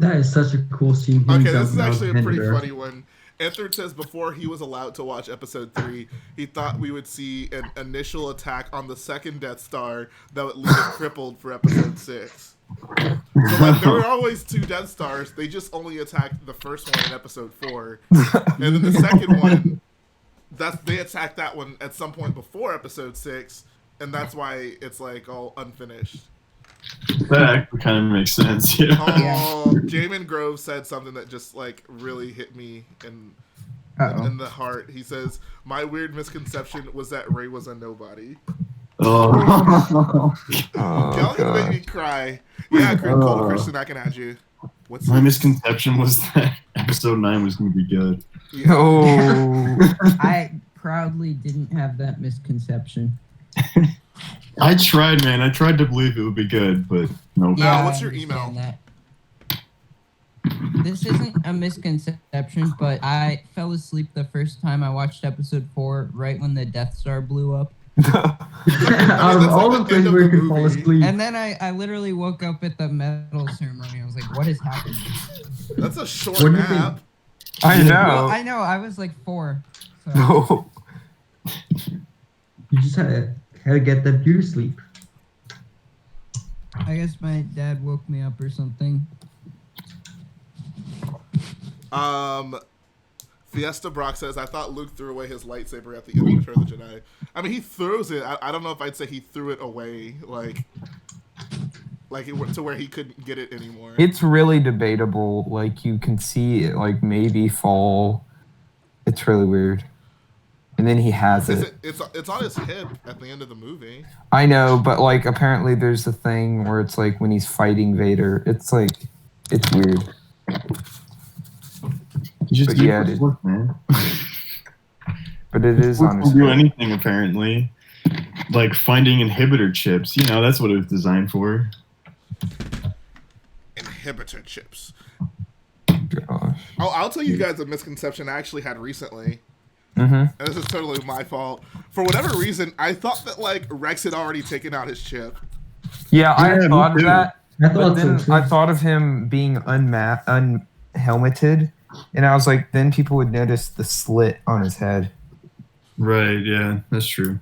That is such a cool scene. him Okay, this is jumping out actually of a pretty Pandora. funny one. Ethard says before he was allowed to watch episode 3, he thought we would see an initial attack on the second Death Star that would leave it crippled for episode 6. So like, there were always 2 Death Stars. They just only attacked the first one in episode 4, and then the second one, they attacked that one at some point before episode 6, and that's why it's like all unfinished. That actually kind of makes sense. Yeah. Oh, Jamin Grove said something that just like really hit me in the heart. He says, "My weird misconception was that Rey was a nobody." Oh. Y'all gonna make me cry. Yeah, Cole Christian, I can add you. What's My misconception was that episode 9 was going to be good. Yeah. Oh. I proudly didn't have that misconception. I tried, man. I tried to believe it would be good, but no. Yeah, what's I your email? understand that. This isn't a misconception, but I fell asleep the first time I watched episode 4, right when the Death Star blew up. Out of all the places where you could fall asleep. And then I literally woke up at the medal ceremony. I was like, what is happening? That's a short What do you think? nap. I Well, know. I know. I was like 4. So. No. You just had to get that beauty sleep. I guess my dad woke me up or something. Fiesta Brock says, I thought Luke threw away his lightsaber at the end of Return of the Jedi. I mean, he throws it. I don't know if I'd say he threw it away, like it went to where he couldn't get it anymore. It's really debatable. Like you can see it like maybe fall. It's really weird. And then he has it. It's on his hip at the end of the movie. I know, but like apparently there's a thing where it's like when he's fighting Vader. It's like it's weird. You just But do yeah, it, man. But it is Luke on will his do hip. anything apparently, like finding inhibitor chips. You know, that's what it was designed for. Inhibitor chips. Gosh. I'll tell you guys a misconception I actually had recently. Mm-hmm. And this is totally my fault. For whatever reason, I thought that like Rex had already taken out his chip. Yeah, I Yeah, thought me of too. that. I But thought then so too. I thought of him being unhelmeted, and I was like, then people would notice the slit on his head. Right? Yeah, that's true.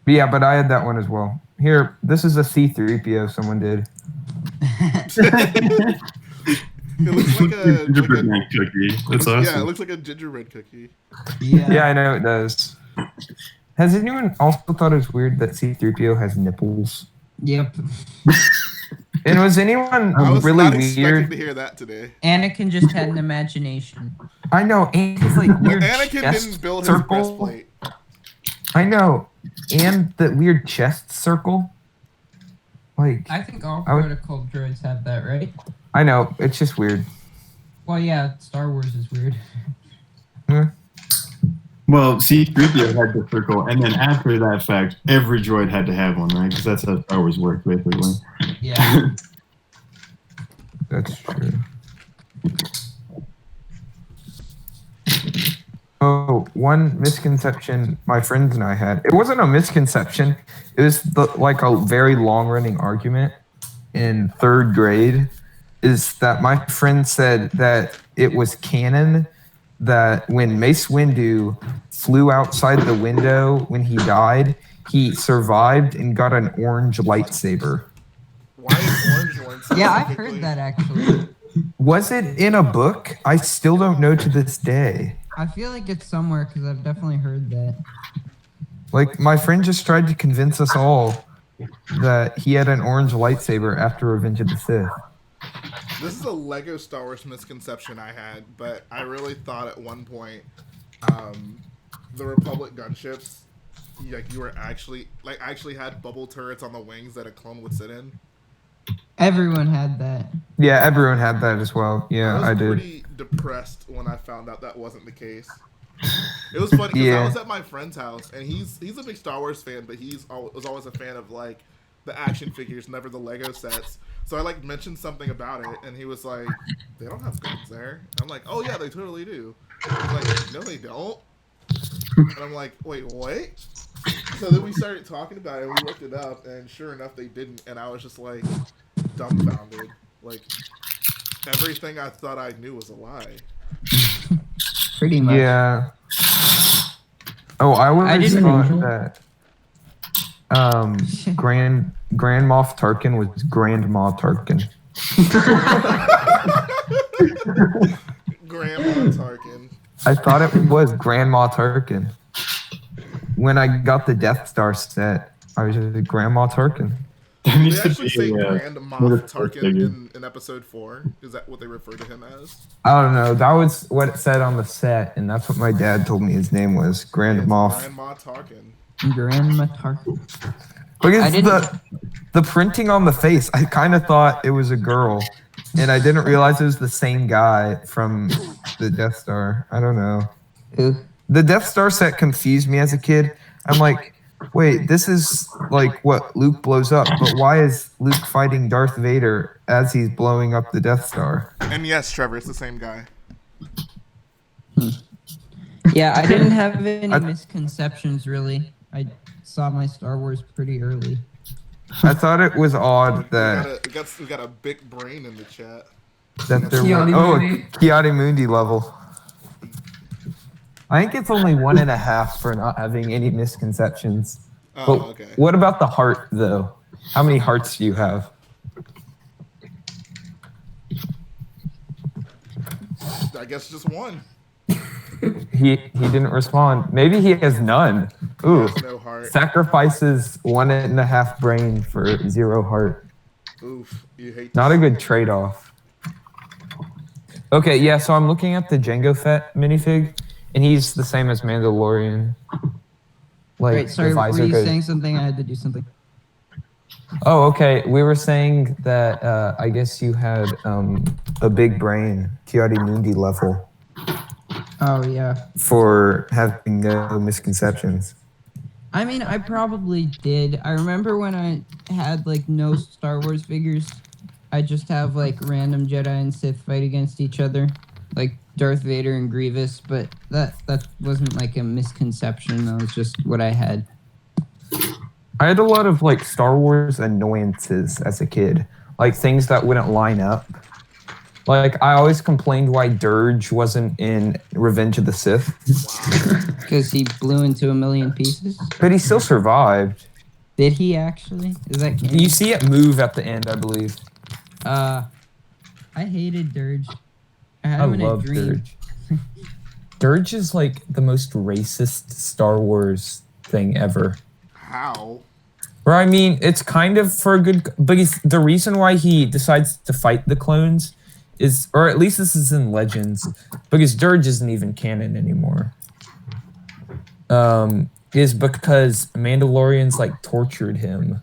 But yeah, but I had that one as well. Here, this is a C-3PO someone did. It looks like a Gingerbread man cookie. That's awesome. yeah, it looks like a gingerbread cookie. Yeah, I know it does. Has anyone also thought it's weird that C-3PO has nipples? Yep. And was anyone I was really not expecting weird? to hear that today. Anakin just had an imagination. I know, and his like weird Anakin chest didn't build his circle. breastplate. I know, and the weird chest circle. Like, I think all I would- protocol droids have that, right? I know, it's just weird. Well, yeah, Star Wars is weird. Well, C-3PO had the circle, and then after that fact, every droid had to have one, right? Because that's how Star Wars worked, basically. Yeah. That's true. Oh, one misconception my friends and I had. It wasn't a misconception. It was like a very long-running argument in 3rd grade. Is that my friend said that it was canon that when Mace Windu flew outside the window when he died, he survived and got an orange lightsaber. Why is orange one? Yeah, I've specifically? heard that actually. Was it in a book? I still don't know to this day. I feel like it's somewhere because I've definitely heard that. Like, my friend just tried to convince us all that he had an orange lightsaber after Revenge of the Sith. This is a Lego Star Wars misconception I had, but I really thought at one point the Republic gunships, like you were actually had bubble turrets on the wings that a clone would sit in. Everyone had that. Yeah, everyone had that as well. Yeah, I was did. pretty depressed when I found out that wasn't the case. It was funny because I was at my friend's house, and he's a big Star Wars fan, but was always a fan of like the action figures, never the Lego sets. So I like mentioned something about it, and he was like, "They don't have guns there." I'm like, "Oh yeah, they totally do." He's like, "No, they don't." And I'm like, "Wait, what?" So then we started talking about it, and we looked it up, and sure enough, they didn't. And I was just like dumbfounded. Like everything I thought I knew was a lie. Pretty much. Yeah. Oh, I always thought that Grand Moff Tarkin was Grandma Tarkin. Grandma Tarkin. I thought it was Grandma Tarkin. When I got the Death Star set, I was just Grandma Tarkin. Did they actually say Grand Moff Tarkin in episode 4? Is that what they refer to him as? I don't know. That was what it said on the set, and that's what my dad told me his name was. Grand Moff. Grandma Tarkin. Grandma Tarkin. Look at the printing on the face. I kind of thought it was a girl, and I didn't realize it was the same guy from the Death Star. I don't know. Who? The Death Star set confused me as a kid. I'm like, wait, this is like what Luke blows up, but why is Luke fighting Darth Vader as he's blowing up the Death Star? And yes, Trevor, it's the same guy. Yeah, I didn't have any misconceptions really. I saw my Star Wars pretty early. I thought it was odd that we got a big brain in the chat. That there was Kiadi Mundi level. I think it's only 1.5 for not having any misconceptions. Oh, but okay. What about the heart, though? How many hearts do you have? I guess just one. He didn't respond. Maybe he has none. Ooh. No heart. Sacrifices 1.5 brain for 0 heart. Oof. You hate Not a good trade-off. Okay, yeah, so I'm looking at the Jango Fett minifig, and he's the same as Mandalorian. Like, Wait, sorry, were you saying something? I had to do something. Oh, okay. We were saying that I guess you had a big brain, Kiadi Mundi level. Oh, yeah. For having no misconceptions. I mean, I probably did. I remember when I had, like, no Star Wars figures, I just have, like, random Jedi and Sith fight against each other. Like, Darth Vader and Grievous, but that wasn't, like, a misconception. That was just what I had. I had a lot of, like, Star Wars annoyances as a kid. Like, things that wouldn't line up. Like, I always complained why Dirge wasn't in Revenge of the Sith. Because he blew into a million pieces? But he still survived. Did he actually? Is that canon? You see it move at the end, I believe. I hated Dirge. I had him in a dream. Dirge. Dirge is like the most racist Star Wars thing ever. How? Or I mean, it's kind of for a good, but the reason why he decides to fight the clones is, or at least this is in Legends, because Dirge isn't even canon anymore. Is because Mandalorians like tortured him,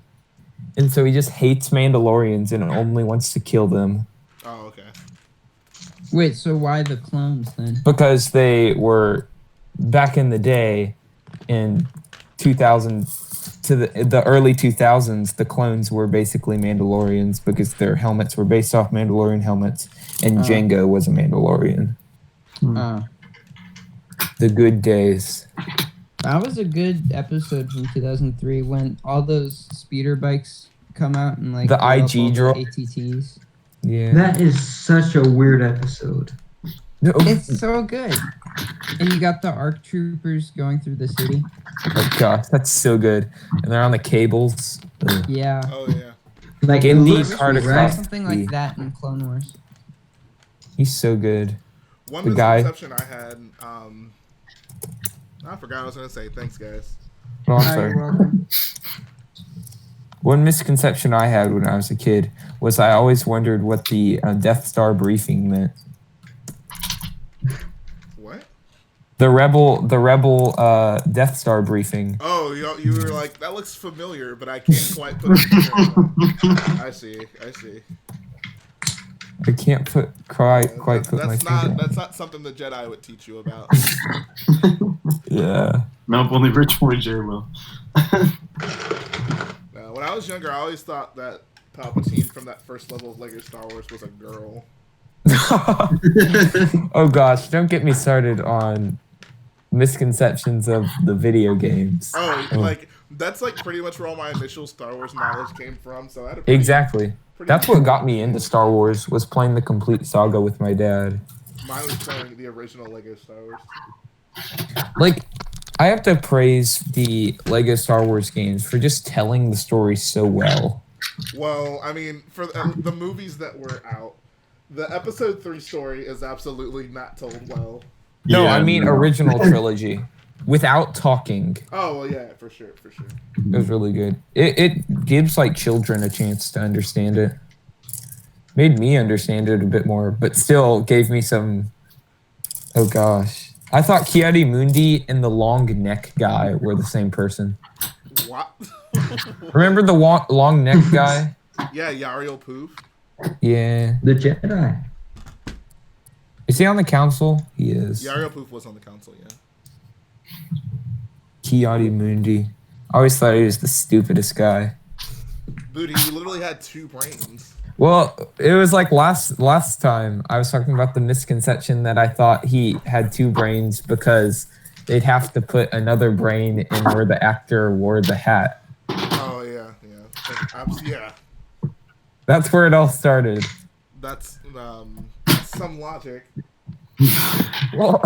and so he just hates Mandalorians and only wants to kill them. Oh, okay. Wait, so why the clones then? Because they were back in the day, in 2000 to the early 2000s, the clones were basically Mandalorians because their helmets were based off Mandalorian helmets, and Jango was a Mandalorian. The good days. That was a good episode from 2003 when all those speeder bikes come out and like the IG drop ATTs. Yeah. That is such a weird episode. It's so good. And you got the ARC troopers going through the city. Oh gosh, that's so good. And they're on the cables. Ugh. Yeah. Oh yeah. Like Indy looks Carter right. Something like that in Clone Wars. He's so good. One The guy. misconception I had, I forgot what I was gonna say. Thanks, guys. Oh, I'm Hi, sorry. you're welcome. One misconception I had when I was a kid was I always wondered what the Death Star briefing meant. What? The rebel Death Star briefing. Oh, you were like, that looks familiar, but I can't quite put it together. I see. I can't quite put my That's finger. that's not something the Jedi would teach you about. Yeah. Nope, only Rich Boy J will. When I was younger, I always thought that Palpatine from that first level of Lego Star Wars was a girl. Oh gosh, don't get me started on misconceptions of the video games. Oh, like that's like pretty much where all my initial Star Wars knowledge came from. So I had a pretty, Exactly. That's what got me into Star Wars, was playing the complete saga with my dad. Mine was playing the original Lego Star Wars. Like, I have to praise the Lego Star Wars games for just telling the story so well. Well, I mean, for the movies that were out, the Episode 3 story is absolutely not told well. No, Yeah, I mean no. original trilogy. Without talking. Oh, well, yeah, for sure. It was really good. It gives, like, children a chance to understand it. Made me understand it a bit more, but still gave me some... Oh, gosh. I thought Ki-Adi-Mundi and the long neck guy were the same person. What? Remember the long neck guy? Yeah, Yariel Poof. Yeah. The Jedi. Is he on the council? He is. Yariel Poof was on the council, yeah. Ki-Adi-Mundi. I always thought he was the stupidest guy. Dude, he literally had 2 brains. Well, it was like last time I was talking about the misconception that I thought he had 2 brains because they'd have to put another brain in where the actor wore the hat. Oh, yeah. Yeah. That's where it all started. That's some logic. Well,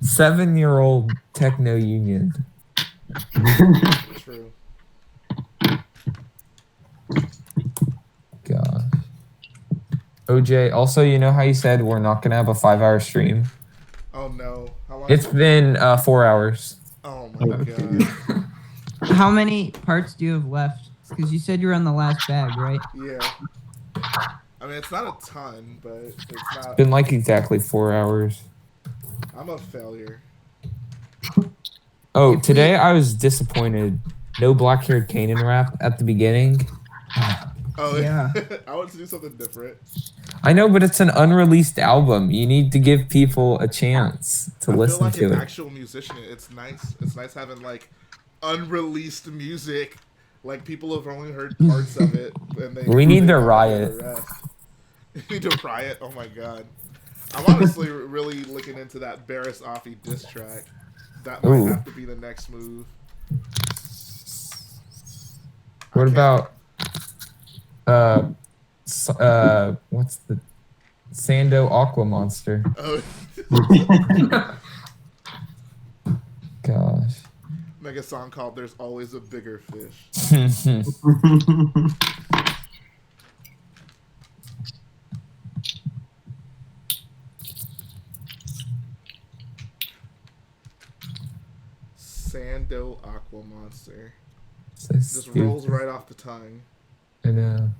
7-year-old techno union. True. Gosh. OJ, also, you know how you said we're not going to have a 5-hour stream? Oh, no. How long It's been 4 hours. Oh, my God. How many parts do you have left? Because you said you were on the last bag, right? Yeah. I mean, it's not a ton, but it's not... It's been like exactly 4 hours. I'm a failure. Oh, today I was disappointed. No black-haired Kanan rap at the beginning. Oh, Yeah. I want to do something different. I know, but it's an unreleased album. You need to give people a chance to I listen feel like to an it. actual musician. It's nice. It's nice having, like, unreleased music. Like, people have only heard parts of it. And We need to know riot. the rest. You need to riot? Oh, my God. I'm honestly really looking into that Barris Offee diss track. That might Ooh. have to be the next move. What about what's the Sando Aqua Monster? Oh, Gosh. make a song called "There's Always a Bigger Fish." Sando Aqua Monster. So Just stupid. rolls right off the tongue. I know.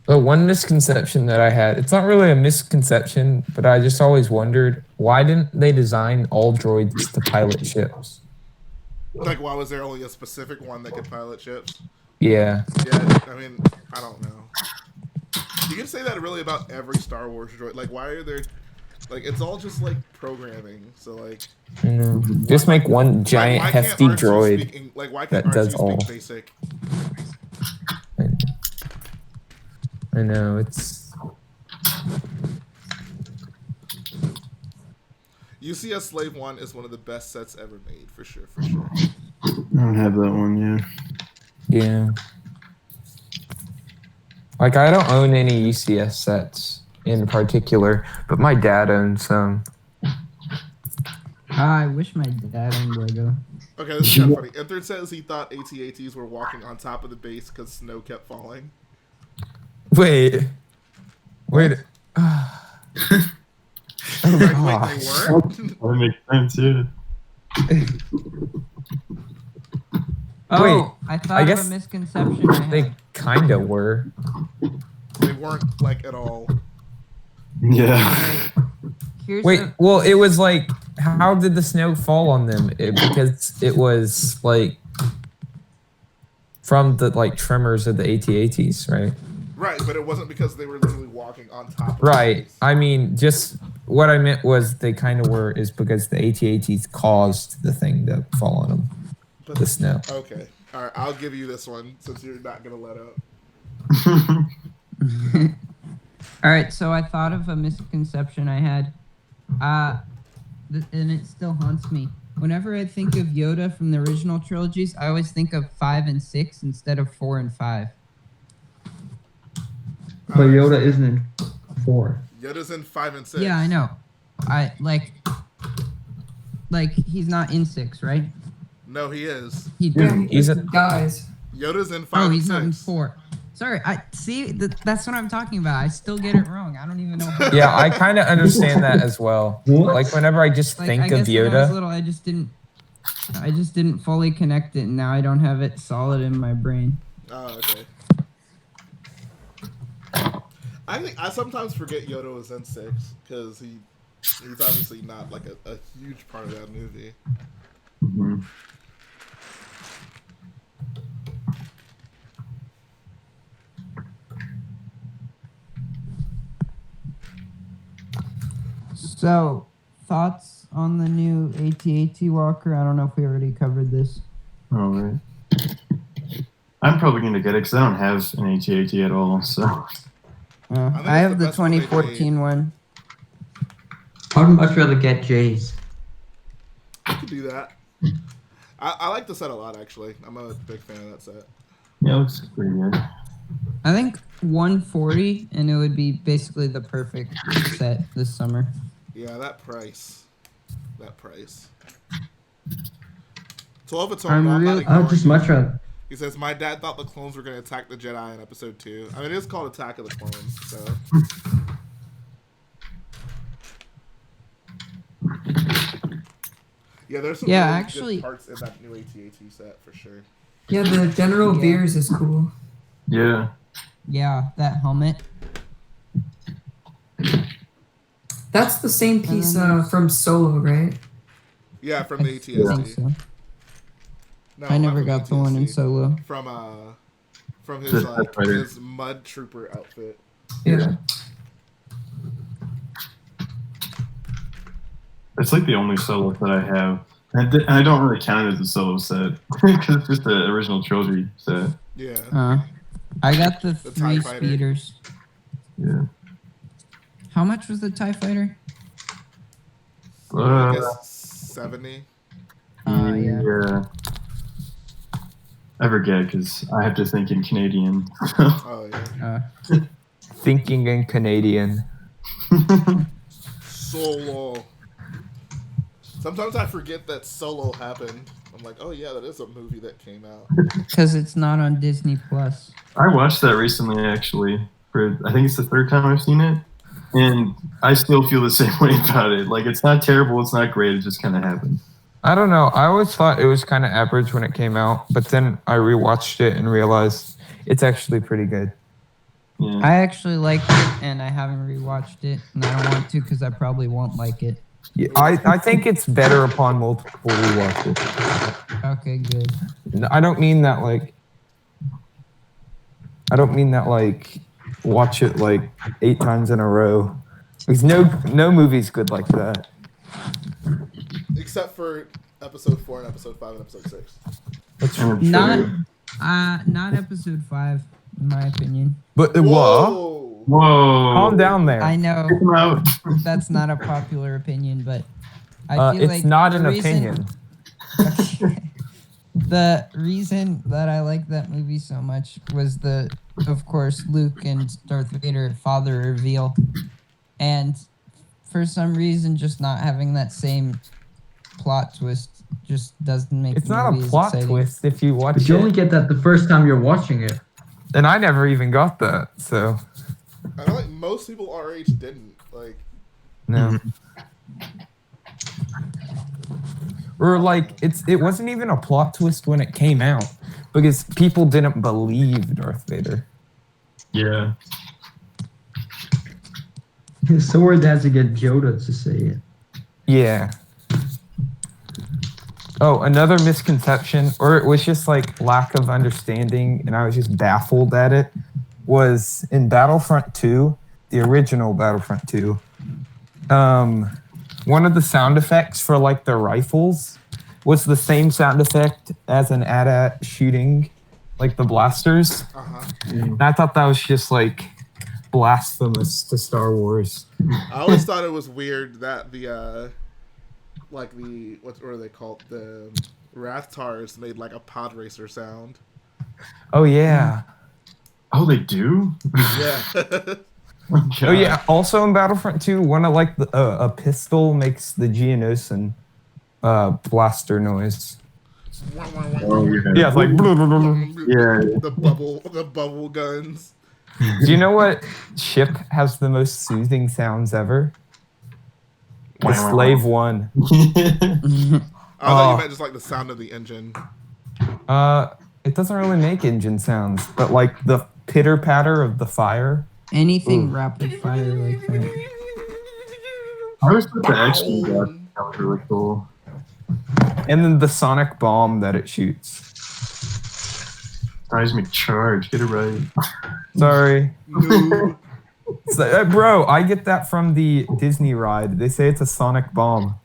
But one misconception that I had, it's not really a misconception, but I just always wondered, why didn't they design all droids to pilot ships? Like, why was there only a specific one that could pilot ships? Yeah. Yeah, I mean, I don't know. You can say that really about every Star Wars droid. Like, why are there... Like, it's all just, like, programming. So, like... I know. Just make one giant why can't hefty R2 droid speak like, why can't that R2 does speak all. basic? I know, it's... UCS Slave 1 is one of the best sets ever made, for sure, for sure. I don't have that one, yeah. Yeah. Like, I don't own any UCS sets in particular, but my dad owns some. I wish my dad owned Lego. Okay, this is kind of funny. Enter says he thought AT-ATs were walking on top of the base because snow kept falling. Wait. Like, wait, they weren't? That makes sense, yeah. Oh, Wait, I thought I of guess a misconception I had. They kinda were. They weren't, like, at all. Yeah. Here's Wait, a- well, it was like, how did the snow fall on them? Because it was like from the like tremors of the AT-ATs, right? Right, but it wasn't because they were literally walking on top of the Right. base. I mean, just what I meant was they kind of were is because the AT-ATs caused the thing to fall on them. But The snow. Okay. All right, I'll give you this one since you're not going to let up. All right, so I thought of a misconception I had, and it still haunts me. Whenever I think of Yoda from the original trilogies, I always think of 5 and 6 instead of 4 and 5. But Yoda isn't in 4. Yoda's in 5 and 6. Yeah, I know. I like he's not in 6, right? No, he is. He's a Guys. Yoda's in 5 Oh, and he's 6. not in 4. Sorry, I see. That's what I'm talking about. I still get it wrong. I don't even know. yeah, I kind of understand that as well. What? Like whenever I just Like, think I of guess when I was Yoda, little, I just didn't fully connect it, and now I don't have it solid in my brain. Oh, okay. I sometimes forget Yoda was in 6 because he's obviously not like a huge part of that movie. Mhm. So, thoughts on the new AT-AT Walker? I don't know if we already covered this. All right. I'm probably going to get it because I don't have an AT-AT at all, so. think I it's have the the best one they 2014 one. I'd much rather get Jay's. I could do that. I like the set a lot, actually. I'm a big fan of that set. Yeah, it looks pretty good. I think 140, and it would be basically the perfect set this summer. Yeah, that price. 12 its own. I'm I'm not really- ignoring I'd just you. much rather. He says, my dad thought the clones were going to attack the Jedi in episode 2. I mean, it is called Attack of the Clones, so. Yeah, there's some Yeah, really actually- good parts in that new AT-AT set, for sure. Yeah, the General Yeah. Veers is cool. Yeah. Yeah, that helmet. That's the same piece there's- from Solo, right? Yeah, from the I think AT-ST. so. No, I not never from got the one in AT-ST. Solo. From his, Just Death Rider. his Mud Trooper outfit. Yeah. It's like the only solo that I have. And I don't really count it as a solo set because it's just the original trilogy set. Yeah. I got the The 3 TIE Fighter. speeders. Yeah. How much was the TIE Fighter? I guess 70. Yeah. Yeah. I forget because I have to think in Canadian. Oh, yeah. thinking in Canadian. Solo. Sometimes I forget that Solo happened. I'm like, oh yeah, that is a movie that came out. Because it's not on Disney Plus. I watched that recently, actually. I think it's the 3rd time I've seen it, and I still feel the same way about it. Like, it's not terrible, it's not great, it just kind of happened. I don't know. I always thought it was kind of average when it came out, but then I rewatched it and realized it's actually pretty good. Yeah. I actually liked it, and I haven't rewatched it, and I don't want to because I probably won't like it. Yeah, I think it's better upon multiple rewatches. Okay, good. I don't mean that like. I don't mean that like watch it like 8 times in a row. Because no movie's good like that. Except for episode 4 and episode 5 and episode 6. That's Not episode 5, in my opinion. But Whoa! Whoa. Calm down there. I know Kick him out. that's not a popular opinion, but I feel it's like not the an reason- opinion. The reason that I like that movie so much was of course, Luke and Darth Vader father reveal. And for some reason, just not having that same plot twist just doesn't make It's the not a movie as plot exciting. twist if you watch But you only it. get that the first time you're watching it. And I never even got that, so I feel like most people our age didn't. Like, no. Or like it wasn't even a plot twist when it came out because people didn't believe Darth Vader. Yeah. Sword has to get Yoda to say it. Yeah. Oh, another misconception, or it was just like lack of understanding, and I was just baffled at it, was in Battlefront 2, the original Battlefront 2, one of the sound effects for like the rifles was the same sound effect as an AT-AT shooting, like the blasters. And I thought that was just like blasphemous to Star Wars. I always thought it was weird that the like the what are they called, the Rathtars made like a pod racer sound. Oh yeah. Oh, they do? Yeah. Oh yeah. Also in Battlefront 2, one of like a pistol makes the Geonosian blaster noise. Oh, yeah. Yeah, it's like Yeah. the bubble guns. Do you know what ship has the most soothing sounds ever? The Slave One. I thought you meant just like the sound of the engine. It doesn't really make engine sounds, but like the pitter patter of the fire. Anything rapid fire like that. I always thought the action was really cool. And then the sonic bomb that it shoots. Seismic charge, get it right. Sorry. No. So, bro, I get that from the Disney ride. They say it's a sonic bomb.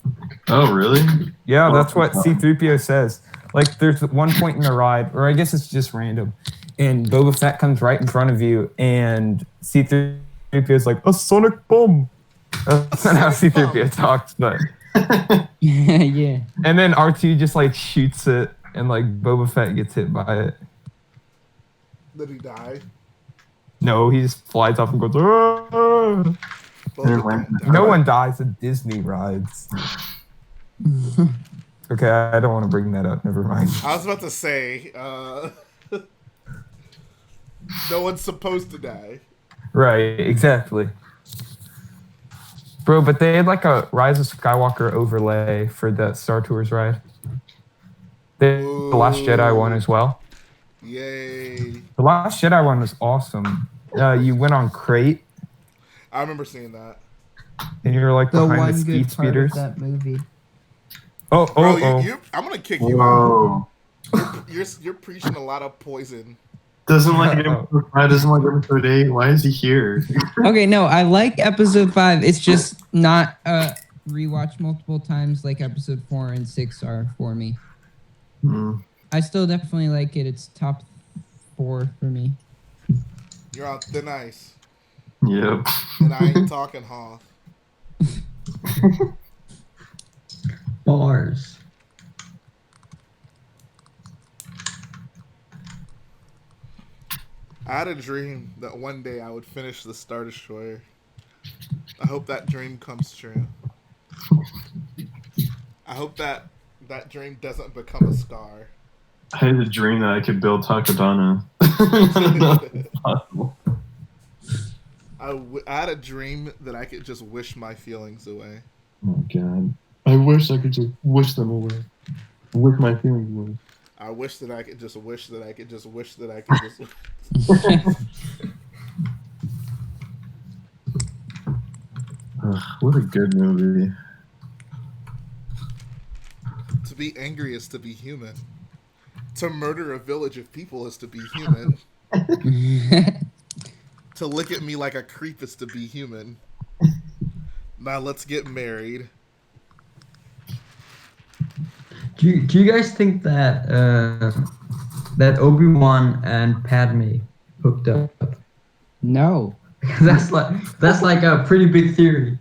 Oh, really? Yeah, that's what C-3PO says. Like, there's one point in the ride, or I guess it's just random, and Boba Fett comes right in front of you, and C-3PO is like, a sonic bomb. That's not how C-3PO talks, but... Yeah. And then R2 just, like, shoots it, and, like, Boba Fett gets hit by it. Did he die? No, he just flies off and goes, "Ah!" No one dies at Disney rides. Okay, I don't want to bring that up. Never mind. I was about to say, no one's supposed to die. Right, exactly. Bro, but they had like a Rise of Skywalker overlay for the Star Tours ride. The Last Jedi one as well. Yay. The Last Jedi one was awesome. You went on crate. I remember seeing that. And you were like The behind one the good speed part speeders. of that movie. Oh, Bro, oh. I'm gonna kick you Whoa. out. You're preaching a lot of poison. Doesn't like episode 8. Why is he here? Okay, no, I like episode 5. It's just not rewatch multiple times like episode 4 and 6 are for me. I still definitely like it. It's top 4 for me. You're on thin ice. Yep. And I ain't talking Hoth. Bars. I had a dream that one day I would finish the Star Destroyer. I hope that dream comes true. I hope that dream doesn't become a scar. I had a dream that I could build Takadana. Possible. I had a dream that I could just wish my feelings away. Oh god. I wish I could just wish them away. Wish my feelings away. I wish that I could just wish that I could just wish that I could just. Ugh, what a good movie. To be angry is to be human. To murder a village of people is to be human. To look at me like a creep is to be human. Now let's get married. Do you guys think that that Obi-Wan and Padme hooked up? No. that's like a pretty big theory.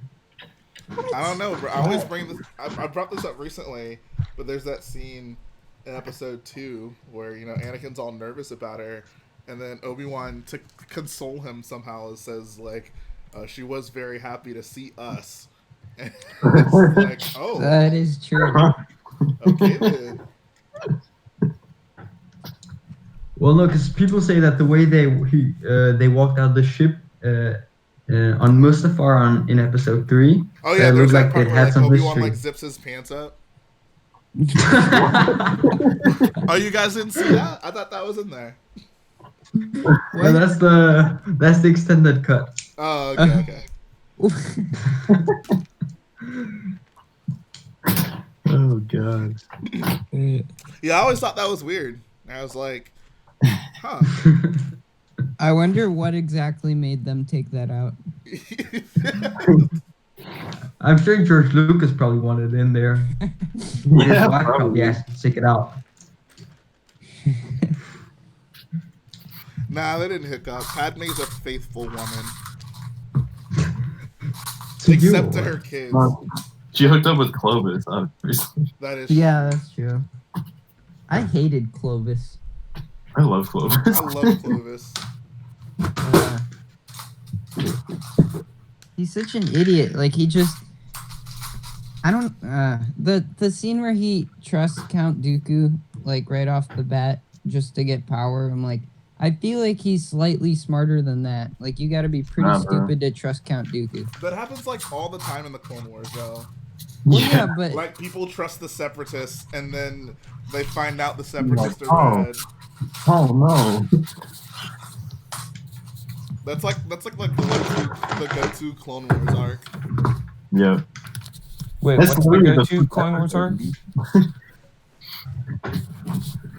I don't know, bro. I always bring this. I brought this up recently, but there's that scene in episode 2 where Anakin's all nervous about her, and then Obi-Wan, to console him somehow, says like, she was very happy to see us, And it's like, oh, That is true. okay then. Well, no, because people say that the way they walked out the ship on Mustafar in episode 3, Oh yeah, looked there's that like part they where had like some Obi-Wan history. like zips his pants up. Oh, you guys didn't see that? I thought that was in there. No, that's the extended cut. Oh, okay. Oh god. Yeah, I always thought that was weird. I was like, huh. I wonder what exactly made them take that out. I'm sure George Lucas probably wanted it in there. Yeah, Probably asked to take it out. Nah, they didn't hook up. Padme's a faithful woman. To you, Except to or- her kids. She hooked up with Clovis, obviously. That is Yeah, that's true. I hated Clovis. I love Clovis. I love Clovis. He's such an idiot. Like he just, I don't. The scene where he trusts Count Dooku like right off the bat just to get power. I'm like, I feel like he's slightly smarter than that. Like you got to be pretty Nah, bro. stupid to trust Count Dooku. That happens like all the time in the Clone Wars, though. Well, yeah, but Like people trust the Separatists, and then they find out the Separatists Like, are oh. bad. Oh no. That's like the go-to Clone Wars arc. Yeah. Wait, That's what's the literally go-to the- Clone Wars arc?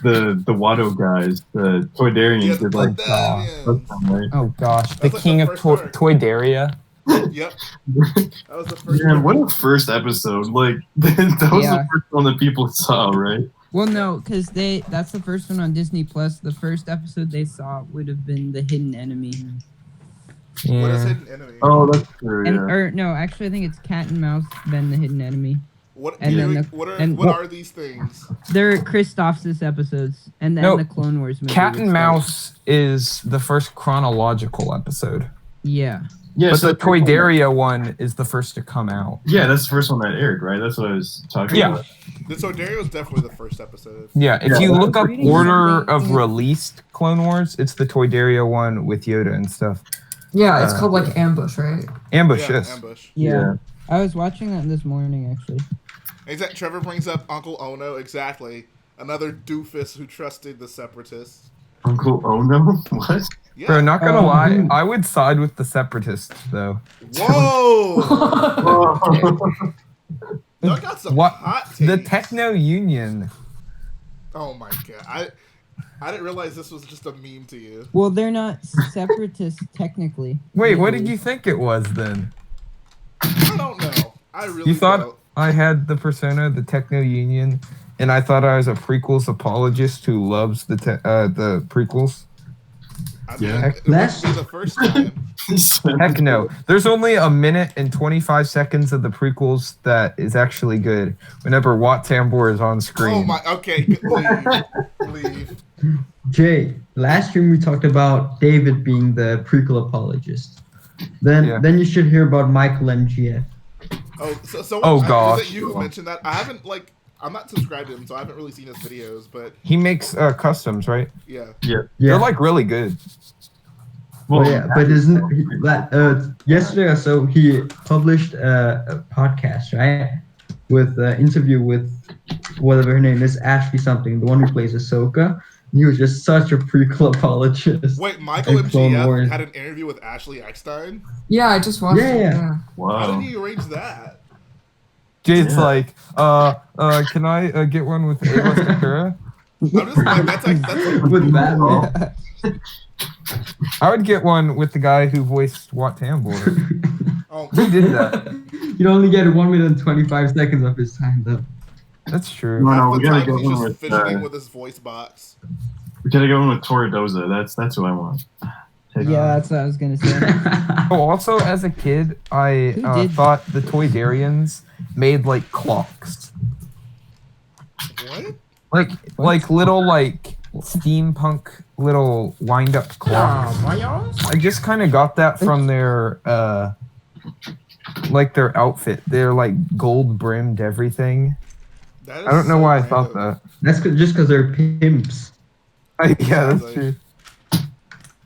The Watto guys, the Toydarians Yeah, the did like Bloodalians. right? Oh gosh, the That's like king the of first arc. Toydaria. Yep. That was the first. Man, arc. what a first episode! Like that was Yeah. the first one that people saw, right? well, no, because that's the first one on Disney Plus. The first episode they saw would have been the Hidden Enemy. What is Yeah. Hidden Enemy? Oh, that's true. And Yeah. or no, actually, I think it's Cat and Mouse, then the Hidden Enemy. What? and then the- what are and- what are these things? They're Christoph's episodes, and then No, the Clone Wars movie. Cat would and start. Mouse is the first chronological episode, Yeah. Yeah, but so the Toydaria one is the first to come out. Yeah, that's the first one that aired, right? That's what I was talking Yeah. about. The Toydaria was definitely the first episode. Yeah, if Yeah, you that's look up reading order something- of released Clone Wars, it's the Toydaria one with Yoda and stuff. Yeah, it's called like Ambush, right? Ambush, Yeah, yes. Ambush. Yeah. I was watching that this morning, actually. Exactly. Trevor brings up Uncle Ono. Exactly. Another doofus who trusted the Separatists. Uncle Ono? What? Yeah. Bro, not gonna Oh, lie, hmm. I would side with the Separatists though. Whoa! Y'all got some What? hot takes. The Techno Union. Oh my god! I didn't realize this was just a meme to you. Well, they're not separatists technically. Wait, what legally. did you think it was then? I don't know. I really You thought don't. I had the persona, the Techno Union, and I thought I was a prequels apologist who loves the prequels? I mean, Yeah. it wouldn't be the first time. Heck no. There's only a minute and 25 seconds of the prequels that is actually good whenever Wat Tambor is on screen. Oh my. Okay, leave. Jay, last stream we talked about David being the prequel apologist. Then you should hear about Michael MGF. Oh, so Oh, was gosh. it you who mentioned that? I haven't I'm not subscribed to him, so I haven't really seen his videos. But He makes customs, right? yeah. They're Yeah. like really good. Well, yeah, but yesterday or so he published a podcast, right? With interview with whatever her name is, Ashley something, the one who plays Ahsoka. And he was just such a prequel apologist. Wait, Michael And Clone MGF Wars. had an interview with Ashley Eckstein. Yeah, I just watched it. Yeah. Yeah. How Wow. did he arrange that? Jade's Yeah. like, can I get one with Ava Sakura? I'm just like that's like With Batman. I would get one with the guy who voiced Wat Tambor. oh Who did that? You'd only get 1 minute and 25 seconds of his time though. That's true. No, half we the gotta time get he's one just with fidgeting with his voice box. we gotta go in with Torredoza. That's who I want. Take Yeah, that's what I was gonna say. Oh, also, as a kid, I Who did- thought the Toydarians made like clocks, What? like little like steampunk little wind up clocks. I just kind of got that from their like their outfit. They're like gold brimmed everything. That is I don't know so why I random. thought that. That's just because they're pimps. Yeah, that's true.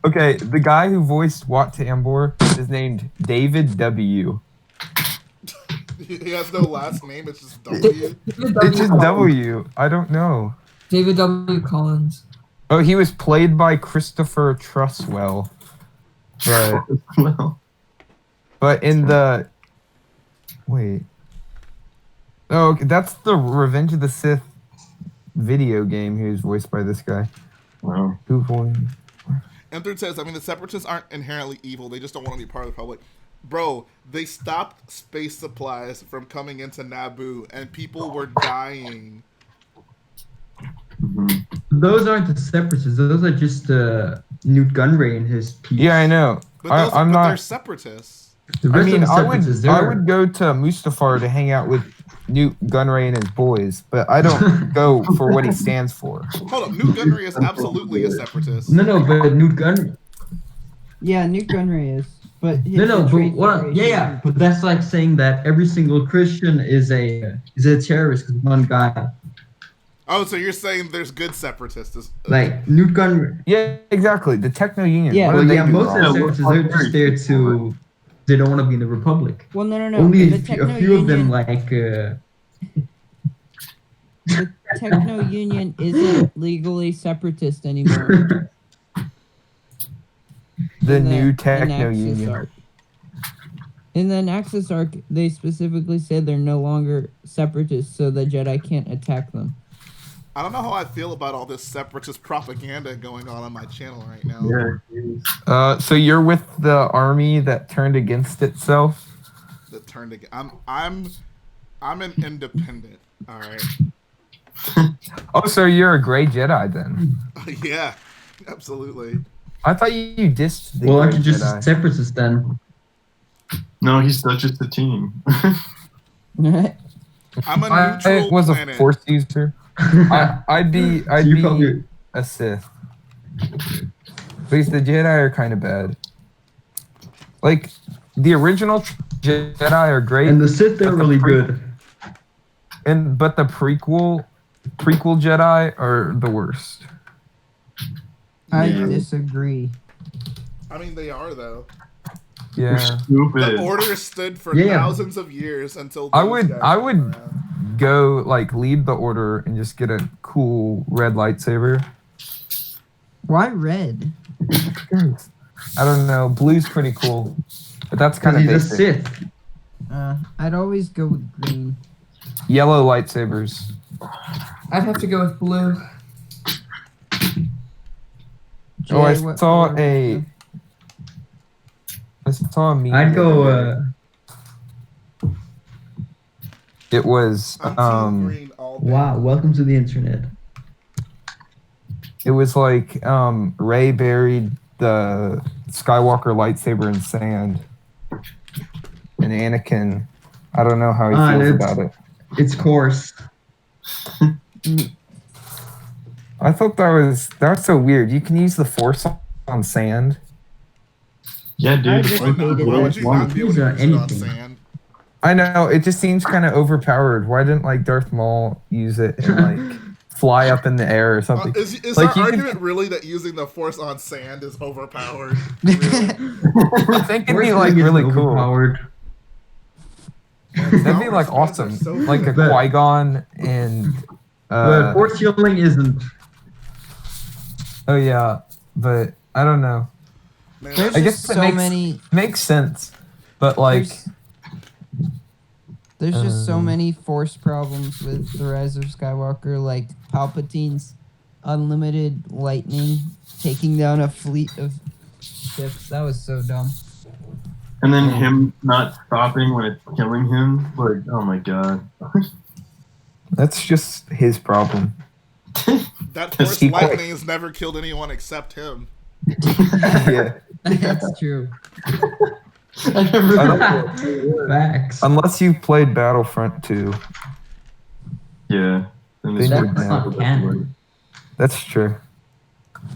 Okay, the guy who voiced Wat Tambor is named David W. He has no last name. It's just W. It's just W. I don't know. David W. Collins. Oh, he was played by Christopher Truswell. But Well, but in the wait. Oh, okay, that's the Revenge of the Sith video game. He was voiced by this guy. wow. Who voiced? M3 says, I mean, the Separatists aren't inherently evil. They just don't want to be part of the public. Bro, they stopped space supplies from coming into Naboo, and people were dying. Those aren't the separatists. Those are just Newt Gunray and his people. Yeah, I know. But I'm they're not. Separatists. The I rest mean, of the separatists, I would go to Mustafar to hang out with Newt Gunray and his boys, but I don't go for what he stands for. Hold up, Newt Gunray is absolutely a Separatist. No, but Newt Gunray. Yeah, Newt Gunray is. But No, but what? Yeah, but that's like saying that every single Christian is a terrorist because one guy. Oh, so you're saying there's good Separatists? Like Newt Gunray. Yeah, exactly. The Techno Union. Yeah. What Well, did they yeah, do most wrong? of the separatists they're just there to. They don't want to be in the Republic. Well, no. Only The a Techno few of them Union- like. The Techno Union isn't legally separatist anymore. The in new in Techno Axis Union. arc. In the Naxos arc, they specifically said they're no longer separatists, so the Jedi can't attack them. I don't know how I feel about all this Separatist propaganda going on my channel right now. Yeah. So you're with the army that turned against itself? That turned again. I'm an independent. All right. Oh, so you're a gray Jedi then? Yeah, absolutely. I thought you dissed the Well, aren't gray you just Jedi. a separatist then? No, he's still just a team. I'm a I neutral was planet. a Force user. I'd be You probably- a Sith. Because the Jedi are kind of bad. Like the original Jedi are great, And the Sith they're but the really pre- good. but the prequel Jedi are the worst. I Yeah. disagree. I mean, they are though. You're Yeah, stupid. The Order stood for Yeah. thousands of years until I those would guys came around. go like lead the Order and just get a cool red lightsaber. Why red? I don't know. Blue's pretty cool, but that's kind Because of he's a basic. Sith. I'd always go with green. Yellow lightsabers. I'd have to go with blue. Oh, I Jay, what saw color would you I saw a meme. I'd go. It was I'm team green all day. Wow, welcome to the internet. it was like Rey buried the Skywalker lightsaber in sand, and Anakin. I don't know how he feels it's- about it. It's coarse. I thought that's so weird. You can use the Force on sand. Yeah, dude. I just Why not? hated Why it. would you not be able to use it on Anything. sand? I know it just seems kind of overpowered. Why didn't like Darth Maul use it and like fly up in the air or something? Is Like, our you could- argument really that using the Force on sand is overpowered? I think it'd be Force like Link really isn't cool. overpowered. That'd be like awesome, like a But- Qui-Gon and. But Force healing isn't. Oh yeah, but I don't know. Man, There's I just guess it so makes- many. Makes sense, but like. There's just so Um, many Force problems with the Rise of Skywalker, like Palpatine's unlimited lightning taking down a fleet of ships. That was so dumb. And then him not stopping when it's killing him. Like, oh my god. That's just his problem. that Does Force he quit? lightning has never killed anyone except him. Yeah. That's true. I never Facts. Unless you played Battlefront 2. Yeah. Then it's Then pretty you're bad. not canon. That's true. My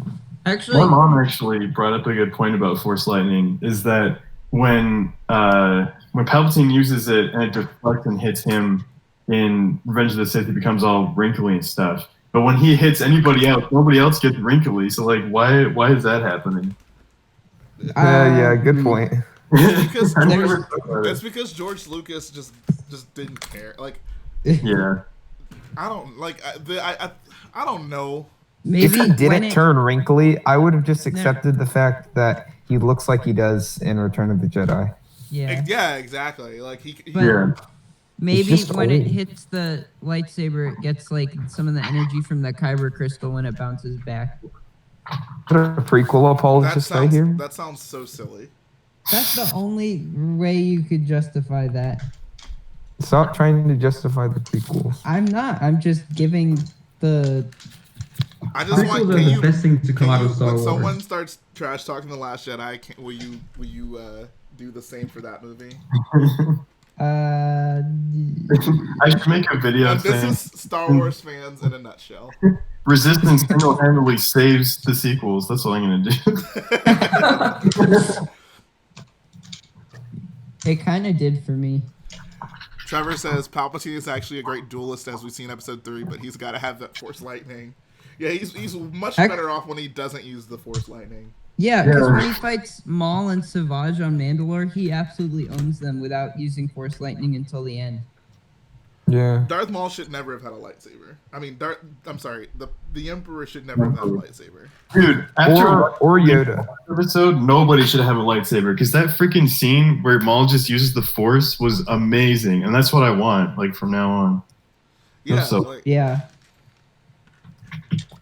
Actually, mom actually brought up a good point about Force Lightning, is that when Palpatine uses it and it deflects and hits him in Revenge of the Sith, he becomes all wrinkly and stuff. But when he hits anybody else, nobody else gets wrinkly. So like, why is that happening? Yeah, good point. It's because George Lucas just didn't care. Like, yeah, I don't like. I don't know. If he Maybe didn't turn wrinkly, I would have just accepted the fact that he looks like he does in Return of the Jedi. Yeah. Yeah, exactly. Like he But maybe just when it old. hits the lightsaber, it gets like some of the energy from the kyber crystal when it bounces back. Put a prequel apologist right here. That sounds so silly. That's the only way you could justify that. Stop trying to justify the prequels. I'm not. I'm just giving the. I just want Prequels are the best thing to come out of Star when Wars. someone starts trash talking the Last Jedi, will you do the same for that movie? I should make a video And this saying is Star Wars fans in a nutshell. Resistance single-handedly saves the sequels. That's what I'm gonna do. It kind of did for me. Trevor says Palpatine is actually a great duelist, as we see in Episode 3, but he's got to have that Force lightning. Yeah, he's much better off when he doesn't use the Force lightning. Yeah, because when he fights Maul and Savage on Mandalore, he absolutely owns them without using Force lightning until the end. Yeah. Darth Maul should never have had a lightsaber. I mean, I'm sorry, the Emperor should never have had a lightsaber. Dude, after or Yoda episode, nobody should have a lightsaber because that freaking scene where Maul just uses the Force was amazing, and that's what I want. Like from now on. Yeah. Yeah.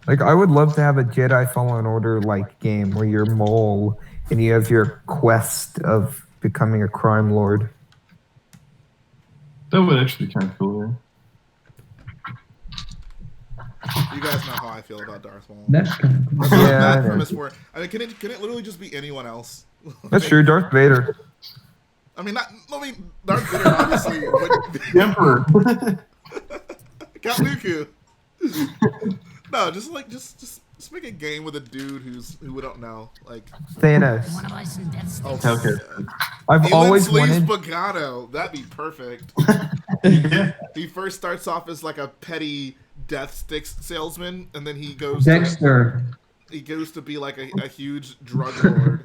Like, I would love to have a Jedi Fallen Order like game where you're Maul and you have your quest of becoming a crime lord. That would actually be kind of cool. You guys know how I feel about Darth Maul. That's kind of cool. Yeah, I know. Premise for, I mean, can it literally just be anyone else? That's true, Darth Vader. I mean, Darth Vader obviously would be The Emperor. Count Dooku. No, just make a game with a dude who we don't know, like Thanos. Okay. I've Elon always Sleeves wanted. Bogano. That'd be perfect. Yeah. He first starts off as like a petty death sticks salesman, and then he goes Dexter. to be like a huge drug lord,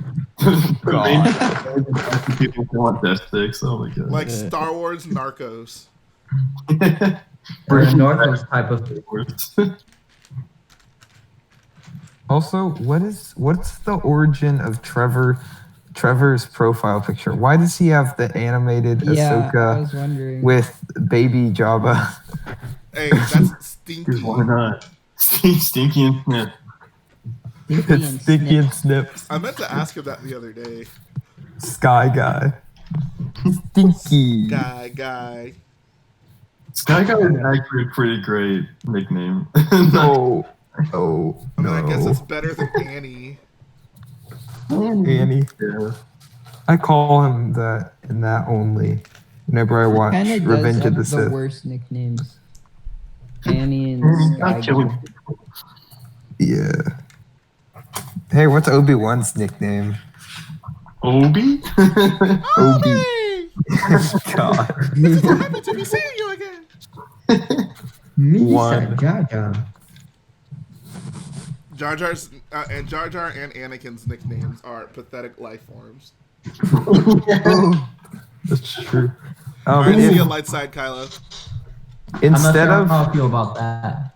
People want death sticks. Oh my god. like Star Wars Narcos. Narcos type of. Also, what's the origin of Trevor's profile picture? Why does he have the animated Yeah, I was Ahsoka wondering. with baby Jabba? Hey, that's stinky. Dude, why not? Stinky and Snip. Sticky and Snips. I meant to ask him that the other day. Sky Guy. Stinky. Guy. Sky Guy is actually a pretty great nickname. Oh, I mean, I guess no. it's better than Annie. Annie. Yeah. I call him that and that only whenever I watch Kind of does Revenge have of the the Sith. worst nicknames. Annie and Not Sky. killing people. Yeah. Hey, what's Obi-Wan's nickname? Obi? Obi. God. So happy to be seeing you again. One. Jaja. Jar Jar's and Jar Jar and Anakin's nicknames are pathetic life forms. That's true. Alright, see if- you light side, Kylo. instead I'm of not sure how I feel about that.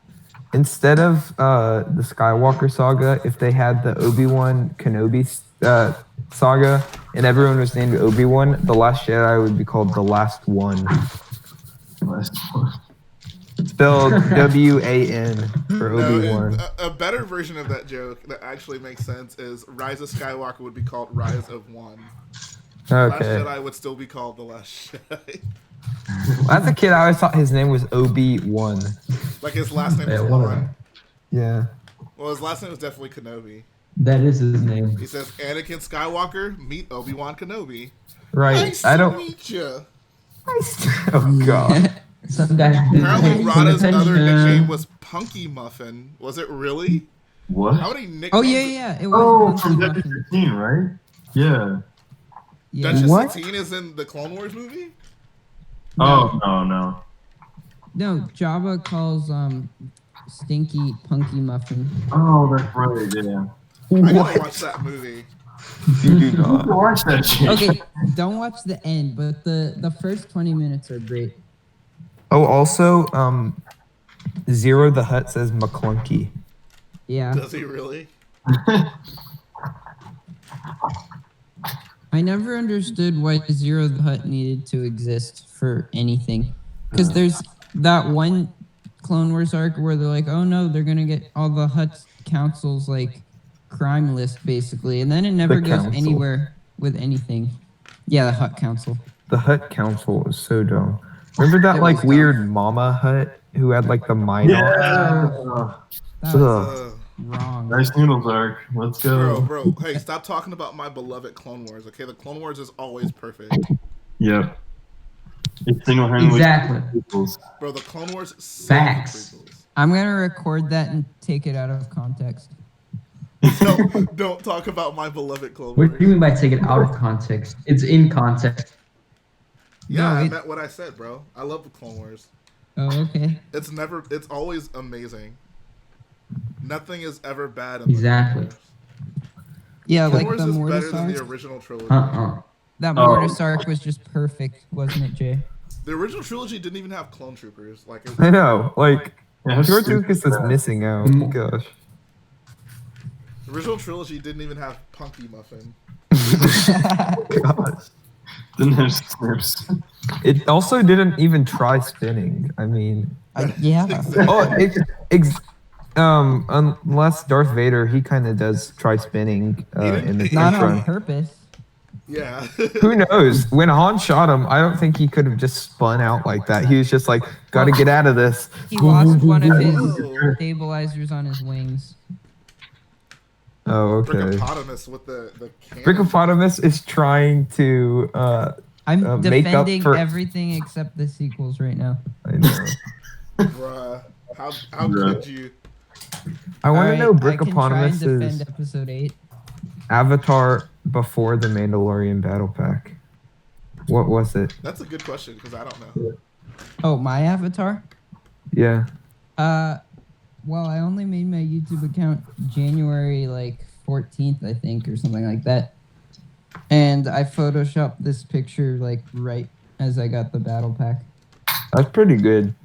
Instead of the Skywalker saga, if they had the Obi-Wan Kenobi saga and everyone was named Obi-Wan, The Last Jedi would be called The Last One. Spelled W-A-N for Obi-Wan. A better version of that joke that actually makes sense is Rise of Skywalker would be called Rise of One. Okay. Last Jedi would still be called The Last Jedi. As a kid, I always thought his name was Obi-Wan. Like his last name Yeah, was what Wan. Yeah. Well, his last name was definitely Kenobi. That is his name. He says, Anakin Skywalker, meet Obi-Wan Kenobi. Right. Nice I to don't. meet you. Oh God. Some guy. Apparently, Rada's other attention. nickname was Punky Muffin. Was it really? What? How many nicknames? Oh yeah. It was Oh, Punky from Muffin. Deadly 13, right? Yeah. Yeah. Duchess What? Satine is in the Clone Wars movie? Oh no. No, Jabba calls Stinky Punky Muffin. Oh, that's right. Yeah. I gotta watch that movie. You do not. Watch that shit. Okay, don't watch the end, but the first 20 minutes are great. Oh, also, Zero the Hutt says McClunky. Yeah. Does he really? I never understood why Zero the Hutt needed to exist for anything. Because there's that one Clone Wars arc where they're like, oh no, they're gonna get all the Hutt Council's like crime list basically, and then it never The goes council. anywhere with anything. Yeah, the Hutt Council. The Hutt Council was so dumb. Remember that It like was weird Mama Hutt who had like the mind on? That was Ugh. wrong. Nice noodles arc. Let's go. Bro, hey, stop talking about my beloved Clone Wars, okay? The Clone Wars is always perfect. Yep. It's single-handedly. Exactly. Bro, the Clone Wars save Facts. the prequels. I'm gonna record that and take it out of context. Don't talk about my beloved Clone What Wars. do you mean by take it out of context? It's in context. Yeah, No, I it- meant what I said, bro. I love the Clone Wars. Oh, okay. It's always amazing. Nothing is ever bad in Exactly. the Clone Wars. Yeah, Clone like Wars the is Mortis better than the arc. original trilogy. That Oh. Mortis arc was just perfect, wasn't it, Jay? The original trilogy didn't even have clone troopers. Like it, I know, like Yeah, how George stupid Lucas is is that? missing out. Gosh. the original trilogy didn't even have Punky Muffin. Gosh. Didn't have snips. It also didn't even try spinning. I mean, Yeah. unless Darth Vader, he kind of does try spinning in the Not French on run. purpose. Yeah. Who knows? When Han shot him, I don't think he could have just spun out like that. He was just like, "Got to get out of this." He lost one of his Whoa. stabilizers on his wings. Oh, okay. Brickopotamus with the cannon. Brickopotamus is trying to. I'm make up defending for- everything except the sequels right now. I know. Bruh. How could you? I want to know I can try and defend Brickopotamus's episode 8. avatar before the Mandalorian Battle Pack. What was it? That's a good question because I don't know. Oh, my avatar? Yeah. Well, I only made my YouTube account January 14th, I think, or something like that. And I photoshopped this picture right as I got the battle pack. That's pretty good.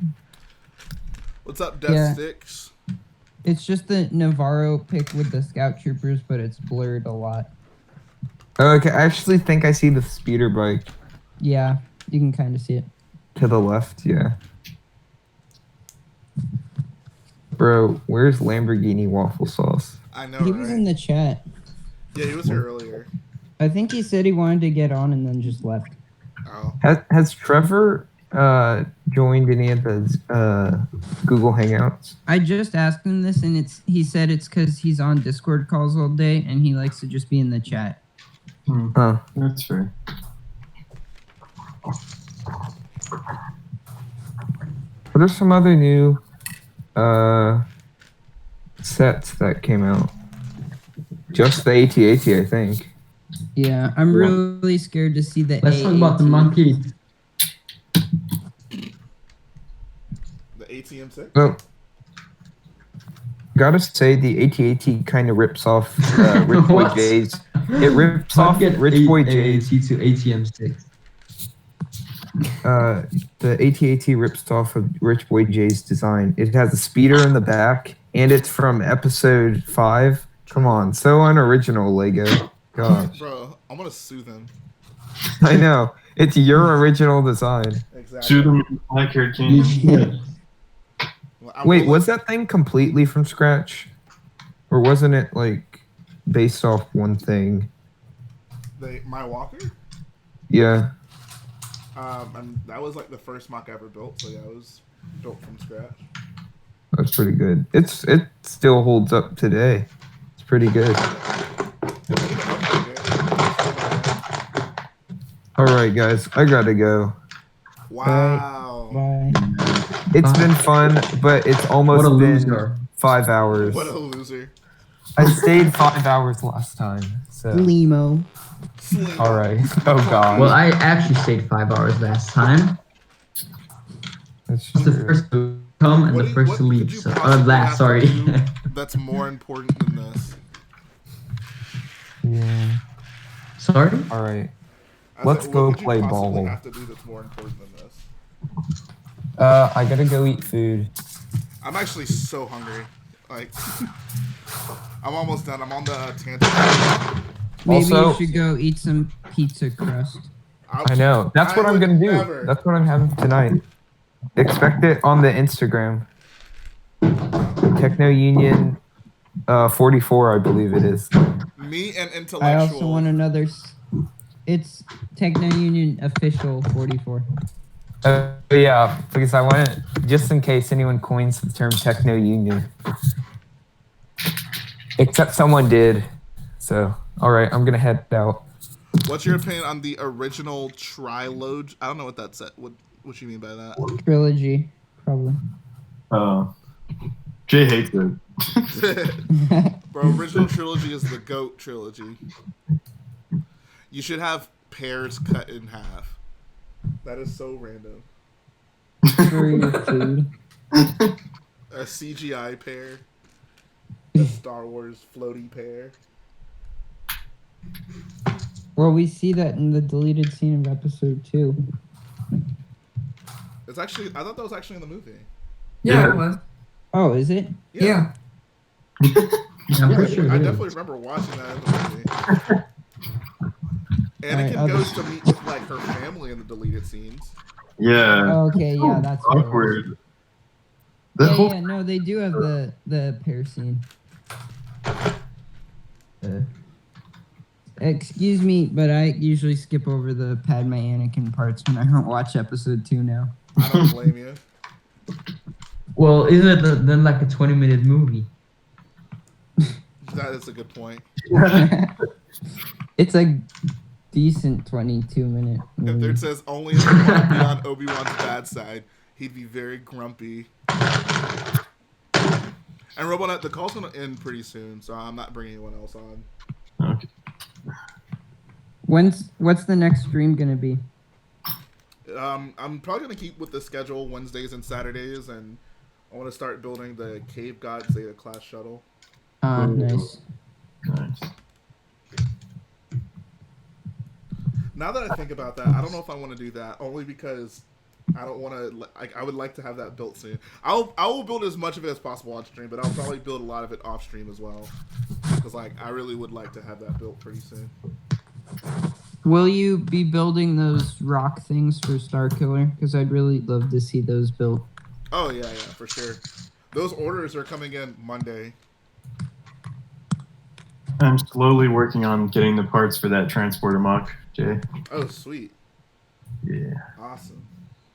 What's up, Death Yeah. Sticks? It's just the Navarro pic with the scout troopers, but it's blurred a lot. Okay, I actually think I see the speeder bike Yeah, you can kind of see it. to the left. Yeah. Bro, where's Lamborghini waffle sauce? I know, He was in right? the chat. Yeah, he was here earlier. I think he said he wanted to get on and then just left. Oh. Has Trevor joined any of the Google Hangouts? I just asked him this, and he said it's because he's on Discord calls all day and he likes to just be in the chat. Huh. That's fair. What are some other new sets that came out? Just the AT-AT, I think. Yeah, I'm really scared to see the Let's talk about the AAT. monkey. The ATM6? Well, gotta say the AT-AT kind of rips off Rich Boy What? J's. It rips off Get Rich Boy J's. AAT to ATM6. The AT-AT rips off of Rich Boy J's design. It has a speeder in the back, and it's from episode 5. Come on, so unoriginal, Lego. Gosh. Bro, I'm gonna sue them. I know. It's your original design. Exactly. Shoot them, black-haired king. You should. Well, I'm Wait, willing- was that thing completely from scratch? Or wasn't it, based off one thing? my Walker? Yeah. And that was the first mock I ever built, so yeah, it was built from scratch. That's pretty good. It still holds up today. It's pretty good. All right, guys, I gotta go. Wow. Bye. It's been fun, but it's What almost a been loser. 5 hours. What a loser. I stayed 5 hours last time. So Limo. all right. Oh god. Well, I actually stayed 5 hours last time. That's I was the true. first to come and the first to could leave. you So, possibly last, have to sorry. do that's more important than this? Yeah. Sorry? All right. I Let's said, go what could you play possibly ball. have to do that's more important than this? I gotta go eat food. I'm actually so hungry. Like, I'm almost done. I'm on the tangent. Maybe Also- you should go eat some pizza crust. I know. That's what I'm would gonna do. never. That's what I'm having tonight. Expect it on the Instagram. Techno Union 44, I believe it is. Me and intellectual. I also want another. It's Techno Union official 44. Yeah, because I want it, just in case anyone coins the term Techno Union. Except someone did. So, all right, I'm gonna head out. What's your opinion on the original trilogy? I don't know what that's. What you mean by that? Trilogy, probably. Jay hates it. Bro, original trilogy is the GOAT trilogy. You should have pears cut in half. That is so random. For your food. A CGI pear. A Star Wars floaty pear. Well, we see that in the deleted scene of episode 2. It's actually. I thought that was actually in the movie. Yeah, it was. Oh, is it? Yeah. I'm pretty sure I it is. definitely remember watching that in the movie. Anakin Alright, goes to meet with like her family in the deleted scenes. Yeah. Okay, yeah, that's what it was. Awkward. The Yeah, whole yeah, no, they do have the pear scene. Excuse me, but I usually skip over the Padme Anakin parts when I don't watch episode 2 now. I don't blame you. Well, isn't it then like a 20-minute movie? That is a good point. It's a decent 22-minute If movie. there says only if you want to be on Obi-Wan's bad side, he'd be very grumpy. And Robonut, the call's gonna end pretty soon, so I'm not bringing anyone else on. Okay. What's the next stream gonna be? I'm probably gonna keep with the schedule Wednesdays and Saturdays, and I want to start building the Cave God Zeta class shuttle. Nice. Nice. Now that I think about that, I don't know if I want to do that, only because I don't want to. I would like to have that built soon. I will build as much of it as possible on stream, but I'll probably build a lot of it off stream as well, because like I really would like to have that built pretty soon. Will you be building those rock things for Star Killer? Because I'd really love to see those built. Oh yeah, for sure. Those orders are coming in Monday. I'm slowly working on getting the parts for that transporter mock, Jay. Oh sweet. Yeah. Awesome.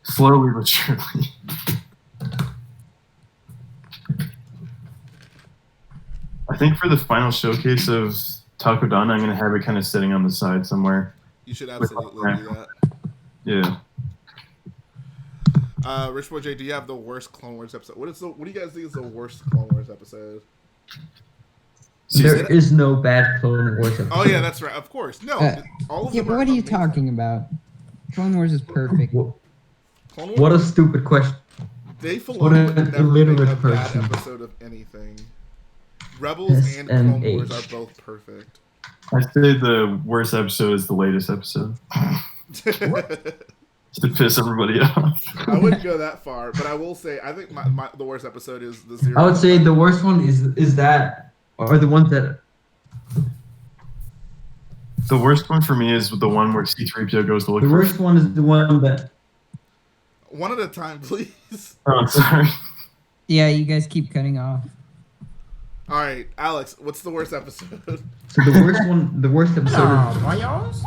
Slowly but surely. I think for the final showcase of Takodana, I'm going to have it kind of sitting on the side somewhere. You should absolutely do that. Yeah. Rich Boy J, do you have the worst Clone Wars episode? What do you guys think is the worst Clone Wars episode? There is no bad Clone Wars episode. Oh yeah, that's right. Of course. No, all of Yeah, them but are what are you amazing. talking about? Clone Wars is perfect. Clone Wars, What a stupid question. Dave what Filoni an would never make illiterate a bad person. episode of anything. Rebels and Clone Wars are both perfect. I say the worst episode is the latest episode. Just to piss everybody off. I wouldn't go that far, but I will say I think the worst episode is the Zero. I would say the worst one is that, or the ones that. The worst one for me is the one where C-3PO goes to look The for... worst one is the one that. One at a time, please. Oh, I'm sorry. Yeah, you guys keep cutting off. All right, Alex, what's the worst episode? So the worst episode. boyos.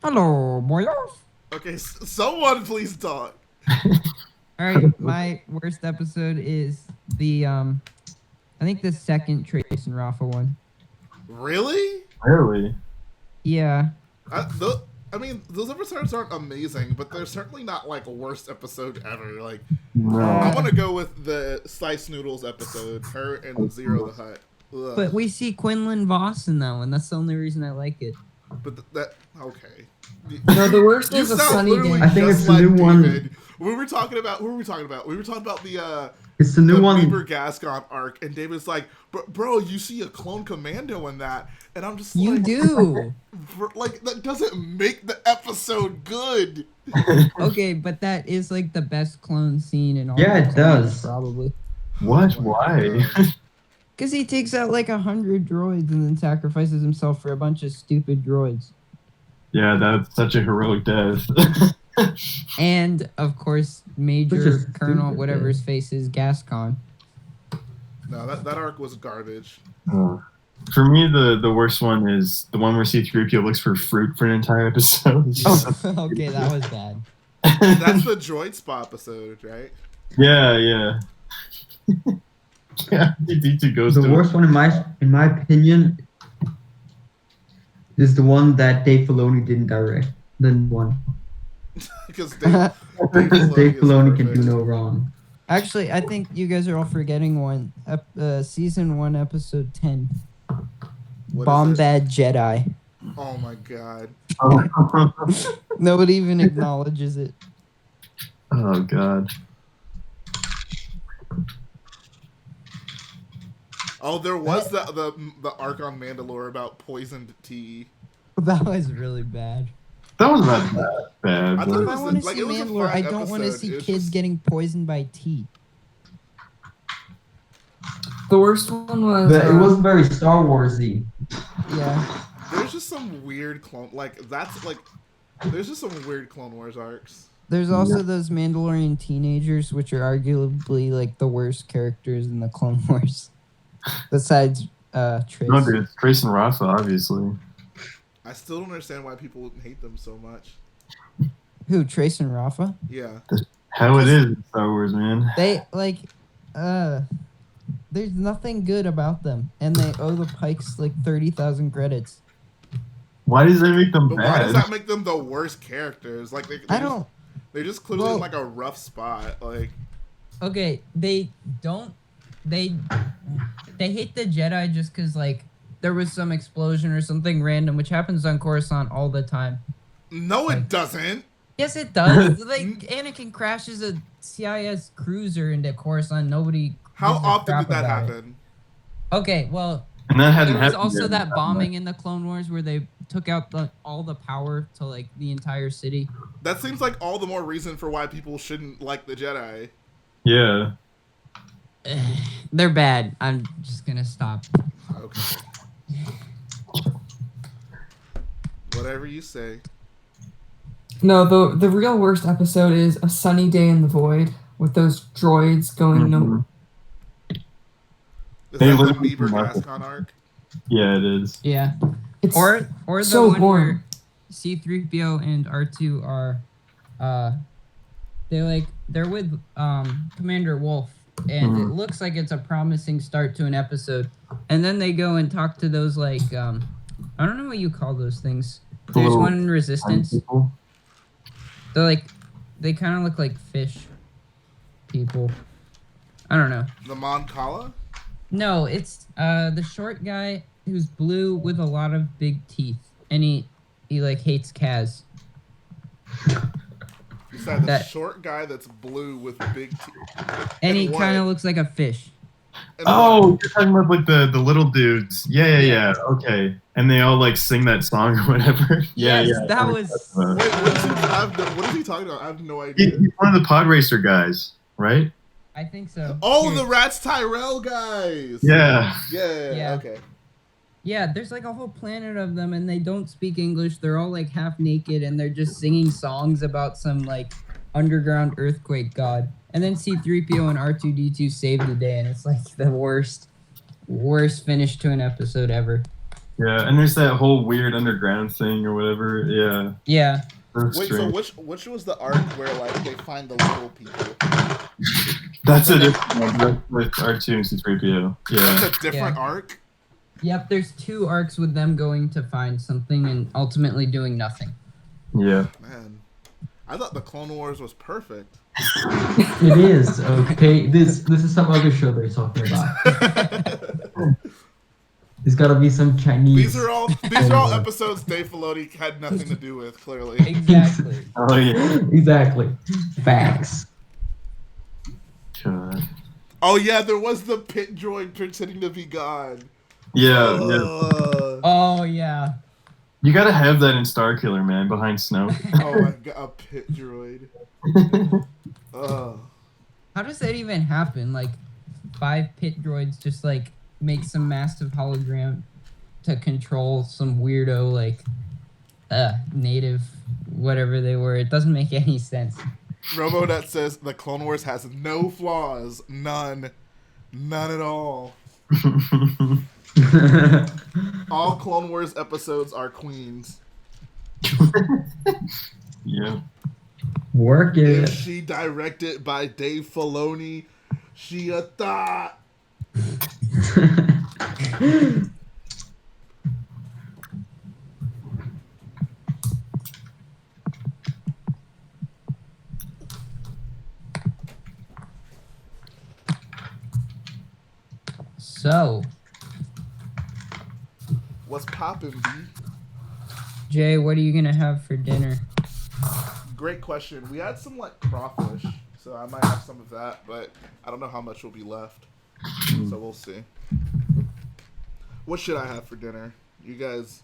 Hello, boyos. Okay, someone please talk. All right, my worst episode is the I think the second Trace and Rafa one. Really? Really? Yeah. I mean, those episodes aren't amazing, but they're certainly not like worst episode ever. Like, No. I want to go with the Slice Noodles episode, her and Zero the Hutt. Ugh. But we see Quinlan Voss in that one. That's the only reason I like it. But that okay. No, the worst You is a sound sunny literally day. I think just it's the like new one. David. Who were we talking about? We were talking about the It's the new one. Bieber Gascon arc, and David's like, bro, you see a clone commando in that, and I'm just You like, do. like that doesn't make the episode good. Okay, but that is like the best clone scene in all. Yeah, of it Clone Wars, does. probably. What? Oh my Why? God. Because he takes out like 100 droids and then sacrifices himself for a bunch of stupid droids. Yeah, that's such a heroic death. And of course, Which Major is Colonel, stupid, whatever man. his face is, Gascon. No, that arc was garbage. For me, the worst one is the one where C-3PO looks for fruit for an entire episode. It's just so- Okay, that was bad. That's the droid spa episode, right? yeah. Yeah, D2 goes The to worst one in my opinion is the one that Dave Filoni didn't direct. The one. Because Dave Dave is Filoni can do perfect. no wrong. Actually, I think you guys are all forgetting one. Season 1, episode 10. What is Bombad Jedi. it? Oh my god. Nobody even acknowledges it. Oh god. Oh, there was the arc on Mandalore about poisoned tea. That was really bad. That was not that bad. I thought If it I was want to like, see it was a Mandalore, I fine don't want to episode. see It was kids just- getting poisoned by tea. The worst one was. But it wasn't very Star Warsy. Yeah. There's just some weird clone there's just some weird Clone Wars arcs. There's also those Mandalorian teenagers, which are arguably like the worst characters in the Clone Wars. Besides Trace. No, dude, it's Trace and Rafa, obviously. I still don't understand why people hate them so much. Who, Trace and Rafa? Yeah. How it is in Star Wars, man. They like there's nothing good about them. And they owe the Pikes like 30,000 credits. Why does that make them But why does bad? that make them the worst characters? Like I don't they're just clearly Well- in like a rough spot. Like Okay, they hate the Jedi just because like there was some explosion or something random, which happens on Coruscant all the time. no, it doesn't. Yes, it does. Like Anakin crashes a CIS cruiser into Coruscant. Nobody. How gives a often crap did that about it. happen? Okay, well, And that hadn't there was happened also yet. that bombing in the Clone Wars where they took out all the power to like the entire city. That seems like all the more reason for why people shouldn't like the Jedi. Yeah. They're bad. I'm just gonna stop. Okay. Whatever you say. No, the real worst episode is A Sunny Day in the Void with those droids going no. Is They that the literally Bieber market. Gascon arc? Yeah, it is. Yeah. It's Or the so one boring. where C-3PO and R2 are they're with Commander Wolf, and it looks like it's a promising start to an episode. And then they go and talk to those like I don't know what you call those things. There's little one in Resistance. People. They're like they kind of look like fish people. I don't know. The Mon Cala? No, it's the short guy who's blue with a lot of big teeth, and he like hates Kaz. You said the That- short guy that's blue with big teeth. And he what? kind of looks like a fish. And Oh, what? you're talking about like the little dudes. Yeah. Okay. And they all like sing that song or whatever. Yeah, Yes, yeah. that was. Wait, what is he talking about? I have no idea. He's one of the pod racer guys, right? I think so. Oh, Here. the Rats Tyrell guys. Yeah. Yeah. Okay. Yeah, there's like a whole planet of them, and they don't speak English. They're all like half naked, and they're just singing songs about some like underground earthquake god. And then C-3PO and R2-D2 save the day, and it's like the worst finish to an episode ever. Yeah, and there's that whole weird underground thing or whatever. Yeah. Yeah. That's Wait, so strange. which was the arc where like they find the little people? That's a different one. That's with R2 and C-3PO. Yeah. That's a different Yeah. arc. Yep, there's 2 arcs with them going to find something and ultimately doing nothing. Yeah. Man, I thought the Clone Wars was perfect. It is okay. This is some other show they're talking about. It's gotta be some Chinese. These are all episodes Dave Filoni had nothing to do with. Clearly. Exactly. Oh yeah. Exactly. Facts. God. Oh yeah, there was the pit droid pretending to be God. Yeah, yeah. Oh yeah. You gotta have that in Starkiller, man, behind Snoke. Oh my god, a pit droid. How does that even happen? Like, 5 pit droids just like make some massive hologram to control some weirdo like native whatever they were. It doesn't make any sense. RoboNet says the Clone Wars has no flaws, none at all. All Clone Wars episodes are queens. Yeah. Work it. If she directed by Dave Filoni, she a thought. So, What's poppin', B? Jay, what are you gonna have for dinner? Great question. We had some like crawfish, so I might have some of that, but I don't know how much will be left. So we'll see. What should I have for dinner? You guys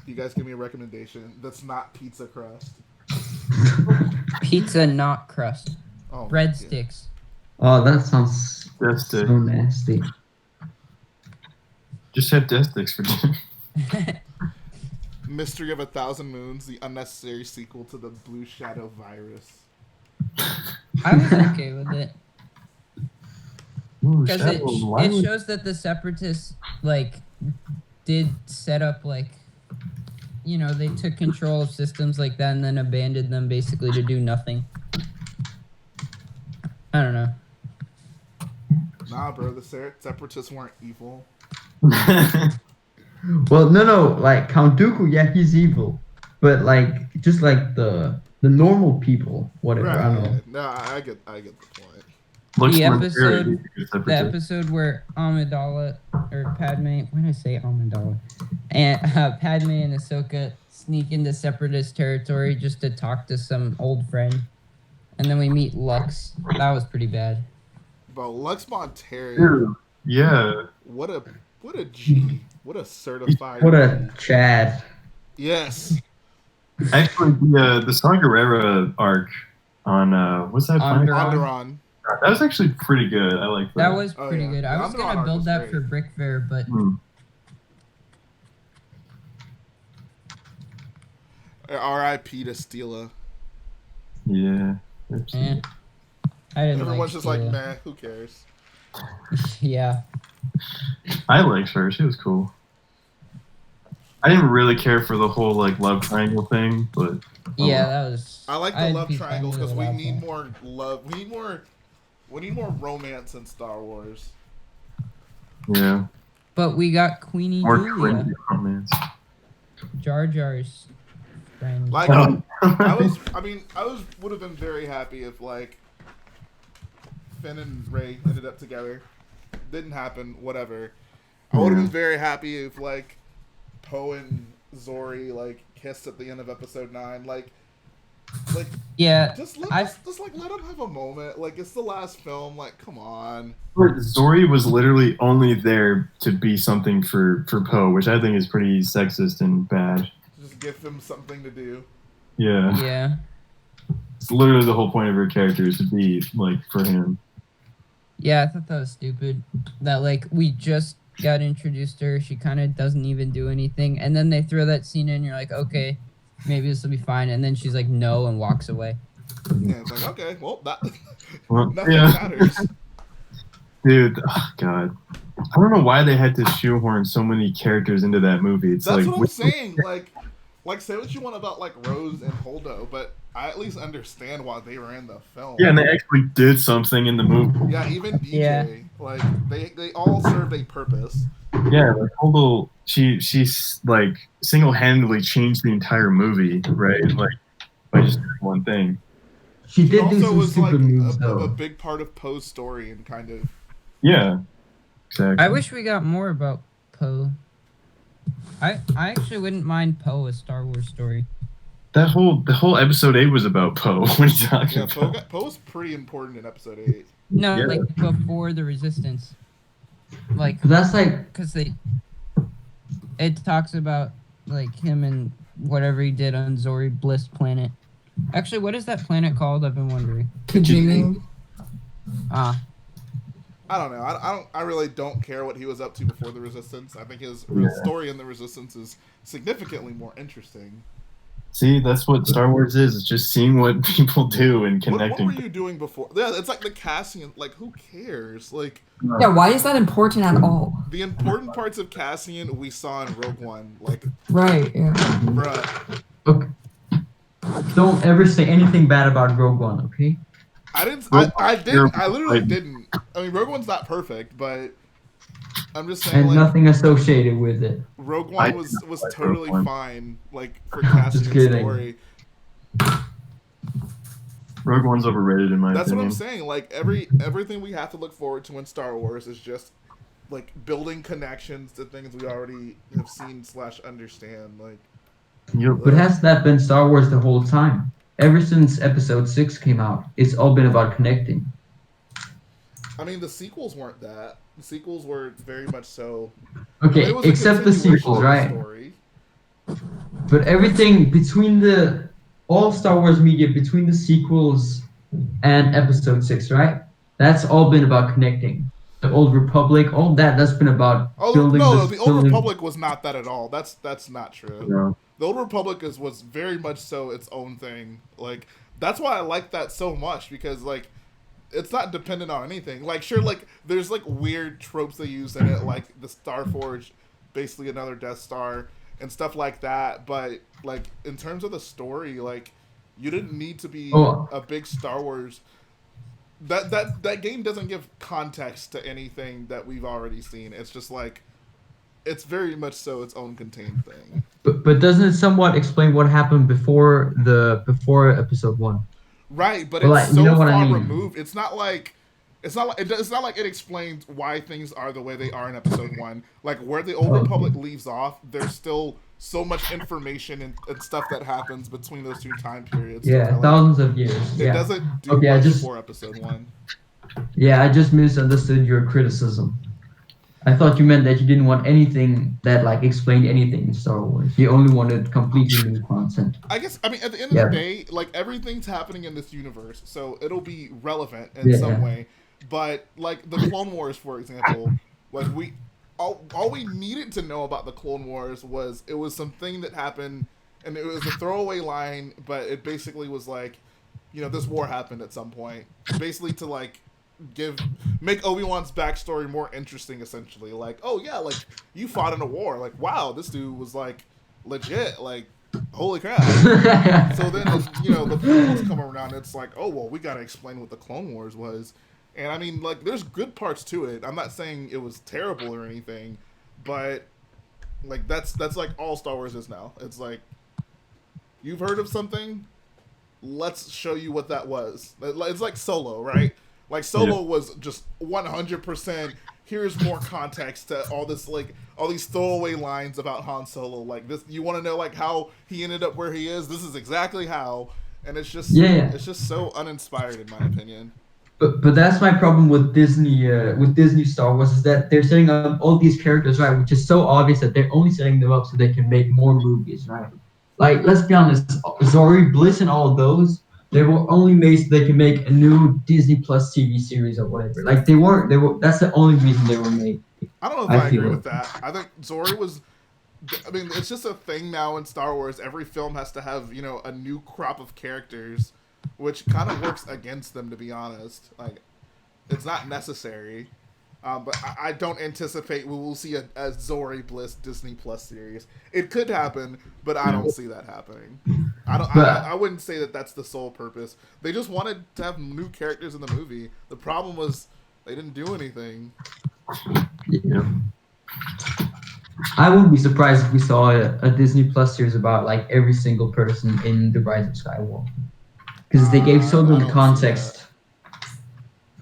give me a recommendation that's not pizza crust. Pizza, not crust. Oh, Breadsticks. Oh, that sounds Death so stick. nasty. Just have death sticks for dinner. Mystery of 1,000 Moons, the unnecessary sequel to the Blue Shadow virus. I was okay with it. Ooh, Because Shadow, why it would- shows that the Separatists, like, did set up, like, you know, they took control of systems like that and then abandoned them basically to do nothing. I don't know. Nah, bro, the Separatists weren't evil. Well, no, like Count Dooku, yeah, he's evil, but like just like the normal people, whatever. I don't know. No, I get the point. Looks The like episode, very the separate. episode where Amidala, or Padme, when I say Amidala, and Padme and Ahsoka sneak into Separatist territory just to talk to some old friend, and then we meet Lux. That was pretty bad. Bro, Lux Montarian. Dude, yeah. What a G. What a certified. What a Chad. Yes. Actually, the Saw Gerrera arc on what's that planet? Onderon. That was actually pretty good. I like that. That was pretty good. I was gonna build that for Brick Fair, but R.I.P. to Steela. Yeah. I didn't. Everyone's just like, Steela. meh, who cares? Yeah. I liked her. She was cool. I didn't really care for the whole like love triangle thing, but Yeah, that was. I like the I'd love be triangle fine with because we that need one. more love. We need more romance in Star Wars. yeah. But we got Queenie More Julia, cringy romance. Jar Jar's friend. Like, Oh. I would have been very happy if like Finn and Rey ended up together. Didn't happen. Whatever. I would have been very happy if like Poe and Zori like kissed at the end of Episode 9. Like Yeah, just let them have a moment. Like it's the last film. Like come on. But Zori was literally only there to be something for Poe, which I think is pretty sexist and bad. Just give him something to do. Yeah. Yeah. It's literally the whole point of her character is to be like for him. Yeah, I thought that was stupid. That like we just got introduced to her, she kind of doesn't even do anything, and then they throw that scene in. And you're like, okay, maybe this will be fine, and then she's like, no, and walks away. Yeah, it's like okay, well that Well, nothing yeah. matters. Dude, oh god. I don't know why they had to shoehorn so many characters into that movie. It's That's like what I'm saying. Like say what you want about like Rose and Holdo, but I at least understand why they were in the film. yeah, and they actually did something in the movie. Yeah, even DJ. Yeah. Like they all served a purpose. Yeah, like Holdo, she's like single-handedly changed the entire movie, right? Like by just doing one thing. She did do Also some was like stupid moves a though. big part of Poe's story and kind of Yeah, exactly. I wish we got more about Poe. I actually wouldn't mind Poe a Star Wars story. The whole episode 8 was about Poe. What are you talking about? Poe's pretty important in episode 8. No, Yeah. like before the Resistance. Like That's like because it talks about like him and whatever he did on Zori Bliss planet. Actually, what is that planet called? I've been wondering. Kijimi. Ah, I don't know. I really don't care what he was up to before the Resistance. I think his story in the Resistance is significantly more interesting. See, that's what Star Wars is. It's just seeing what people do and What connecting. were you doing before? Yeah, it's like the Cassian. Like, who cares? Like, Yeah, why is that important at all? the important parts of Cassian we saw in Rogue One. Like, Right, yeah. bruh. okay. Don't ever say anything bad about Rogue One, okay? I didn't. I literally didn't. I mean, Rogue One's not perfect, but I'm just saying. And Like, nothing associated with it. Rogue One was totally Rogue One. fine. Like for Cassian's kidding. story. Rogue One's overrated in my That's what opinion. I'm saying. Like everything we have to look forward to in Star Wars is just like building connections to things we already have seen / understand. Like, Yep. But has that been Star Wars the whole time? Ever since Episode 6 came out, it's all been about connecting. I mean, the sequels weren't that. The sequels were very much so. Okay, It was a except the continuation sequels, of the right? story. But everything between all Star Wars media, between the sequels and Episode 6, right? That's all been about connecting. The Old Republic, all that's been about building. The Old Republic was not that at all. That's not true. No. The Old Republic was very much so its own thing. Like, that's why I like that so much, because like it's not dependent on anything. Like, sure, like there's like weird tropes they use in it, like the Starforge, basically another Death Star and stuff like that. But like in terms of the story, like you didn't need to be a big Star Wars. That game doesn't give context to anything that we've already seen. It's just like it's very much so its own contained thing. But doesn't it somewhat explain what happened before Episode 1? Right, but Well, it's like, so you know what I far mean. removed. It's not like it explains why things are the way they are in Episode 1. Like where the Old Republic leaves off, there's still so much information and stuff that happens between those two time periods. Yeah, Like, thousands of years. it Yeah. doesn't do Okay, much before Episode 1. Yeah, I just misunderstood your criticism. I thought you meant that you didn't want anything that like explained anything in Star Wars. You only wanted completely new content. I guess, I mean, at the end of the day, like, everything's happening in this universe, so it'll be relevant in some way. But, like, the Clone Wars, for example, like, all we needed to know about the Clone Wars was it was something that happened, and it was a throwaway line, but it basically was like, you know, this war happened at some point. Basically to, like, make Obi-Wan's backstory more interesting, essentially. Like, oh yeah, like you fought in a war. Like, wow, this dude was like legit. Like, holy crap. So then, you know, the films come around. It's like, oh well, we gotta explain what the Clone Wars was. And I mean, like, there's good parts to it. I'm not saying it was terrible or anything, but like that's like all Star Wars is now. It's like, you've heard of something, let's show you what that was. It's like Solo, right? Like, Solo was just 100%, here's more context to all these throwaway lines about Han Solo. Like, this, you want to know, like, how he ended up where he is? This is exactly how. And it's just, it's just so uninspired, in my opinion. But that's my problem with Disney Star Wars, is that they're setting up all these characters, right, which is so obvious that they're only setting them up so they can make more movies, right? Like, let's be honest, Zori, Bliss, and all of those, they were only made so they can make a new Disney Plus TV series or whatever. Like, they were. That's the only reason they were made. I don't know if I agree with that. I think Zori was. I mean, it's just a thing now in Star Wars. Every film has to have, you know, a new crop of characters, which kind of works against them, to be honest. Like, it's not necessary. But I don't anticipate we will see a Zori Bliss Disney Plus series. It could happen, but I don't see that happening. I wouldn't say that that's the sole purpose. They just wanted to have new characters in the movie. The problem was they didn't do anything. Yeah. I wouldn't be surprised if we saw a Disney Plus series about like every single person in The Rise of Skywalker, because they gave so little context.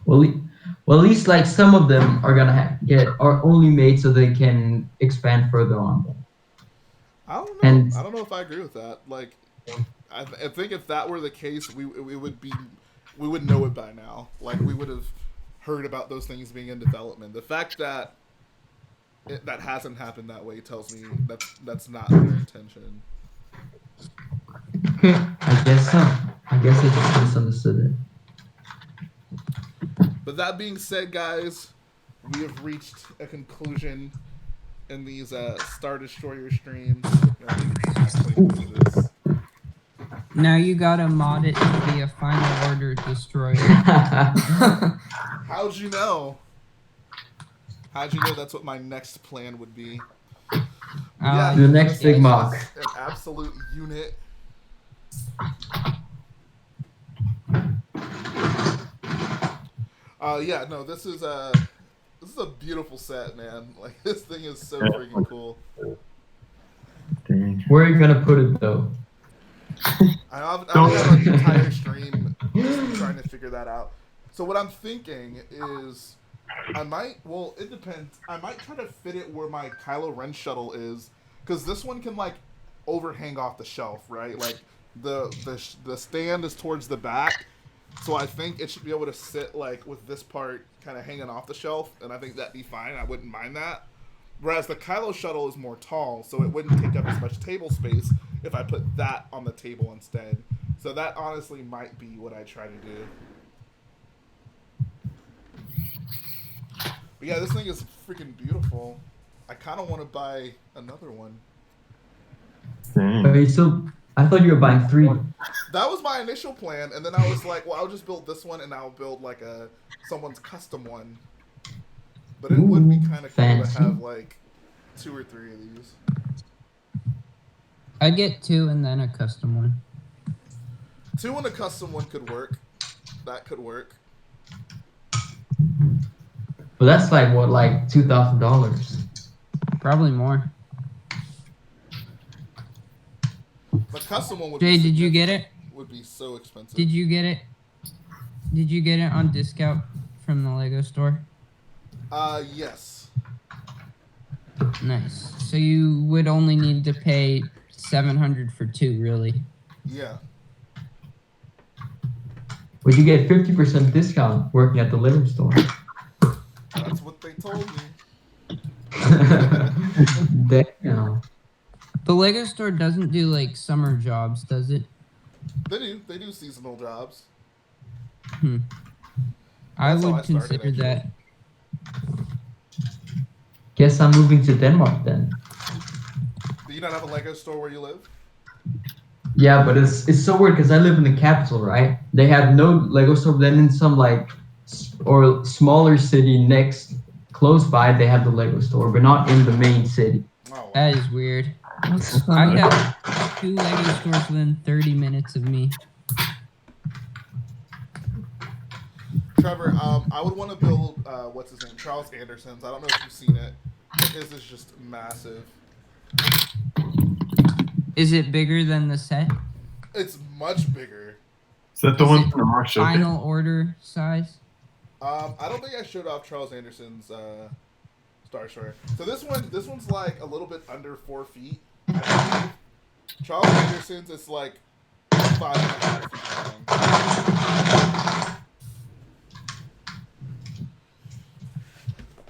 Well, at least like some of them are gonna are only made so they can expand further on that. I don't know. And I don't know if I agree with that. Like, I think if that were the case, we would know it by now. Like, we would have heard about those things being in development. The fact that that hasn't happened that way tells me that's not their intention. okay, I guess so. I guess I just misunderstood it. But that being said, guys, we have reached a conclusion in these Star Destroyer streams. Now you gotta mod it to be a Final Order destroyer. How'd you know? How'd you know that's what my next plan would be? The next big mock. An absolute unit. Yeah, no, this is a beautiful set, man. Like, this thing is so freaking cool. Dang. Where are you gonna put it though? I've had an entire stream just trying to figure that out. So what I'm thinking is, it depends. I might try to fit it where my Kylo Ren shuttle is, because this one can like overhang off the shelf, right? Like the stand is towards the back, so I think it should be able to sit like with this part kind of hanging off the shelf, and I think that'd be fine. I wouldn't mind that. Whereas the Kylo shuttle is more tall, so it wouldn't take up as much table space if I put that on the table instead. So that honestly might be what I try to do. But yeah, this thing is freaking beautiful. I kind of want to buy another one. Wait, so I thought you were buying 3. That was my initial plan, and then I was like, well, I'll just build this one, and I'll build like someone's custom one. But it would be kind of cool to have like 2 or 3 of these. I'd get 2 and then a custom one. 2 and a custom one could work. That could work. But that's like what, like $2,000? Probably more. The custom one would Jay, be did you get it? Would be so expensive. Did you get it? Did you get it on discount from the Lego store? Yes. Nice. So you would only need to pay $700 for 2, really. Yeah. Would you get 50% discount working at the Lego store? That's what they told me. Damn. The Lego store doesn't do like summer jobs, does it? They do. They do seasonal jobs. I That's how would I started, consider actually. that. Guess I'm moving to Denmark then. Do you not have a Lego store where you live? Yeah, but it's so weird because I live in the capital, right? They have no Lego store, but then in some like or smaller city next close by, they have the Lego store, but not in the main city. Oh, wow. That is weird. I got 2 Lego stores within 30 minutes of me. Trevor, I would want to build what's his name, Charles Anderson's. I don't know if you've seen it, but his is just massive. Is it bigger than the set? It's much bigger. Is that the one from the Mark Showcase? Final order size? I don't think I showed off Charles Anderson's Star Destroyer. So this one's like a little bit under 4 feet. Charles Anderson's is like 5.5 feet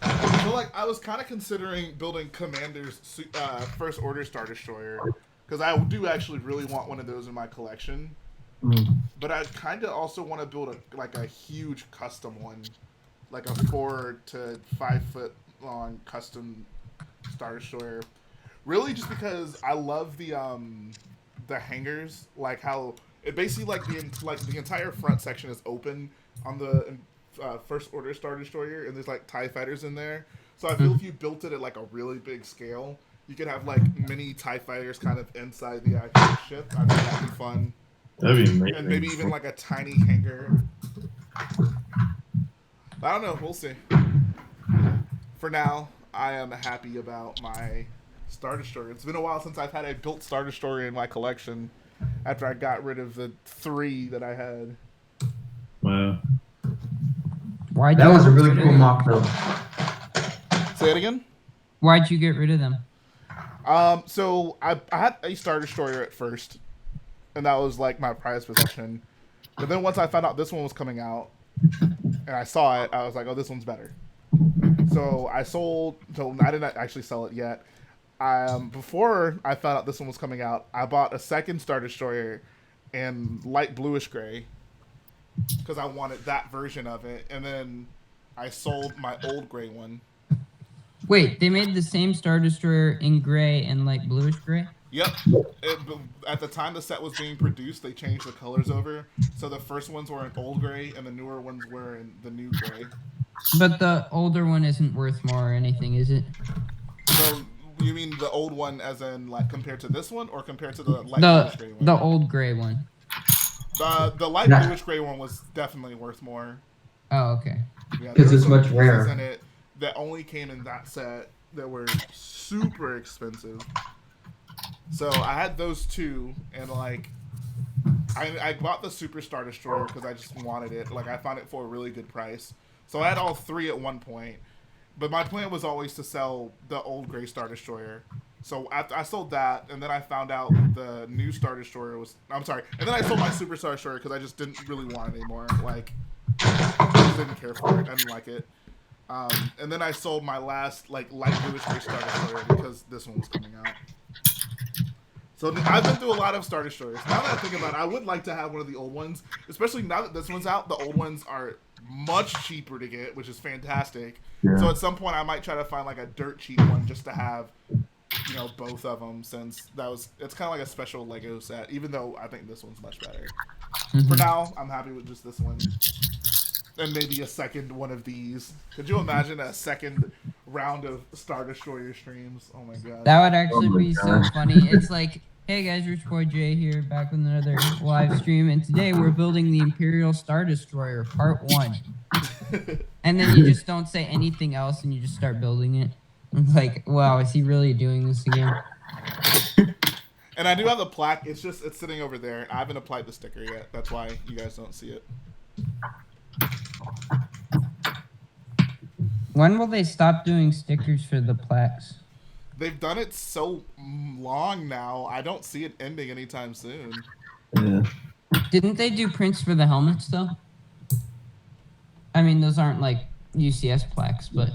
long. So like I was kind of considering building Commander's First Order Star Destroyer because I do actually really want one of those in my collection. But I kind of also want to build a huge custom one, like a 4 to 5 foot long custom Star Destroyer. Really, just because I love the hangars, like how it basically like the entire front section is open on the First Order Star Destroyer, and there's like TIE fighters in there. So I feel if you built it at like a really big scale, you could have like mini TIE fighters kind of inside the actual ship. I think that'd be fun. That'd be amazing. And maybe even like a tiny hangar. I don't know. We'll see. For now, I am happy about my Star Destroyer. It's been a while since I've had a built Star Destroyer in my collection after I got rid of the 3 that I had. Wow. That was a really cool mock though. Say it again? Why'd you get rid of them? So I had a Star Destroyer at first, and that was like my prized possession. But then once I found out this one was coming out, and I saw it, I was like, oh, this one's better. So I sold. So I didn't actually sell it yet. Before I found out this one was coming out, I bought a second Star Destroyer in light bluish gray because I wanted that version of it, and then I sold my old gray one. Wait, they made the same Star Destroyer in gray and like bluish gray? Yep. At the time the set was being produced, they changed the colors over. So the first ones were in old gray, and the newer ones were in the new gray. But the older one isn't worth more or anything, is it? So you mean the old one, as in like compared to this one, or compared to the light bluish gray one? The old gray one. The light bluish gray one was definitely worth more. Oh, okay. Yeah, because it's much rarer. In it that only came in that set that were super expensive. So I had those two, and like I bought the Super Star Destroyer because I just wanted it. Like I found it for a really good price. So I had all three at one point, but my plan was always to sell the old gray Star Destroyer. So I sold that, and then I found out the new Star Destroyer was. I'm sorry, and then I sold my Super Star Destroyer because I just didn't really want it anymore. Like I just didn't care for it. I didn't like it. And then I sold my last like light bluish gray Star Destroyer because this one was coming out. So I've been through a lot of Star Destroyers. Now that I think about it, I would like to have one of the old ones, especially now that this one's out. The old ones are much cheaper to get, which is fantastic. Yeah. So at some point, I might try to find like a dirt cheap one just to have, both of them, since it's kind of like a special Lego set. Even though I think this one's much better. Mm-hmm. For now, I'm happy with just this one. And maybe a second one of these. Could you imagine a second round of Star Destroyer streams? Oh my god. That would actually be so funny. It's like, hey guys, Rich Boy J here, back with another live stream, and today we're building the Imperial Star Destroyer, Part 1. And then you just don't say anything else, and you just start building it. I'm like, wow, is he really doing this again? And I do have the plaque. It's sitting over there. I haven't applied the sticker yet. That's why you guys don't see it. When will they stop doing stickers for the plaques? They've done it so long now. I don't see it ending anytime soon. Yeah. Didn't they do prints for the helmets though? I mean, those aren't like UCS plaques, but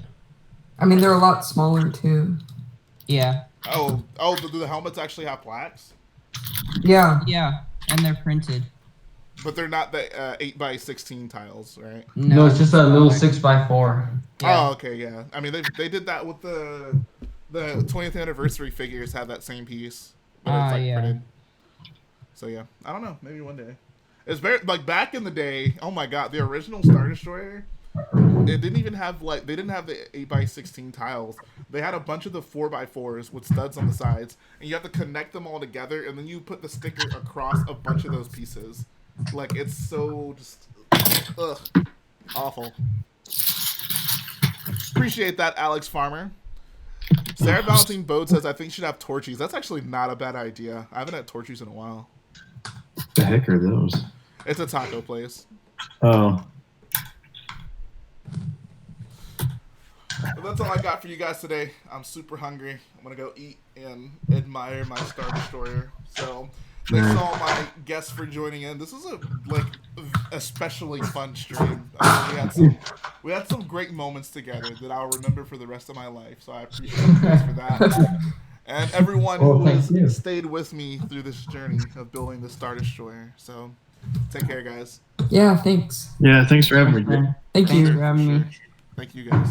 I mean, they're a lot smaller too. Yeah. Oh, do the helmets actually have plaques? Yeah. Yeah, and they're printed. But they're not the 8x16 tiles, right? No, it's just a little 6x4. Yeah. Oh, okay, yeah. I mean, they did that with the 20th anniversary figures. Had that same piece, but it's like printed. So yeah, I don't know. Maybe one day. It's very like back in the day. Oh my god, the original Star Destroyer. It didn't even have they didn't have the 8x16 tiles. They had a bunch of the 4x4s with studs on the sides, and you have to connect them all together, and then you put the sticker across a bunch of those pieces. Like, it's so just awful. Appreciate that, Alex Farmer. Sarah Valentine Bode says, I think you should have torchies. That's actually not a bad idea. I haven't had torchies in a while. What the heck are those? It's a taco place. Oh. But that's all I got for you guys today. I'm super hungry. I'm going to go eat and admire my Star Destroyer. So... thanks to all my guests for joining in. This was a especially fun stream. We had some great moments together that I'll remember for the rest of my life. So I appreciate you guys for that. And everyone who has stayed with me through this journey of building the Star Destroyer. So take care, guys. Yeah, thanks. Yeah, thanks for having me. Thank you for having me. Thank you, guys.